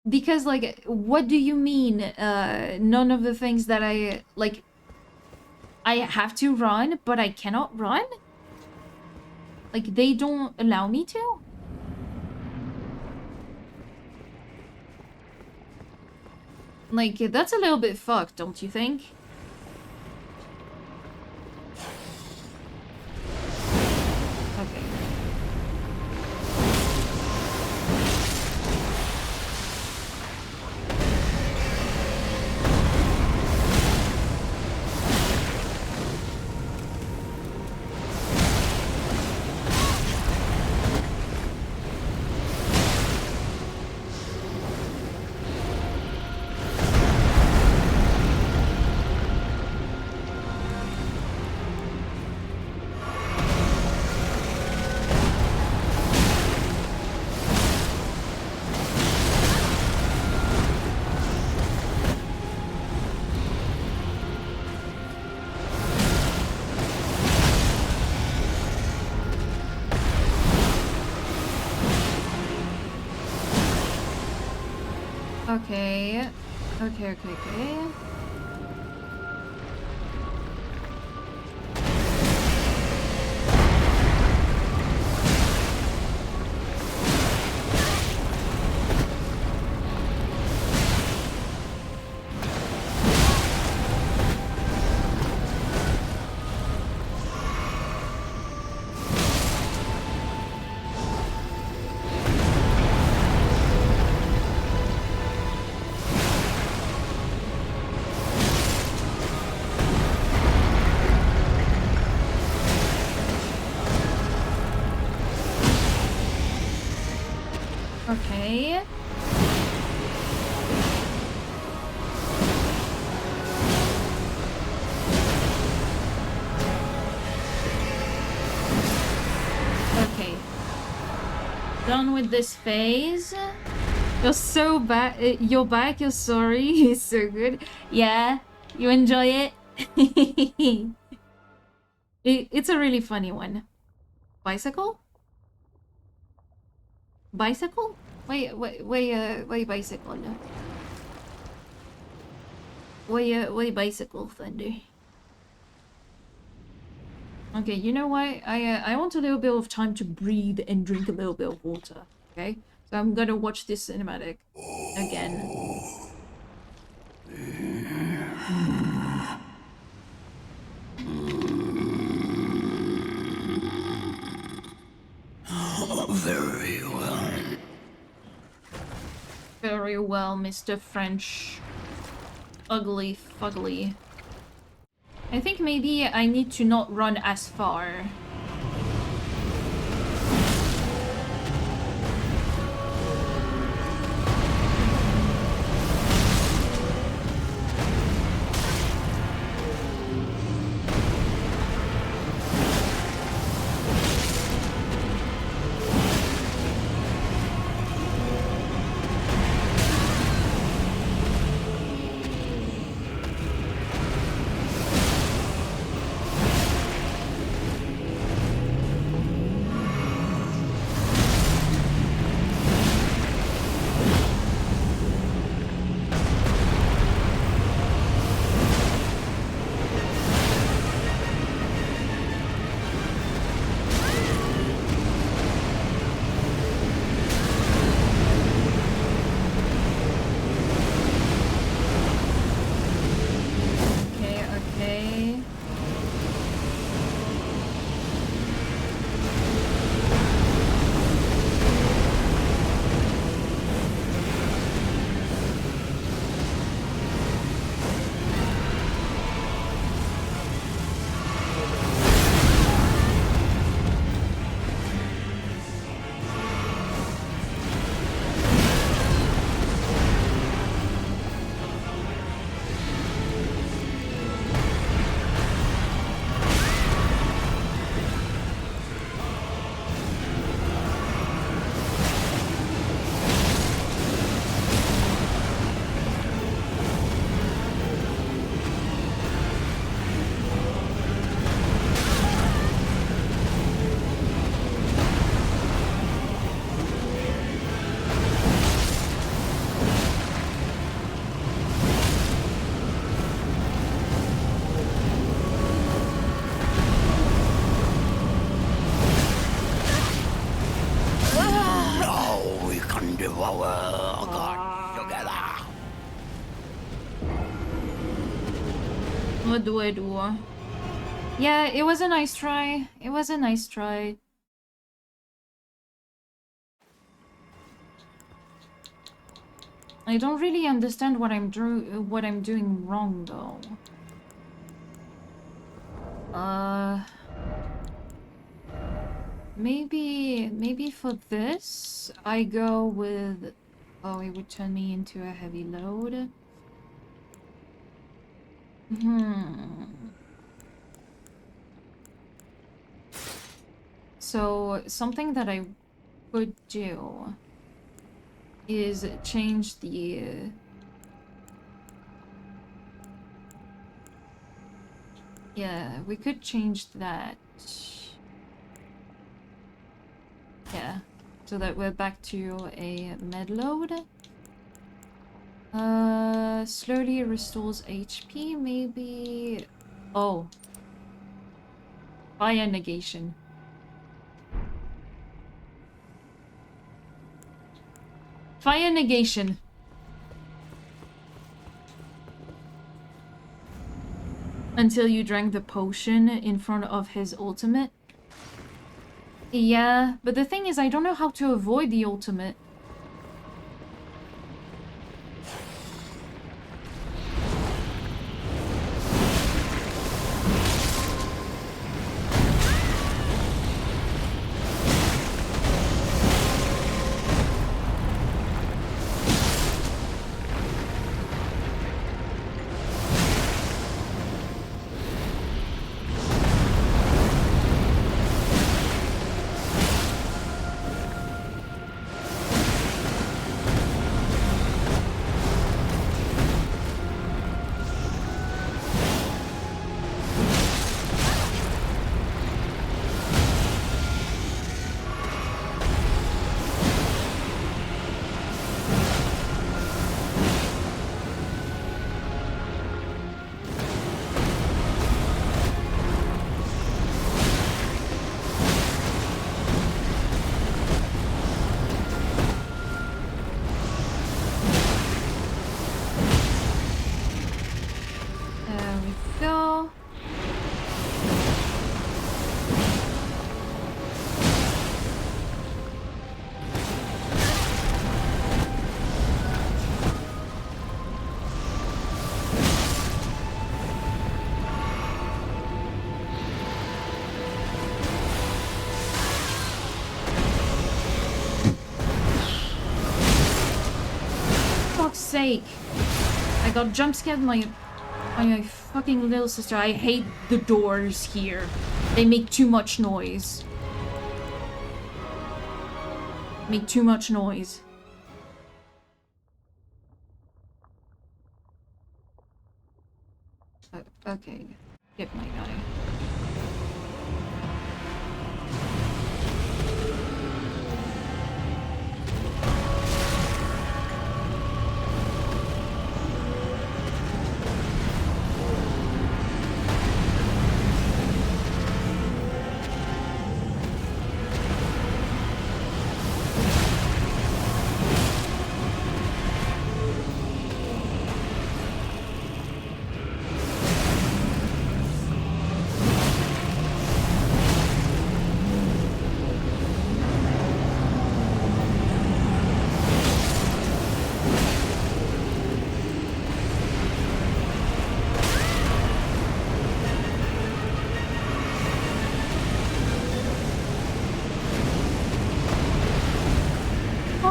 Because, like, what do you mean, none of the things that I have to run, but I cannot run? Like, they don't allow me to? Like, that's a little bit fucked, don't you think? Okay. Okay. Okay. Okay. Okay. Done with this phase. You're so back. You're back. You're sorry. It's so good. Yeah. You enjoy it? It's a really funny one. Bicycle? Bicycle? Wait, bicycle. Wait, bicycle, Thunder. Okay, you know what? I want a little bit of time to breathe and drink a little bit of water, okay? So I'm gonna watch this cinematic again. Very well. Very well, Mr. French. Ugly fugly. I think maybe I need to not run as far. devour God together. What do I do? Yeah, it was a nice try. It was a nice try. I don't really understand what I'm doing wrong though. Maybe for this I go with, oh, it would turn me into a heavy load. So something that I could do is change the yeah, we could change that. Yeah, so that we're back to a med load. Slowly restores HP, maybe. Oh, fire negation. Fire negation. Until you drank the potion in front of his ultimate. Yeah, but the thing is, I don't know how to avoid the ultimate. Sake. I got jump scared by my fucking little sister. I hate the doors here. They make too much noise. Make too much noise. Okay. Get my guy.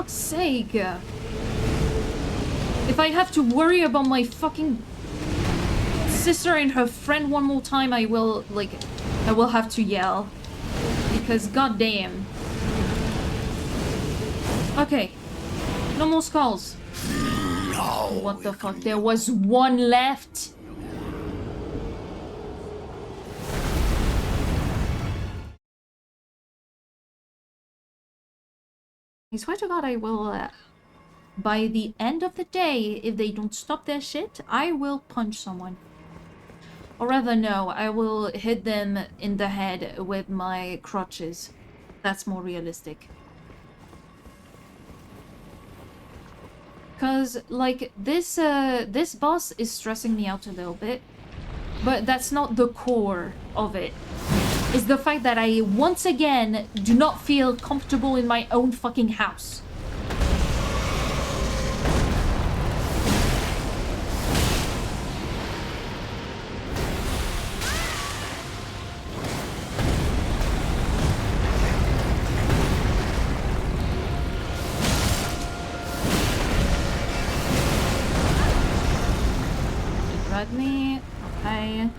Sake. If I have to worry about my fucking sister and her friend one more time, I will have to yell. Because goddamn. Okay. No more skulls. No. What the fuck? There was one left. I swear to God, I will, by the end of the day, if they don't stop their shit, I will punch someone. Or rather, no, I will hit them in the head with my crutches. That's more realistic. Cause like this boss is stressing me out a little bit, but that's not the core of it. It's the fact that I once again do not feel comfortable in my own fucking house. Me. Okay.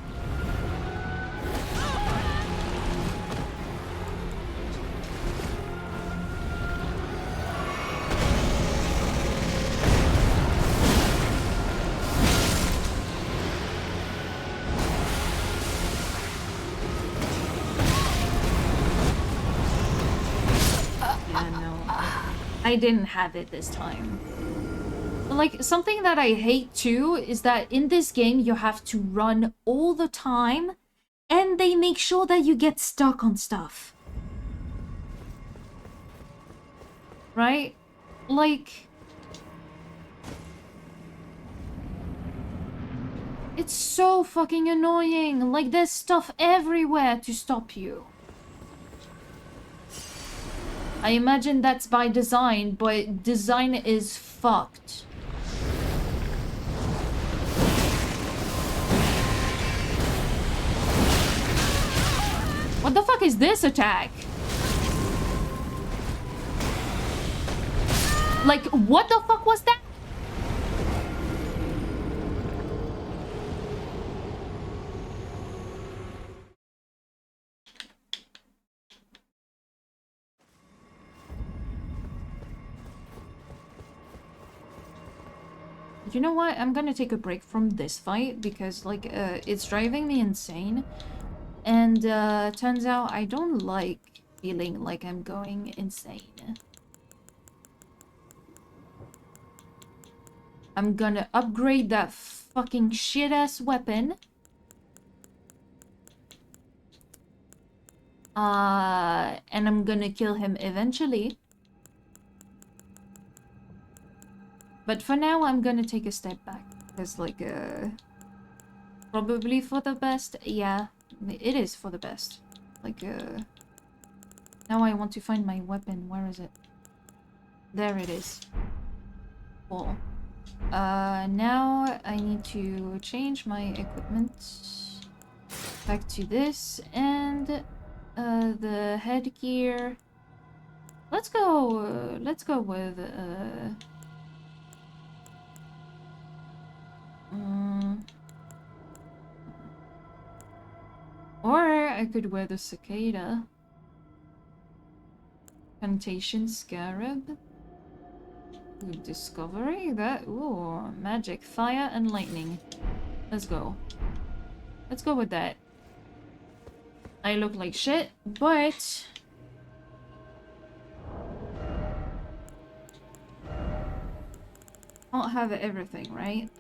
Yeah, no. I didn't have it this time. Like, something that I hate too is that in this game you have to run all the time and they make sure that you get stuck on stuff. Right? Like... it's so fucking annoying. Like, there's stuff everywhere to stop you. I imagine that's by design, but design is fucked. What the fuck is this attack? Like, what the fuck was that? You know what? I'm gonna take a break from this fight because, like, it's driving me insane. And, turns out I don't like feeling like I'm going insane. I'm gonna upgrade that fucking shit-ass weapon. And I'm gonna kill him eventually. But for now, I'm gonna take a step back. Because, like, probably for the best. Yeah, it is for the best. Like, now I want to find my weapon. Where is it? There it is. Cool. Now I need to change my equipment. Back to this. And, the headgear. Let's go with, or I could wear the cicada. Plantation scarab. Ooh, discovery? That. Ooh, magic. Fire and lightning. Let's go. Let's go with that. I look like shit, but... I'll have everything, right?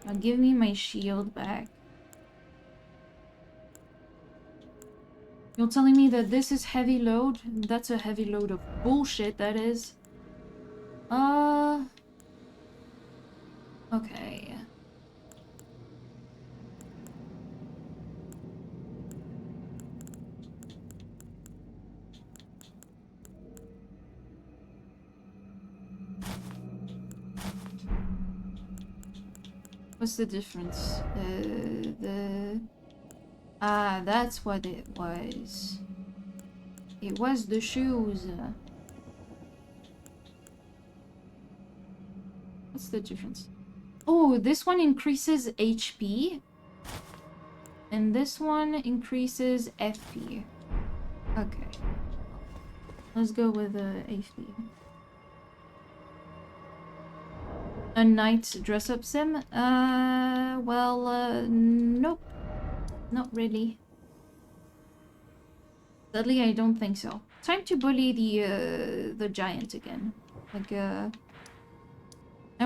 Now give me my shield back. You're telling me that this is heavy load? That's a heavy load of bullshit, that is. Okay. What's the difference? Ah, that's what it was. It was the shoes. What's the difference? Oh, this one increases HP. And this one increases FP. Okay. Let's go with FP. A knight dress-up sim? Well, nope. Not really. Sadly, I don't think so. Time to bully the giant again. Like, I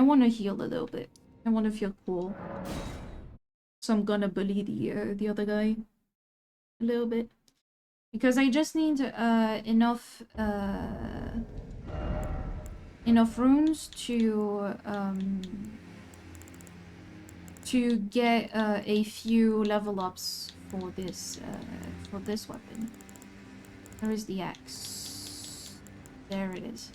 want to heal a little bit. I want to feel cool. So I'm gonna bully the other guy a little bit. Because I just need enough enough runes to get a few level ups for this weapon. Where is the axe? There it is.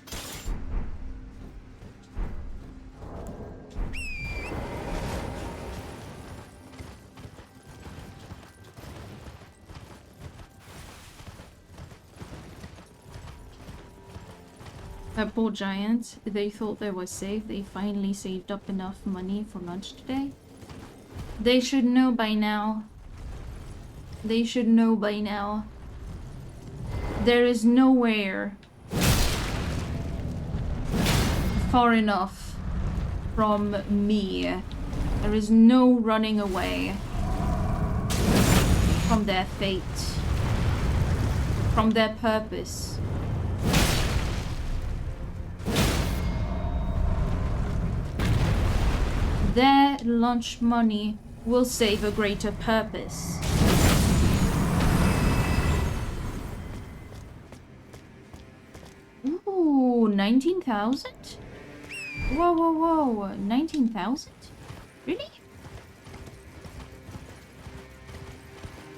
That poor giant, they thought they were safe. They finally saved up enough money for lunch today. They should know by now. They should know by now. There is nowhere far enough from me. There is no running away from their fate, from their purpose. Their lunch money will save a greater purpose. Ooh, 19,000? Whoa, whoa, whoa, 19,000? Really?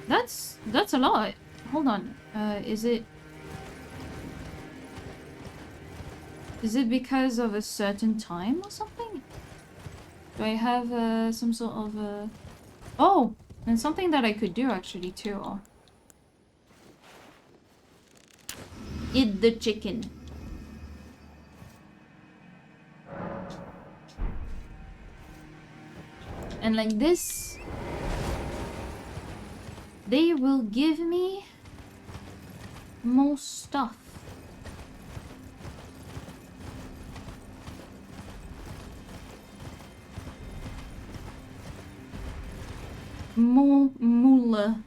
That's a lot. Hold on. Is it because of a certain time or something? Do I have some sort of Oh, and something that I could do actually too. Eat the chicken. And like this, they will give me more stuff. More moolah.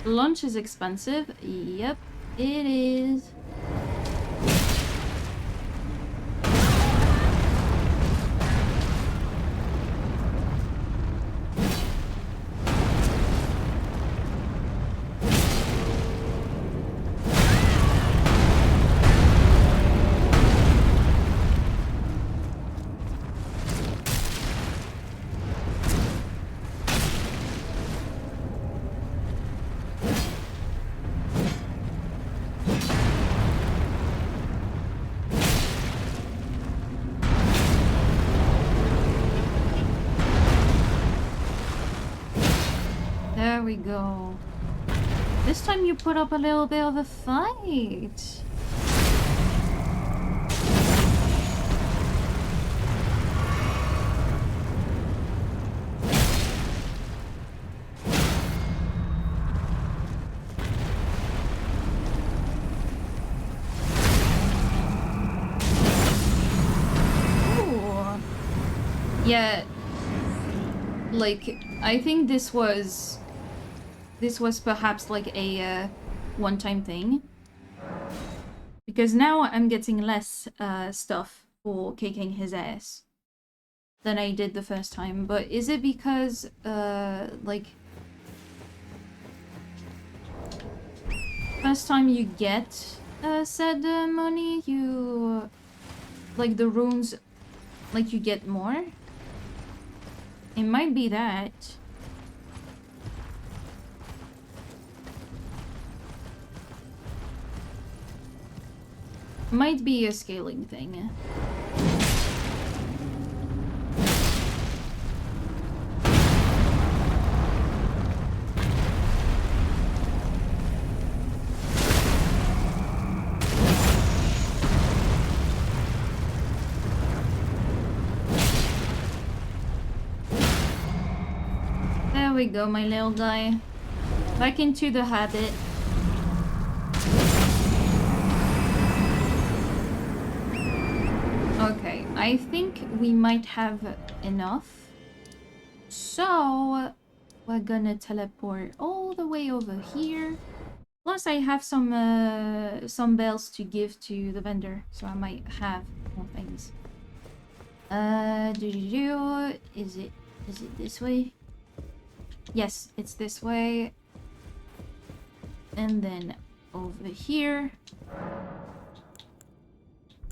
Lunch is expensive. Yep, it is. There we go. This time you put up a little bit of a fight. Ooh. Yeah. Like, I think this was perhaps like a one-time thing, because now I'm getting less stuff for kicking his ass than I did the first time. But is it because like first time you get said money, you like the runes, like you get more? It might be that. Might be a scaling thing. There we go, my little guy. Back into the habit. Okay, I think we might have enough. So we're gonna teleport all the way over here. Plus I have some bells to give to the vendor, so I might have more things. Is it this way? Yes, it's this way. And then over here.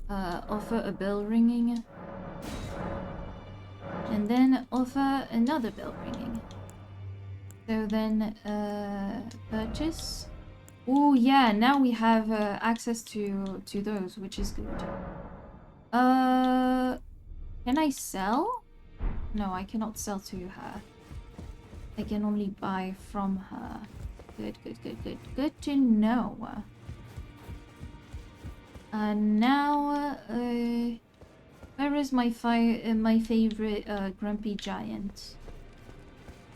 offer a bell ringing. And then offer another bell ringing. So then, purchase. Oh yeah, now we have access to those, which is good. Can I sell? No, I cannot sell to her. I can only buy from her. Good, good, good, good. Good to know. Now, where is my favorite grumpy giant?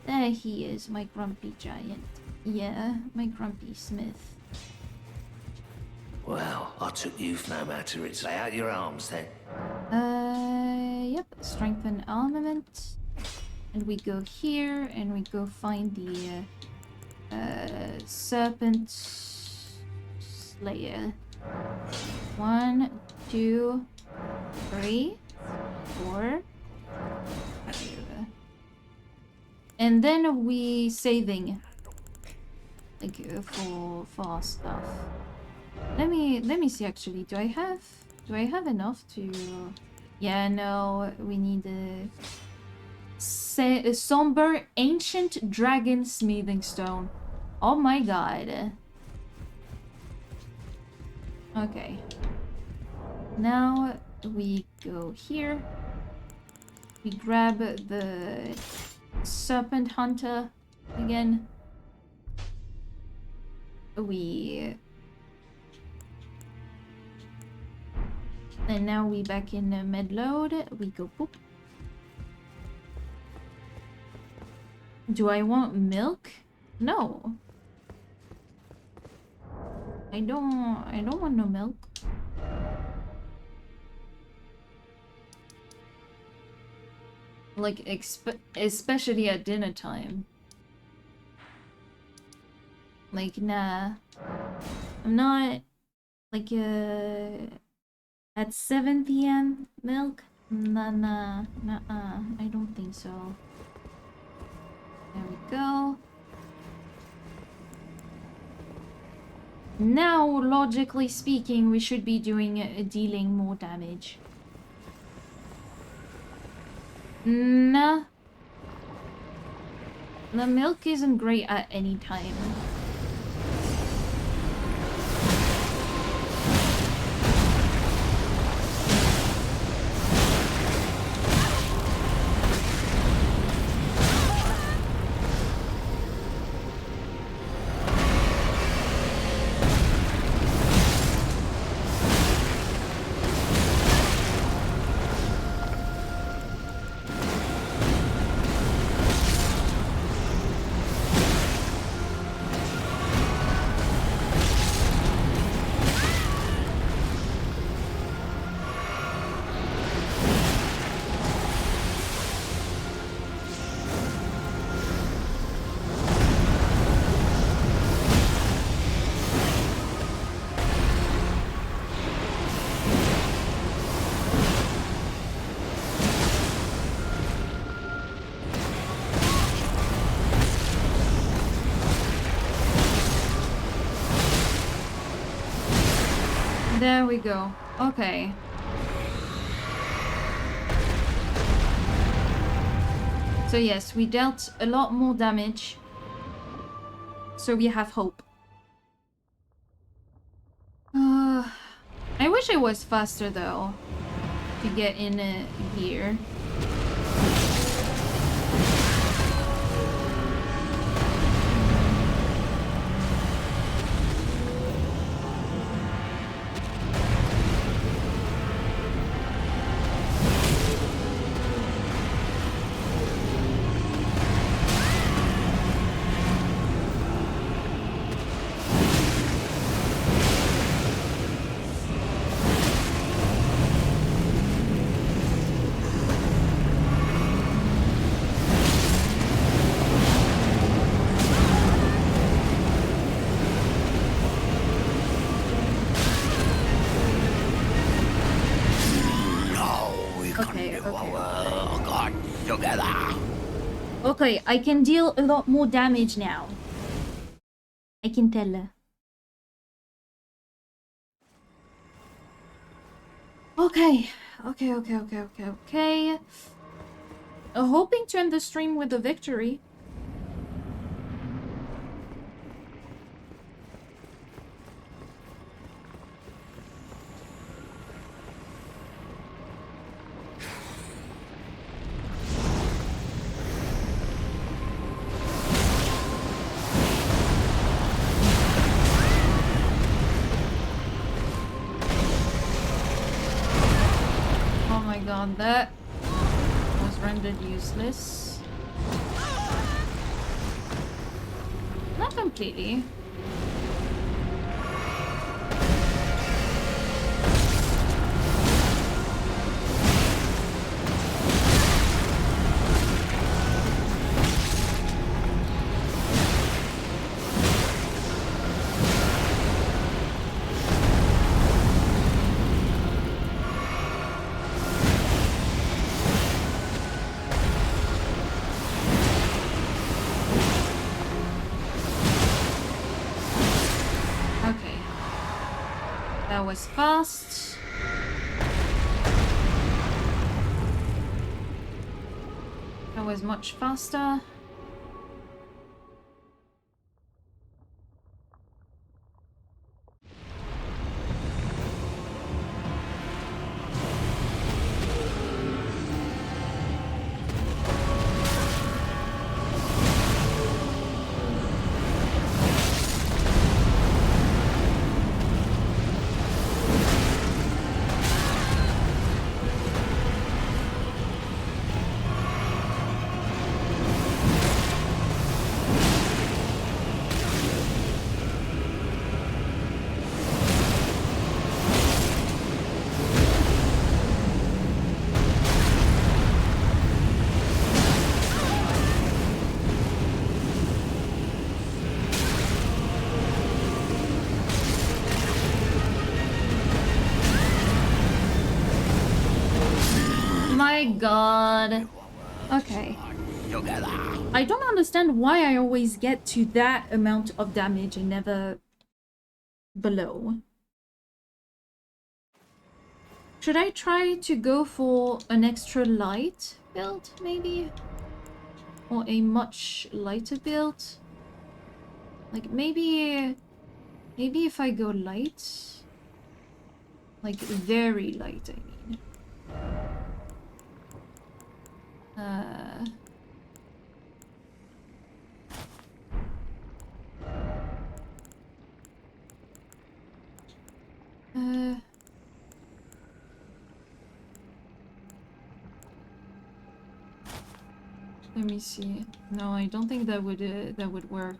There he is, my grumpy giant. Yeah, my grumpy smith. Well, I took you for no matter. It's lay out your arms then. Yep, strengthen armament. And we go here and we go find the serpent slayer. 1, 2, 3, 4, 5. And then we saving like for our stuff. Let me see actually. Do I have enough to? Yeah, no, we need a somber ancient dragon smithing stone. Oh my god. Okay. Now we go here. We grab the serpent hunter again. And now we back in medload. We go poop. Do I want milk? No. I don't want no milk. Like especially at dinner time. Like nah. I'm not like at 7 p.m. milk? Nah, I don't think so. There we go. Now, logically speaking, we should be dealing more damage. Nah. The milk isn't great at any time. There we go. Okay. So yes, we dealt a lot more damage. So we have hope. I wish I was faster though to get in here. Okay, I can deal a lot more damage now. I can tell. Okay. Hoping to end the stream with a victory. Oh my god, that was rendered useless. Not completely. That was fast. That was much faster. My god. Okay. I don't understand why I always get to that amount of damage and never below. Should I try to go for an extra light build, maybe? Or a much lighter build? Like, maybe if I go light? Like, very light, I mean. Let me see. No, I don't think that would work.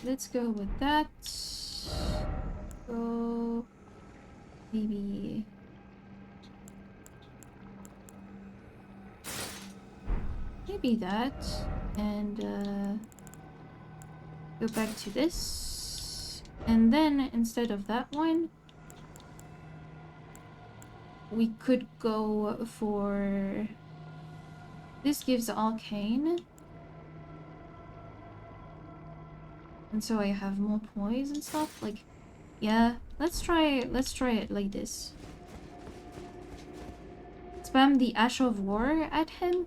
Let's go with that. Go maybe that, and go back to this, and then instead of that one, we could go for this. Gives arcane, and so I have more poise and stuff. Like, yeah, let's try it like this. Spam the Ash of War at him.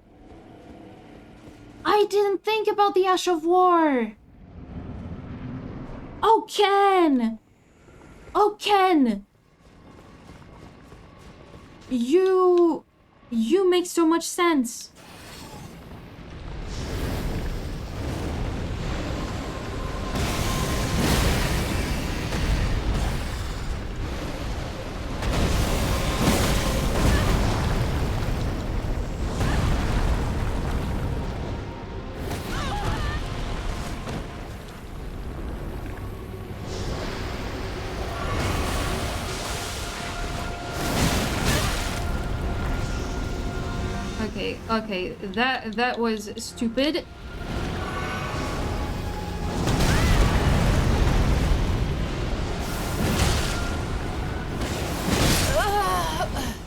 I didn't think about the Ash of War! Oh, Ken! Oh, Ken! You make so much sense. Okay, that was stupid.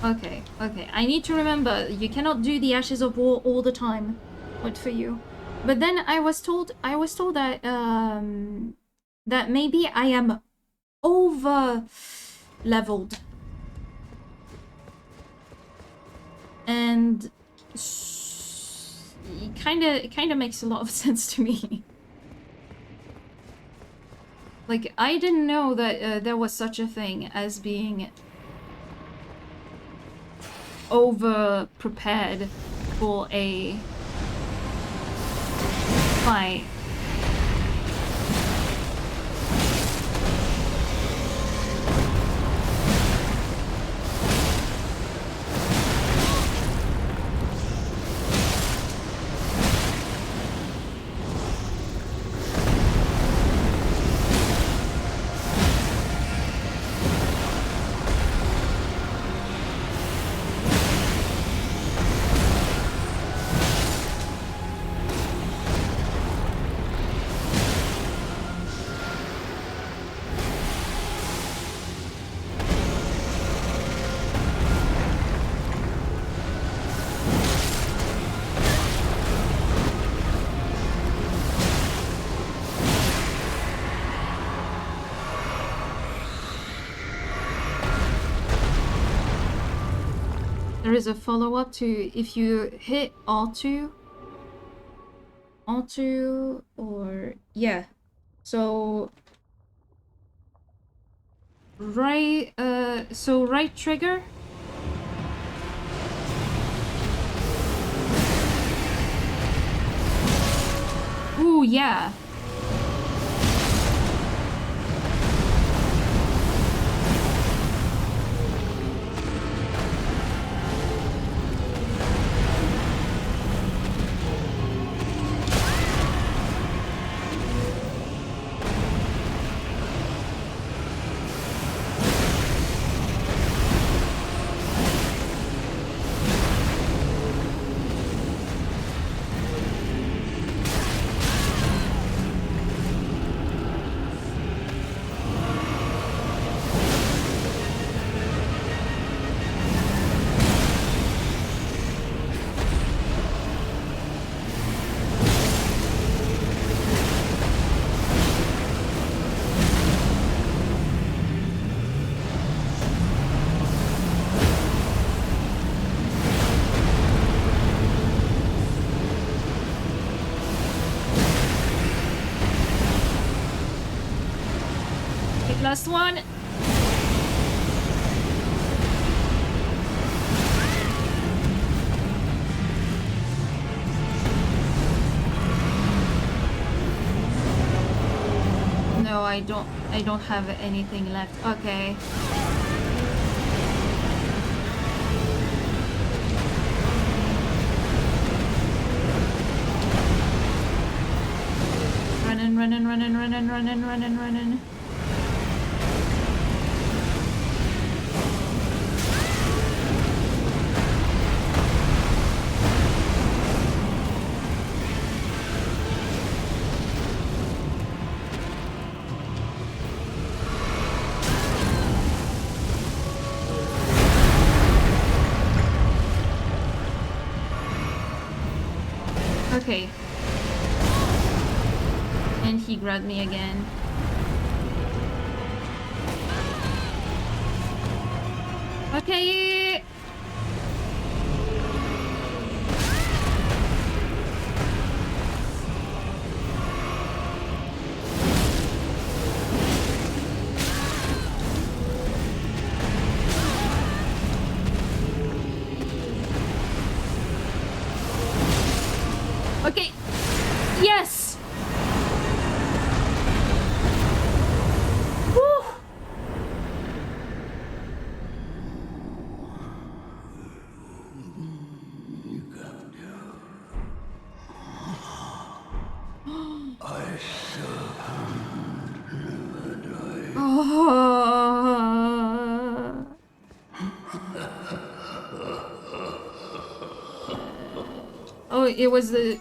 Okay, I need to remember, you cannot do the Ashes of War all the time. What for you? But then I was told that that maybe I am leveled. And it kind of makes a lot of sense to me. Like, I didn't know that there was such a thing as being over prepared for a fight. There is a follow-up to if you hit R2 or yeah, so right trigger. Ooh, yeah. Last one. No, I don't have anything left. Okay. Running. Okay. And he grabbed me again. Okay. Okay. Yes. Woo. Oh, it was the.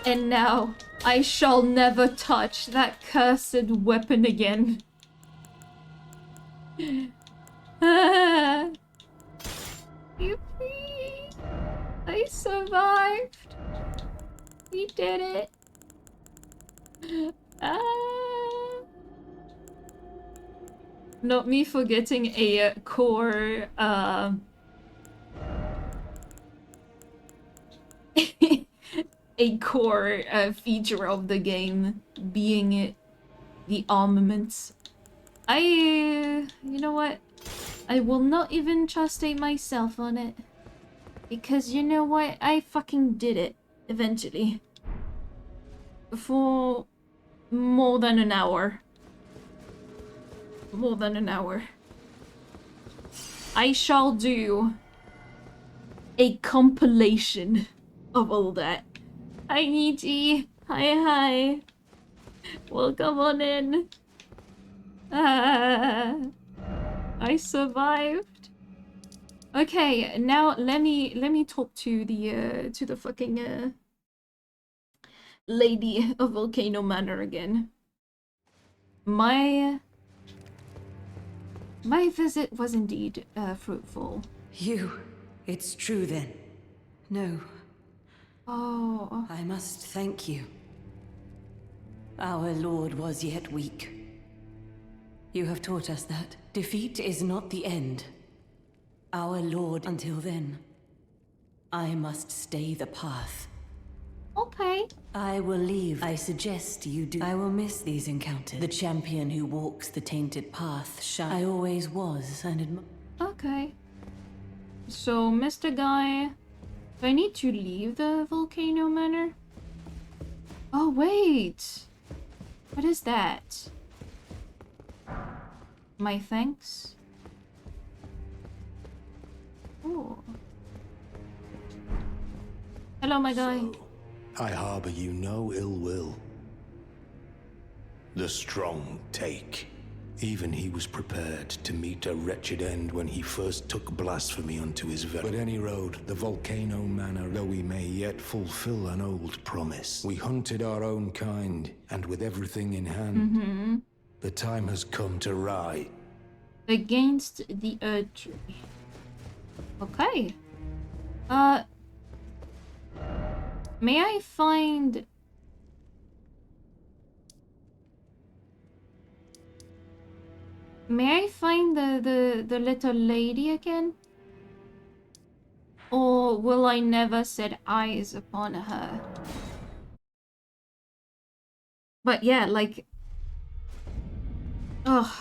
And now I shall never touch that cursed weapon again. Yippee! I survived. We did it. Not me forgetting a core a core feature of the game being the armaments. You know what? I will not even trustate myself on it. Because you know what? I fucking did it eventually. For more than an hour. More than an hour. I shall do a compilation of all that. Hi, Nietzsche. Hi. Welcome on in. I survived. Okay, now let me talk to the fucking lady of Volcano Manor again. My visit was indeed fruitful. It's true then. No. Oh. I must thank you. Our lord was yet weak. You have taught us that defeat is not the end. Our lord until then. I must stay the path. Okay. I will leave. I suggest you do. I will miss these encounters. The champion who walks the tainted path I always was and Okay. So, Mr. Guy, do I need to leave the Volcano Manor? Oh, wait. What is that? My thanks? Oh. Hello, my guy. So, I harbor you no ill will. The strong take. Even he was prepared to meet a wretched end when he first took blasphemy unto his But any road, the Volcano Manor, though we may yet fulfill an old promise. We hunted our own kind, and with everything in hand, the time has come to ride. Against the Earth Tree. Okay. May I find... May I find the little lady again? Or will I never set eyes upon her? But yeah, like... Ugh.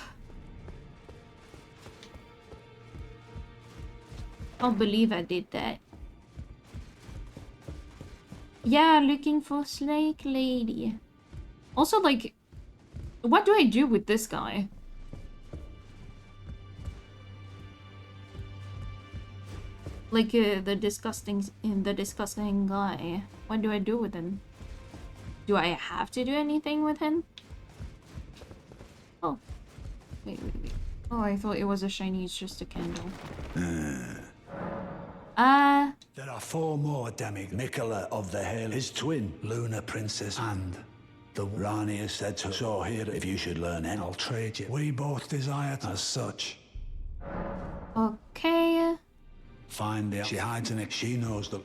Can't believe I did that. Yeah, looking for Snake Lady. Also, like... What do I do with this guy? Like the disgusting guy. What do I do with him? Do I have to do anything with him? Oh. Wait. Oh, I thought it was a shiny, it's just a candle. There are 4 more demigods. Mikola of the Hill, his twin, Luna Princess, and the Rani is said to so here if you should learn any, I'll trade you. We both desire as such. Okay. Find the she hides in it, she knows the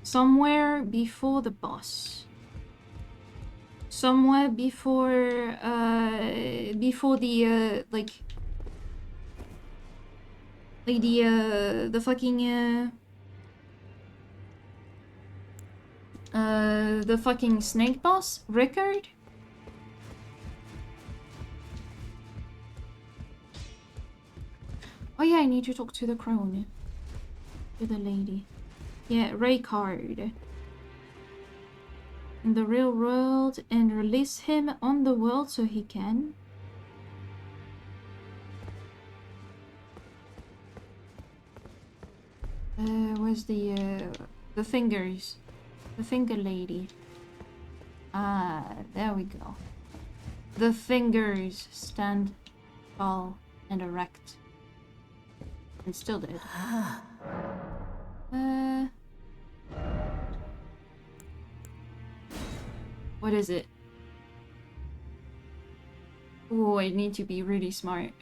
Somewhere before the boss. Somewhere before the like the fucking the fucking snake boss Rickard. Oh yeah, I need to talk to the crone. To the lady. Yeah, Rickard. In the real world and release him on the world so he can. Where's the fingers? The finger lady. Ah, there we go. The fingers stand tall and erect. And still dead. What is it? Oh, I need to be really smart.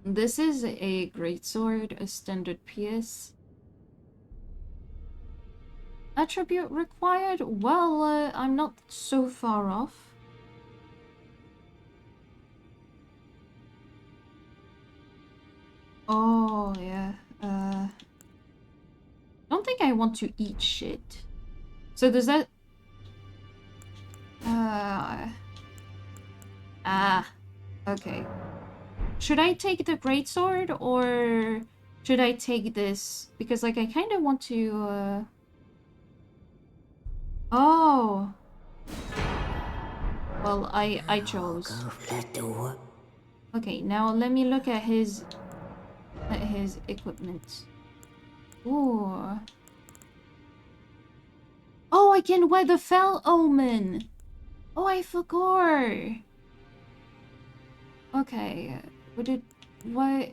This is a greatsword, a standard piece. Attribute required? Well, I'm not so far off. Oh, yeah. Don't think I want to eat shit. So does that... okay. Should I take the greatsword or should I take this? Because, like, I kind of want to, Oh. Well, I chose. Okay, now let me look at his equipment. Ooh. Oh, I can wear the Fell Omen. Oh, I forgot. Okay, what?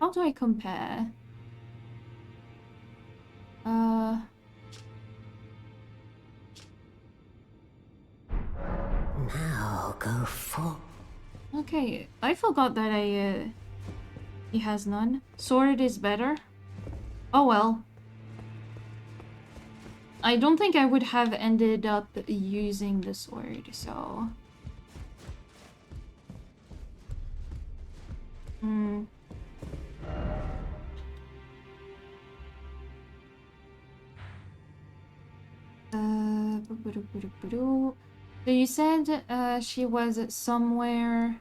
How do I compare? Now go for. Okay, I forgot that he has none. Sword is better. Oh well. I don't think I would have ended up using the sword, so... So you said she was somewhere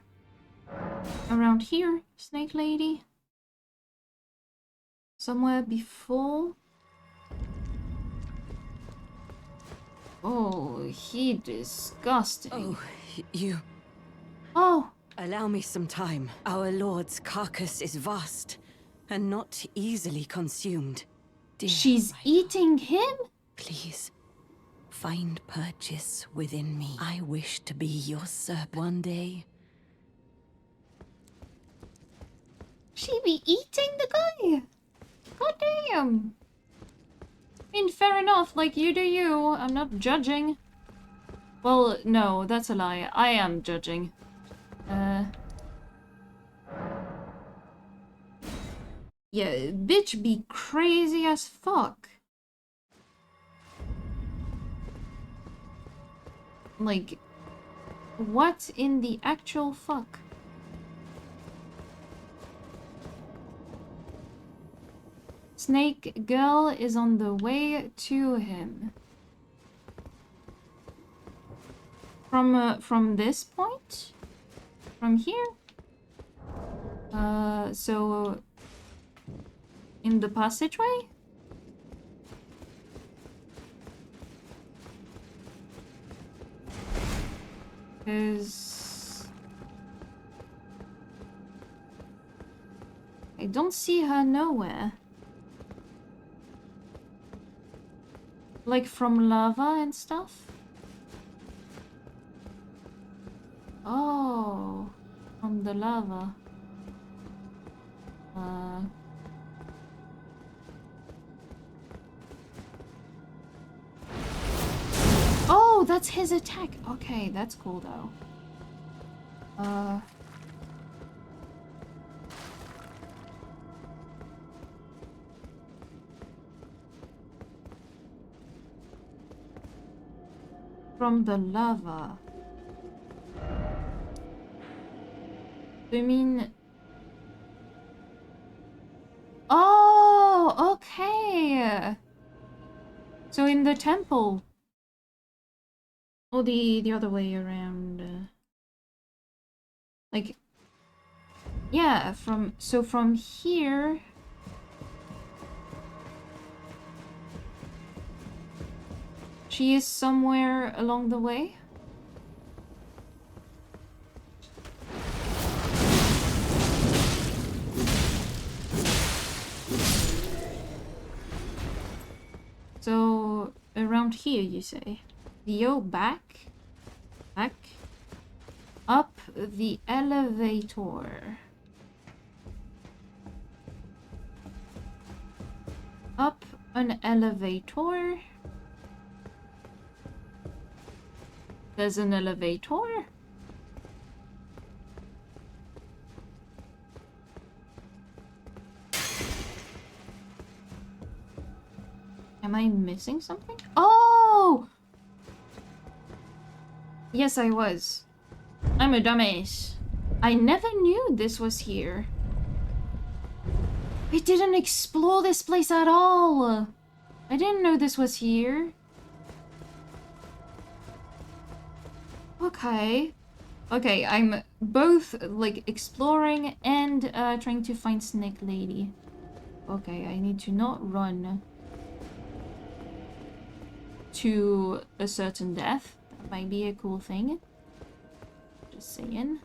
around here, Snake Lady? Somewhere before? Oh, he disgusting. Oh, you... Oh! Allow me some time. Our lord's carcass is vast, and not easily consumed. Dear She's eating him? Please, find purchase within me. I wish to be your servant one day. She be eating the guy? God damn! I mean, fair enough, like, you do you. I'm not judging. Well, no, that's a lie. I am judging. Yeah, bitch be crazy as fuck. Like, what in the actual fuck? Snake Girl is on the way to him. From this point? From here? So... in the passageway? Because... I don't see her nowhere. Like from lava and stuff? Oh, from the lava. Oh, that's his attack. Okay, that's cool though. From the lava. I mean... Oh, okay. So in the temple. Or the other way around. Like... yeah, from here... she is somewhere along the way? So, around here, you say? Yo, back? Back? Up the elevator. Up An elevator. There's an elevator. Am I missing something? Oh! Yes, I was. I'm a dumbass. I never knew this was here. I didn't explore this place at all. I didn't know this was here. Okay. Okay, I'm both, like, exploring and trying to find Snake Lady. Okay, I need to not run to a certain death. That might be a cool thing. Just saying.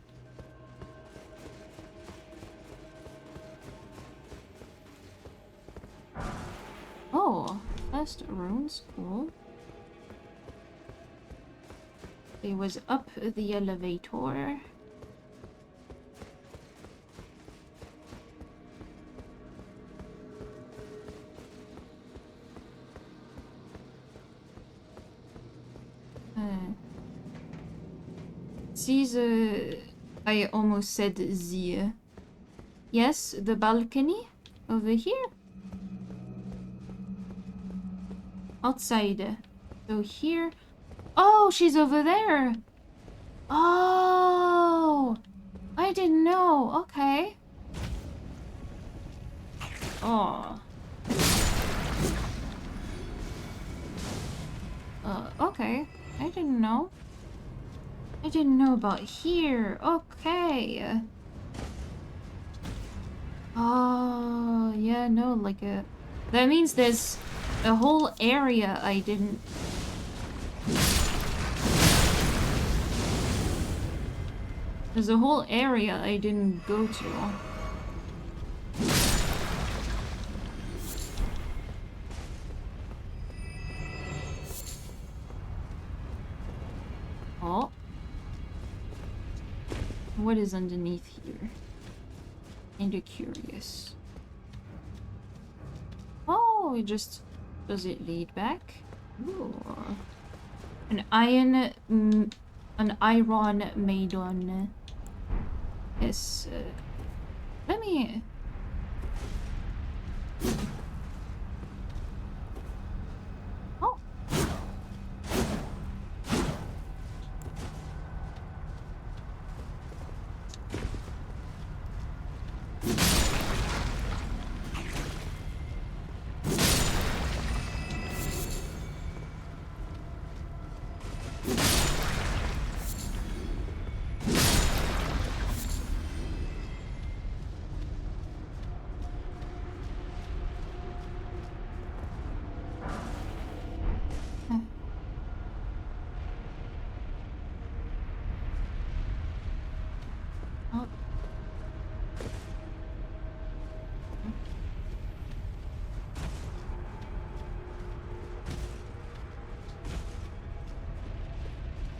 Oh, first runes, cool. It was up the elevator. See the... I almost said the... Yes, the balcony over here. Outside. So here... Oh, she's over there! Oh! I didn't know. Okay. Oh. Okay. I didn't know. I didn't know about here. Okay. Oh, yeah, no, like a... That means there's a whole area I didn't... There's a whole area I didn't go to. Oh. What is underneath here? Kinda curious. Oh, it just... Does it lead back? Ooh. An iron maiden. Yes. Let me... Oh.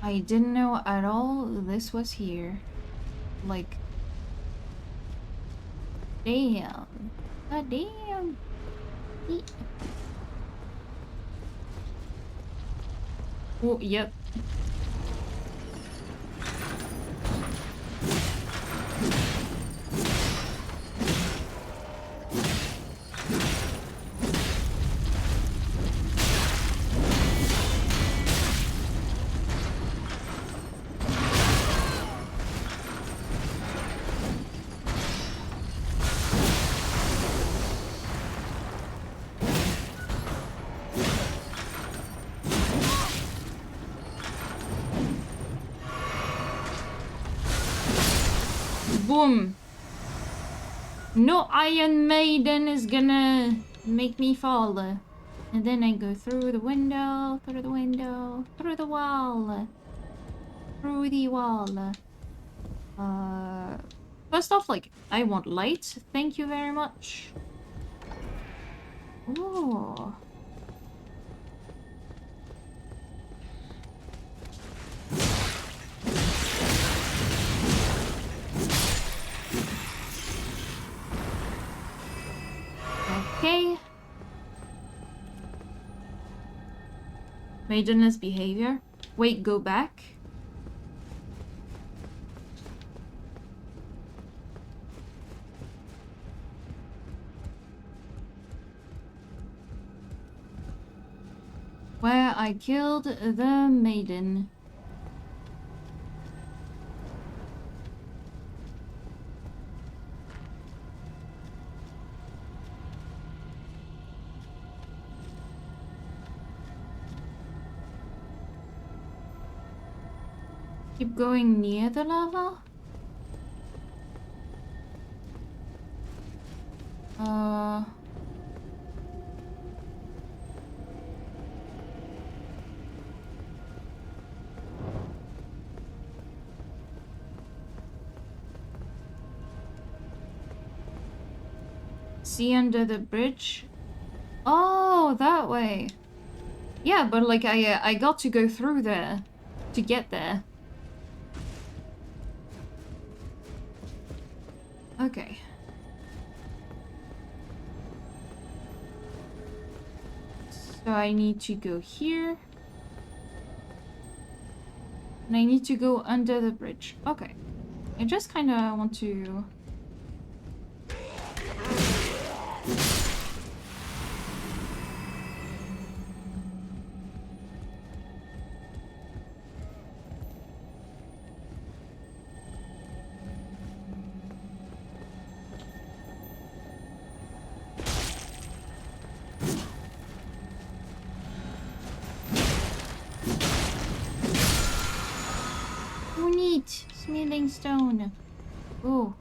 I didn't know at all this was here. Like... Damn. God damn. Oh, yep. Boom. No Iron Maiden is gonna make me fall. And then I go through the window, through the window, through the wall. Through the wall. First off, like, I want light. Thank you very much. Oh. Okay. Maidenless behavior. Wait, go back. Where I killed the maiden. Keep going near the lava? See under the bridge? Oh, that way. Yeah, but like I got to go through there to get there. Okay. So I need to go here. And I need to go under the bridge. Okay. I just kind of want to... Oh, neat! Smithing stone. Oh.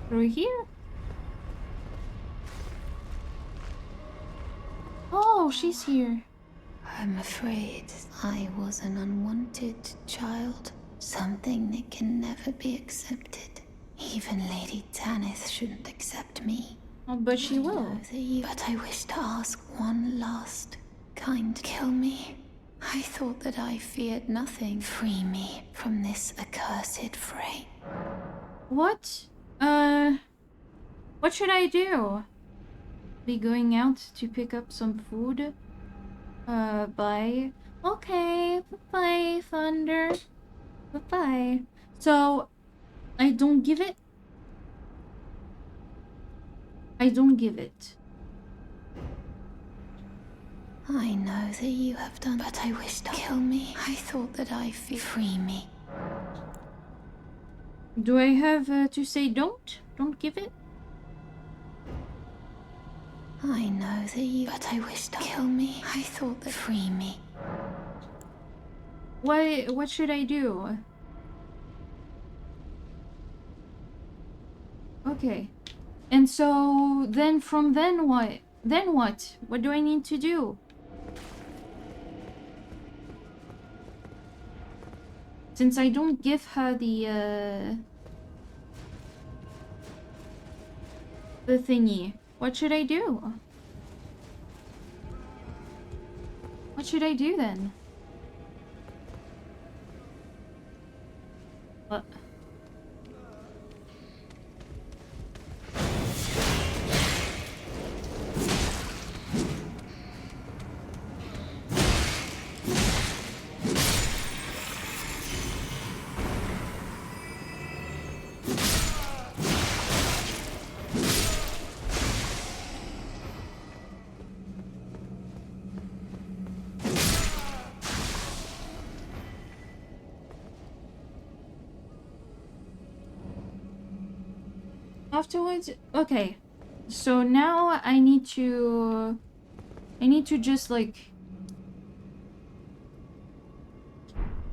Through here? Oh, she's here. I'm afraid I was an unwanted child. Something that can never be accepted. Even Lady Tanith shouldn't accept me. Oh, but she will. But I wish to ask one last kind. Kill me. I thought that I feared nothing. Free me from this accursed fray. What? What should I do? Be going out to pick up some food? Bye. Okay, bye, Thunder. Bye-bye. So, I don't give it? I don't give it. I know that you have done, but I wish to kill me. I thought that I feared. Free me. Do I have to say don't? Don't give it? I know that you, but I wish to kill me. I thought that. Free me. What should I do? Okay. And so then from then what? Then what? What do I need to do? Since I don't give her the thingy, what should I do? What should I do then? What? Afterwards, okay. So now I need to just like.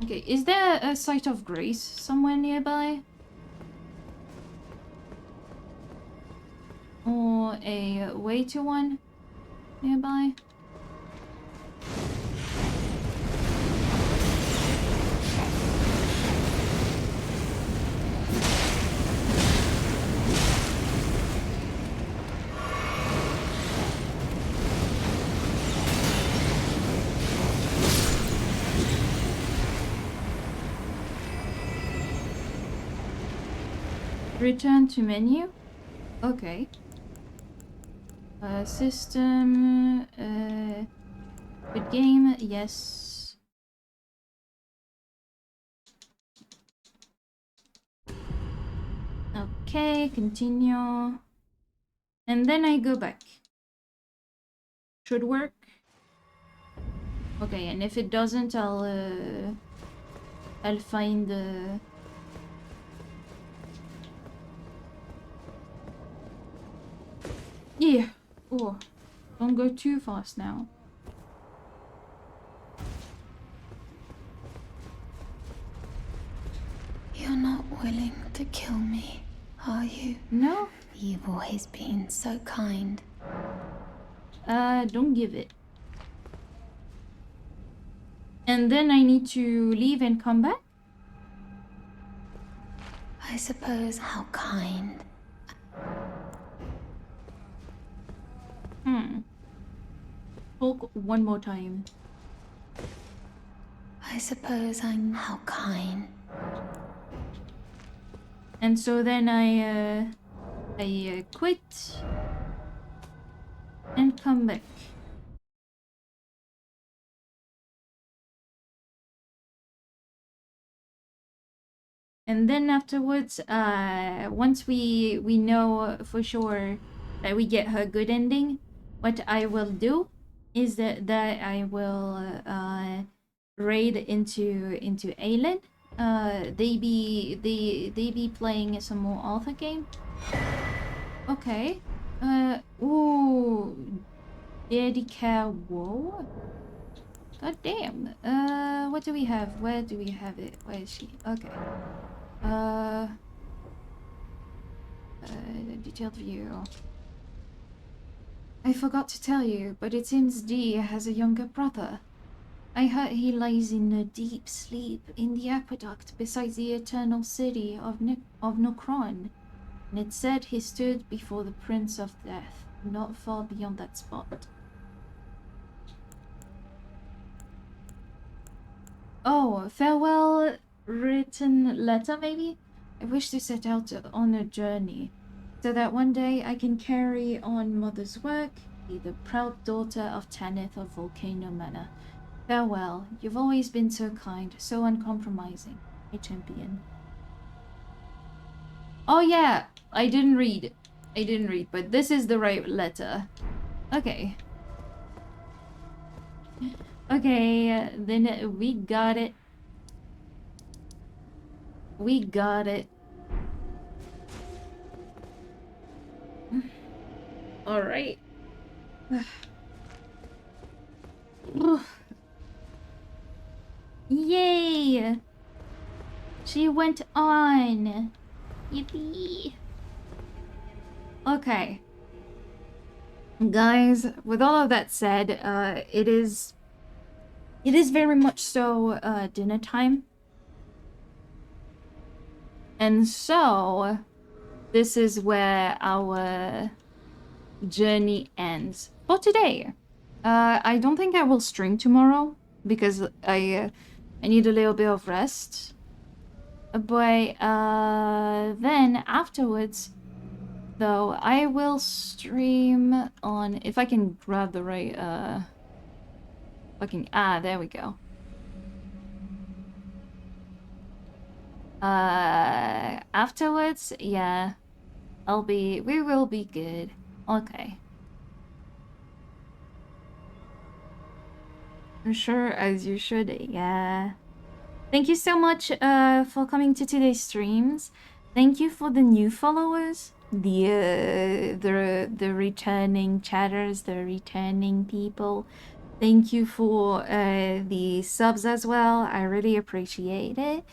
Okay, is there a site of grace somewhere nearby? Or a way to one nearby? Return to menu. Okay. System. Good game, yes. Okay, continue. And then I go back. Should work. Okay, and if it doesn't, I'll find the... Yeah. Oh, don't go too fast now. You're not willing to kill me, are you? No? You've always been so kind. Don't give it. And then I need to leave and come back? I suppose how kind. Talk one more time. I suppose I'm how kind. And so then I quit and come back. And then afterwards, once we know for sure that we get her good ending, what I will do is that I will raid into Aelyn. They be playing some more Alpha game. Okay. Ooh, Daddy Cow. Whoa. God damn. What do we have? Where do we have it? Where is she? Okay. Detailed view. I forgot to tell you, but it seems Dee has a younger brother. I heard he lies in a deep sleep in the aqueduct beside the eternal city of Nokron. And it said he stood before the Prince of Death, not far beyond that spot. Oh, farewell written letter, maybe? I wish to set out on a journey, so that one day I can carry on Mother's work, be the proud daughter of Tanith of Volcano Manor. Farewell, you've always been so kind, so uncompromising, a champion. Oh yeah, I didn't read, but this is the right letter. Okay. Okay, then we got it. We got it. Alright. Yay! She went on. Yippee. Okay. Guys, with all of that said, it is very much so dinner time. And so this is where our journey ends for today. I don't think I will stream tomorrow because I need a little bit of rest. But then afterwards, though, I will stream on, if I can grab the right there we go. Afterwards, yeah, we will be good. Okay. I'm sure, as you should, yeah. Thank you so much for coming to today's streams. Thank you for the new followers, the returning chatters, the returning people. Thank you for the subs as well. I really appreciate it.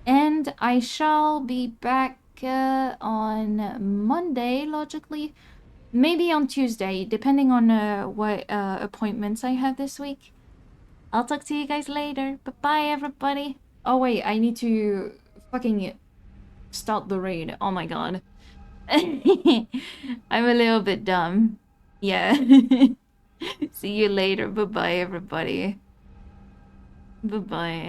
And I shall be back on Monday, logically. Maybe on Tuesday, depending on what appointments I have this week. I'll talk to you guys later. Bye-bye, everybody. Oh, wait, I need to fucking start the raid. Oh my god. I'm a little bit dumb. Yeah. See you later. Bye-bye, everybody. Bye-bye.